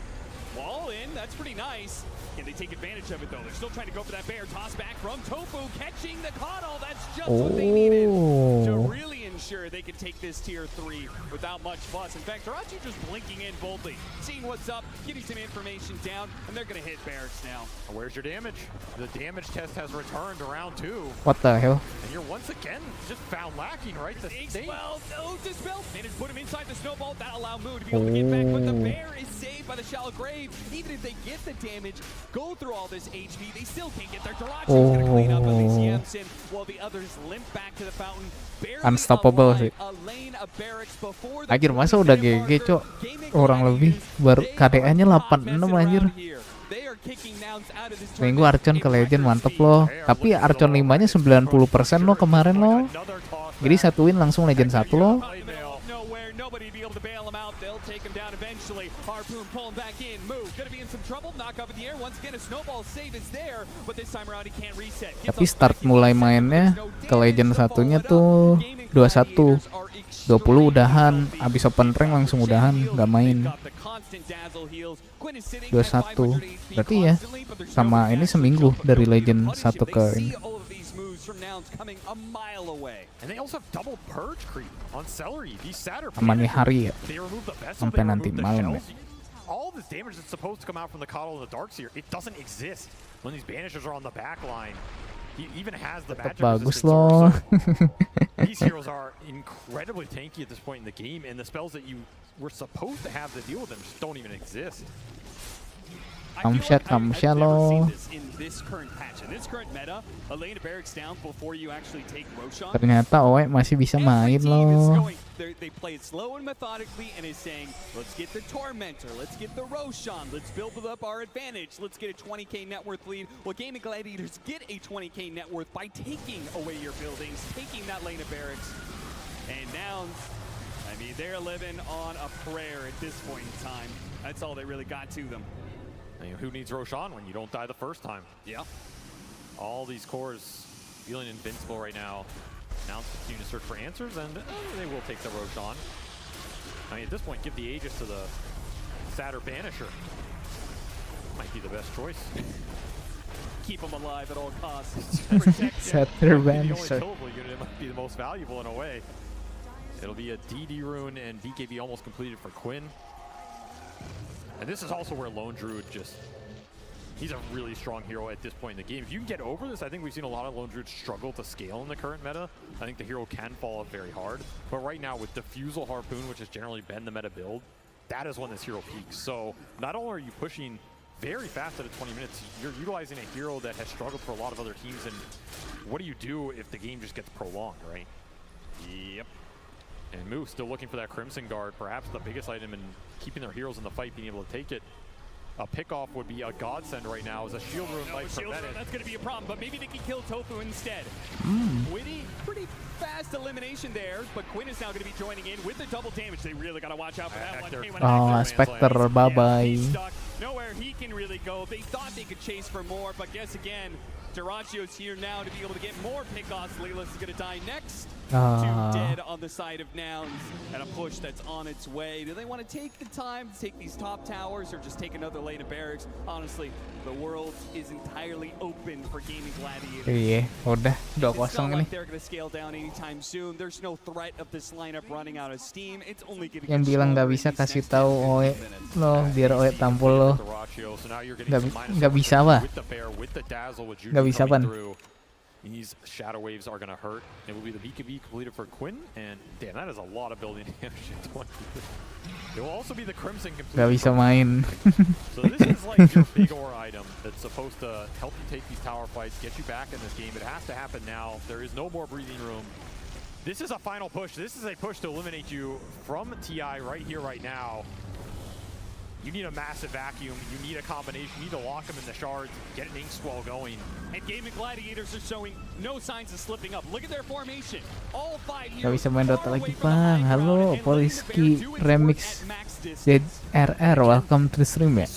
All in, that's pretty nice. Can they take advantage of it though? They're still trying to go for that Bear. Toss back from Tofu, catching the Coddle. That's just what they needed to Oh. really ensure they could take this tier 3 without much fuss. In fact, Tarachi just blinking in boldly, seeing what's up, getting some information down, and they're going to hit Barracks now. Where's your damage? The damage test has returned to round 2. What the hell? And you're once again just found lacking, right? The state. Well, no dispel. They just put him inside the snowball. That allowed Moo to be able to get back, but the Bear is saved by the shallow grave. Even if they get the damage, go through all this HP, they still can't get there. Tarachi's going to clean up at least Yamsen, while the others limp back to the fountain. Unstoppable sih. Anjir masa udah GG cok. Orang lebih baru KDA-nya 86 anjir. Minggu Archon ke Legend mantep loh. Tapi Archon 5-nya 90% loh kemarin loh. Jadi satu win langsung Legend 1 loh. Nobody be able to bail him out. They'll take him down eventually. Harpoon pulling back in. Move. Gonna be in some trouble. Knock up in the air. Once again, a snowball save is there, but this time around he can't reset. Tapi start mulai mainnya ke Legend 1-nya tuh 21. 20 udahan, abis open rank langsung udahan, nggak main. 21. Berarti ya sama ini seminggu dari Legend 1 ke ini. And they also have double purge creep on Celery. These Satyr Amannya hari ya. they remove the vessel, Sampai they nanti remove the malam ya. shells. All this damage that's supposed to come out from the Coddle and the Darkseer, it doesn't exist when these banishers are on the back line. He even has the Tetep magic bagus resistance. loh. These heroes are incredibly tanky at this point in the game, and the spells that you were supposed to have to deal with them just don't even exist. Kamsha loh. In this current patch, in this current meta, a lane of barracks down before you actually take Roshan. Ternyata Oe masih bisa main loh. They play it slow and methodically and is saying, let's get the Tormentor, let's get the Roshan, let's build up our advantage, let's get a 20k net worth lead. Well, Gaming Gladiators get a 20k net worth by taking away your buildings, taking that lane of barracks. And Nouns, I mean, they're living on a prayer at this point in time. That's all they really got to them. I mean, who needs Roshan when you don't die the first time? Yeah. All these cores feeling invincible right now. Now continue to search for answers, and they will take the Roshan. I mean, at this point, give the Aegis to the Satyr Banisher. Might be the best choice. Keep them alive at all costs. Satyr The only Banisher. killable unit, it might be the most valuable in a way. It'll be a DD rune and BKB almost completed for Quinn. And this is also where Lone Druid he's a really strong hero at this point in the game. If you can get over this, I think we've seen a lot of Lone Druids struggle to scale in the current meta. I think the hero can fall off very hard. But right now with Diffusal Harpoon, which has generally been the meta build, that is when this hero peaks. So not only are you pushing very fast at 20 minutes, you're utilizing a hero that has struggled for a lot of other teams. And what do you do if the game just gets prolonged, right? Yep. And Moo still looking for that Crimson Guard, perhaps the biggest item in keeping their heroes in the fight, being able to take it. A pickoff would be a godsend right now as a shield rune might prevent it. That's going to be a problem, but maybe they can kill Tofu instead. Witty, pretty fast elimination there, but Quinn is now going to be joining in with the double damage. They really got to watch out for that one. Hey, when Oh, Spectre, bye bye. stuck, nowhere he can really go. They thought they could chase for more, but guess again, Duracio's here now to be able to get more pickoffs. Leela's is going to die next. Two dead on the side of Nouns, and a push that's on its way. Do they want to take the time to take these top towers or just take another lane of barracks? Honestly, the world is entirely open for Gaming Gladiators. Iya, udah It's not 2-0 nih. like they're going to scale down anytime soon. There's no threat of this lineup running out of steam. It's only getting Yang bilang nggak bisa kasih tahu Oe loh, biar Oe tampol loh. Nggak bisa apa? Nggak bisa pan? These shadow waves are going to hurt. It will be the BKB completed for Quinn, and damn, that is a lot of building damage in 20. It will also be the Crimson completed. Nggak bisa main. So this is like your big ore item that's supposed to help you take these tower fights, get you back in this game. It has to happen now. There is no more breathing room. This is a final push. This is a push to eliminate you from TI right here, right now. You need a massive vacuum. You need a combination. You need to lock him in the shards, get an ink swell going. And Gaming Gladiators are showing no signs of slipping up. Look at their formation. All 5 Gak bisa main Dota lagi bang. Halo, Poliski Remix ZRR, welcome to the stream ya.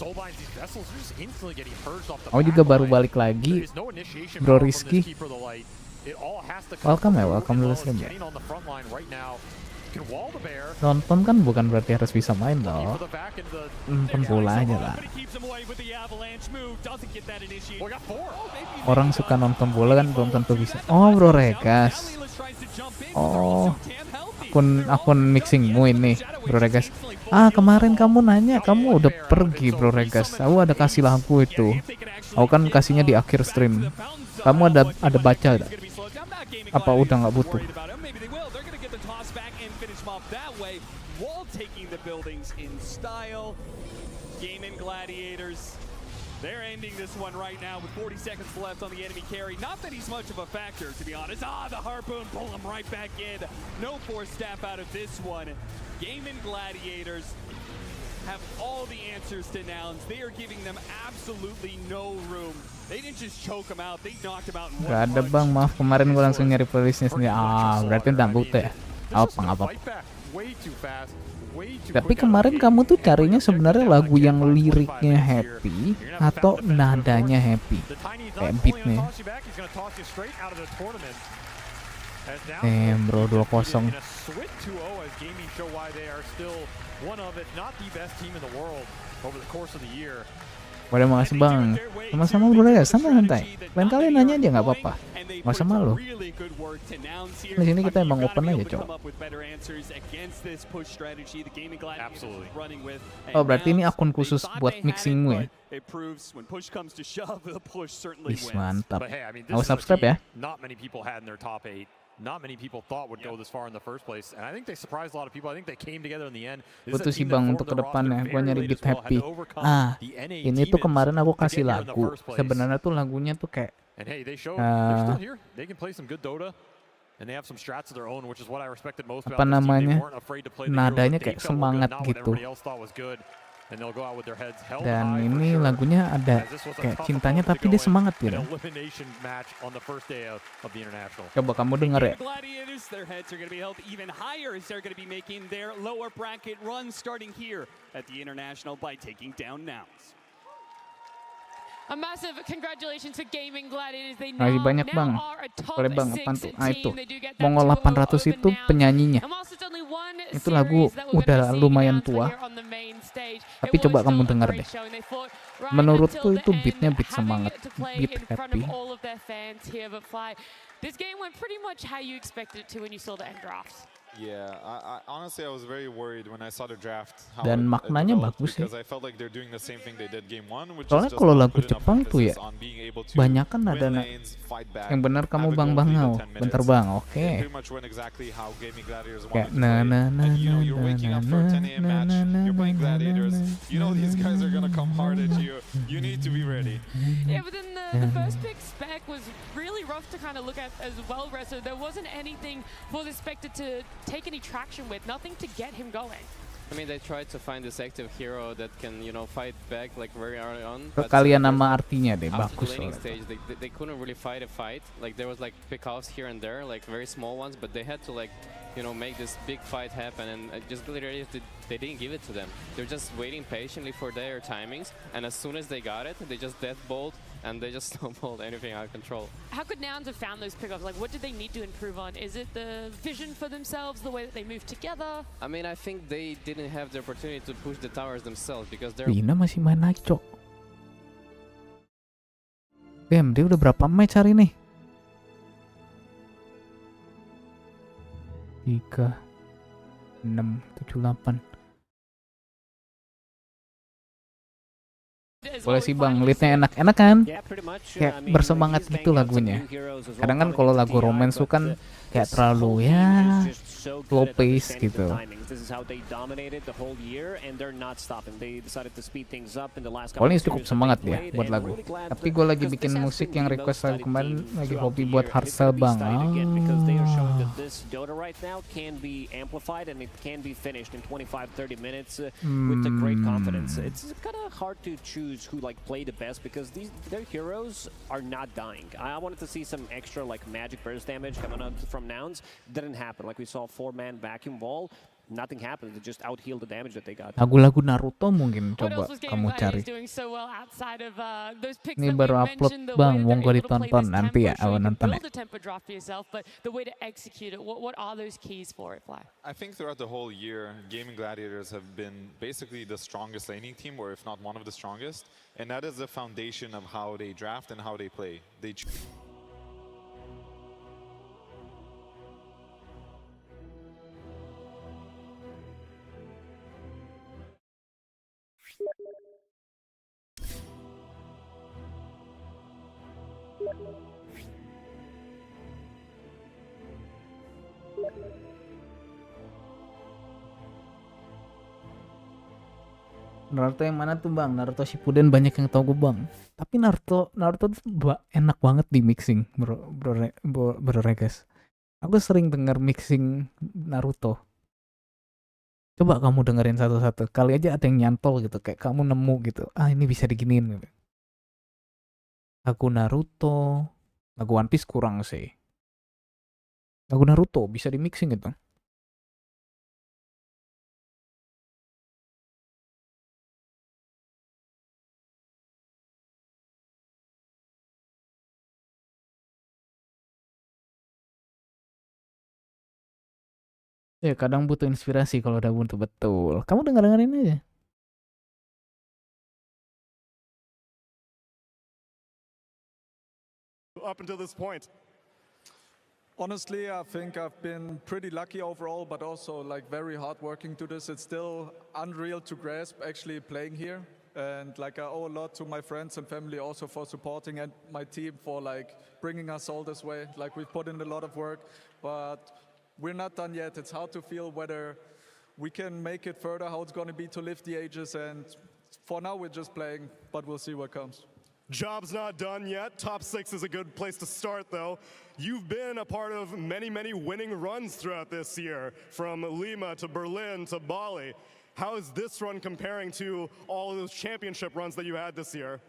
Aku juga baru balik lagi, Bro Rizky. Welcome ya, welcome to the stream ya. Nonton kan bukan berarti harus bisa main loh. Nonton bola aja lah. Orang suka nonton bola kan belum tentu bisa. Oh Bro Regas. Oh akun mixingmu ini Bro Regas. Kemarin kamu nanya, kamu udah pergi Bro Regas. Aku ada kasih lagu itu. Aku kan kasihnya di akhir stream. Kamu ada baca gak? Apa udah nggak butuh? Gaming Gladiators, they're ending this one right now with 40 seconds left on the enemy carry. Not that he's much of a factor, to be honest. The harpoon, pull him right back in. No force staff out of this one. Gaming Gladiators have all the answers to nouns. They are giving them absolutely no room. They didn't just choke him out, they knocked him out in one Gak ada bang, maaf kemarin gue langsung nyari playlistnya sendiri. Berarti udah butuh ya. Apa. Tapi kemarin kamu tuh carinya sebenarnya lagu yang liriknya happy atau nadanya happy, kayak beatnya. Bro 2-0. Boleh, makasih bang. Sama-sama bro ya, santai-santai. Lain kali nanya aja nggak apa-apa. Nggak usah malu. Di sini kita emang open aja cowok. Oh berarti ini akun khusus buat mixingmu ya? Wih mantap. Mau subscribe ya? Not many people thought would go this far in the first place, and I think they surprised a lot of people. I think they came together in the end. Butuh sih bang untuk kedepannya. Gue nyari beat happy. Ini tuh kemarin aku kasih lagu. Sebenarnya tuh lagunya tuh kayak. And hey, they show they're still here. They can play some good Dota, and they have some strats of their own, which is what I respected most about this team. They weren't afraid to play the nadanya kayak semangat gitu. Dan ini lagunya ada kayak cintanya tapi dia semangat gitu. Coba kamu denger ya. A massive congratulations to Gaming Gladiators. They Masih banyak bang. Boleh bang, apaan tuh? Itu Mongol 800 itu penyanyinya. Itu lagu udah lumayan tua. Tapi coba kamu denger deh. Menurutku itu beatnya beat semangat, beat happy. This game went pretty much how you expected it to when you saw the end draft. Yeah, honestly, I was very worried when I saw the draft. Dan maknanya bagus sih. Soalnya kalau lagu Jepang tuh ya, banyak kan ada yang benar kamu bang bangau. Bentar bang, oke. Kayak na na na na Yeah, but then the first pick Spec was really rough to kind of look at as well, Rezo. There wasn't anything for the Spectre to take any traction with, nothing to get him going. I mean, they tried to find this active hero that can, you know, fight back like very early on. Kalian nama artinya deh, after bagus the laning soalnya. stage, they couldn't really fight a fight. Like there was like pick-offs here and there, like very small ones, but they had to like, you know, make this big fight happen, and just literally they didn't give it to them. They're just waiting patiently for their timings, and as soon as they got it, they just death bolt and they just snowballed anything out of control. How could Nouns have found those pickups? Like, what did they need to improve on? Is it the vision for themselves, the way that they move together? I mean, I think they didn't have the opportunity to push the towers themselves because they're. Rina masih main Nacho. Damn, dia udah berapa match hari ini? 3, 6, 7, 8. Boleh sih bang, leadnya enak kan? Kayak bersemangat gitu lagunya. Kadang kan kalau lagu romance tuh kan kayak terlalu ya so slow good at pace understanding gitu. the timings. This is how they dominated the whole year, and they're not stopping. They decided to speed things up in the last couple Awalnya of cukup series that semangat they dia played, buat and lagu. really glad Tapi gue lagi because bikin this has musik been yang the request most lagu studied kemarin team lagi throughout hobi the buat year, and it's Harsel gonna be bang. studied again because they are showing that this Dota right now can be amplified and it can be finished in 25-30 minutes with a great confidence. It's kind of hard to choose who like play the best because their heroes are not dying. I wanted to see some extra like magic burst damage coming out from Nouns. Didn't happen. Like we saw 4-man vacuum wall. Nothing happened. They just out-healed the damage that they got. Lagu-lagu Naruto mungkin coba kamu cari. Ini baru upload bang, mau gue ditonton nanti ya, awal nonton ya. I think throughout the whole year, Gaming Gladiators have been basically the strongest laning team, or if not one of the strongest, and that is the foundation of how they draft and how they play. They Naruto yang mana tuh bang? Naruto Shippuden banyak yang tahu gue bang. Tapi Naruto tuh enak banget di mixing, bro Regas. Aku sering denger mixing Naruto. Coba kamu dengerin satu-satu. Kali aja ada yang nyantol gitu, kayak kamu nemu gitu. Ah ini bisa diginiin gitu. Lagu Naruto, lagu One Piece kurang sih. Lagu Naruto bisa di mixing gitu. Ya kadang butuh inspirasi kalau udah buntu betul. Kamu dengerin aja. Up until this point? Honestly, I think I've been pretty lucky overall, but also like very hard working to this. It's still unreal to grasp actually playing here. And like I owe a lot to my friends and family also for supporting and my team for like bringing us all this way. Like we've put in a lot of work, but we're not done yet. It's hard to feel whether we can make it further, how it's going to be to lift the ages. And for now, we're just playing, but we'll see what comes. Job's not done yet. Top 6 is a good place to start, though. You've been a part of many, many winning runs throughout this year, from Lima to Berlin to Bali. How is this run comparing to all of those championship runs that you had this year?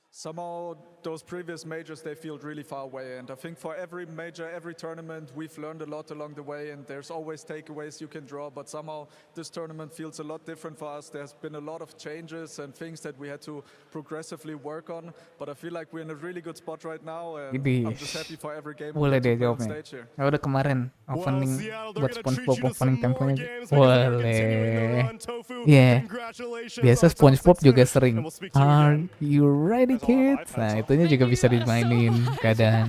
Somehow those previous majors, they feel really far away. And I think for every major, every tournament, we've learned a lot along the way, and there's always takeaways you can draw. But somehow this tournament feels a lot different for us. There's been a lot of changes and things that we had to progressively work on. But I feel like we're in a really good spot right now, and I'm just happy for every game we Boleh get deh to play on jawabnya. stage here. Ya udah kemarin opening buat SpongeBob opening temponya. Boleh. Yeah. Biasa SpongeBob juga sering. Are you ready, kids? Nah, itunya juga bisa dimainin kadang.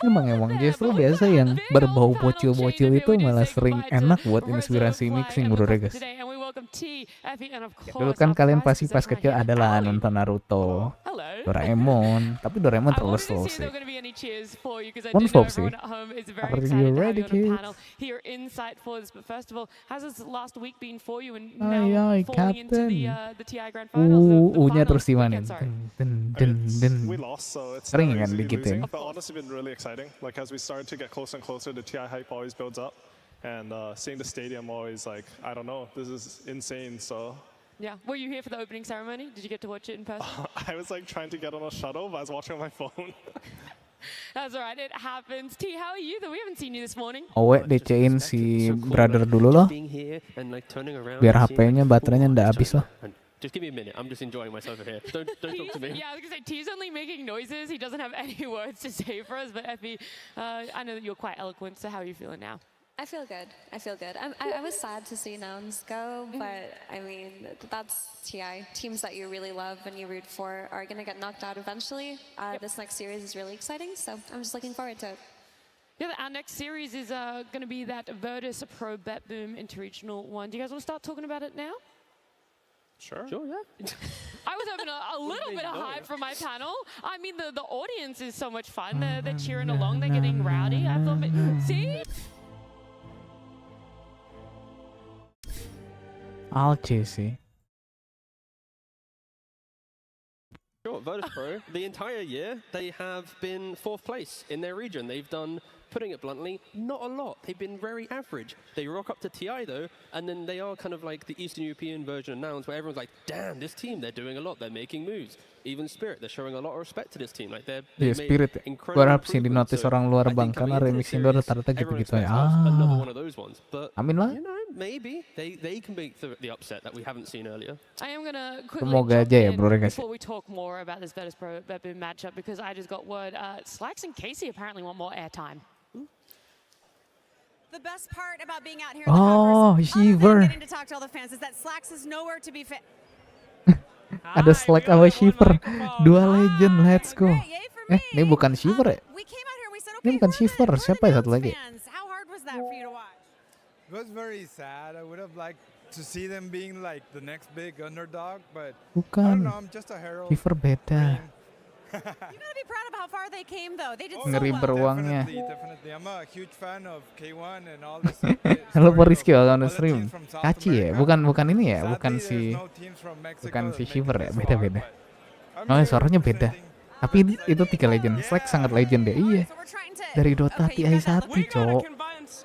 Emang justru biasa yang berbau bocil-bocil itu malah sering enak buat inspirasi mixing, bro Regas. Dulu kan kalian pasti pas kecil adalah nonton Naruto, Doraemon, tapi Doraemon terlalu slow sih. SpongeBob sih. Are you ready, kids? Ayo, Captain. U-nya terus dimainin. We lost, so it's sering kan digituin. But honestly been really exciting. Like as we started to get closer and closer, the TI hype always builds up. And seeing the stadium always like, I don't know, this is insane, so. Yeah, were you here for the opening ceremony? Did you get to watch it in person? I was like trying to get on a shuttle, but I was watching on my phone. That's alright, it happens. T, how are you though? We haven't seen you this morning. Owe DC-in si brother dulu loh. Biar HP-nya baterainya ndak habis loh. Just give me a minute. I'm just enjoying myself here. Don't talk to me. Yeah, I was gonna say T's only making noises. He doesn't have any words to say for us. But Effie, I know that you're quite eloquent. So how are you feeling now? I feel good. I feel good. I was sad to see Nouns go, but I mean, that's TI. Teams that you really love and you root for are going to get knocked out eventually. This next series is really exciting, so I'm just looking forward to it. Yeah, our next series is going to be that Virtus Pro Bet Boom Interregional one. Do you guys want to start talking about it now? Sure. Sure, yeah. I was having a little bit of hype from my panel. I mean, the audience is so much fun. They're cheering along. They're getting rowdy. I thought, see? Alce sih. Sure, Virtus Pro, the entire year, they have been 4th place in their region. They've done, putting it bluntly, not a lot. They've been very average. They rock up to TI though, and then they are kind of like the Eastern European version of Nouns, where everyone's like, damn, this team, they're doing a lot, they're making moves. Even Spirit, they're showing a lot of respect to this team. Like they're Iya, Spirit ya. Gue harap sih di notice orang luar bang, karena remix Indo rata-rata gitu-gitu ya. Another one of those ones, but Amin lah. you know, maybe they can make the upset that we haven't seen earlier. I am gonna quickly Semoga jump aja ya, in bro, guys. before we talk more about this Virtus Pro Beppu matchup, because I just got word Slacks and Casey apparently want more airtime. The best part about being out here Oh, Shiver. getting to talk to all the fans is that Slacks is nowhere to be found. Ada Slack sama Shiver. Dua legend, let's go. Ini bukan Shiver ya? Ini bukan Shiver, siapa ya satu lagi? How hard was that for you to watch? It was very sad. I would have liked to see them being like the next big underdog, but I don't Bukan. know, I'm just a hero. Shiver beda. You gotta be proud of how far they came, though. They did so Ngeri well. beruangnya. Definitely. I'm a huge fan of K1 and all this. Halo Rizky, on stream. Kaci ya, bukan ini ya, bukan si Shiver ya, beda. Oh, suaranya beda. Tapi itu 3 legend, Slack sangat legend ya, iya. Dari Dota TI 1, cowok.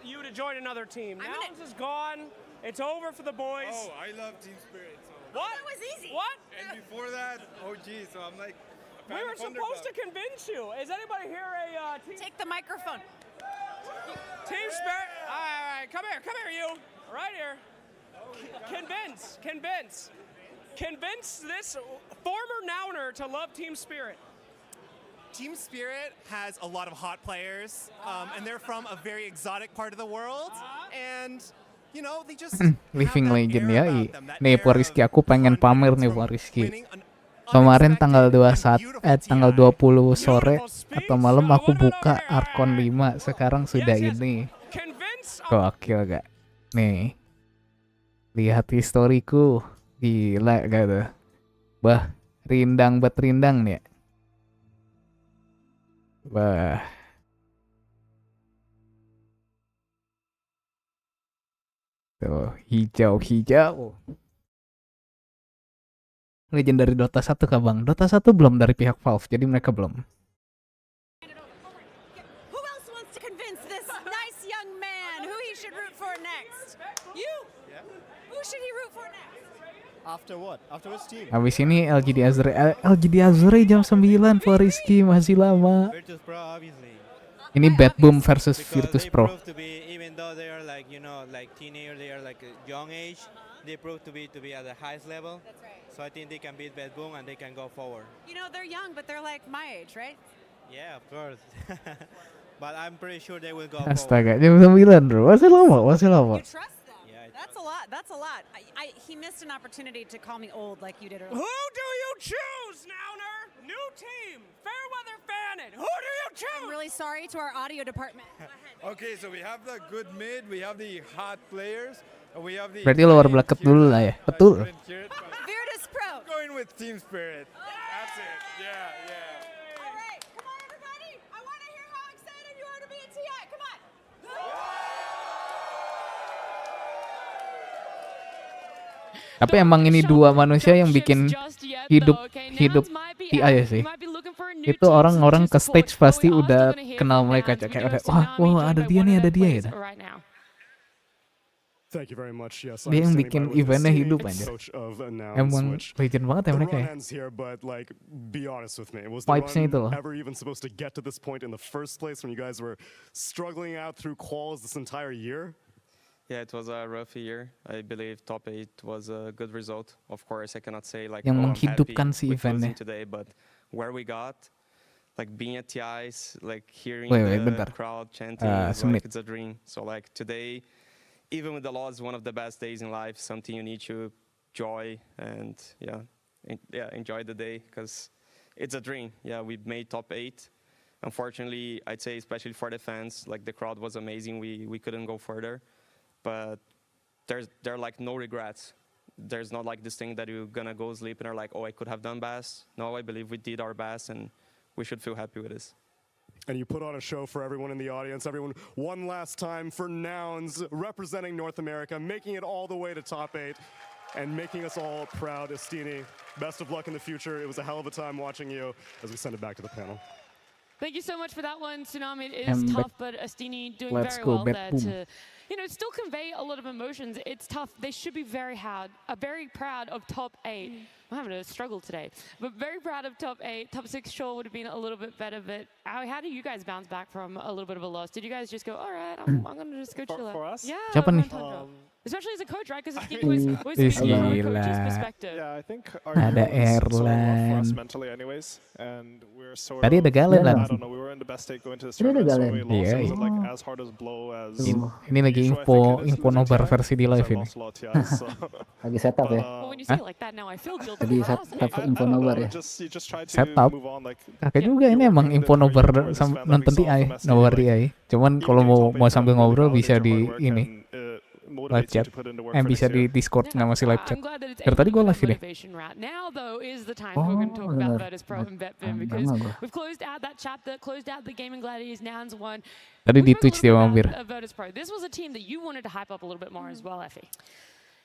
You to join another team. Nouns is gone. It's over for the boys. Oh, I love Team Spirit. So. What? That was easy. What? And before that, OG. So I'm like, we were supposed to convince you. Is anybody here a team? Take the microphone. Team Spirit. All right, come here, you. Right here. Convince this former Nouner to love Team Spirit. Team Spirit has a lot of hot players, and they're from a very exotic part of the world, and you know they just Living legend ya. Nih Pak Rizky, aku pengen pamer nih Pak Rizky. Kemarin tanggal 20 sore atau malam aku buka Arkon 5, sekarang sudah ini. Gokil gak? Nih. Lihat historiku. Gila gak tuh? Bah, rindang nih. Bah. Tuh, hijau. Legend dari Dota 1 kah bang? Dota 1 belum dari pihak Valve, jadi mereka belum. Who else wants to convince this nice young man who he should root for next? You? Yeah. Who should he root for next? After what? After which team? Habis ini LGD Azure jam 9 for Rizky, masih lama. Virtus Pro, obviously. Ini Bad Boom versus Virtus Pro. Even though they are like, you know, like teenager, they are like a young age. They prove to be at the highest level. That's right. So I think they can beat Bad Boom and they can go forward. You know, they're young, but they're like my age, right? Yeah, of course. But I'm pretty sure they will go Astaga, forward. jam 9 bro, masih lama. You trust them? Yeah, That's a lot. He missed an opportunity to call me old like you did earlier. Who do you choose, Nouner? New team, Fairweather Fannin. Who do you choose? I'm really sorry to our audio department. Okay, so we have the good mid, we have the hot players, and we have the. Berarti lower bracket dulu lah ya, betul. Virtus Pro. Going with Team Spirit. That's it. Yeah. All right, come on, everybody. I want to hear how excited you are to be at TI. Come on. Tapi emang ini dua manusia yang bikin hidup TI ya sih. Itu orang-orang ke stage pasti udah kenal mereka, kayak wah ada dia gitu. Thank you very much. Yes, Dia yang bikin eventnya hidup aja. Emang legend banget ya mereka ya. Vibes-nya itu loh. Ever even supposed to get to this point in the first place when you guys were struggling out through quals this entire year? Yeah, it was a rough year. I believe top 8 was a good result. Of course, I cannot say like Yang I'm menghidupkan happy si with losing eventnya. today, but where we got, like being at TIs, like hearing bentar. the crowd chanting, is like semenit. it's a dream. So like today, even with the loss, one of the best days in life. Something you need to enjoy and enjoy the day because it's a dream. Yeah, we made top 8. Unfortunately, I'd say especially for the fans, like the crowd was amazing. We couldn't go further. But there are like no regrets. There's not like this thing that you're gonna go sleep and are like, oh, I could have done best. No, I believe we did our best and we should feel happy with this. And you put on a show for everyone in the audience. Everyone, one last time for Nouns, representing North America, making it all the way to top 8. and making us all proud. Estini, best of luck in the future. It was a hell of a time watching you as we send it back to the panel. Thank you so much for that one, Tsunami. It And is tough, but Estini doing let's very go, well Bad there Boom. to, still convey a lot of emotions. It's tough. They should be very proud of top 8. I'm having a struggle today, but very proud of top 8. Top 6 sure would have been a little bit better, but how do you guys bounce back from a little bit of a loss? Did you guys just go, all right, I'm going to just go chill out? For us? Yeah. Siapa nih? Especially as a coach, right? Because Estini was speaking from a coach's perspective. Yeah, I think our Ada year was so rough for us Erlan. mentally anyways, and we're sort Tadi of, ada Galen, I Lan. don't know, we were in the best state going to this Tadi ada tournament, so when we Galen. lost, Iya, it wasn't like iya. as hard as blow as Ini lagi usual. I think it is info losing nobar TI, versi di because live I ini. lost a lot of TIs, so. Lagi setup ya. Well, when you say it like that now, I feel guilty. Tadi for setup asking. info I don't nobar know, ya. you just try to Setup. move on, like, Kakek juga ini emang info nobar nonton TI, nobar TI. Cuman kalau mau sambil ngobrol bisa di ini live chat. Bisa di Discord nggak masih live chat. I'm glad that it's Dari tadi gue live ini. motivation right now, though, is the time we're going to talk about benar. Virtus Pro and BetBoom because we've closed out that chapter, closed out the Gaming Gladiators. Now's one. Tadi di We've Twitch heard dia a little mampir. bit about Virtus Pro. This was a team that you wanted to hype up a little bit more as well, Effie.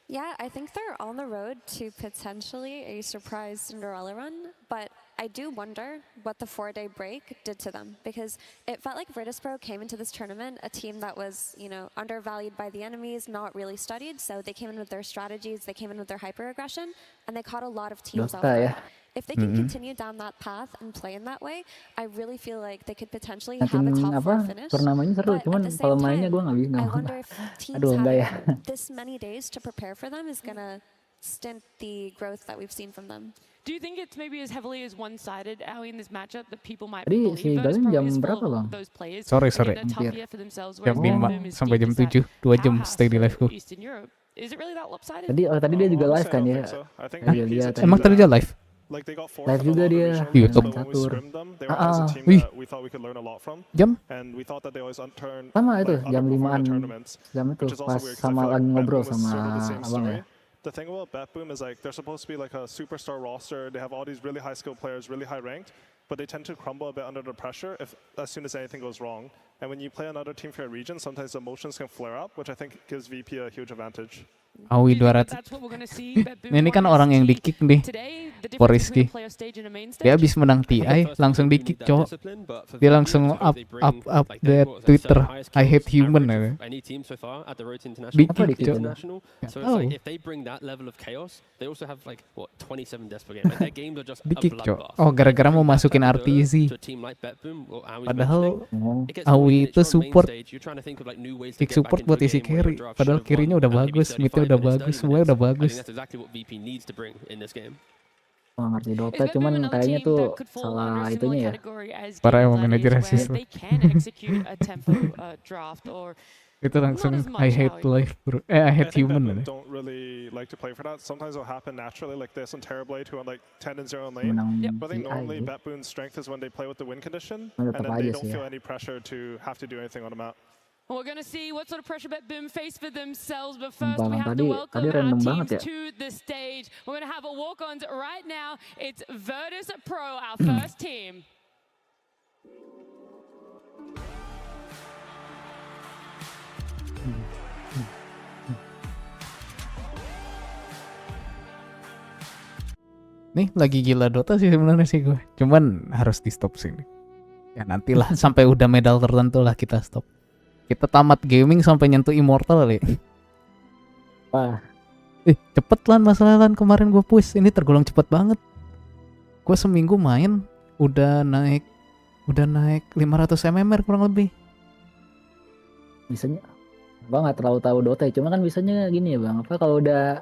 Yeah, I think they're on the road to potentially a surprise Cinderella run, but I do wonder what the 4-day break did to them, because it felt like Virtus Pro came into this tournament a team that was, undervalued by the enemies, not really studied, so they came in with their strategies, they came in with their hyper-aggression, and they caught a lot of teams off Dota ya. guard. If they can continue down that path and play in that way, I really feel like they could potentially have a Makin top 4 finish. turnamennya seru, But cuman at the kalau same mainnya gue time, nggak I wonder if teams Aduh, enggak ya. having this many days to prepare for them is gonna stint the growth that we've seen from them. Do you think it's maybe as heavily as one-sided, Aoi, in this matchup that people might Tadi believe si Virtus Galen Pro jam is berapa, full Bang? of those players? Sore. Again, a tough Hampir. year for themselves, Jam whereas 5 BetBoom is sampai deep jam as that 7, 2 jam powerhouse stay di for liveku. Eastern Europe. Is it really that lopsided? Tadi dia juga live kan ya. I think Dia lihat Emang tadi dia live? Like they got fourth Live in a juga lot of dia. regionals, Di YouTube. but when we Catur. scrimmed them, they were always a team Wih. that we thought we could learn a lot from. Jam? And we thought that they always turn Sama itu like, jam underperform 5-an in tournaments, jam itu which is pas also weird 'cause I sama feel lagi like ngobrol BetBoom was sama sort of the same abang story. ya. The thing about BetBoom is like they're supposed to be like a superstar roster. They have all these really high skilled players, really high ranked, but they tend to crumble a bit under the pressure as soon as anything goes wrong. And when you play another team for your region, sometimes the emotions can flare up, which I think gives VP a huge advantage. Awi 200. That's what we're gonna see. BetBoom Ini kan won orang yang this di-kick nih. today. The For difference between Rizky. a playoff stage and a main Dia stage. habis menang TI langsung di-kick, cowok. Dia langsung up the Twitter. I hate human ya. Any team so far at the road to international. Di-kick, Apa di-kick? cowok. International. Nggak So it's tahu. like if they bring that level of chaos, they also have like 27 deaths per game. Like their games are just a Di-kick, bloodbath. cowok. Oh, gara-gara mau masukin Back to Dota, RTZ. to a team like BetBoom, or Awi's Padahal mentioning, it gets Awi really itu niche on main support. stage. You're trying to think of like new ways to Pick get back support into buat a isi game where carry. your draft Padahal should have kirinya won udah at maybe bagus, midnya 35 udah minutes, bagus, 30 semuanya udah minutes. I bagus. think that's exactly what VP needs to bring in this game. Wah, ngerti Dota, Is cuman BetBoom another kayaknya team tuh that could fall salah under a itunya similar ya. category as Para Gaming emang manajer Gladiators, rasis where tuh. they can execute a tempo draft or Itu langsung as I much, hate Awi. life, bro. I hate think human. BetBoom ya. don't really like to play for that. Sometimes it'll happen naturally, like there's some Terrorblade who are like 10 and 0 in lane. Menang But I think TI normally sih. BetBoom's strength is when they play with the win condition, Nah, and tetap then they aja don't sih ya. feel any pressure to have to do anything on the map. We're going to see what sort of pressure BetBoom face for themselves, but first we Bang, have to tadi welcome our random teams banget ya. to the stage. We're going to have a walk-ons right now. It's Virtus Pro, our first team. Nih lagi gila Dota sih sebenarnya sih gue. Cuman harus di stop sini. Ya nantilah sampai udah medal tertentu lah kita stop. Kita tamat gaming sampai nyentuh immortal kali. Wah, Cepet lan masalah lan kemarin gue push. Ini tergolong cepet banget. Gue seminggu main udah naik 500 mmR kurang lebih. bisanya Bang nggak terlalu tahu Dota ya. Cuma kan bisanya gini ya Bang, apa kalau udah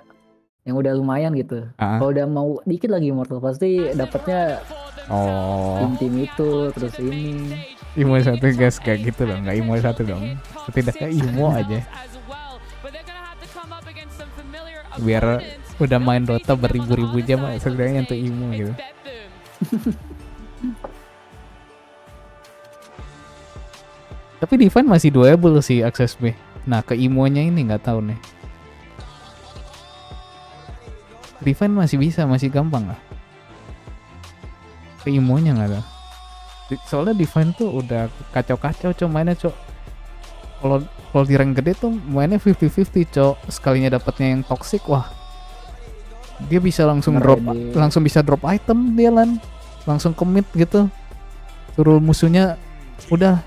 yang udah lumayan gitu. Kalau udah mau dikit lagi immortal pasti dapatnya Oh, tim-tim itu terus ini. Imo 1 guys kayak gitu loh, nggak Imo 1 dong. Setidaknya Imo aja. Biar udah main Dota beribu-ribu jam, setidaknya untuk Imo gitu. Tapi Divine masih doable sih akses B. Nah ke Imo-nya ini nggak tahu nih. Divine masih bisa, masih gampang lah. Ke Imo-nya nggak tahu. Soalnya Divine tuh udah kacau-kacau cok mainnya cok. Kalau di rank gede tuh mainnya 50-50 cok. Sekalinya dapatnya yang toxic wah Dia bisa langsung bisa drop item dia lan. Langsung commit gitu. Suruh musuhnya udah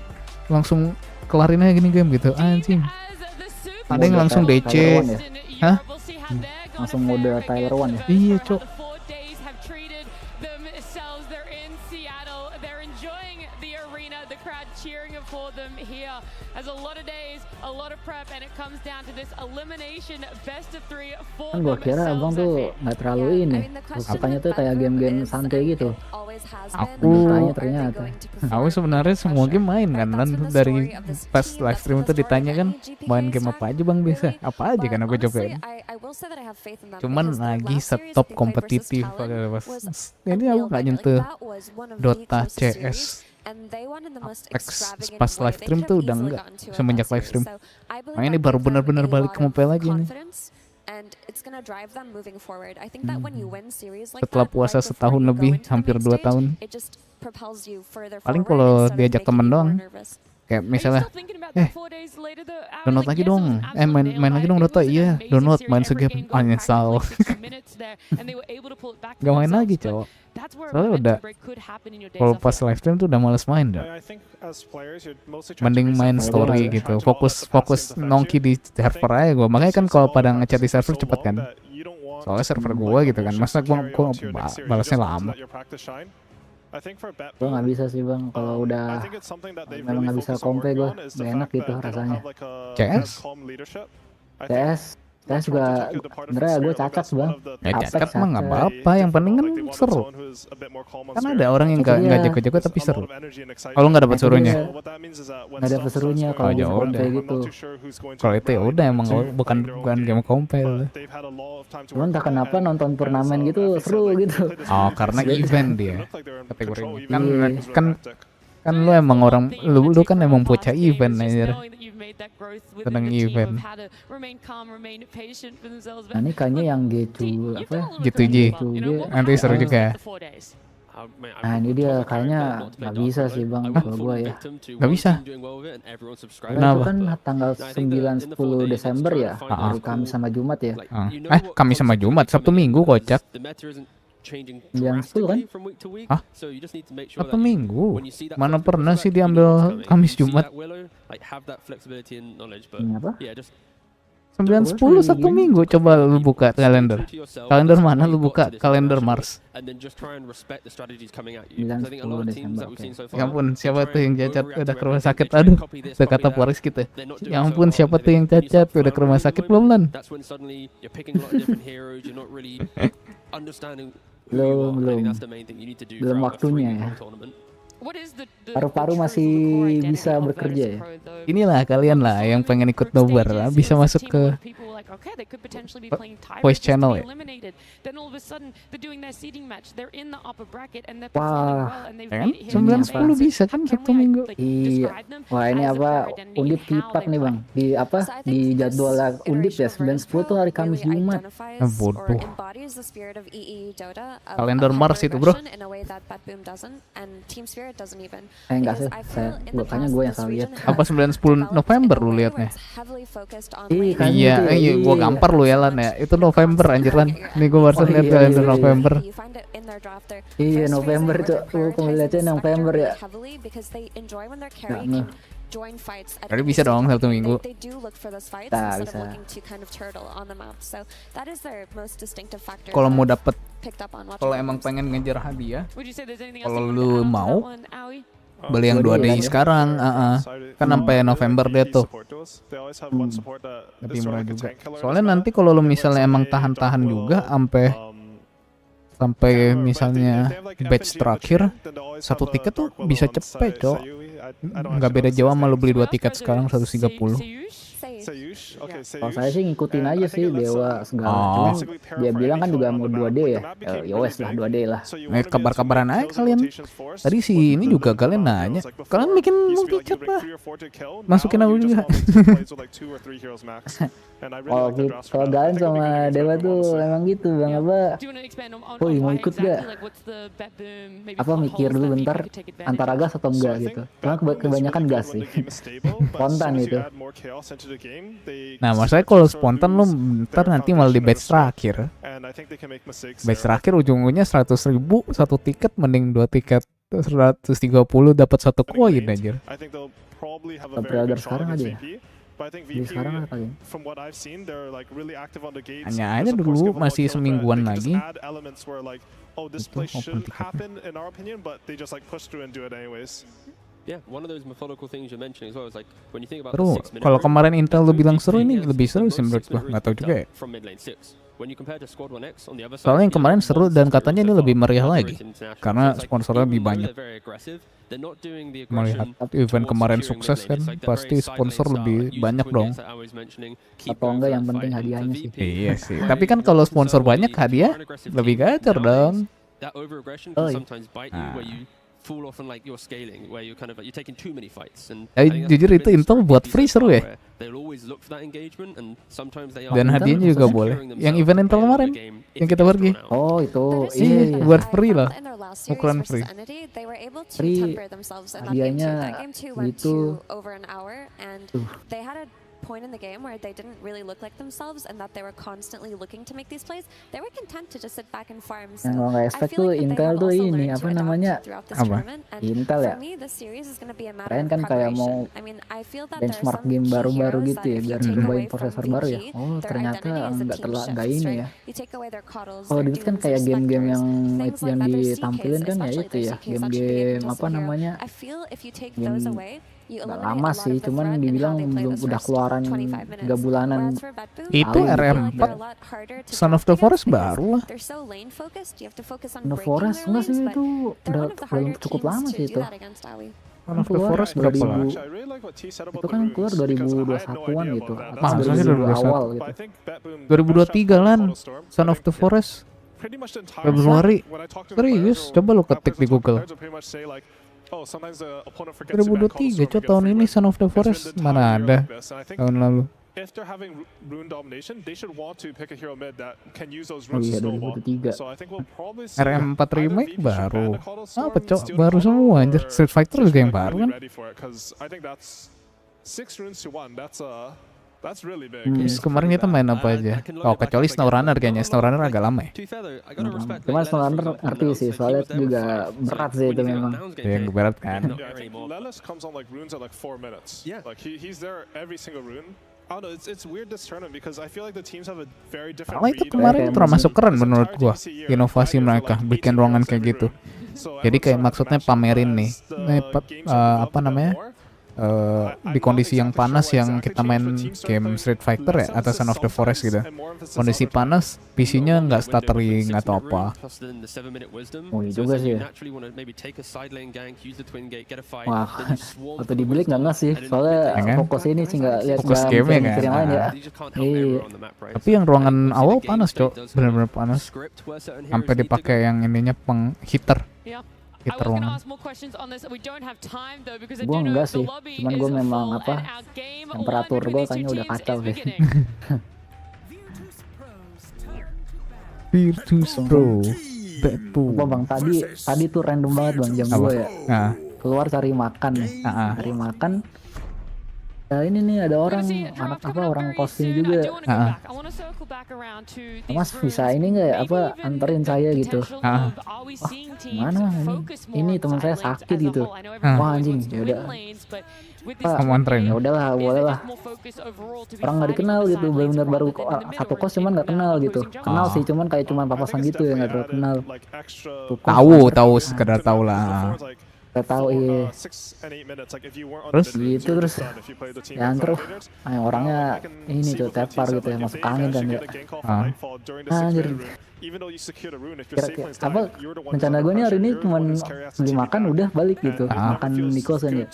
langsung kelarin aja gini game gitu. Anjing. Ada yang langsung DC. Hah? Langsung mode Tyler 1 ya? Iya, Cok. Kan gua kira abang tuh nggak terlalu ini, sukanya tuh kayak game-game santai gitu. Aku sebenarnya semua game main kan, dari pas live stream itu ditanya kan main game apa aja bang biasa, apa aja kan aku cobain. Cuman lagi stop kompetitif ini aku nggak nyentuh Dota, CS, pas live stream tuh udah enggak semenjak live stream. Makanya ini baru benar-benar balik ke mobile lagi nih. Setelah puasa setahun lebih, hampir 2 tahun. Paling kalau diajak temen doang. Kayak misalnya, download lagi dong, main lagi dong Dota, iya, download, main segame, uninstall. Gak main lagi cowok. Soalnya udah, kalau pas live stream tuh udah males main dah. Mending main story gitu, fokus nongki di server aja gue. Makanya kan kalau pada ngechat di server cepet kan. Soalnya server gue gitu kan, masa gue balasnya lama. Gue nggak bisa sih bang, kalau udah memang nggak bisa kompe gue, nggak enak gitu rasanya. CS juga sebenernya gue cacat bang. Ya cacat mah nggak apa-apa, yang penting kan seru. Kan ada orang yang nggak jago-jago tapi seru. Kalau nggak dapat suruhnya, nggak dapat suruhnya kalau ya udah gitu. Kalau itu ya udah emang bukan game compile. Cuman tak kenapa nonton turnamen gitu seru gitu. Oh karena event dia kategorinya. Kan lu emang orang lu kan emang bocah event aja. Tentang event. Nah ini kayaknya yang G2 apa ya? G2G. Nanti seru juga. Nah ini dia kayaknya nggak bisa sih bang kalau gua ya. Nggak bisa. Karena itu kan tanggal 9-10 Desember ya, hari Kamis sama Jumat ya. Kamis sama Jumat, Sabtu Minggu kocak. 9-10 kan? Hah? Sabtu Minggu? Mana pernah sih diambil Kamis Jumat? Apa? 9-10 Sabtu Minggu, coba lu buka kalender. Kalender mana lu buka? Kalender Mars. 9-10 Desember, oke. Ya ampun, siapa tuh yang cacat udah ke rumah sakit? Aduh, udah kata Paris gitu. Ya ampun, siapa tuh yang cacat udah ke rumah sakit belum lan? Belum waktunya ya. Paru-paru masih bisa bekerja ya. Inilah kalian lah yang pengen ikut nobar lah, bisa masuk ke voice channel ya. Wah, kan 9-10 bisa kan Sabtu Minggu. Iya. Wah ini apa? Undip kipak nih bang. Di jadwal Undip ya 9-10 tuh hari Kamis Jumat. Bodoh. Kalender Mars itu bro. Enggak sih, kayaknya gue yang salah lihat. Apa 9-10 November lu liatnya? Iya, gue gampar lu ya lan ya. Itu November anjir lan. Nih gue barusan lihat kalender November. Iya November cok, gue liatnya November ya. Jadi bisa dong Sabtu Minggu. Tak bisa. Kalau mau dapet, kalau emang pengen ngejar hadiah, kalau lu mau beli yang 2 day sekarang, kan sampai November dia tuh. Lebih murah juga. Soalnya nanti kalau lu misalnya emang tahan-tahan juga sampai misalnya batch terakhir, 1 tiket tuh bisa cepet cok. Nggak beda jauh sama lu beli 2 tiket sekarang 130. Kalau saya sih ngikutin aja sih Dewa segala. Dia bilang kan juga mau 2D ya. Ya wes lah 2D lah. Kabar-kabaran aja kalian. Tadi sih ini juga kalian nanya. Kalian bikin multi chat lah. Masukin aku juga. Kalau Galen sama Dewa tuh emang gitu bang apa? Oh mau ikut gak? Apa mikir dulu bentar antara gas atau enggak gitu. Karena kebanyakan gas sih. Spontan gitu. Nah, maksudnya kalau spontan lu ntar nanti malah di batch terakhir. Batch terakhir ujung-ujungnya 100.000 satu tiket, mending 2 tiket 130 dapat 1 koin anjir. Pre-order sekarang aja ya? Di sekarang apa ya? Hanya aja dulu masih semingguan lagi. Itu open Yeah, one of those methodical things you're mentioning as well is like when you think about seru. Kalau kemarin Intel lu bilang seru, ini lebih seru sih menurut gua. Nggak tahu juga ya. Soalnya yang kemarin seru dan katanya ini lebih meriah lagi karena sponsornya lebih banyak. Melihat event kemarin sukses kan, pasti sponsor lebih banyak dong. Atau enggak yang penting hadiahnya sih. Iya sih. Tapi kan kalau sponsor banyak hadiah lebih gacor dong. Oh, iya. Fall off on like your scaling where you're kind of like you're taking too many fights and jujur itu Intel buat free seru ya. Dan hadiahnya juga boleh. Yang event Intel kemarin yang kita pergi. Oh itu iya buat free lah. Ukuran free. Free hadiahnya gitu. Point in the game where they didn't really look like themselves and that they were constantly looking to make these plays, they were content to just sit back and farm. So yang nggak expect tuh Intel tuh ini apa namanya? Apa? Intel ya. Kalian kan kayak mau benchmark game baru-baru gitu ya, biar nyobain prosesor baru ya. Oh ternyata nggak ini ya. Kalau dikit kan kayak game-game yang ditampilin kan ya itu ya, game-game apa namanya? Game nggak lama sih, cuman dibilang belum udah keluaran 3 bulanan. Itu RM4 Son of the Forest baru lah. Son of the Forest enggak sih, itu udah cukup lama sih itu. Son of the Forest berapa lah? Itu kan keluar 2021-an gitu. Masa sih 2021? Awal gitu. 2023 lan Son of the Forest Februari. Serius, coba lo ketik di Google. 2023 coba tahun ini Son of the Forest mana ada tahun lalu. Oh iya 2023. RM4 remake baru. Apa cok? Baru semua anjir. Street Fighter juga yang baru kan. Kemarin kita main apa aja? Oh kecuali SnowRunner kayaknya. SnowRunner agak lama ya. Cuma SnowRunner ngerti sih, soalnya juga berat sih itu memang. Yang berat kan. Kalau itu kemarin termasuk keren menurut gua. Inovasi mereka bikin ruangan kayak gitu. Jadi kayak maksudnya pamerin nih. Apa namanya? Di kondisi yang panas yang kita main game Street Fighter ya atau Son of the Forest gitu, kondisi panas PC-nya nggak stuttering atau apa. Oh iya juga sih ya. Wah, waktu dibeli nggak sih, soalnya fokus ini sih nggak lihat fokus game-nya kan. Yang lain ya. Iya. Tapi yang ruangan awal panas cok, benar-benar panas. Sampai dipakai yang ininya heater. Gue enggak sih, cuman gue memang apa, temperatur gue kayaknya udah kacau sih. Virtus Pro, Bang tadi tuh random banget bang jam gue ya. Keluar cari makan nih, cari makan. Ya ini nih ada orang orang kosnya juga. Mas bisa ini nggak ya apa anterin saya gitu. Wah, mana ini teman saya sakit gitu. Wah anjing ya udah. Kamu anterin. Ya udahlah boleh lah. Orang nggak dikenal gitu, benar-benar baru satu kos cuman nggak kenal gitu. Kenal sih cuman kayak papasan gitu ya, nggak terlalu kenal. Tahu sekedar tahu lah. Tahu iya. Terus ya terus orangnya ini tuh tepar gitu ya, masuk angin kan ya. Anjir. Apa rencana gue nih hari ini cuman beli makan udah balik gitu, makan di kosan ya.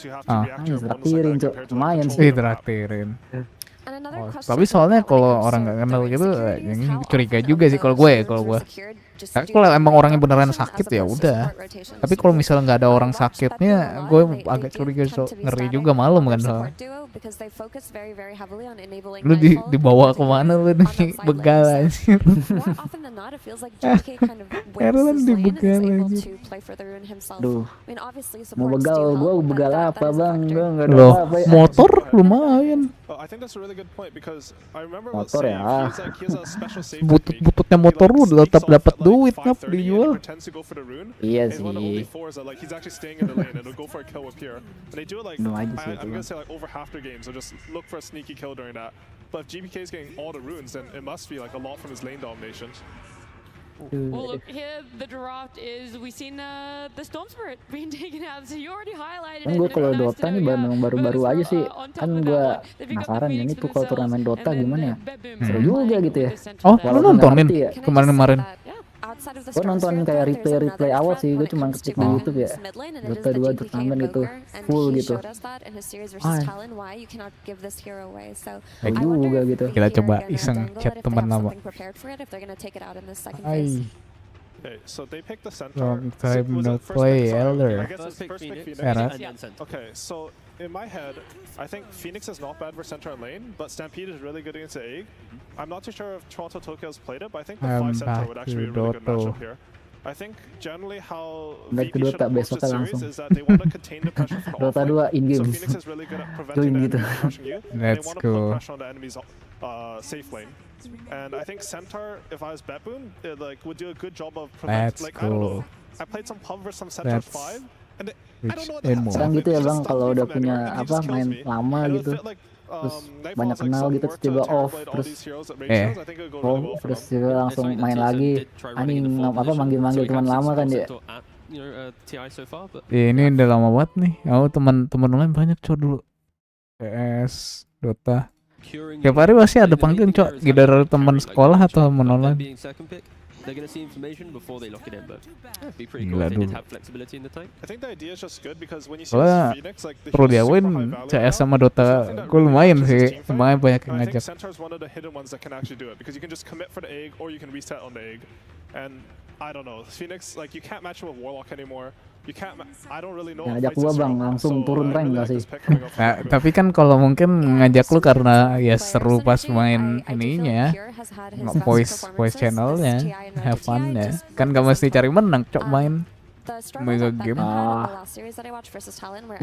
Traktirin cok, lumayan sih. Traktirin. Tapi soalnya kalau orang nggak kenal gitu, curiga juga sih kalau gue. Tapi kalau emang orangnya beneran sakit ya udah. Tapi kalau misalnya nggak ada orang sakitnya, gue agak curiga, ngeri juga malam kan soalnya. Lu dibawa kemana lu nih, begal anjir. Heran dibegal anjir. Duh, mau begal, gue begal apa bang? Gue nggak ada Loh, apa ya. motor lumayan. Motor ya. Butut-bututnya motor lu tetap dapat duit, ngap dijual. Iya sih. No, I'm gonna say like over half their games, so just look for a sneaky kill during that. But if GBK is getting all the runes, then it must be like a lot from his lane domination. Well, look here. The draft is we seen the Storm Spirit being taken out. So you already highlighted Kan it. gue kalau Dota nih baru-baru aja sih. Kan gue penasaran ini tuh kalau turnamen Dota gimana ya. Seru juga gitu ya. Oh, lu nontonin kemarin-kemarin? Gue nonton kayak replay awal sih, gue cuma ketik di YouTube ya. Dota 2 turnamen gitu, full gitu. Kayak juga gitu. Kita coba iseng chat teman lama. Hai. Okay, so they picked the center. Long time no play, Elder. Okay, so in my head, I think Phoenix is not bad for center and lane, but Stampede is really good against the egg. I'm not too sure if Toronto Tokyo has played it, but I think the 5 center would actually be a really good matchup here. I think generally how VP should approach the series is that they want to contain the pressure from Dota 2 in game. So Phoenix is really good at preventing the enemy from rushing you. They want to put pressure on the enemy's safe lane. And I think Centaur, if I was Betboom, it like would do a good job of preventing. Like I don't know, I played some pub versus some Centaur 5, and I don't know what the hell. Sekarang gitu ya bang, kalau udah punya apa main lama gitu, terus banyak kenal gitu, terus tiba off, terus terus tiba langsung main lagi, anjing apa manggil teman lama kan dia. Ini udah lama banget nih. Oh, teman lain banyak cok dulu. PS, Dota. Tiap hari pasti ada panggilan cok, dari teman sekolah atau teman online. They're going to see information before they lock it in, but it'd be pretty Gila cool if they did dulu. have flexibility in the tank. I think the idea is just good because when you see Soalnya Phoenix, like perlu diakuin CS sama Dota gue lumayan sih, lumayan banyak yang I think ngajak. Centaur is one of the hidden ones that can actually do it because you can just commit for the egg or you can reset on the egg. And I don't know, Phoenix, like you can't match him with Warlock anymore. You can't. I don't really know. Ngajak gua bang, langsung turun rank gak sih? Nah, tapi kan kalau mungkin ngajak lu karena ya seru pas main ininya, voice channelnya, have fun ya. Kan gak mesti cari menang, cok main mega game.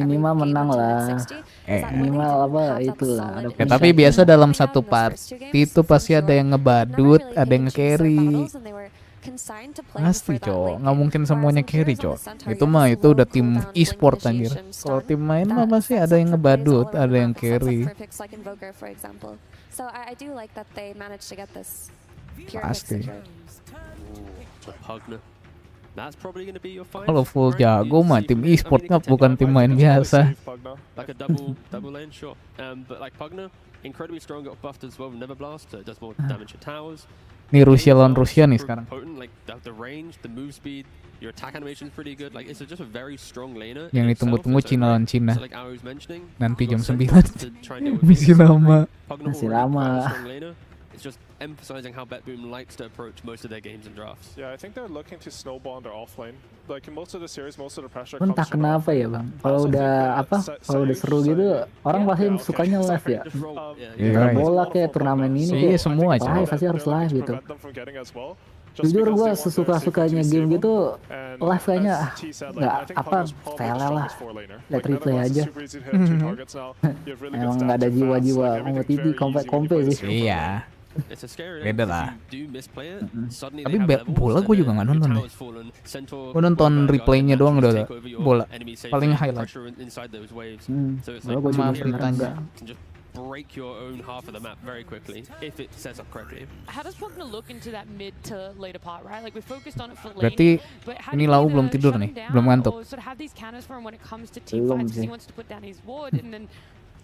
Minimal menang lah. Minimal apa itulah. Ya, tapi biasa dalam satu party itu pasti ada yang ngebadut, ada yang nge-carry. Pasti cok, nggak mungkin semuanya carry cok. Itu mah itu udah tim e-sport anjir. Kalau tim main mah pasti ada yang ngebadut, ada yang carry. Pasti. Kalau full jago mah tim e-sport nggak, bukan tim main biasa. Like a double lane, sure. But like Pugner, incredibly strong, got buffed as well with Never Blast, so it does more damage at towers. Nih Rusia lawan Rusia nih sekarang. Like the range, the move speed, your attack animation is pretty good. Like it's just a very strong laner. Yang ditunggu-tunggu Cina lawan Cina. So like I was mentioning, nanti jam 9. Misi lama. Masih lama. It's just emphasizing how Betboom likes to approach most of their games and drafts. Yeah, I think they're looking to snowball on their offlane. Like in most of the series, most of the pressure Entah kenapa ya bang, kalau udah kalau udah seru gitu, orang pasti sukanya live ya. Bola kayak turnamen ini kayak semua live, pasti harus live gitu. Jujur gue sesuka-sukanya game gitu, live kayaknya nggak apa tele lah, lihat replay aja. Emang nggak ada jiwa-jiwa kompetisi kompe sih. Iya. Beda lah. Tapi bola gue juga nggak nonton deh. Gue nonton replaynya doang udah bola. Paling highlight. Bola gue juga pernah break your own half of the map very quickly if it sets up correctly. How does Pugner look into that mid to later part, right? Like we focused on it for lane. Berarti ini Lau belum tidur nih, belum ngantuk. Sort of have these counters for him when it comes to team fights. He wants to put down his ward, and then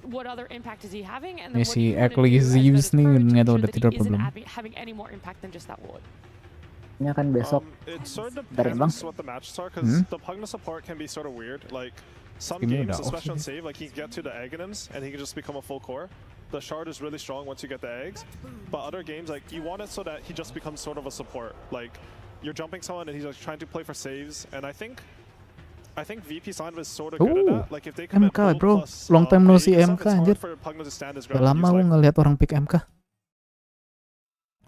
what other impact is he having? And then si Ekli Zeus nih nggak tahu udah tidur apa belum. Having any more impact than just that ward. Ini kan besok. It sort of Dari bang. depends what the matches are because the Pugna support can be sort of weird. Like some games, especially on save, like he can get to the Agonins and he can just become a full core. The shard is really strong once you get the eggs, but other games like you want it so that he just becomes sort of a support. Like you're jumping someone and he's like trying to play for saves, and I think VP Sign was sort of good at that. Like if they commit MK gold bro, plus, long time no see AD MK stuff, it's hard anjir. for Pugna to stand his Udah ground and lama use, aku like, ngeliat orang pick MK.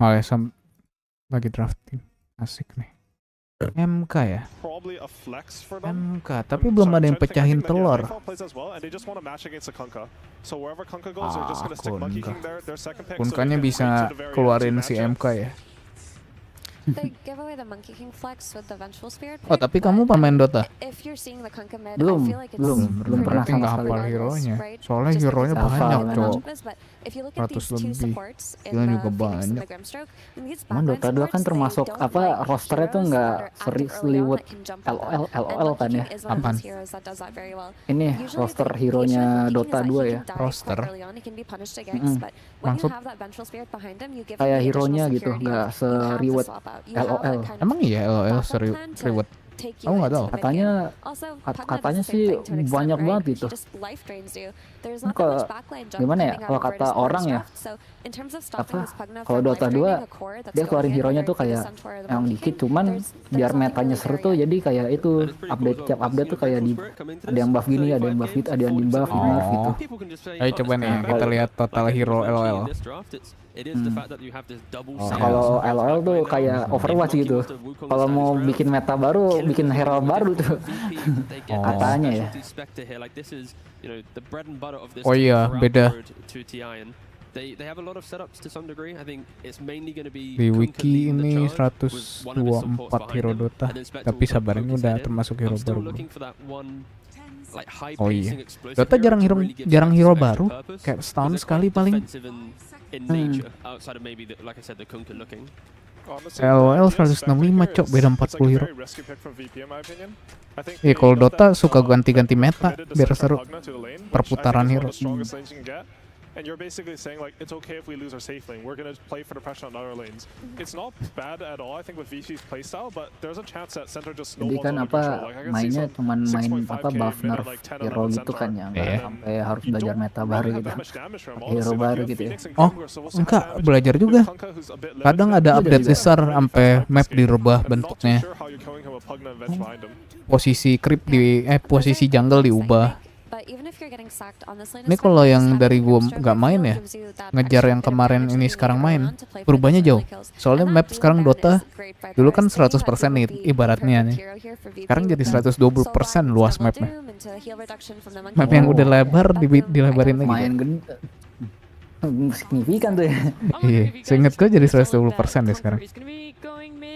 Oh ya, lagi drafting. Asik nih. MK ya? probably a flex for them. MK, tapi belum ada yang pecahin telur. Plays as well, and they just want to match against a Kunkka. So wherever Kunkka goes, they're just going to stick Monkey Kunkka. King there. Their second pick. Kunkanya bisa keluarin si MK ya. They give away the Monkey King flex with the Vengeful Spirit. Oh, tapi kamu pemain Dota? If you're seeing the Kunkka mid, Belum, I feel like it's belum pernah pretty nggak obvious hafal regardless, hero-nya. right? Soalnya Just hero-nya because of banyak, how cowok. matchup is, but if you look at 100 these two lebih. supports in Skillnya the juga Phoenix and banyak. the Grimstroke, and these Cuman backline Dota 2 kan supports, they termasuk don't apa like rosternya tuh heroes nggak that are active early on seliwet that can jump on them. And LOL kan Monkey ya. King is one of those heroes that does that very well. Ini Usually roster the issue hero-nya with Monkey King Dota is that 2 he ya. can die Roster. quite early on, he can be punished against, but when you Maksud have that Vengeful Spirit behind him, you give him Kayak the hero-nya additional gitu, security nggak of you have the seriwet swap out. You have that LOL. kind of Emang iya LOL backup plan to ribut? take Aku you nggak into tahu. the mid Katanya game. Also, Pugna does katanya the same sih thing to an extent, banyak right? banget He gitu. just life drains you. There's Ini not that kalau much backline jump gimana ya? coming out Kalau of kata Virtus orang ya, Craft. So in terms of stopping apa? this Pugna Kalau from Dota life 2 draining a core that's dia going keluarin in, hero-nya whether tuh it be the kayak Centaur or the yang Monkey dikit, King, cuman there's biar nothing metanya really seru there tuh yet. jadi kayak itu update tiap update tuh kayak di ada yang buff gini, ada yang buff gitu, ada yang di buff, di nerf gitu. Ayo coba nih kita lihat total hero LOL. Kalau LOL tuh kayak Overwatch gitu. Kalau mau bikin meta baru, bikin hero baru tuh. Katanya ya. Oh iya, beda. They have a lot of setups to some degree. I think it's mainly going to be Di Kunkka wiki leading the ini charge with one of his supports 124 hero behind him, Dota, and then Spec tapi will sabarnya focus udah ahead. termasuk I'm hero still baru. looking for that one like high Oh pacing iya, explosive Dota hero jarang to hero really give jarang Spec hero some extra baru, purpose, kayak 'cause setahun they're sekali quite paling. defensive in nature, outside of maybe the, like I said, the Kunkka looking. LOL 165 cok, beda 40 hero. Iya, kalau Dota suka ganti-ganti meta biar seru. Perputaran hero. And you're basically saying like it's okay if we lose our safe lane. We're gonna play for the pressure on other lanes. It's not bad at all, I think, with VC's playstyle, but there's a chance that center just Jadi snowballs kan out of apa control. Like I can see mainnya some cuman main 6.5k apa buff mid nerf at like 10 hero 11 gitu kan ya, nggak Iya. sampai harus belajar meta baru gitu. Hero baru gitu ya. Oh, enggak, belajar juga. Kadang ada update besar sampai map dirubah bentuknya. Posisi creep posisi jungle diubah. Ini kalau yang dari gua nggak main ya, ngejar yang kemarin ini sekarang main, berubahnya jauh. Soalnya map sekarang Dota dulu kan 100% nih ibaratnya nih. Sekarang jadi 120% luas mapnya. Map yang udah lebar dilebarin lagi. Main gede. Signifikan tuh ya. Iya, seingat gue jadi 120% deh sekarang.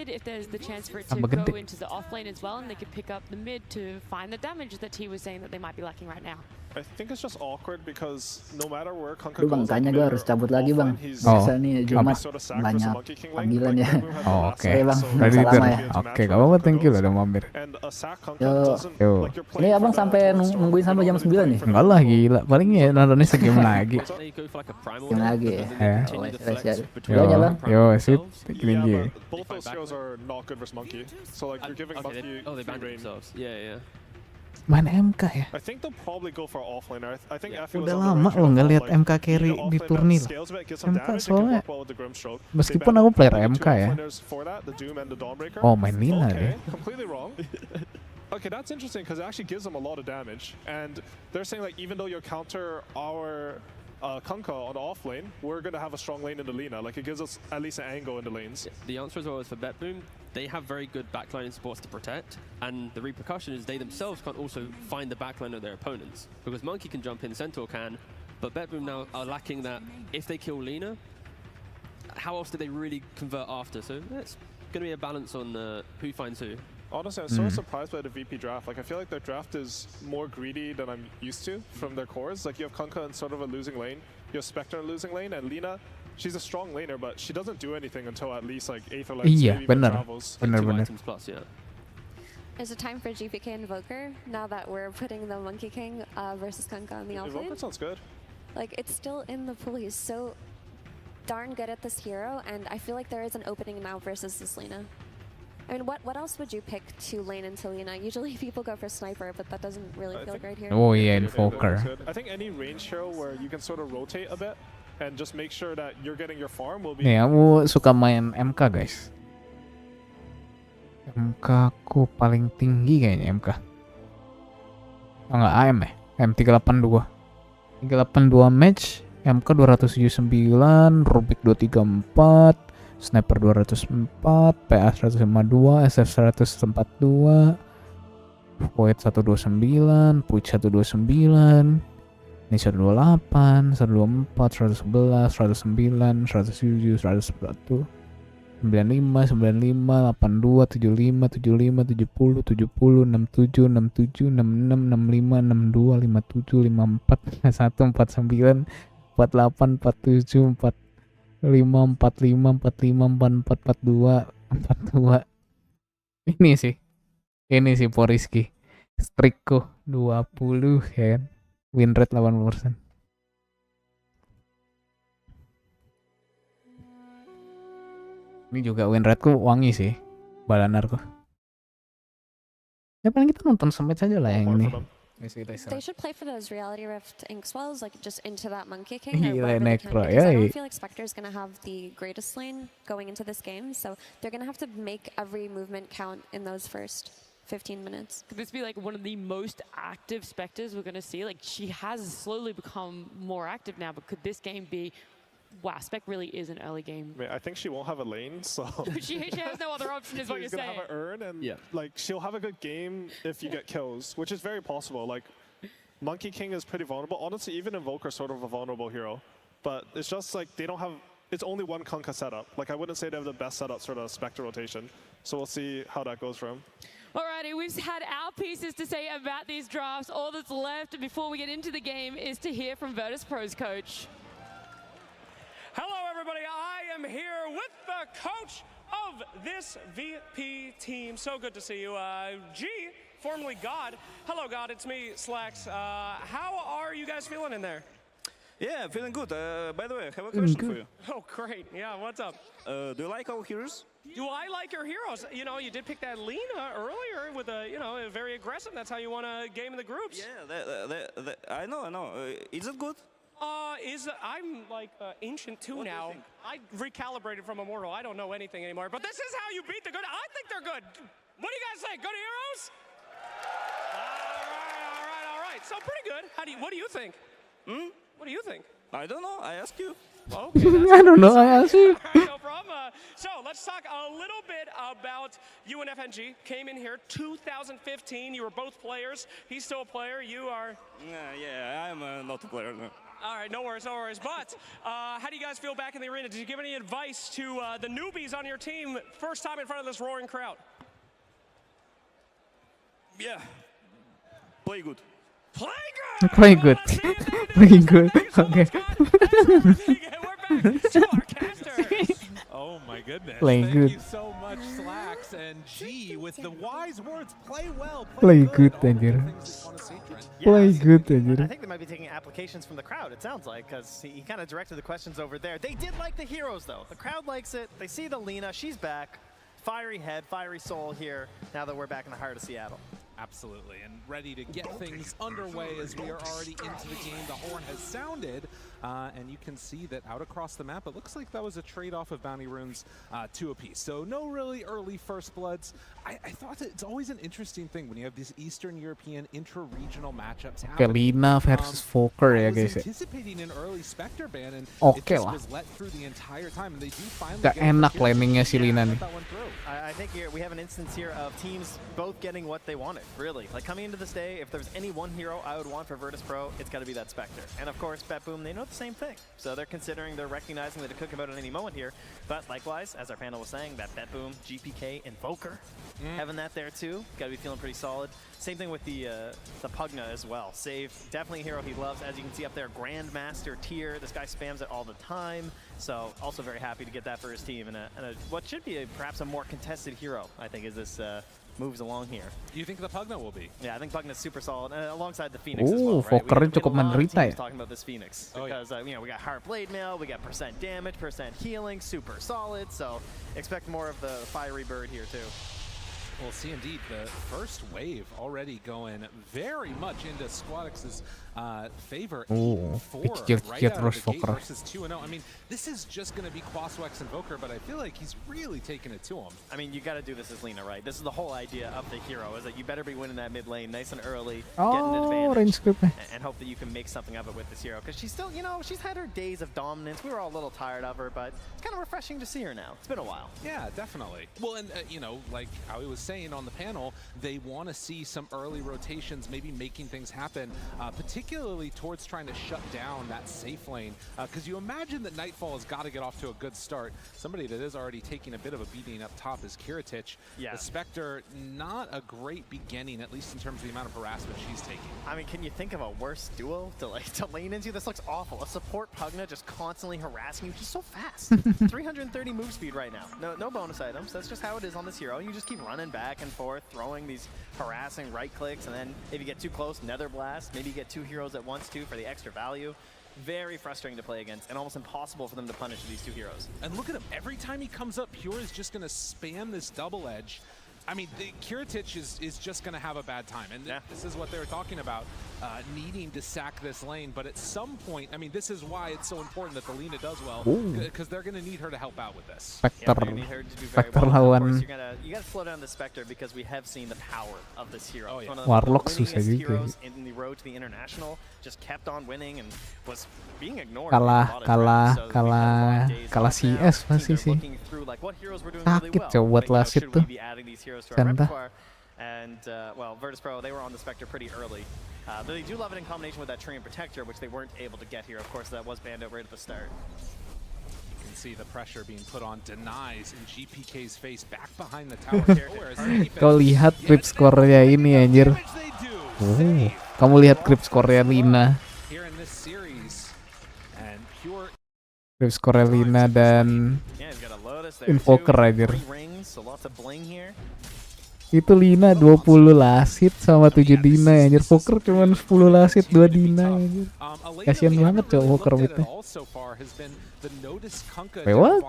If there's the chance for it to Tambah go gede. into the off lane as well, and they could pick up the mid to find the damage that he was saying that they might be lacking right now. I think it's just awkward because no matter where Kunkka Lu bang, goes, tanya gue harus cabut lagi bang. Oh, Biasa nih Jumat sort of sack versus banyak Monkey King lane. panggilan ya. Oh, oke. Oke bang, Tadi salam ya. Oke, gak apa-apa, thank you lah udah mampir. And a sack Kunkka Yo. doesn't Yo. like you're Ini playing abang for the sampai nungguin sampai jam 9 nih. Enggak lah, gila. Paling ya nontonnya segame lagi. Game lagi ya. Ya. Oh, siap. Yo, Udah aja bang. yo, sip. Gini Yeah, aja. but both those heroes are not good versus Monkey. So like you're giving Monkey They free banned reign. themselves. Yeah. Main MK ya. I think they'll probably go for offlaner. I think Udah lama lo nggak lihat MK carry di turnir. MK soalnya meskipun aku player MK ya. Oh, main Lina deh. Completely wrong. Okay, that's interesting because it actually gives them a lot of damage. And they're saying like even though you counter our Kunkka on the off lane, we're gonna have a strong lane in the Lina. Like it gives us at least an angle in the lanes. The answer as well is for Betboom. They have very good backline supports to protect, and the repercussion is they themselves can't also find the backline of their opponents because Monkey can jump in, Centaur can, but Betboom now are lacking that. If they kill Lina, how else do they really convert after? So it's going to be a balance on who finds who. Honestly, I'm so surprised by the VP draft. Like, I feel like their draft is more greedy than I'm used to from their cores. Like, you have Kunkka in sort of a losing lane, you have Spectre in a losing lane, and Lina, she's a strong laner, but she doesn't do anything until at least like 8th or like Iya, maybe benar. travels. Benar. Plus, yeah. Is it time for GPK Invoker now that we're putting the Monkey King versus Kunkka on the offlane? Invoker sounds good. Like, it's still in the pool. He's so darn good at this hero, and I feel like there is an opening now versus this Lina. I mean, what else would you pick to lane into Lina? Usually people go for Sniper, but that doesn't really feel great here. Oh iya, Invoker. I think any range hero where you can sort of rotate a bit and just make sure that you're getting your farm will be... Nih, aku suka main MK guys. MK ku paling tinggi kayaknya MK. Oh enggak, AM ya? AM 382. 382 match, MK 279, Rubik 234, Sniper 204, PA 152, SF 142, Void 129, Puch 129, ini 128, 124, 111, 109, 107, 101, 95, 95, 82, 75, 75, 70, 70, 67, 67, 66, 65, 62, 57, 54, 51, 49, 48, 47, 45, 45, 45, 44, 42. Ini sih Poriski. Strikku 20 ya kan. Win rate 80%. Ini juga win rate-ku wangi sih, Balanarku. Ya paling kita nonton sampai saja lah yang ini. They should play for those reality rift ink swells, like just into that Monkey King or Gila, whatever they can, Necro, because I ya. don't feel like Spectre's gonna have the greatest lane going into this game, so they're gonna have to make every movement count in those first 15 minutes. Could this be like one of the most active Spectres we're going to see? Like, she has slowly become more active now, but could this game be, wow, Spec really is an early game. I mean, I think she won't have a lane, so she has no other option, is what you're she's gonna saying. have an urn, and like she'll have a good game if you get kills, which is very possible. Like Monkey King is pretty vulnerable. Honestly, even Invoker's sort of a vulnerable hero, but it's just like they don't have. It's only one Kunkka setup. Like I wouldn't say they have the best setup sort of Spectre rotation. So we'll see how that goes for him. Alrighty, we've had our pieces to say about these drafts. All that's left before we get into the game is to hear from Virtus Pro's coach. Hello, everybody. I am here with the coach of this VP team. So good to see you. G, formerly God. Hello, God. It's me, Slacks. How are you guys feeling in there? Yeah, feeling good. By the way, I have a question for you. Oh, great. Yeah, what's up? Do you like our heroes? Do I like your heroes? You know, you did pick that Lina earlier with a, you know, very aggressive. That's how you won a game in the groups. Yeah, I know. Is it good? I'm like ancient too now. I recalibrated from Immortal. I don't know anything anymore. But this is how you beat the good. I think they're good. What do you guys think? Good heroes? All right. So pretty good. What do you think? What do you think? I don't know. I ask you. Okay, I don't know. I asked you. No problem. So let's talk a little bit about you and FNG. Came in here 2015. You were both players. He's still a player. You are. Yeah, I'm not a player. No. All right, no worries. But how do you guys feel back in the arena? Did you give any advice to the newbies on your team first time in front of this roaring crowd? Yeah. Play good. Play good. Play good. Okay. Oh my goodness. Play Thank good. you so much, Slacks and G, with the wise words. Play well. Play good, anjir. Play good, anjir. I think they might be taking applications from the crowd, it sounds like, because he kind of directed the questions over there. They did like the heroes, though. The crowd likes it. They see the Lina. She's back. Fiery head, fiery soul here, now that we're back in the heart of Seattle. Absolutely, and ready to get things underway as we are already into the game. The horn has sounded, and you can see that out across the map, it looks like that was a trade-off of bounty runes 2 apiece. So no really early first bloods. I thought that it's always an interesting thing when you have these Eastern European intra-regional matchups happen. Lina versus Volker ya guys. Anticipating an early Spectre ban, and Oke it just lah. was let through the entire time, and they do finally Gak get enak the landingnya si Lina nih. I think we have an instance here of teams both getting what they wanted, really. Like coming into this day, if there's any one hero I would want for Virtus Pro, it's got to be that Spectre. And of course, BetBoom, they know the same thing. So they're recognizing that it could come out at any moment here. But likewise, as our panel was saying, that BetBoom, GPK, Invoker, having that there too, got to be feeling pretty solid. Same thing with the Pugna as well. Save, definitely a hero he loves. As you can see up there, Grandmaster tier. This guy spams it all the time. So also very happy to get that for his team. And what should be perhaps a more contested hero, I think, as this moves along here. You think the Pugna will be? Yeah, I think Pugna's super solid, alongside the Phoenix as well, right? Volkernya cukup menderita ya. Talking about this Phoenix because you know, we got Heart Blade Mail, we got percent damage, percent healing, super solid. So expect more of the fiery bird here too. We'll see indeed the first wave already going very much into Squadix's favor. 4 right out of the gate versus 2-0. I mean, this is just going to be Quaswex Invoker, but I feel like he's really taking it to him. I mean, you got to do this as Lina, right? This is the whole idea of the hero, is that you better be winning that mid lane nice and early, get an advantage, and hope that you can make something of it with this hero. Because she's still, you know, she's had her days of dominance. We were all a little tired of her, but it's kind of refreshing to see her now. It's been a while. Yeah, definitely. Well, and, you know, like Howie was saying on the panel, they want to see some early rotations, maybe making things happen, particularly towards trying to shut down that safe lane. Because you imagine that Nightfall has got to get off to a good start. Somebody that is already taking a bit of a beating up top is Kiritich. Yeah. The Spectre, not a great beginning, at least in terms of the amount of harassment she's taking. I mean, can you think of a worse duo to lane into? This looks awful. A support Pugna just constantly harassing you. He's so fast. 330 move speed right now. No bonus items. That's just how it is on this hero. You just keep running back and forth, throwing these harassing right clicks, and then if you get too close, Nether Blast. Maybe you get 2 heroes at once too for the extra value. Very frustrating to play against, and almost impossible for them to punish these 2 heroes. And look at him. Every time he comes up, Pure is just going to spam this double edge. I mean, Kiritich is just going to have a bad time, and this is what they were talking about, needing to sack this lane. But at some point, I mean, this is why it's so important that the Lina does well, because they're going to need her to help out with this. Spectre, Spectre lawan you gotta slow down the Spectre, because we have seen the power of this hero. Oh, yeah. One of Warlock the susah winningest juga. heroes in the road to the international, just kept on winning and was being ignored. kalah CS pasti sih. Sakit coba buat Lasit tuh. Contoh. And well, Virtus Pro, they were on the Spectre pretty early. But they do love it in combination with that Tree and Protector, which they weren't able to get here. Of course, that was banned out right at the start. You can see the pressure being put on denies in GPK's face back behind the tower. Kau lihat clip skornya ini anjir. Kamu lihat clip skornya Lina. Clip skornya Lina dan Invoker anjir. Itu Lina 20 lasit sama 7 dina anjir. Poker cuman 10 lasit 2 dina anjir. Kasian banget cowok poker bitnya. Wait, what?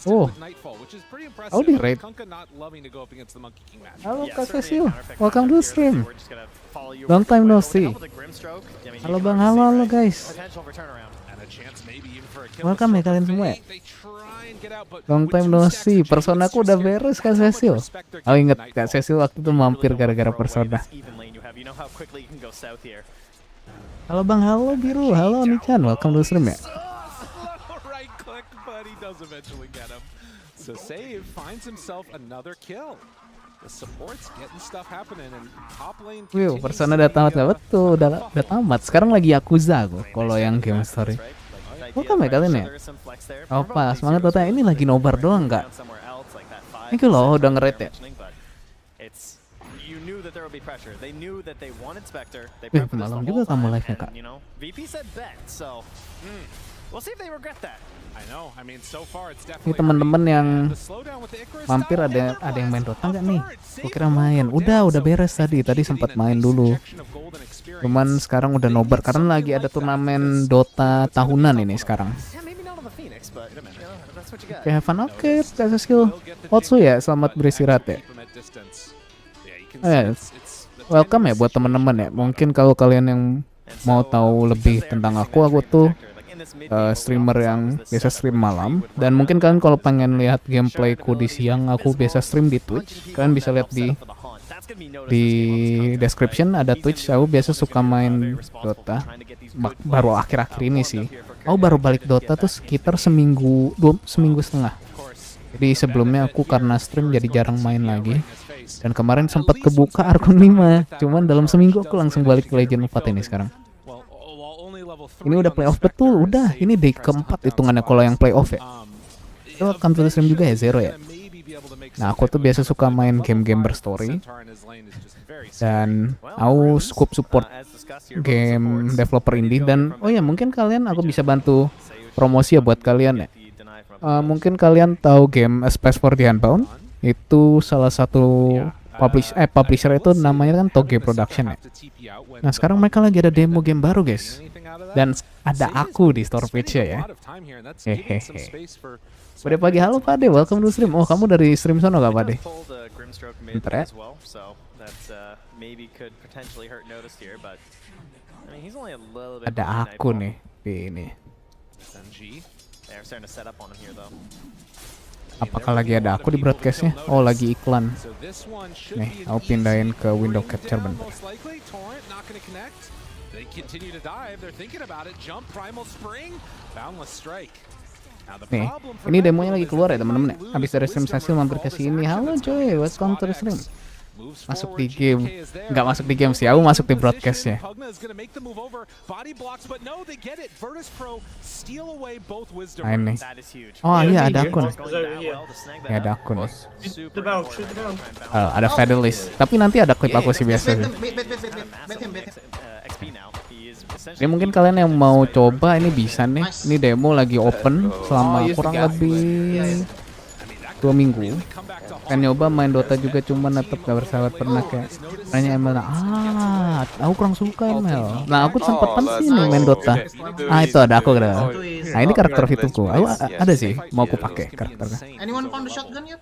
Oh, oh di raid. Halo Kak Cecil, welcome to the stream. Long time no see. Halo bang, halo guys. Welcome ya kalian semua ya. Long time no see. Personaku udah beres Kak Cecil. Oh inget Kak Cecil waktu itu mampir gara-gara persona. Halo bang, halo biru, halo Nichan, welcome to the stream ya. Wih, persona udah tamat ya? Betul, udah tamat. Sekarang lagi Yakuza aku, kalau yang game story. Welcome ya kalian ya. Oh pas, semangat Dota. Ini lagi nobar doang nggak? Ini loh udah nge-raid ya. Malam juga kamu live-nya Kak. Ini teman-teman yang mampir ada yang main Dota nggak nih? Gue kira main. Udah beres tadi sempat main dulu. Cuman sekarang udah nobar karena lagi ada turnamen Dota tahunan ini sekarang. Oke, have fun. Oke, that's a skill. Also ya, selamat beristirahat ya. Welcome ya buat teman-teman ya. Mungkin kalau kalian yang mau tahu lebih tentang aku tuh streamer yang biasa stream malam, dan mungkin kalian kalau pengen lihat gameplayku di siang, aku biasa stream di Twitch. Kalian bisa lihat di description ada Twitch. Aku biasa suka main Dota. Baru akhir-akhir ini sih. Aku baru balik Dota tuh sekitar seminggu setengah. Jadi sebelumnya aku karena stream jadi jarang main lagi. Dan kemarin sempat kebuka Arkon 5. Cuman dalam seminggu aku langsung balik ke Legend 4 ini sekarang. Ini udah playoff betul, udah. Ini day keempat hitungannya kalau yang playoff ya. Itu welcome to the stream juga ya, Zero ya. Nah, aku tuh biasa suka main game-game berstory. Dan aku cukup support game developer indie. Dan oh ya, mungkin kalian aku bisa bantu promosi ya buat kalian ya. Mungkin kalian tahu game Spec for the Unbound. Itu salah satu publisher itu namanya kan Toge Production ya. Nah sekarang mereka lagi ada demo game baru guys. Dan ada aku di store page-nya ya. Hehehe. Pada pagi, halo Pak De, welcome to stream. Oh, kamu dari stream sono gak Pak De? Bentar ya. Ada aku nih di ini. Apakah lagi ada aku di broadcastnya? Oh, lagi iklan. Nih, aku pindahin ke window capture bentar. Nih, ini demonya lagi keluar ya teman-teman ya. Habis dari stream hasil mampir ke sini. Halo coy, welcome to the stream. Masuk di game, nggak masuk di game sih, aku masuk di broadcastnya. Nah ini, oh iya ada akun, ya ada akun. Ada Fedelish, tapi nanti ada klip aku sih biasanya. Ini mungkin kalian yang mau coba ini bisa nih, ini demo lagi open selama kurang lebih 2 minggu. Kan nyoba main Dota juga cuman tetap gak bersahabat pernah kayak nanya ML. Aku kurang suka ML. Nah aku sempetan sih nih main Dota. Itu ada aku kira. Nah ini karakter fituku. Aku ada sih mau aku pakai karakternya. Anyone found the shotgun yet?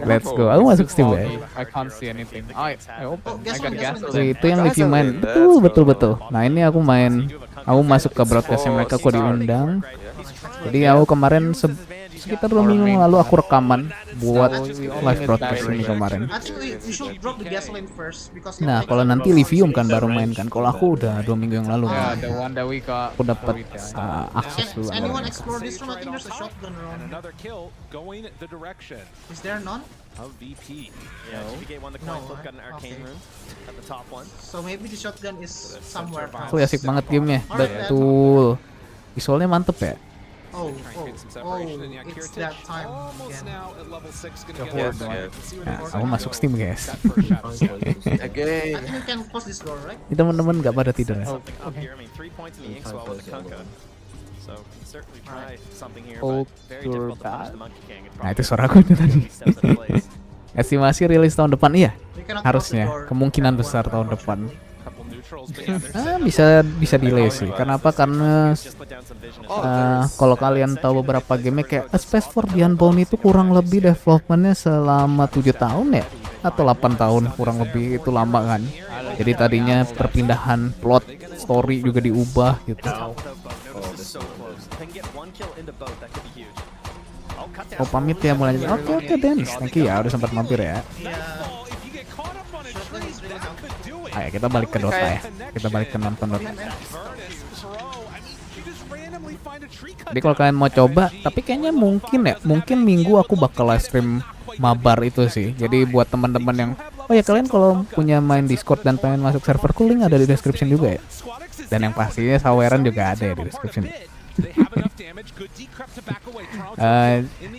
Let's go. Aku masuk Steam ya. I can't see anything. I open. I got gas. Itu yang review main. Betul. Nah ini aku main. Aku masuk ke broadcastnya mereka. Aku diundang. Jadi aku kemarin sekitar 2 minggu lalu aku rekaman buat live broadcast ini kemarin. Nah kalau nanti Livium kan baru main kan. Kalau aku udah 2 minggu yang lalu. Aku dapat akses dulu. Anyone explore this room? I think there's a shotgun around. Is there none? So maybe the shotgun is somewhere. Aku asik banget gamenya. Betul. Visualnya mantep ya. Oh, it's that time again. Nah, aku masuk Steam guys. Okay. I think you can close this door, right? Ini teman-teman nggak pada tidur ya? Nah itu suara aku tadi. Estimasi rilis tahun depan iya, harusnya kemungkinan besar tahun depan. Bisa delay sih. Kenapa? Karena kalau kalian tahu beberapa game kayak A Space for the Unbound itu kurang lebih developmentnya selama 7 tahun ya atau 8 tahun kurang lebih, itu lama kan. Jadi tadinya perpindahan plot story juga diubah gitu. Oh pamit ya mulai. Oke Dennis, thank you ya udah sempat mampir ya. Ayo kita balik ke Dota ya. Kita balik ke nonton Dota. Jadi kalau kalian mau coba, tapi kayaknya mungkin minggu aku bakal live stream mabar itu sih. Jadi buat teman-teman yang kalian kalau punya main Discord dan pengen masuk server cooling ada di description juga ya. Dan yang pastinya saweran juga ada ya di description.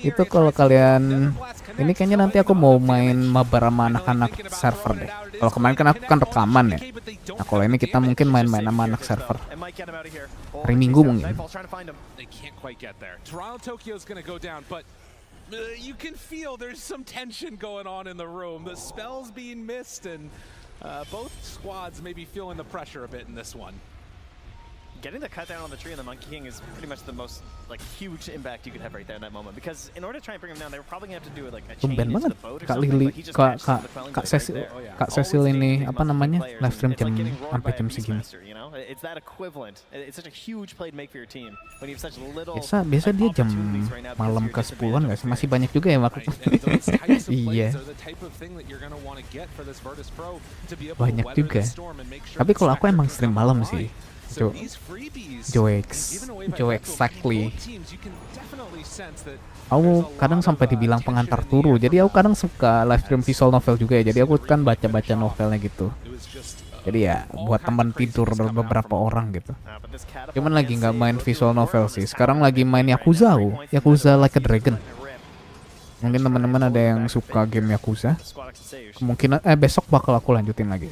Itu kalau kalian ini kayaknya nanti aku mau main mabar sama anak-anak server deh. Kalau kemarin kan aku kan rekaman ya. Nah kalau ini kita mungkin main-main sama anak server. Hari Minggu mungkin. You can feel there's some tension going on in the room. The spells being missed, and both squads may be feeling the pressure a bit in this one. Getting the cut down on the tree and the Monkey King is pretty much the most huge impact you could have right there in that moment. Because in order to try and bring him down, they were probably going to have to do a change into the boat or something. But he just Kak Cecil ini apa namanya live stream sampai jam segini. It's that equivalent. It's such a huge play to make for your team when you have such little. Biasa dia jam malam ke 10-an nggak sih? Masih banyak juga ya waktu. Iya. Banyak juga. Tapi kalau aku emang stream malam sih. Joe exactly. Aku kadang sampai dibilang pengantar turu. Jadi aku kadang suka live stream visual novel juga ya. Jadi aku kan baca-baca novelnya gitu. Jadi ya buat teman tidur beberapa orang gitu. Cuman lagi nggak main visual novel sih. Sekarang lagi main Yakuza Like a Dragon. Mungkin teman-teman ada yang suka game Yakuza. Kemungkinan besok bakal aku lanjutin lagi.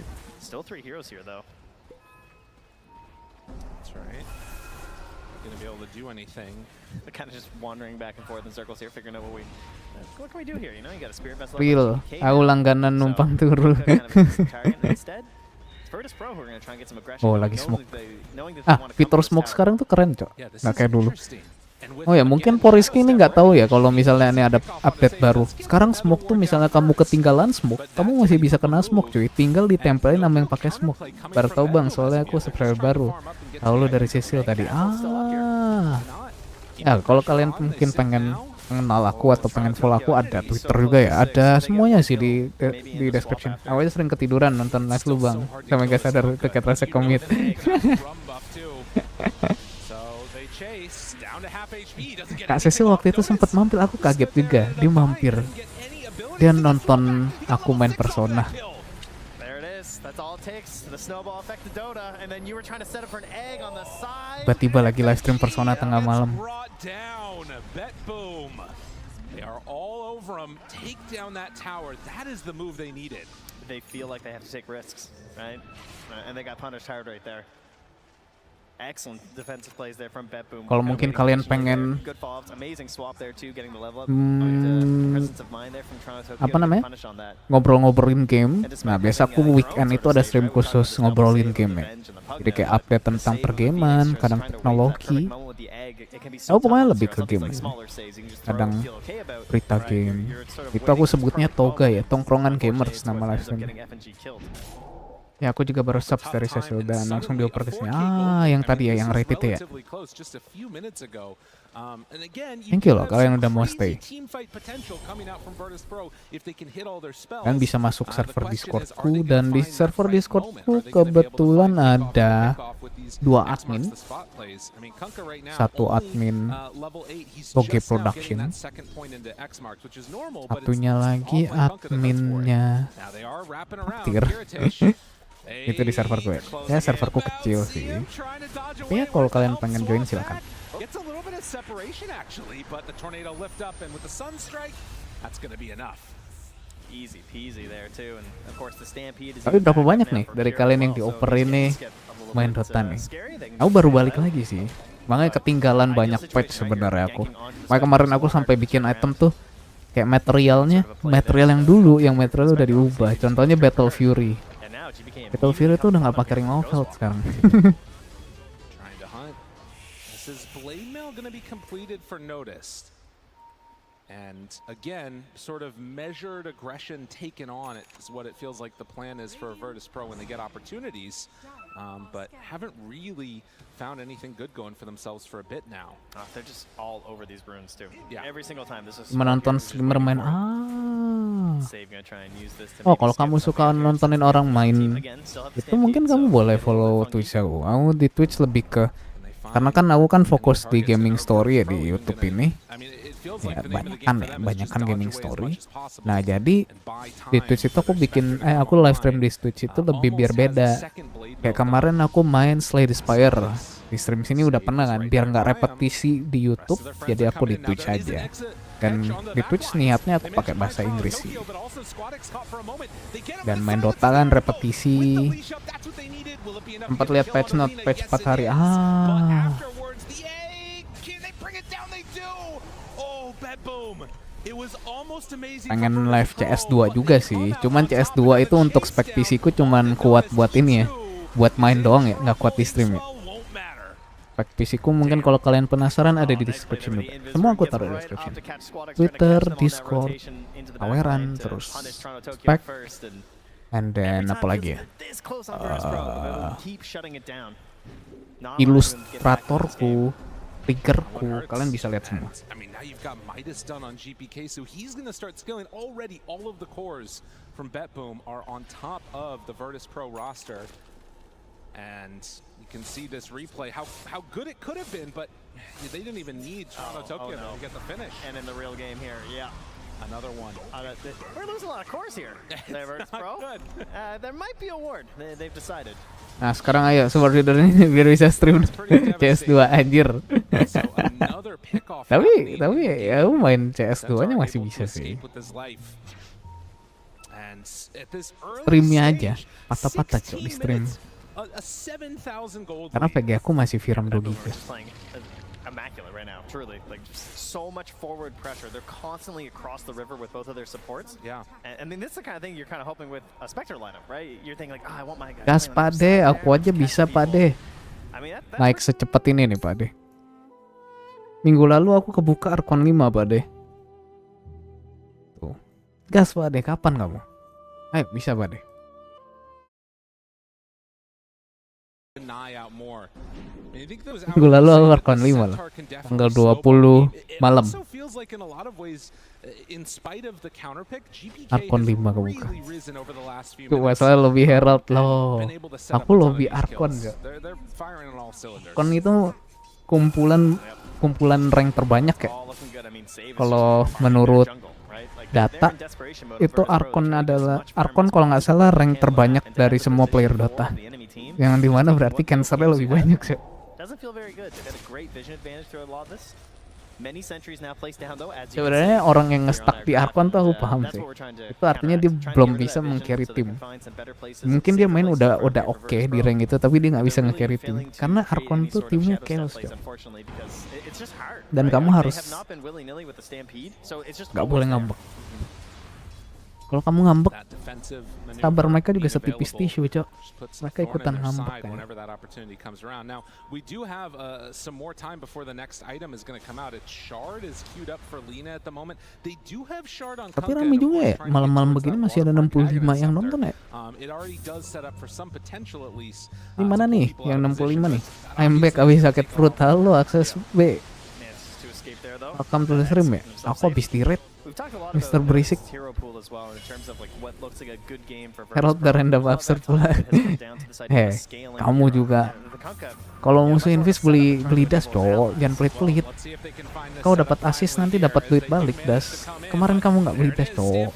Do anything. They're kind of just wandering back and forth in circles here, figuring out what can we do here? You know, you got a spirit vessel. Real, aku langganan numpang turu. Oh, lagi smoke. Fitur smoke sekarang tuh keren, Cok. Nggak kayak dulu. Oh ya, mungkin Poriski ini nggak tahu ya kalau misalnya ini ada update baru. Sekarang smoke tuh misalnya kamu ketinggalan smoke, kamu masih bisa kena smoke, cuy. Tinggal ditempelin sama yang pakai smoke. Baru tahu bang, soalnya aku subscriber baru. Tahu lu dari Cecil tadi. Ya, kalau kalian mungkin pengen mengenal aku atau pengen follow aku, ada Twitter juga ya. Ada semuanya sih di description. Awalnya sering ketiduran nonton live lu bang, sampai gak sadar tiket rasa commit. Kak Cecil waktu itu sempat mampir, aku kaget juga. Dia mampir, dia nonton aku main Persona. Tiba-tiba lagi live stream Persona tengah malam. They are all over him. Take down that tower. That is the move they needed. They feel like they have to take risks, right? And they got punished hard right there. Excellent defensive plays there from Betboom. Kalau mungkin kalian pengen apa namanya, ngobrol-ngobrolin game, nah biasa aku weekend itu ada stream khusus ngobrolin game ya. Jadi kayak update tentang pergaman, kadang teknologi. Oh pokoknya lebih ke game. Kadang berita game. Itu aku sebutnya toga ya, tongkrongan gamers nama live stream. Ya aku juga baru subs dari Cecil dan langsung dioper ke sini. Yang tadi ya, yang rated ya. Thank you loh kalian udah mau stay. Kalian bisa masuk server Discordku, dan di server Discordku kebetulan ada 2 admin. Satu admin Toge Production, satunya lagi adminnya trakteer. Itu di server gue. Ya serverku kecil sih. Tapi ya kalau kalian pengen join silakan. Tapi berapa banyak nih dari kalian yang dioper ini main Dota nih? Aku baru balik lagi sih. Makanya ketinggalan banyak patch sebenarnya aku. Makanya kemarin aku sampai bikin item tuh kayak material yang dulu, yang material udah diubah. Contohnya Battle Fury. Battle Fury itu udah nggak pakai ring outfit sekarang. And again, sort of measured aggression taken on it is what it feels like the plan is for Virtus Pro when they get opportunities, but haven't really found anything good going for themselves for a bit now. They're just all over these runes too. Yeah. Every single time this is menonton streamer main. Oh, kalau kamu suka nontonin orang main, itu mungkin kamu boleh follow Twitch aku. Aku di Twitch lebih ke, karena kan aku kan fokus di gaming story ya di YouTube ini. Ya banyakan gaming story. Nah jadi di Twitch itu aku bikin aku live stream di Twitch itu lebih biar beda. Kayak kemarin aku main Slay the Spire di stream sini udah pernah kan, biar nggak repetisi di YouTube, jadi aku di Twitch aja. Dan di Twitch niatnya aku pakai bahasa Inggris sih. Dan main Dota kan repetisi. Sempat lihat patch note patch 4 hari. Pengen live CS2 juga sih. Cuman CS2 itu untuk spek PC ku cuman kuat buat ini ya, buat main doang ya, nggak kuat di stream ya. Spek PC ku mungkin kalau kalian penasaran ada di description juga. Semua aku taruh di description. Twitter, Discord, Aweran, terus Spec, and then apa lagi ya? Ilustratorku, triggerku, kalian bisa lihat semua. You've got Midas done on GPK, so he's going to start scaling. Already, all of the cores from Betboom are on top of the Virtus Pro roster. And you can see this replay, how good it could have been, but they didn't even need Tokyo to get the finish. And in the real game here, yeah. Another one. We're losing a lot of cores here. Virtus Pro. There might be a ward. They've decided. Nah sekarang ayo super leader ini biar bisa stream CS2 anjir. tapi ya main CS2 nya masih bisa sih. Streamnya aja patah-patah cok di stream. Karena VG aku masih Viram 2 GB. now, truly. Like, so much forward pressure. They're constantly across the river with both of their supports. Yeah. And, I mean, this is the kind of thing you're kind of hoping with a Spectre lineup, right? You're thinking like, I want my guy. Gas Pade, aku aja bisa Pade. Naik secepat ini nih Pade. Minggu lalu aku kebuka Arkon 5 Pade. Tuh. Gas Pade, kapan kamu? Ayo bisa Pade. Minggu lalu aku Arkon 5 lah. Tanggal 20 malam. Arkon 5 kebuka. Tuh masalah lobby Herald loh. Aku lobby Arkon gak. Arkon itu kumpulan rank terbanyak ya. Kalau menurut data itu Arkon kalau nggak salah rank terbanyak dari semua player Dota. Yang dimana berarti cancernya lebih banyak sih. Sebenarnya orang yang nge-stuck di Arkon tuh aku paham sih. Itu artinya dia belum bisa meng-carry tim. Mungkin dia main udah oke di rank itu, tapi dia nggak bisa nge-carry tim. Karena Arkon tuh timnya chaos ya. Dan kamu harus nggak boleh ngambek. Kalau kamu ngambek, sabar mereka juga setipis tisu, Cok. Mereka ikutan ngambek kan. Tapi rame juga ya, malam-malam begini masih ada 65 yang nonton ya. Di mana nih yang 65 nih? I'm back, abis sakit perut. Halo, akses B. Welcome to the stream ya. Aku habis di-raid Mister Berisik. Herald dan random absurd pula. Kamu juga. Kalau musuh invis beli das, cowok. Jangan pelit-pelit. Kau dapat assist nanti dapat duit balik, das. Kemarin kamu nggak beli das, cowok.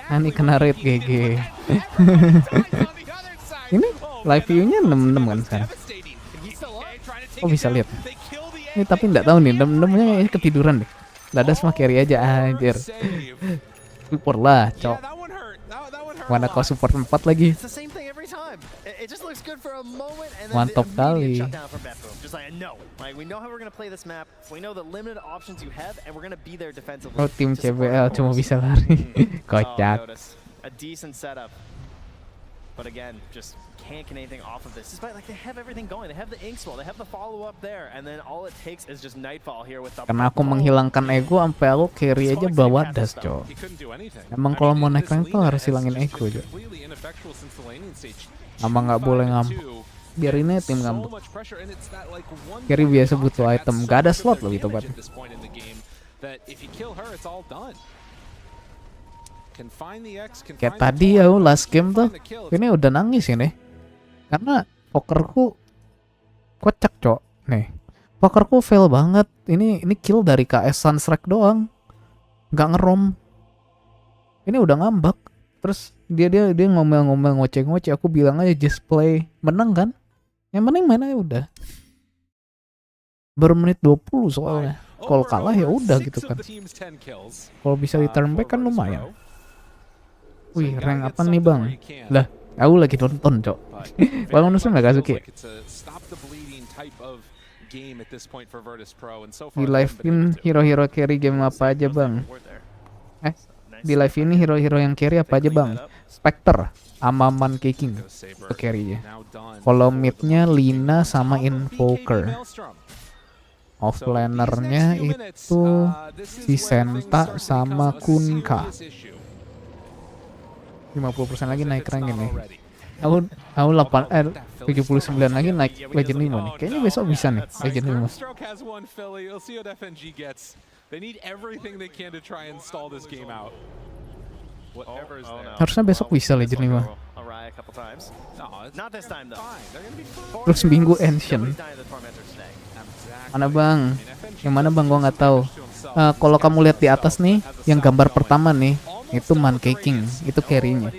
Ani kena raid GG. Ini live view-nya 66 kan sekarang. Oh bisa lihat. Ini tapi nggak tahu nih, kayaknya ketiduran deh. Dadas mah carry aja anjir. Support lah, cok. Mana kau support 4 lagi? Mantap kali. Oh, tim CBL cuma bisa lari. Kocak. But again, just can't get anything off of this. Despite like they have everything going, they have the ink swell, they have the follow up there, and then all it takes is just nightfall here with the. Karena aku menghilangkan ego sampai aku carry aja bawa das, cok. Emang kalau mau naik rank tuh harus hilangin ego, cok. Emang nggak boleh ngambek. Biar ini tim ngambek. Carry biasa butuh item, gak ada slot loh itu, Pak. Kayak tadi ya last game tuh, ini udah nangis ini. Karena pokerku kocak, cok. Nih, pokerku fail banget. Ini kill dari KS Sunstrike doang, nggak ngerom. Ini udah ngambek. Terus dia ngomel-ngomel ngoceh-ngoceh. Aku bilang aja just play, menang kan? Yang penting main aja udah. Baru menit 20 soalnya. Kalau kalah ya udah gitu kan. Kalau bisa di turn back kan lumayan. Wih, rank apa nih bang? Lah, aku lagi nonton, cok. Bang Nusum gak suka. Di live in hero-hero carry game apa aja bang? Di live ini hero-hero yang carry apa aja bang? Spectre, Amaman Kicking, itu carry-nya. Kalau mid-nya Lina sama Invoker. Offlaner-nya itu si Senta sama Kunka. 50% lagi naik rank ini. Aku 79 lagi naik Legend 5 nih. Kayaknya besok bisa nih Legend 5. Harusnya besok bisa Legend 5. Terus minggu Ancient. Mana bang? Yang mana bang? Gua nggak tahu. Kalau kamu lihat di atas nih, yang gambar pertama nih, itu man caking, itu carry-nya.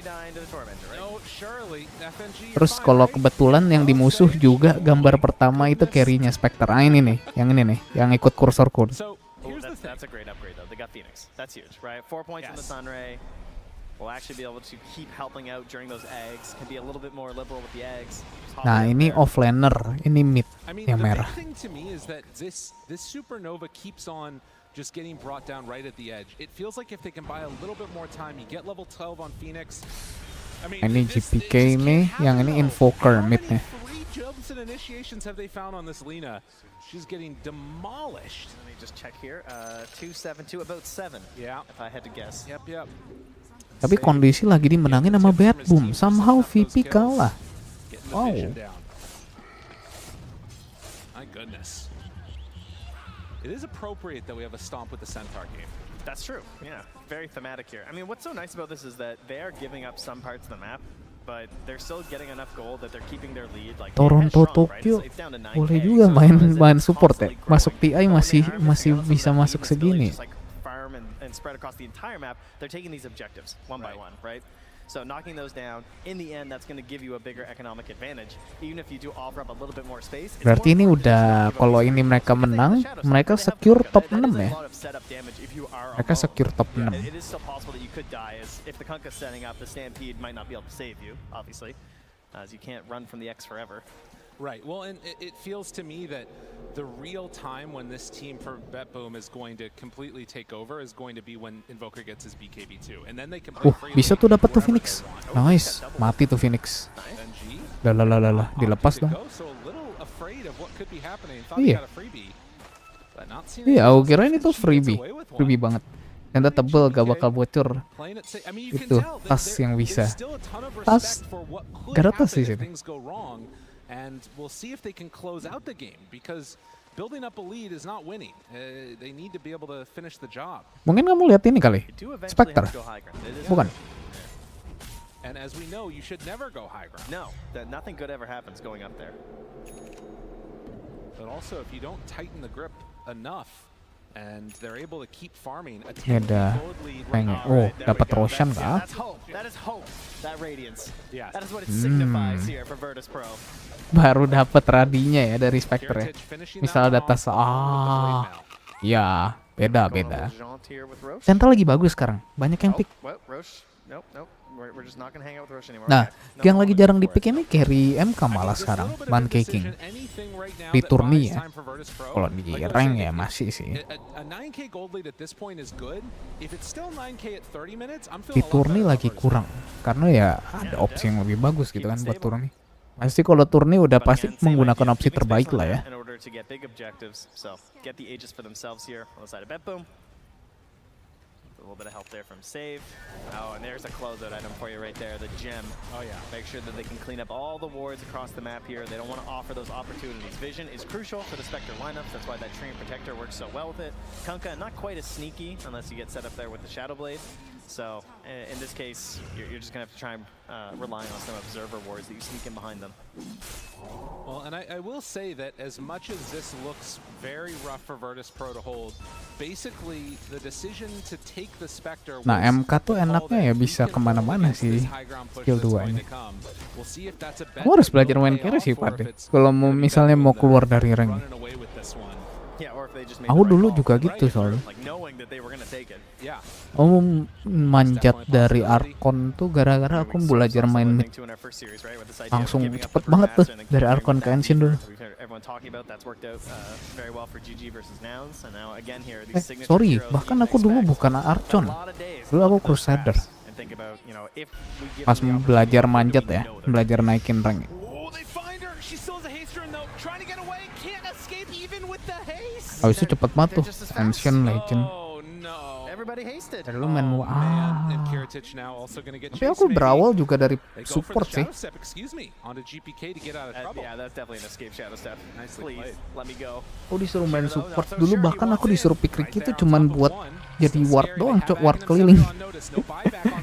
Terus kalau kebetulan yang di musuh juga gambar pertama itu carry-nya Spectre. Ini nih, yang ikut kursorku. will actually be able to keep helping out during those eggs, can be a little bit more liberal with the eggs. Nah, ini offlaner, ini mid yang merah. The big thing to me is that this supernova keeps on just getting brought down right at the edge. It feels like if they can buy a little bit more time, you get level 12 on Phoenix. I mean, Ini GPK ini, yang ini invoker midnya. 3 jumps and initiations have they found on this Lina? She's getting demolished. Let me just check here. 2-7-2, about 7. Yeah. If I had to guess. Yep. Tapi kondisi lagi dimenangin sama Bad Boom. Somehow VP kalah. Wow. My goodness. It is appropriate that we have a stomp with the Centaur game. That's true. Yeah, very thematic here. I mean, what's so nice about this is that they are giving up some parts of the map, but they're still getting enough gold that they're keeping their lead. Like Toronto Tokyo boleh juga main support ya. Masuk TI masih bisa masuk segini. And spread across the entire map, they're taking these objectives one by one, right? So knocking those down, in the end, that's going to give you a bigger economic advantage. Even if you do offer up a little bit more space. Berarti ini udah, kalau ini mereka menang, mereka secure top 6 ya. Mereka secure top 6. It is still possible that you could die, as if the Kunkka's setting up, the Stampede might not be able to save you, obviously, as you can't run from the X forever. Right. Well, and it feels to me that the real time when this team for BetBoom is going to completely take over is going to be when Invoker gets his BKB2, and then they can play freely. Bisa tuh dapat tuh Phoenix. Nice. Mati tuh Phoenix. Lah, dilepas dong. Iya. Iya, aku kira ini tuh freebie banget. Tenda tebel gak bakal bocor. Itu tas yang bisa. Tas. Gak ada tas di sini. And we'll see if they can close out the game, because building up a lead is not winning. They need to be able to finish the job. Mungkin kamu lihat ini kali. Spectre. Bukan. And as we know, you should never go high ground. No, that nothing good ever happens going up there. But also, if you don't tighten the grip enough, and they're able to keep farming. Ini ada pengen. Oh, dapat Roshan kah? That is hope. That radiance. That is what it signifies here for Virtus Pro. Baru dapat radinya ya dari Spectre ya. Misal data ya, beda. Central lagi bagus sekarang. Banyak yang pick. Nah, yang lagi jarang di pick ini carry MK malah sekarang, ban caking di turni ya. Kalau di rank ya masih sih. Di turni lagi kurang, karena ya ada opsi yang lebih bagus gitu kan buat turni. Pasti kalau turni udah pasti menggunakan opsi terbaik lah ya. A little bit of help there from Save. Oh, and there's a closeout item for you right there, the gem. Oh yeah. Make sure that they can clean up all the wards across the map here. They don't want to offer those opportunities. Vision is crucial for the Spectre lineups. That's why that Tree and Protector works so well with it. Kunkka, not quite as sneaky unless you get set up there with the Shadow Blade. So, in this case, you're just going to have to try and relying on some observer wards that you sneak in behind them. Well, and I will say that as much as this looks very rough for Virtus Pro to hold, basically the decision to take the Spectre. Nah, MK tuh enaknya ya bisa kemana-mana sih skill 2 ini. Kamu harus belajar main carry sih Pak. Kalau mau misalnya mau keluar dari rank. Aku dulu juga gitu soalnya. Manjat dari Arkon tuh gara-gara aku belajar main mid. Langsung cepet banget tuh dari Arkon ke Ancient dulu. Sorry, bahkan aku dulu bukan Archon. Dulu aku Crusader. Pas belajar manjat ya, belajar naikin rank. Habis itu cepet banget tuh, Ancient Legend. Lu main tapi aku berawal juga dari support sih. Aku disuruh main support dulu, bahkan aku disuruh pick Ricky itu cuman buat jadi ward doang, ward keliling.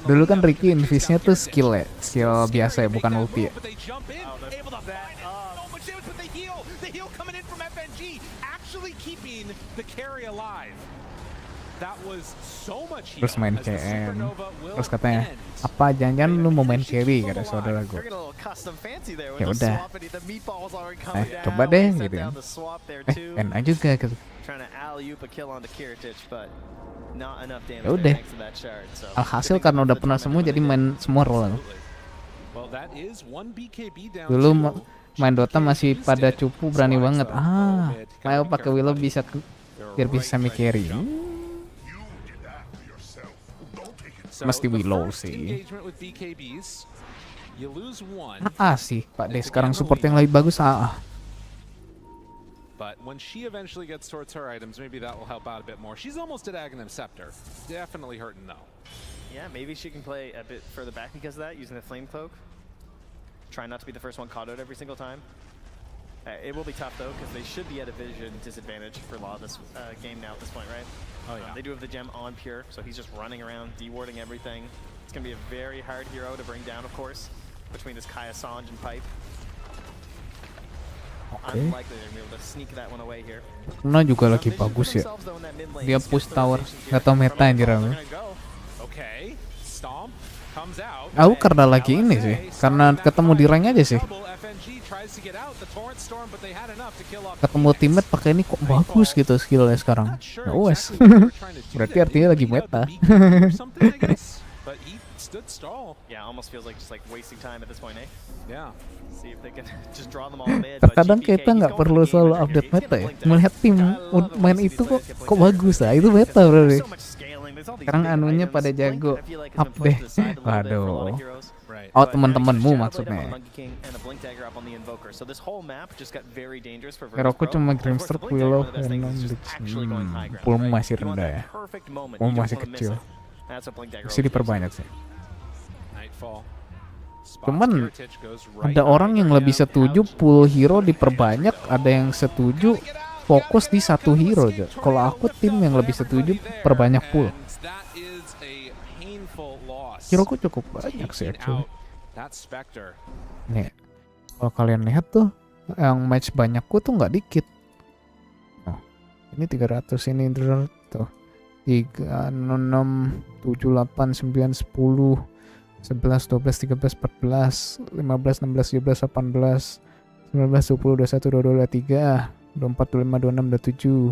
Dulu kan Ricky invisnya tuh skill ya, skill biasa ya, bukan ulti ya. Terus main CM. Terus katanya, apa jangan-jangan lu mau main carry, kata saudara gue. Ya udah. Coba deh gitu kan. Enak juga gitu. Ya udah. Alhasil karena udah pernah semua jadi main semua role. Dulu main Dota masih pada cupu berani banget. Ayo pakai Willow biar bisa semi carry. Mesti Willow sih. Sih Pak De sekarang support yang lebih bagus But when she eventually gets towards her items, maybe that will help out a bit more. She's almost at Aghanim Scepter. Definitely hurting though. Yeah, maybe she can play a bit further back because of that, using the Flame Cloak. Try not to be the first one caught out every single time. It will be tough though, because they should be at a vision disadvantage for a lot of this game now at this point, right? Oh yeah. They do have the gem on Pure, so he's just running around, dewarding everything. It's going to be a very hard hero to bring down, of course, between this Kaya Sanj and Pipe. Unlikely they're going to be able to sneak that one away here. Nah juga lagi bagus ya. Dia push tower, nggak tau meta anjir. Okay, Stomp comes out. Aku karena lagi ini sih, karena ketemu di rank aja sih. Ketemu teammate pakai ini kok bagus gitu skillnya sekarang. Ya wes. Berarti artinya lagi meta. Yeah, almost feels like just like wasting time at this point, eh? Yeah. See if they can just draw them all mid. Terkadang kita nggak perlu selalu update meta ya. Melihat tim main itu kok bagus lah, itu meta berarti. Sekarang anunya pada jago update. Waduh. Oh teman-temanmu maksudnya. Heroku cuma Grimster, Willow, pool masih rendah ya. Pool masih kecil. Mesti diperbanyak sih. Cuman ada orang yang lebih setuju pool hero diperbanyak, ada yang setuju fokus di satu hero aja. Kalau aku tim yang lebih setuju perbanyak pool. Heroku cukup banyak sih actually. Nih, kalau kalian lihat tuh yang match banyakku tuh nggak dikit. Oh, ini 300 ini tuh. 3, 6, 7, 8, 9, 10, 11, 12, 13, 14, 15, 16, 17, 18, 19, 20, 21, 22, 23, 24, 25, 26, 27,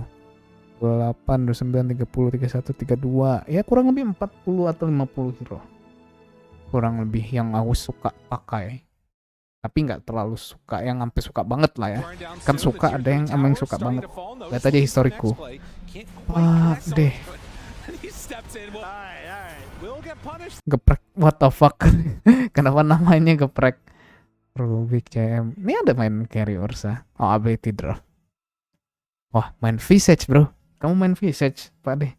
28, 29, 30, 31, 32. Ya kurang lebih 40 atau 50 hero. Kurang lebih yang aku suka pakai. Tapi nggak terlalu suka yang sampai suka banget lah ya. Kan suka ada yang emang suka banget. Lihat aja historiku. Deh. Geprek, what the fuck. Kenapa namanya geprek? Rubik CM. Ini ada main carry Ursa. Oh, ability draw. Wah, main Visage bro. Kamu main Visage, Pak deh.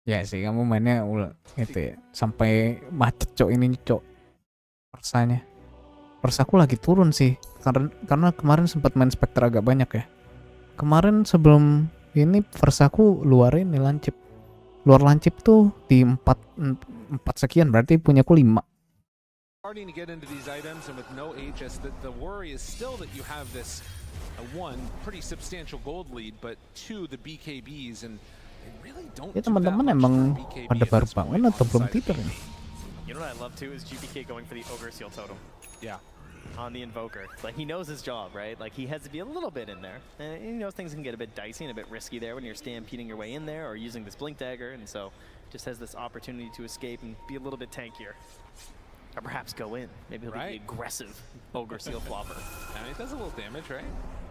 Ya sih, kamu mainnya gitu ya. Sampai macet cok ini cok. Persanya. Persaku lagi turun sih. Karena kemarin sempat main Spectre agak banyak ya. Kemarin sebelum ini Versaku luar ini lancip. Luar lancip tuh di 4 sekian, berarti punyaku 5. Starting to get into these items and with no HS, the worry is still that you have this one pretty substantial gold lead, but two the BKBs and they really don't. Ya teman-teman emang pada baru bangun atau belum tidur nih? You know what I love too is GPK going for the Ogre Seal Totem. Yeah. On the Invoker. Like he knows his job, right? Like he has to be a little bit in there. And he knows things can get a bit dicey and a bit risky there when you're stampeding your way in there or using this Blink Dagger, and so just has this opportunity to escape and be a little bit tankier. Or perhaps go in. Maybe he'll be the aggressive Ogre Seal Flopper. And it does a little damage, right?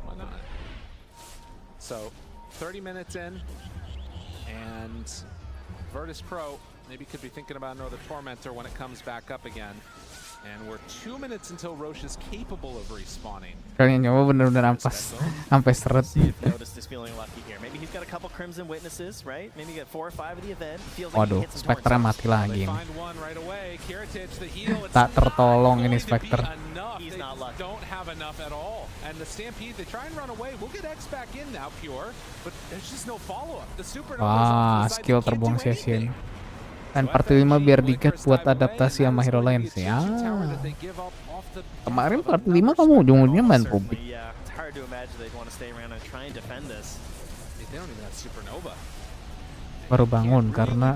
Why not? So, 30 minutes in, and Virtus Pro maybe could be thinking about another Tormentor when it comes back up again. And we're 2 minutes until Roche is capable of respawning. Kalian nyoba bener-bener ampas, sampai seret. Maybe he's got a couple Crimson Witnesses, right? Maybe get 4 or 5 of the event. Waduh, Spectre mati lagi nih. Tak tertolong ini Spectre. Don't have enough at all. And the Stampede, they try and run away. We'll get X back in now, Pure, but there's just no follow-up. The Supernova. Wah, skill terbang sia-sia. Dan part 5 biar digat buat adaptasi sama hero lain sih. Kemarin part 5 kamu ujung-ujungnya main publik. hard to imagine they'd want to stay around and try and defend this. They don't even have supernova. Baru bangun karena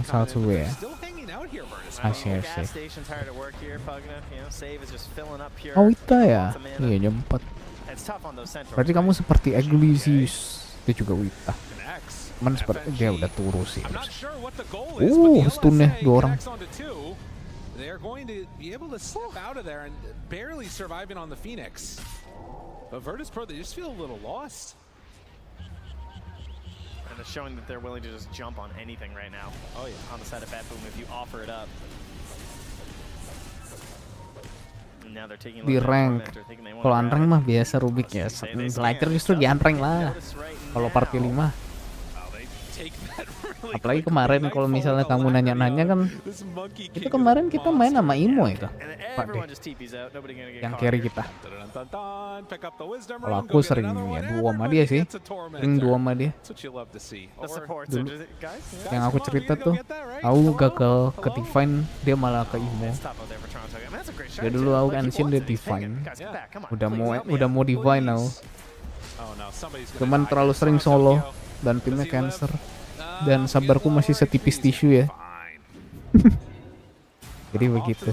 Salsuwe ya. Asyik. Oh Wita ya? Iya jam 4. Berarti kamu seperti Iglesias. Itu juga Wita. Cuman seperti dia udah turun sih. Stunnya 2 orang. They're going to be able to slip out of there and barely surviving on the Phoenix. But Virtus Pro, they just feel a little lost. And it's showing that they're willing to just jump on anything right now. Oh yeah. On the side of Bad Boom if you offer it up. And now they're taking Di rank. Kalau unrank mah biasa Rubik ya. Trakteer justru di unrank lah. Kalau party 5. Apalagi kemarin kalau misalnya kamu nanya-nanya kan, itu kemarin kita main sama Imo itu, Pak deh, yang carry kita. Kalau aku sering ya 2 sama dia sih, sering 2 sama dia. Dulu yang aku cerita tuh, aku gagal ke Divine, dia malah ke Imo. Ya dulu aku Ancient, dia Divine. Udah mau Divine aku. Cuman terlalu sering solo dan timnya cancer. Dan sabarku masih setipis tisu ya. Jadi begitu.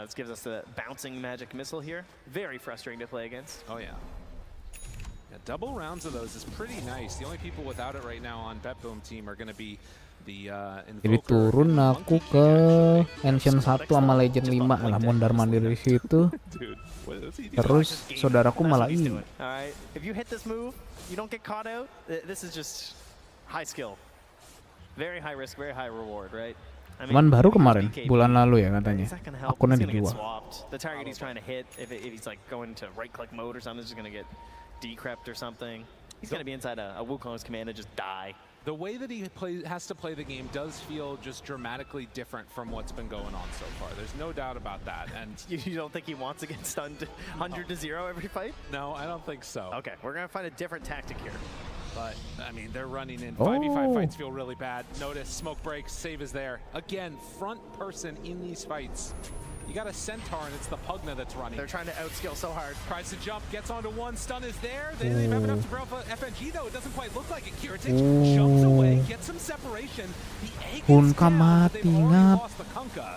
This gives us the bouncing magic missile here. Very frustrating to play against. Oh yeah. Double rounds of those is pretty nice. The only people without it right now on Bet Boom team are going to be the Jadi turun aku ke Ancient 1 sama Legend 5 lah, mondar mandir di situ. Terus saudaraku malah ini. Alright, if you hit this move, you don't get caught out. This is just high skill. Very high risk, very high reward, right? Cuman baru kemarin, bulan lalu ya katanya. Akunnya dijual. The target he's trying to hit, if he's like going to right click mode or something, is just going to get decrept or something. He's going to be inside a Wukong's command and just die. The way that he has to play the game does feel just dramatically different from what's been going on so far. There's no doubt about that. And you don't think he wants to get stunned 100 to 0 every fight? No, I don't think so. Okay, we're going to find a different tactic here. But, I mean, they're running in. 5v5 fights feel really bad. Notice, smoke breaks, save is there. Again, front person in these fights. You got a Centaur and it's the Pugna that's running. They're trying to outskill so hard. Tries to jump, gets onto 1, stun is there. They don't even have enough to bring up FNG though. It doesn't quite look like it. Curatic jumps away, gets some separation. The egg is down, but they've already lost the Kunkka.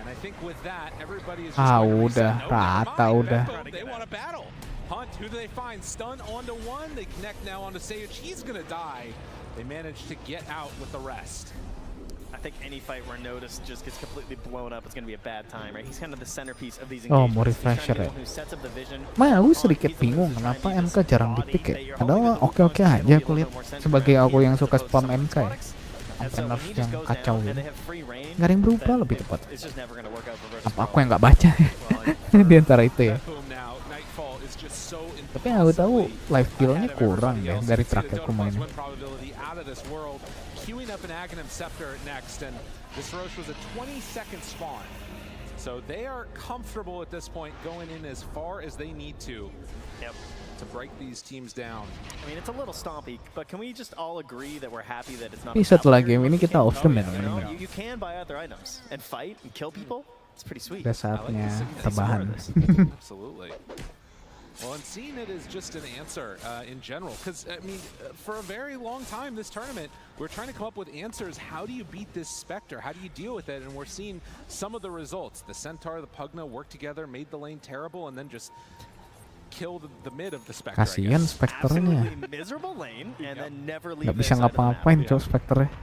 And I think with that, everybody is just going to reset. No, they want a battle. Hunt, who do they find? Stun onto 1. They connect now onto Sage. He's gonna die. They managed to get out with the rest. I think any fight where Notice just gets completely blown up, it's going to be a bad time, right? He's kind of the centerpiece of these engagements. Mau refresher ya. Aku sedikit bingung kenapa MK jarang dipick ya. Padahal oke-oke aja aku lihat sebagai aku yang suka spam MK ya. Sampai nerf yang kacau gitu. Gak ada yang berubah lebih tepat. Apa aku yang gak baca ya di antara itu ya. Tapi yang aku tahu live kill-nya kurang ya dari terakhir aku main. Queuing up an Aghanim Scepter next, and this Roche was a 20-second spawn. So they are comfortable at this point going in as far as they need to break these teams down. I mean, it's a little stompy, but can we just all agree that we're happy that it's not Ini setelah game ini kita off the man. You can buy other items and fight and kill people. It's pretty sweet. Udah saatnya rebahan. Absolutely. Well, and seeing it is just an answer in general, because I mean, for a very long time this tournament, we're trying to come up with answers. How do you beat this Spectre? How do you deal with it? And we're seeing some of the results. The Centaur, the Pugna worked together, made the lane terrible, and then just killed the mid of the Spectre. Kasian Spectre-nya. Gak bisa ngapa-ngapain tuh Spectre-nya.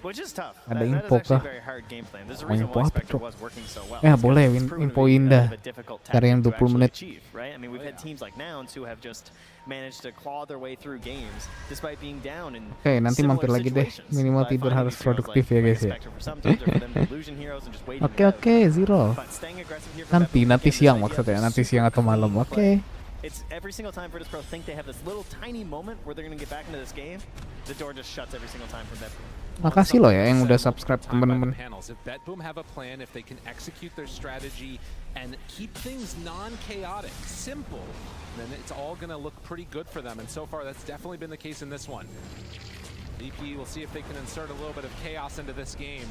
Ada info kah? Mau info apa tuh? Ya boleh, info indah. Cari yang 20 menit. Oke, nanti mampir lagi deh. Minimal tidur harus produktif ya guys ya. Oke, Zero. Nanti siang maksudnya, nanti siang atau malam. Oke. It's every single time Virtus Pro think they have this little tiny moment where they're going to get back into this game, the door just shuts every single time from Bet Boom. Makasih loh ya yang udah subscribe teman-teman. If Bet Boom have a plan, if they can execute their strategy and keep things non-chaotic, simple, then it's all going to look pretty good for them. And so far, that's definitely been the case in this one. VP will see if they can insert a little bit of chaos into this game.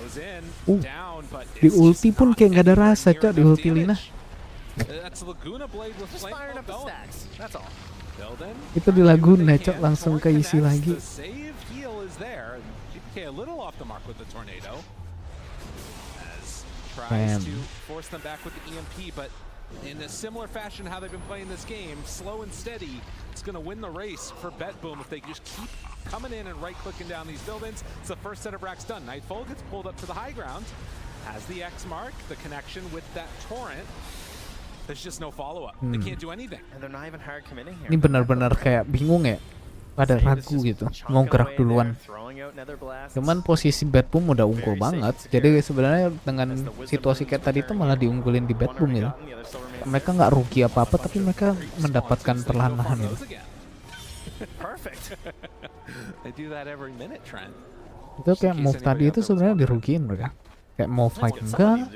Goes in, down, but di ulti pun kayak nggak ada rasa cok di ulti Lina. That's Laguna Blade with Just flame firing up the going. stacks. That's all. Building. Itu di Laguna, Cok, langsung keisi lagi. The save heal is there. GPK a little off the mark with the tornado. As tries to force them back with the EMP, but in a similar fashion how they've been playing this game, slow and steady, it's going to win the race for BetBoom if they just keep coming in and right-clicking down these buildings. It's the first set of racks done. Nightfall gets pulled up to the high ground, has the X mark, the connection with that torrent. There's just no follow-up. They can't do anything. And they're not even hard committing here. Ini benar-benar kayak bingung ya, pada ragu gitu, mau gerak duluan. Cuman posisi BetBoom udah unggul banget, jadi sebenarnya dengan situasi kayak tadi itu malah diunggulin di BetBoom gitu. Mereka nggak rugi apa-apa, tapi mereka mendapatkan perlahan-lahan gitu. Itu kayak move tadi itu sebenarnya dirugiin mereka. Kayak mau fight enggak,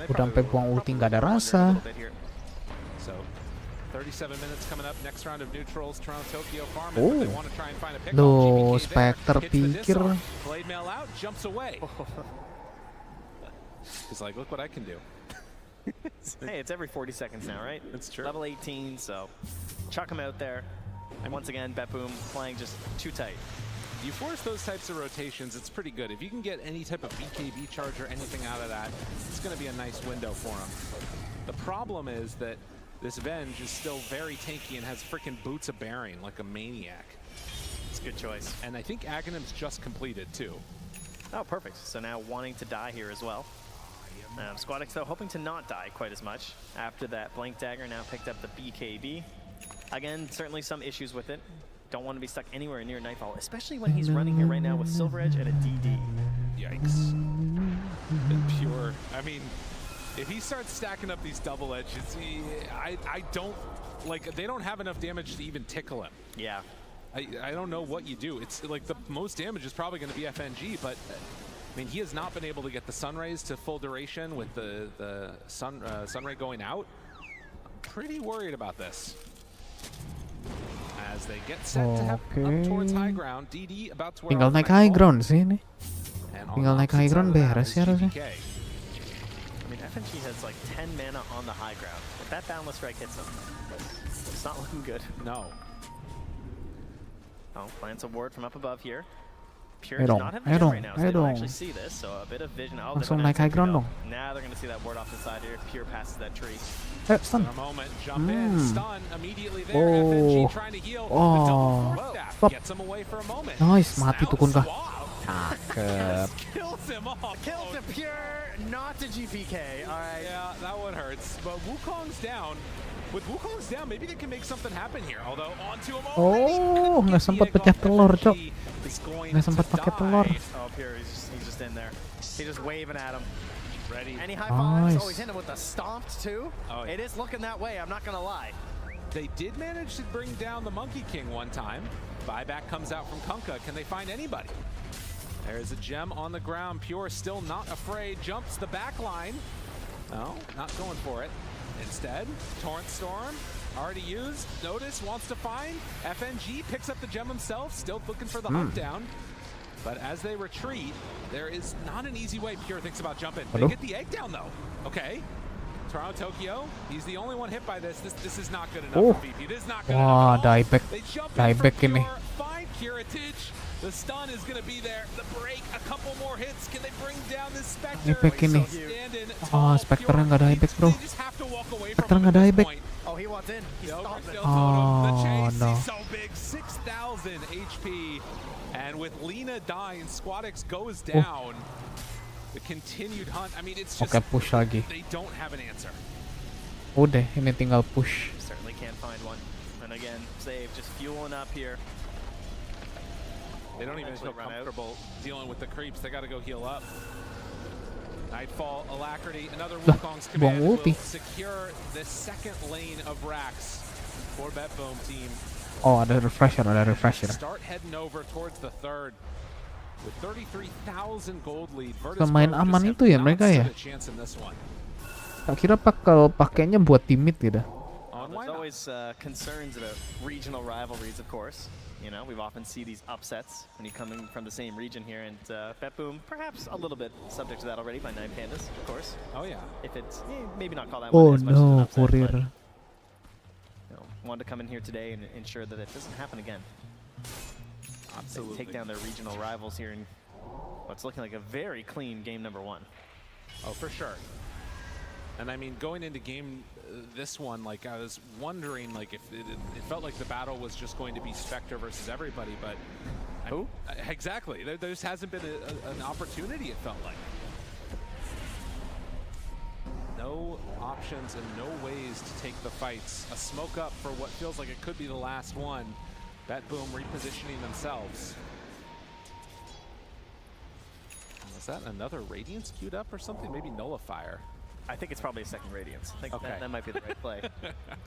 udah sampai buang ulti nggak ada rasa. 37 minutes coming up, next round of neutrals, Toronto, Tokyo, farm it, Oh. but they want to try and find a pick. Loh, Spec terpikir. Blade mail out, jumps away. He's like, look what I can do. Hey, it's every 40 seconds now, right? That's true. Level 18, so chuck him out there. And once again, BetBoom playing just too tight. You force those types of rotations, it's pretty good. If you can get any type of BKB charge or anything out of that, it's going to be a nice window for him. The problem is that this Venge is still very tanky and has freaking boots of bearing like a maniac. It's a good choice. And I think Aghanim's just completed too. Oh, perfect. So now wanting to die here as well. Squadix, though, hoping to not die quite as much. After that Blink Dagger, now picked up the BKB. Again, certainly some issues with it. Don't want to be stuck anywhere near Nightfall, especially when he's running here right now with Silver Edge and a DD. Yikes. And Pure, I mean, if he starts stacking up these double edges, I don't, like, they don't have enough damage to even tickle him. Yeah. I don't know what you do. It's like the most damage is probably going to be FNG, but I mean, he has not been able to get the sun rays to full duration with the sun ray going out. I'm pretty worried about this. As they get set to have up towards high ground, DD about to Tinggal naik high ground sih ini. Tinggal naik high ground beres ya harusnya. I mean, FNG has like 10 mana on the high ground. If that Boundless Strike hits him, it's not looking good. No. Oh, plants a ward from up above here. Pure does not have vision right now, so they don't actually see this, so a bit of vision. Oh, Langsung naik high ground dong. Now they're going to see that ward off the side here. Pure passes that tree. Stun. Moment, jump in, stun immediately there. FNG trying to heal. Stop. Gets him away for a moment. Nice, mati tuh Kun kah. Cakep. Kills him off. Kills the Pure, not the GPK. All right. Yeah, that one hurts. But Wukong's down. With Wukong's down, maybe they can make something happen here. Although onto him. Oh, nggak sempat pecah telur, Cok. Nggak sempat pakai telur. Oh, Pure, he's just in there. He's just waving at him. Ready. And he high-fives. Nice. Oh, he's hitting him with the stomped too. Oh, yeah. It is looking that way, I'm not going to lie. They did manage to bring down the Monkey King one time. Buyback comes out from Kunkka. Can they find anybody? There's a gem on the ground. Pure still not afraid. Jumps the back line. No, not going for it. Instead, Torrent Storm, already used. Notice, wants to find. FNG picks up the gem himself, still looking for the hunt down. But as they retreat, there is not an easy way Pure thinks about jumping. They get the egg down, though. Okay. Toronto, Tokyo, he's the only one hit by this. This is not good enough for VP. This is not good enough at all. They jump in for Pure, find Curatage. The stun is going to be there. The break, a couple more hits. Can they bring down this Spectre? Ini. Oh, Spectre nggak ada Ibex, bro. Spectre nggak ada Ibex. Oh, he wants in. He's stomping. Oh, no. So big, 6,000 HP. And with Lina dying, Squadix goes down. The continued hunt. I mean, it's just push lagi. They don't have an answer. Udah, ini tinggal push. Certainly can't find one. And again, save just fueling up here. They don't even feel comfortable dealing with the creeps. They got to go heal up. Nightfall, Alacrity, another Wukong's command will secure the second lane of racks for BetBoom team. Oh, ada refresher. Start heading over towards the third. With 33,000 gold lead, Lumayan aman itu ya mereka ya. Tak kira bakal pakainya buat timid gitu. On why There's always concerns about regional rivalries, of course. You know, we've often see these upsets when you're coming from the same region here, and Betboom, perhaps a little bit subject to that already by Nine Pandas, of course. Oh yeah. If it's maybe not call that Oh one as much as an no, upset, but, Courier. you know, wanted to come in here today and ensure that it doesn't happen again. Absolutely. They take down their regional rivals here in what's looking like a very clean game number 1. Oh, for sure. And I mean, going into game this one, like I was wondering, like if it felt like the battle was just going to be Spectre versus everybody, but who? Exactly. There just hasn't been an opportunity. It felt like no options and no ways to take the fights. A smoke up for what feels like it could be the last one. Betboom repositioning themselves. Was that another Radiance queued up or something? Maybe Nullifier. I think it's probably a second Radiance. I think Okay. that might be the right play.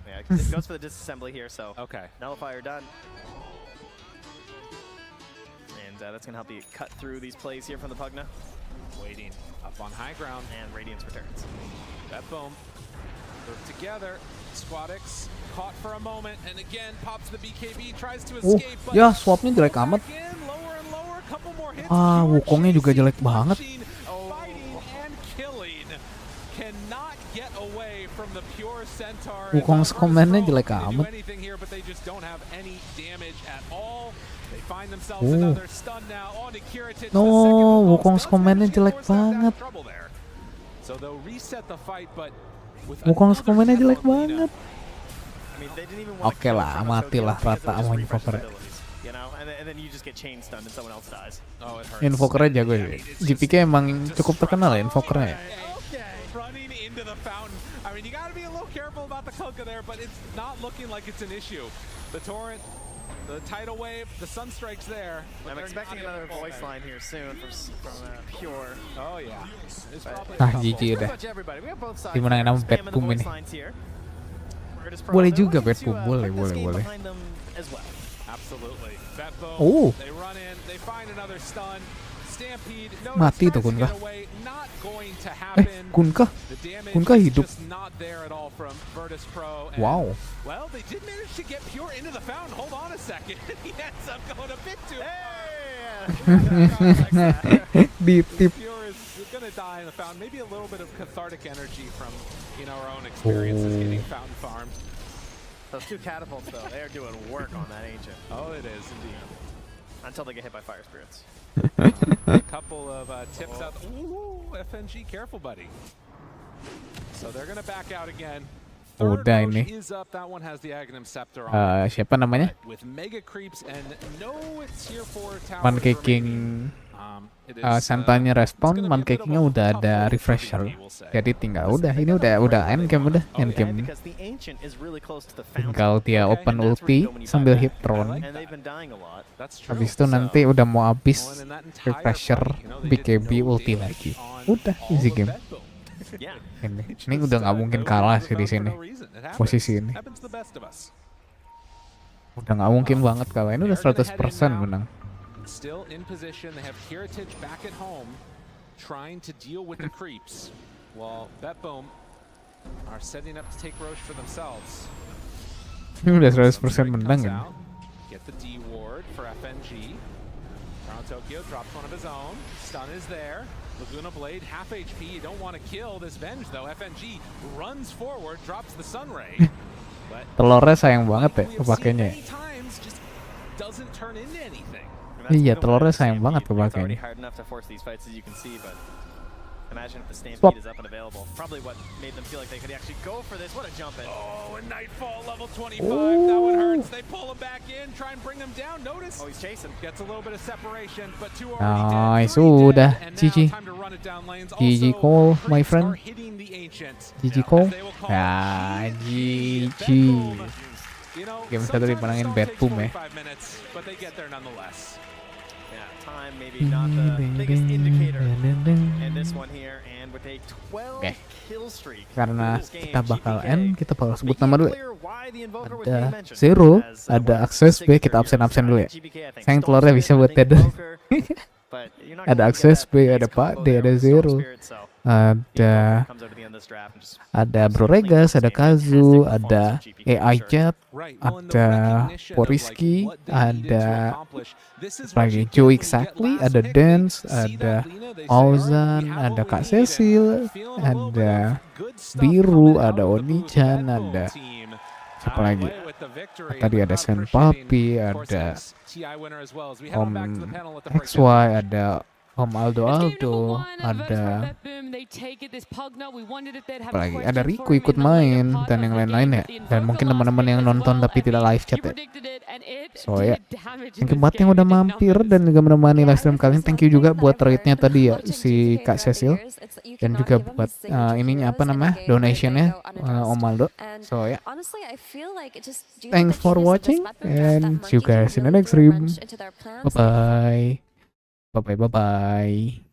Yeah, it goes for the disassembly here, so okay. Nullifier done. And that's going to help you cut through these plays here from the Pugna. Waiting up on high ground. And Radiance returns. Betboom. Work together. Squadix caught for a moment and again pops the BKB, tries to escape. But Ya swapnya jelek amat. Wukongnya juga jelek banget. Wukong's komennya jelek amat. No, Wukong's komennya jelek banget. Wukong's komennya jelek banget. Oke lah, matilah rata sama Invoker. Invokernya jago ya. GPK emang cukup terkenal ya Invokernya ya. I mean, you gotta be a little careful about the Kunkka there, but it's not looking like it's an issue. The torrent, the tidal wave, the sunstrike's there. I'm expecting another voice line here soon from Pure. Oh yeah. GG udah. Dimenangin sama Betboom ini. Boleh juga Betboom, boleh. Absolutely. Oh. They run in, they find another stun. Stampede. Mati tuh Kunkka. Kunkka hidup. Wow. Well, they did manage to get Pure into the fountain. Hold on a second. He ends up going a bit too. Di tip. Pure is gonna die in the fountain. Maybe a little bit of cathartic energy from our own experiences getting fountain farmed. Those 2 catapults though, they are doing work on that ancient. Oh, it is indeed. Until they get hit by fire spirits. A couple of tips out. Ooh, FNG, careful, buddy. So they're gonna back out again. Udah ini. Siapa namanya? Mancaking Santanya respon, Mancakingnya udah ada refresher. Jadi tinggal ini udah end game Tinggal dia open ulti sambil hit throne. Habis itu nanti udah mau habis refresher BKB ulti lagi. Udah easy game. Ini udah nggak mungkin kalah sih di sini. Posisi ini. Udah nggak mungkin banget kalah. Ini udah 100% menang. Still in position, they have Heritage back at home, trying to deal with the creeps, while Betboom are setting up to take Roche for themselves. Ini udah 100% menang kan? Get the D ward for FNG. Crown Tokyo drops one of his own. Stun is there. Laguna Blade half HP. You don't want to kill this Venge though. FNG runs forward, drops the Sun Ray. Telurnya sayang banget ya kepakainya. Doesn't turn into anything. Iya, telurnya sayang banget kepakainya. Imagine if the Stampede is up and available. Probably what made them feel like they could actually go for this. What a jump in. Oh, and Nightfall level 25. That one hurts. They pull him back in, try and bring him down. Notice. Oh, he's chasing. Gets a little bit of separation, but 2 Nice, already dead. udah. GG. GG call, my friend. GG call. Ya, GG. Game 1 dimenangin Betboom ya. Time maybe not the biggest indicator in this one here, and with a 12 kill streak. Karena kita bakal end, kita bakal sebut nama dulu. Ada Zero, ada Access B, kita absen dulu ya. Sayang telurnya bisa buat Tether. but you're not Ada going to get Access that B, base ada Pak combo D, there ada with Storm Zero, Spirit, so ada comes out at the end of this draft and just Broregas, ada Kazu, ada AI Jet, ada Poriski, ada lagi Joe Exactly, ada Dance, ada Ozan, ada Kak Cecil, ada Biru, ada Onichan, ada siapa lagi? Tadi ada Sen Papi, ada Om XY, ada Om Aldo, ada apa lagi? Ada Riku ikut main dan yang lain-lain ya. Dan mungkin teman-teman yang nonton tapi tidak live chat ya. So ya, thank you buat yang udah mampir dan juga menemani live stream kalian. Thank you juga buat rate-nya tadi ya si Kak Cecil dan juga buat ininya apa namanya donationnya Om Aldo. So ya, thanks for watching and see you guys in the next stream. Bye bye.